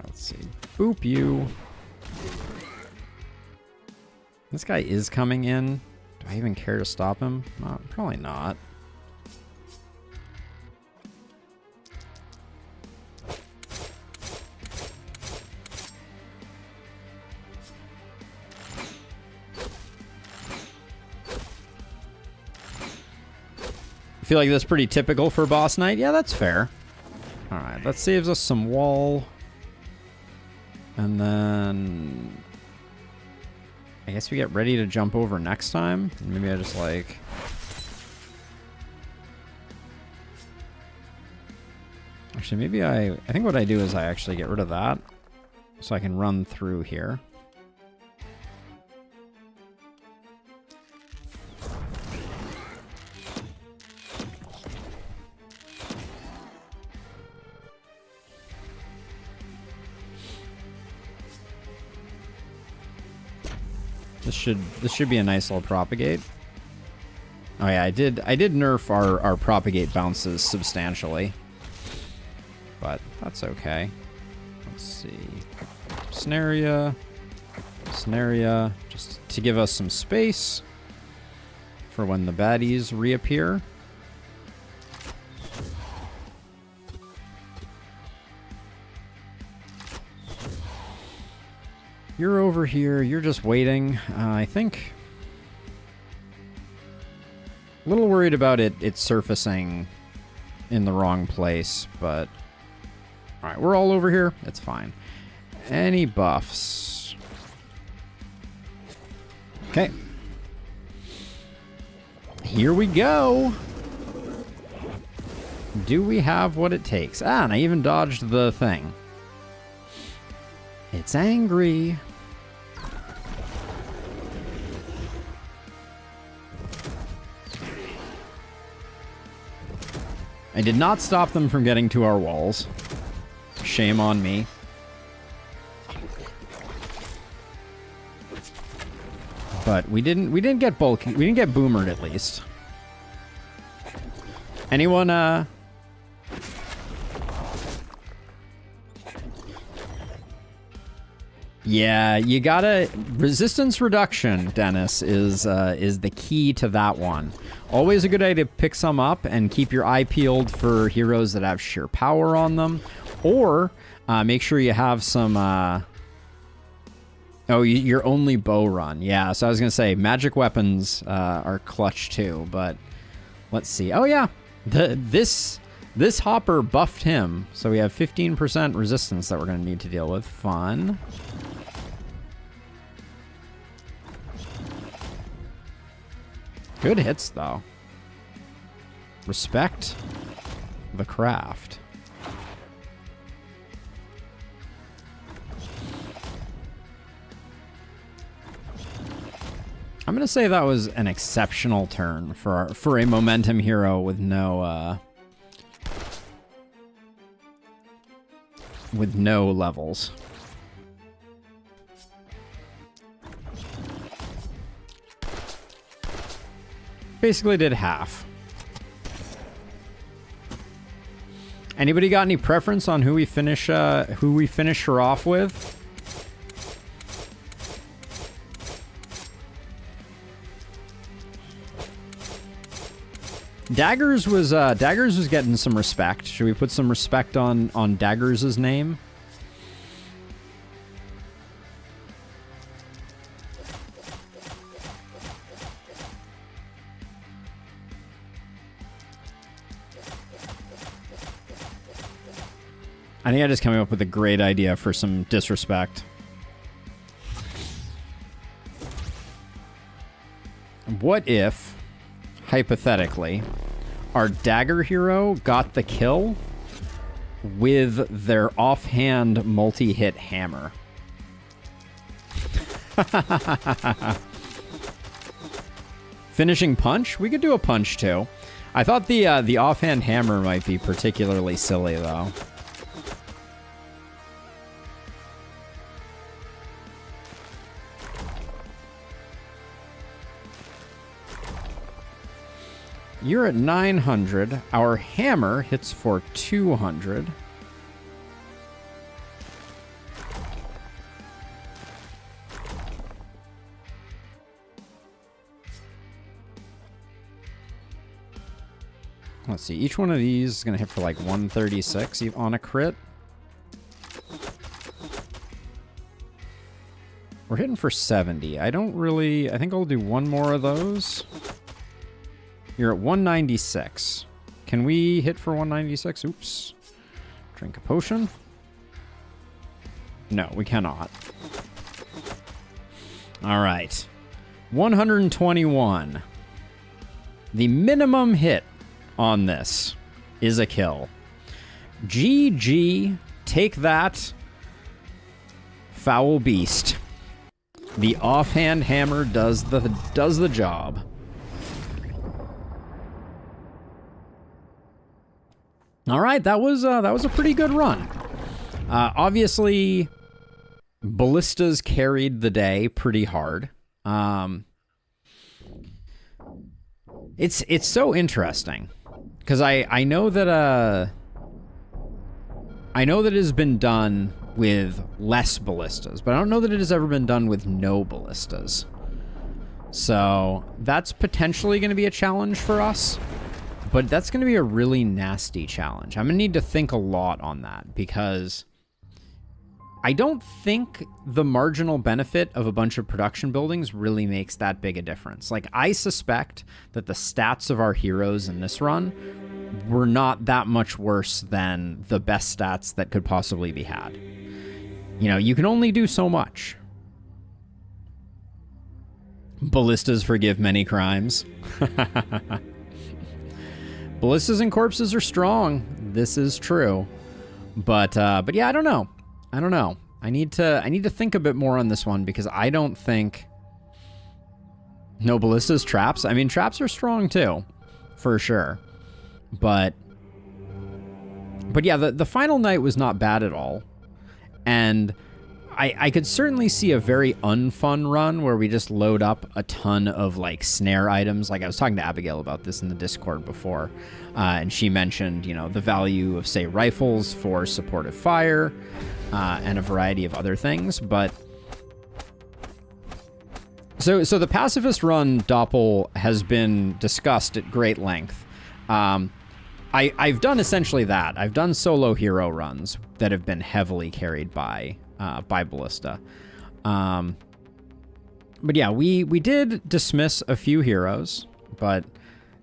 Let's see. Boop you. This guy is coming in. Do I even care to stop him? Probably not. I feel like that's pretty typical for boss night. Yeah, that's fair. All right, that saves us some wall. And then I guess we get ready to jump over next time. Maybe I just like... Actually, maybe I think what I do is I actually get rid of that so I can run through here. This should be a nice little propagate. Oh yeah, I did nerf our propagate bounces substantially. But that's okay. Let's see. Snaria, just to give us some space for when the baddies reappear. You're over here. You're just waiting. I think... A little worried about it surfacing in the wrong place, but... Alright, we're all over here. It's fine. Any buffs? Okay. Here we go. Do we have what it takes? Ah, and I even dodged the thing. It's angry. I did not stop them from getting to our walls. Shame on me. But we didn't get bulky. We didn't get boomered at least. Anyone Yeah, you gotta... Resistance reduction, Dennis, is the key to that one. Always a good idea to pick some up and keep your eye peeled for heroes that have sheer power on them. Or make sure you have some... Oh, your only bow run. Yeah, so I was gonna say, magic weapons are clutch too, but... Let's see. Oh yeah, this hopper buffed him, so we have 15% resistance that we're gonna need to deal with. Fun. Good hits, though. Respect the craft. I'm gonna say that was an exceptional turn for a momentum hero with no levels. Basically did half. Anybody got any preference on who we finish her off with? Daggers was getting some respect. Should we put some respect on Daggers' name? I think I just came up with a great idea for some disrespect. What if, hypothetically, our dagger hero got the kill with their offhand multi-hit hammer? Finishing punch? We could do a punch too. I thought the offhand hammer might be particularly silly though. You're at 900. Our hammer hits for 200. Let's see. Each one of these is going to hit for like 136 on a crit. We're hitting for 70. I think I'll do one more of those. You're at 196. Can we hit for 196? Oops. Drink a potion. No, we cannot. All right. 121. The minimum hit on this is a kill. GG. Take that, foul beast. The offhand hammer does the job. All right, that was a pretty good run. Obviously, ballistas carried the day pretty hard. It's so interesting because I know that it has been done with less ballistas, but I don't know that it has ever been done with no ballistas. So that's potentially going to be a challenge for us. But that's going to be a really nasty challenge. I'm going to need to think a lot on that because I don't think the marginal benefit of a bunch of production buildings really makes that big a difference. Like, I suspect that the stats of our heroes in this run were not that much worse than the best stats that could possibly be had. You know, you can only do so much. Ballistas forgive many crimes. Ballistas and corpses are strong. This is true. But yeah, I don't know. I need to think a bit more on this one because I don't think no ballistas, traps. I mean, traps are strong too, for sure. But yeah, the final night was not bad at all. And I could certainly see a very unfun run where we just load up a ton of like snare items. Like I was talking to Abigail about this in the Discord before, and she mentioned, you know, the value of, say, rifles for supportive fire, and a variety of other things. But so the pacifist run, Doppel, has been discussed at great length. I've done essentially that. I've done solo hero runs that have been heavily carried by ballista. But yeah, we did dismiss a few heroes, but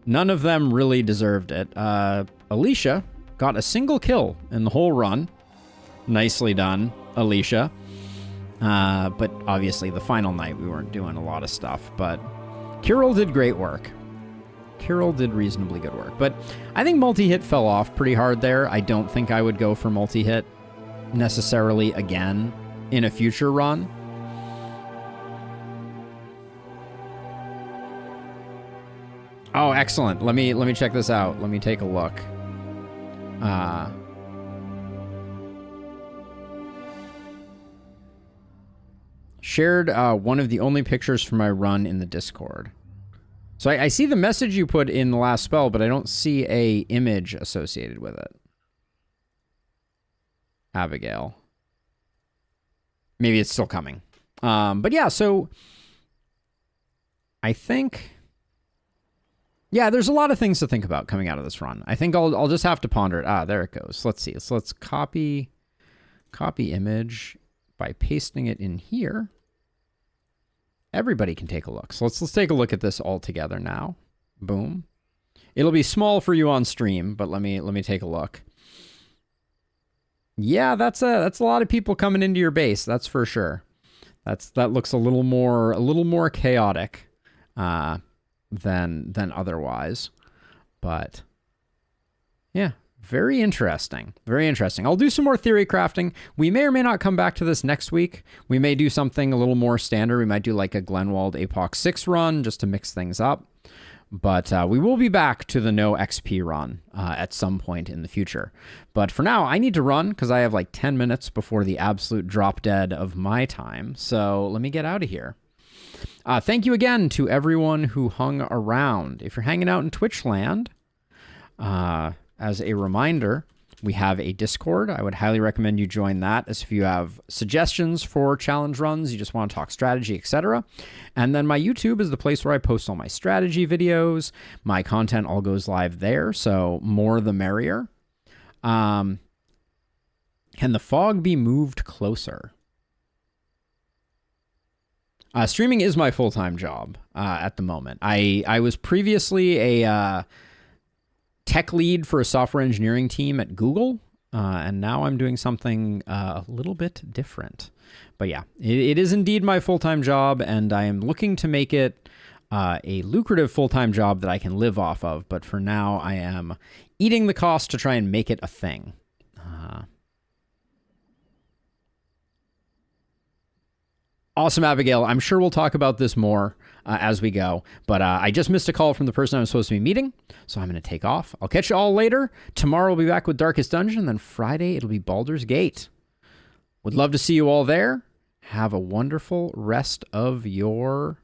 none of them really deserved it. Alicia got a single kill in the whole run. Nicely done, Alicia. But obviously the final night we weren't doing a lot of stuff, but Kirill did great work. Kirill did reasonably good work, but I think multi-hit fell off pretty hard there. I don't think I would go for multi-hit necessarily again in a future run. Oh, excellent. Let me check this out. Let me take a look. Shared one of the only pictures from my run in the Discord. So I see the message you put in the last spell, but I don't see a image associated with it. Abigail. Maybe it's still coming. But yeah, so I think... Yeah, there's a lot of things to think about coming out of this run. I think I'll just have to ponder it. Ah, there it goes. Let's see. So let's copy image by pasting it in here. Everybody can take a look. So let's take a look at this all together now. Boom. It'll be small for you on stream, but let me take a look. Yeah, that's a lot of people coming into your base. That's for sure. That looks a little more chaotic than otherwise, but yeah, very interesting. Very interesting. I'll do some more theory crafting. We may or may not come back to this next week. We may do something a little more standard. We might do like a Glenwald APOC 6 run just to mix things up. But we will be back to the no XP run at some point in the future. But for now, I need to run because I have like 10 minutes before the absolute drop dead of my time. So let me get out of here. Thank you again to everyone who hung around. If you're hanging out in Twitch land, as a reminder, we have a Discord. I would highly recommend you join that, as if you have suggestions for challenge runs, you just want to talk strategy, etc. And then my YouTube is the place where I post all my strategy videos. My content all goes live there, so more the merrier. Can the fog be moved closer? Streaming is my full-time job at the moment. I was previously a tech lead for a software engineering team at Google, and now I'm doing something a little bit different. But yeah, it is indeed my full-time job, and I am looking to make it a lucrative full-time job that I can live off of. But for now, I am eating the cost to try and make it a thing. Awesome, Abigail. I'm sure we'll talk about this more as we go, but I just missed a call from the person I'm supposed to be meeting, so I'm going to take off. I'll catch you all later. Tomorrow we'll be back with Darkest Dungeon, then Friday it'll be Baldur's Gate. Would love to see you all there. Have a wonderful rest of your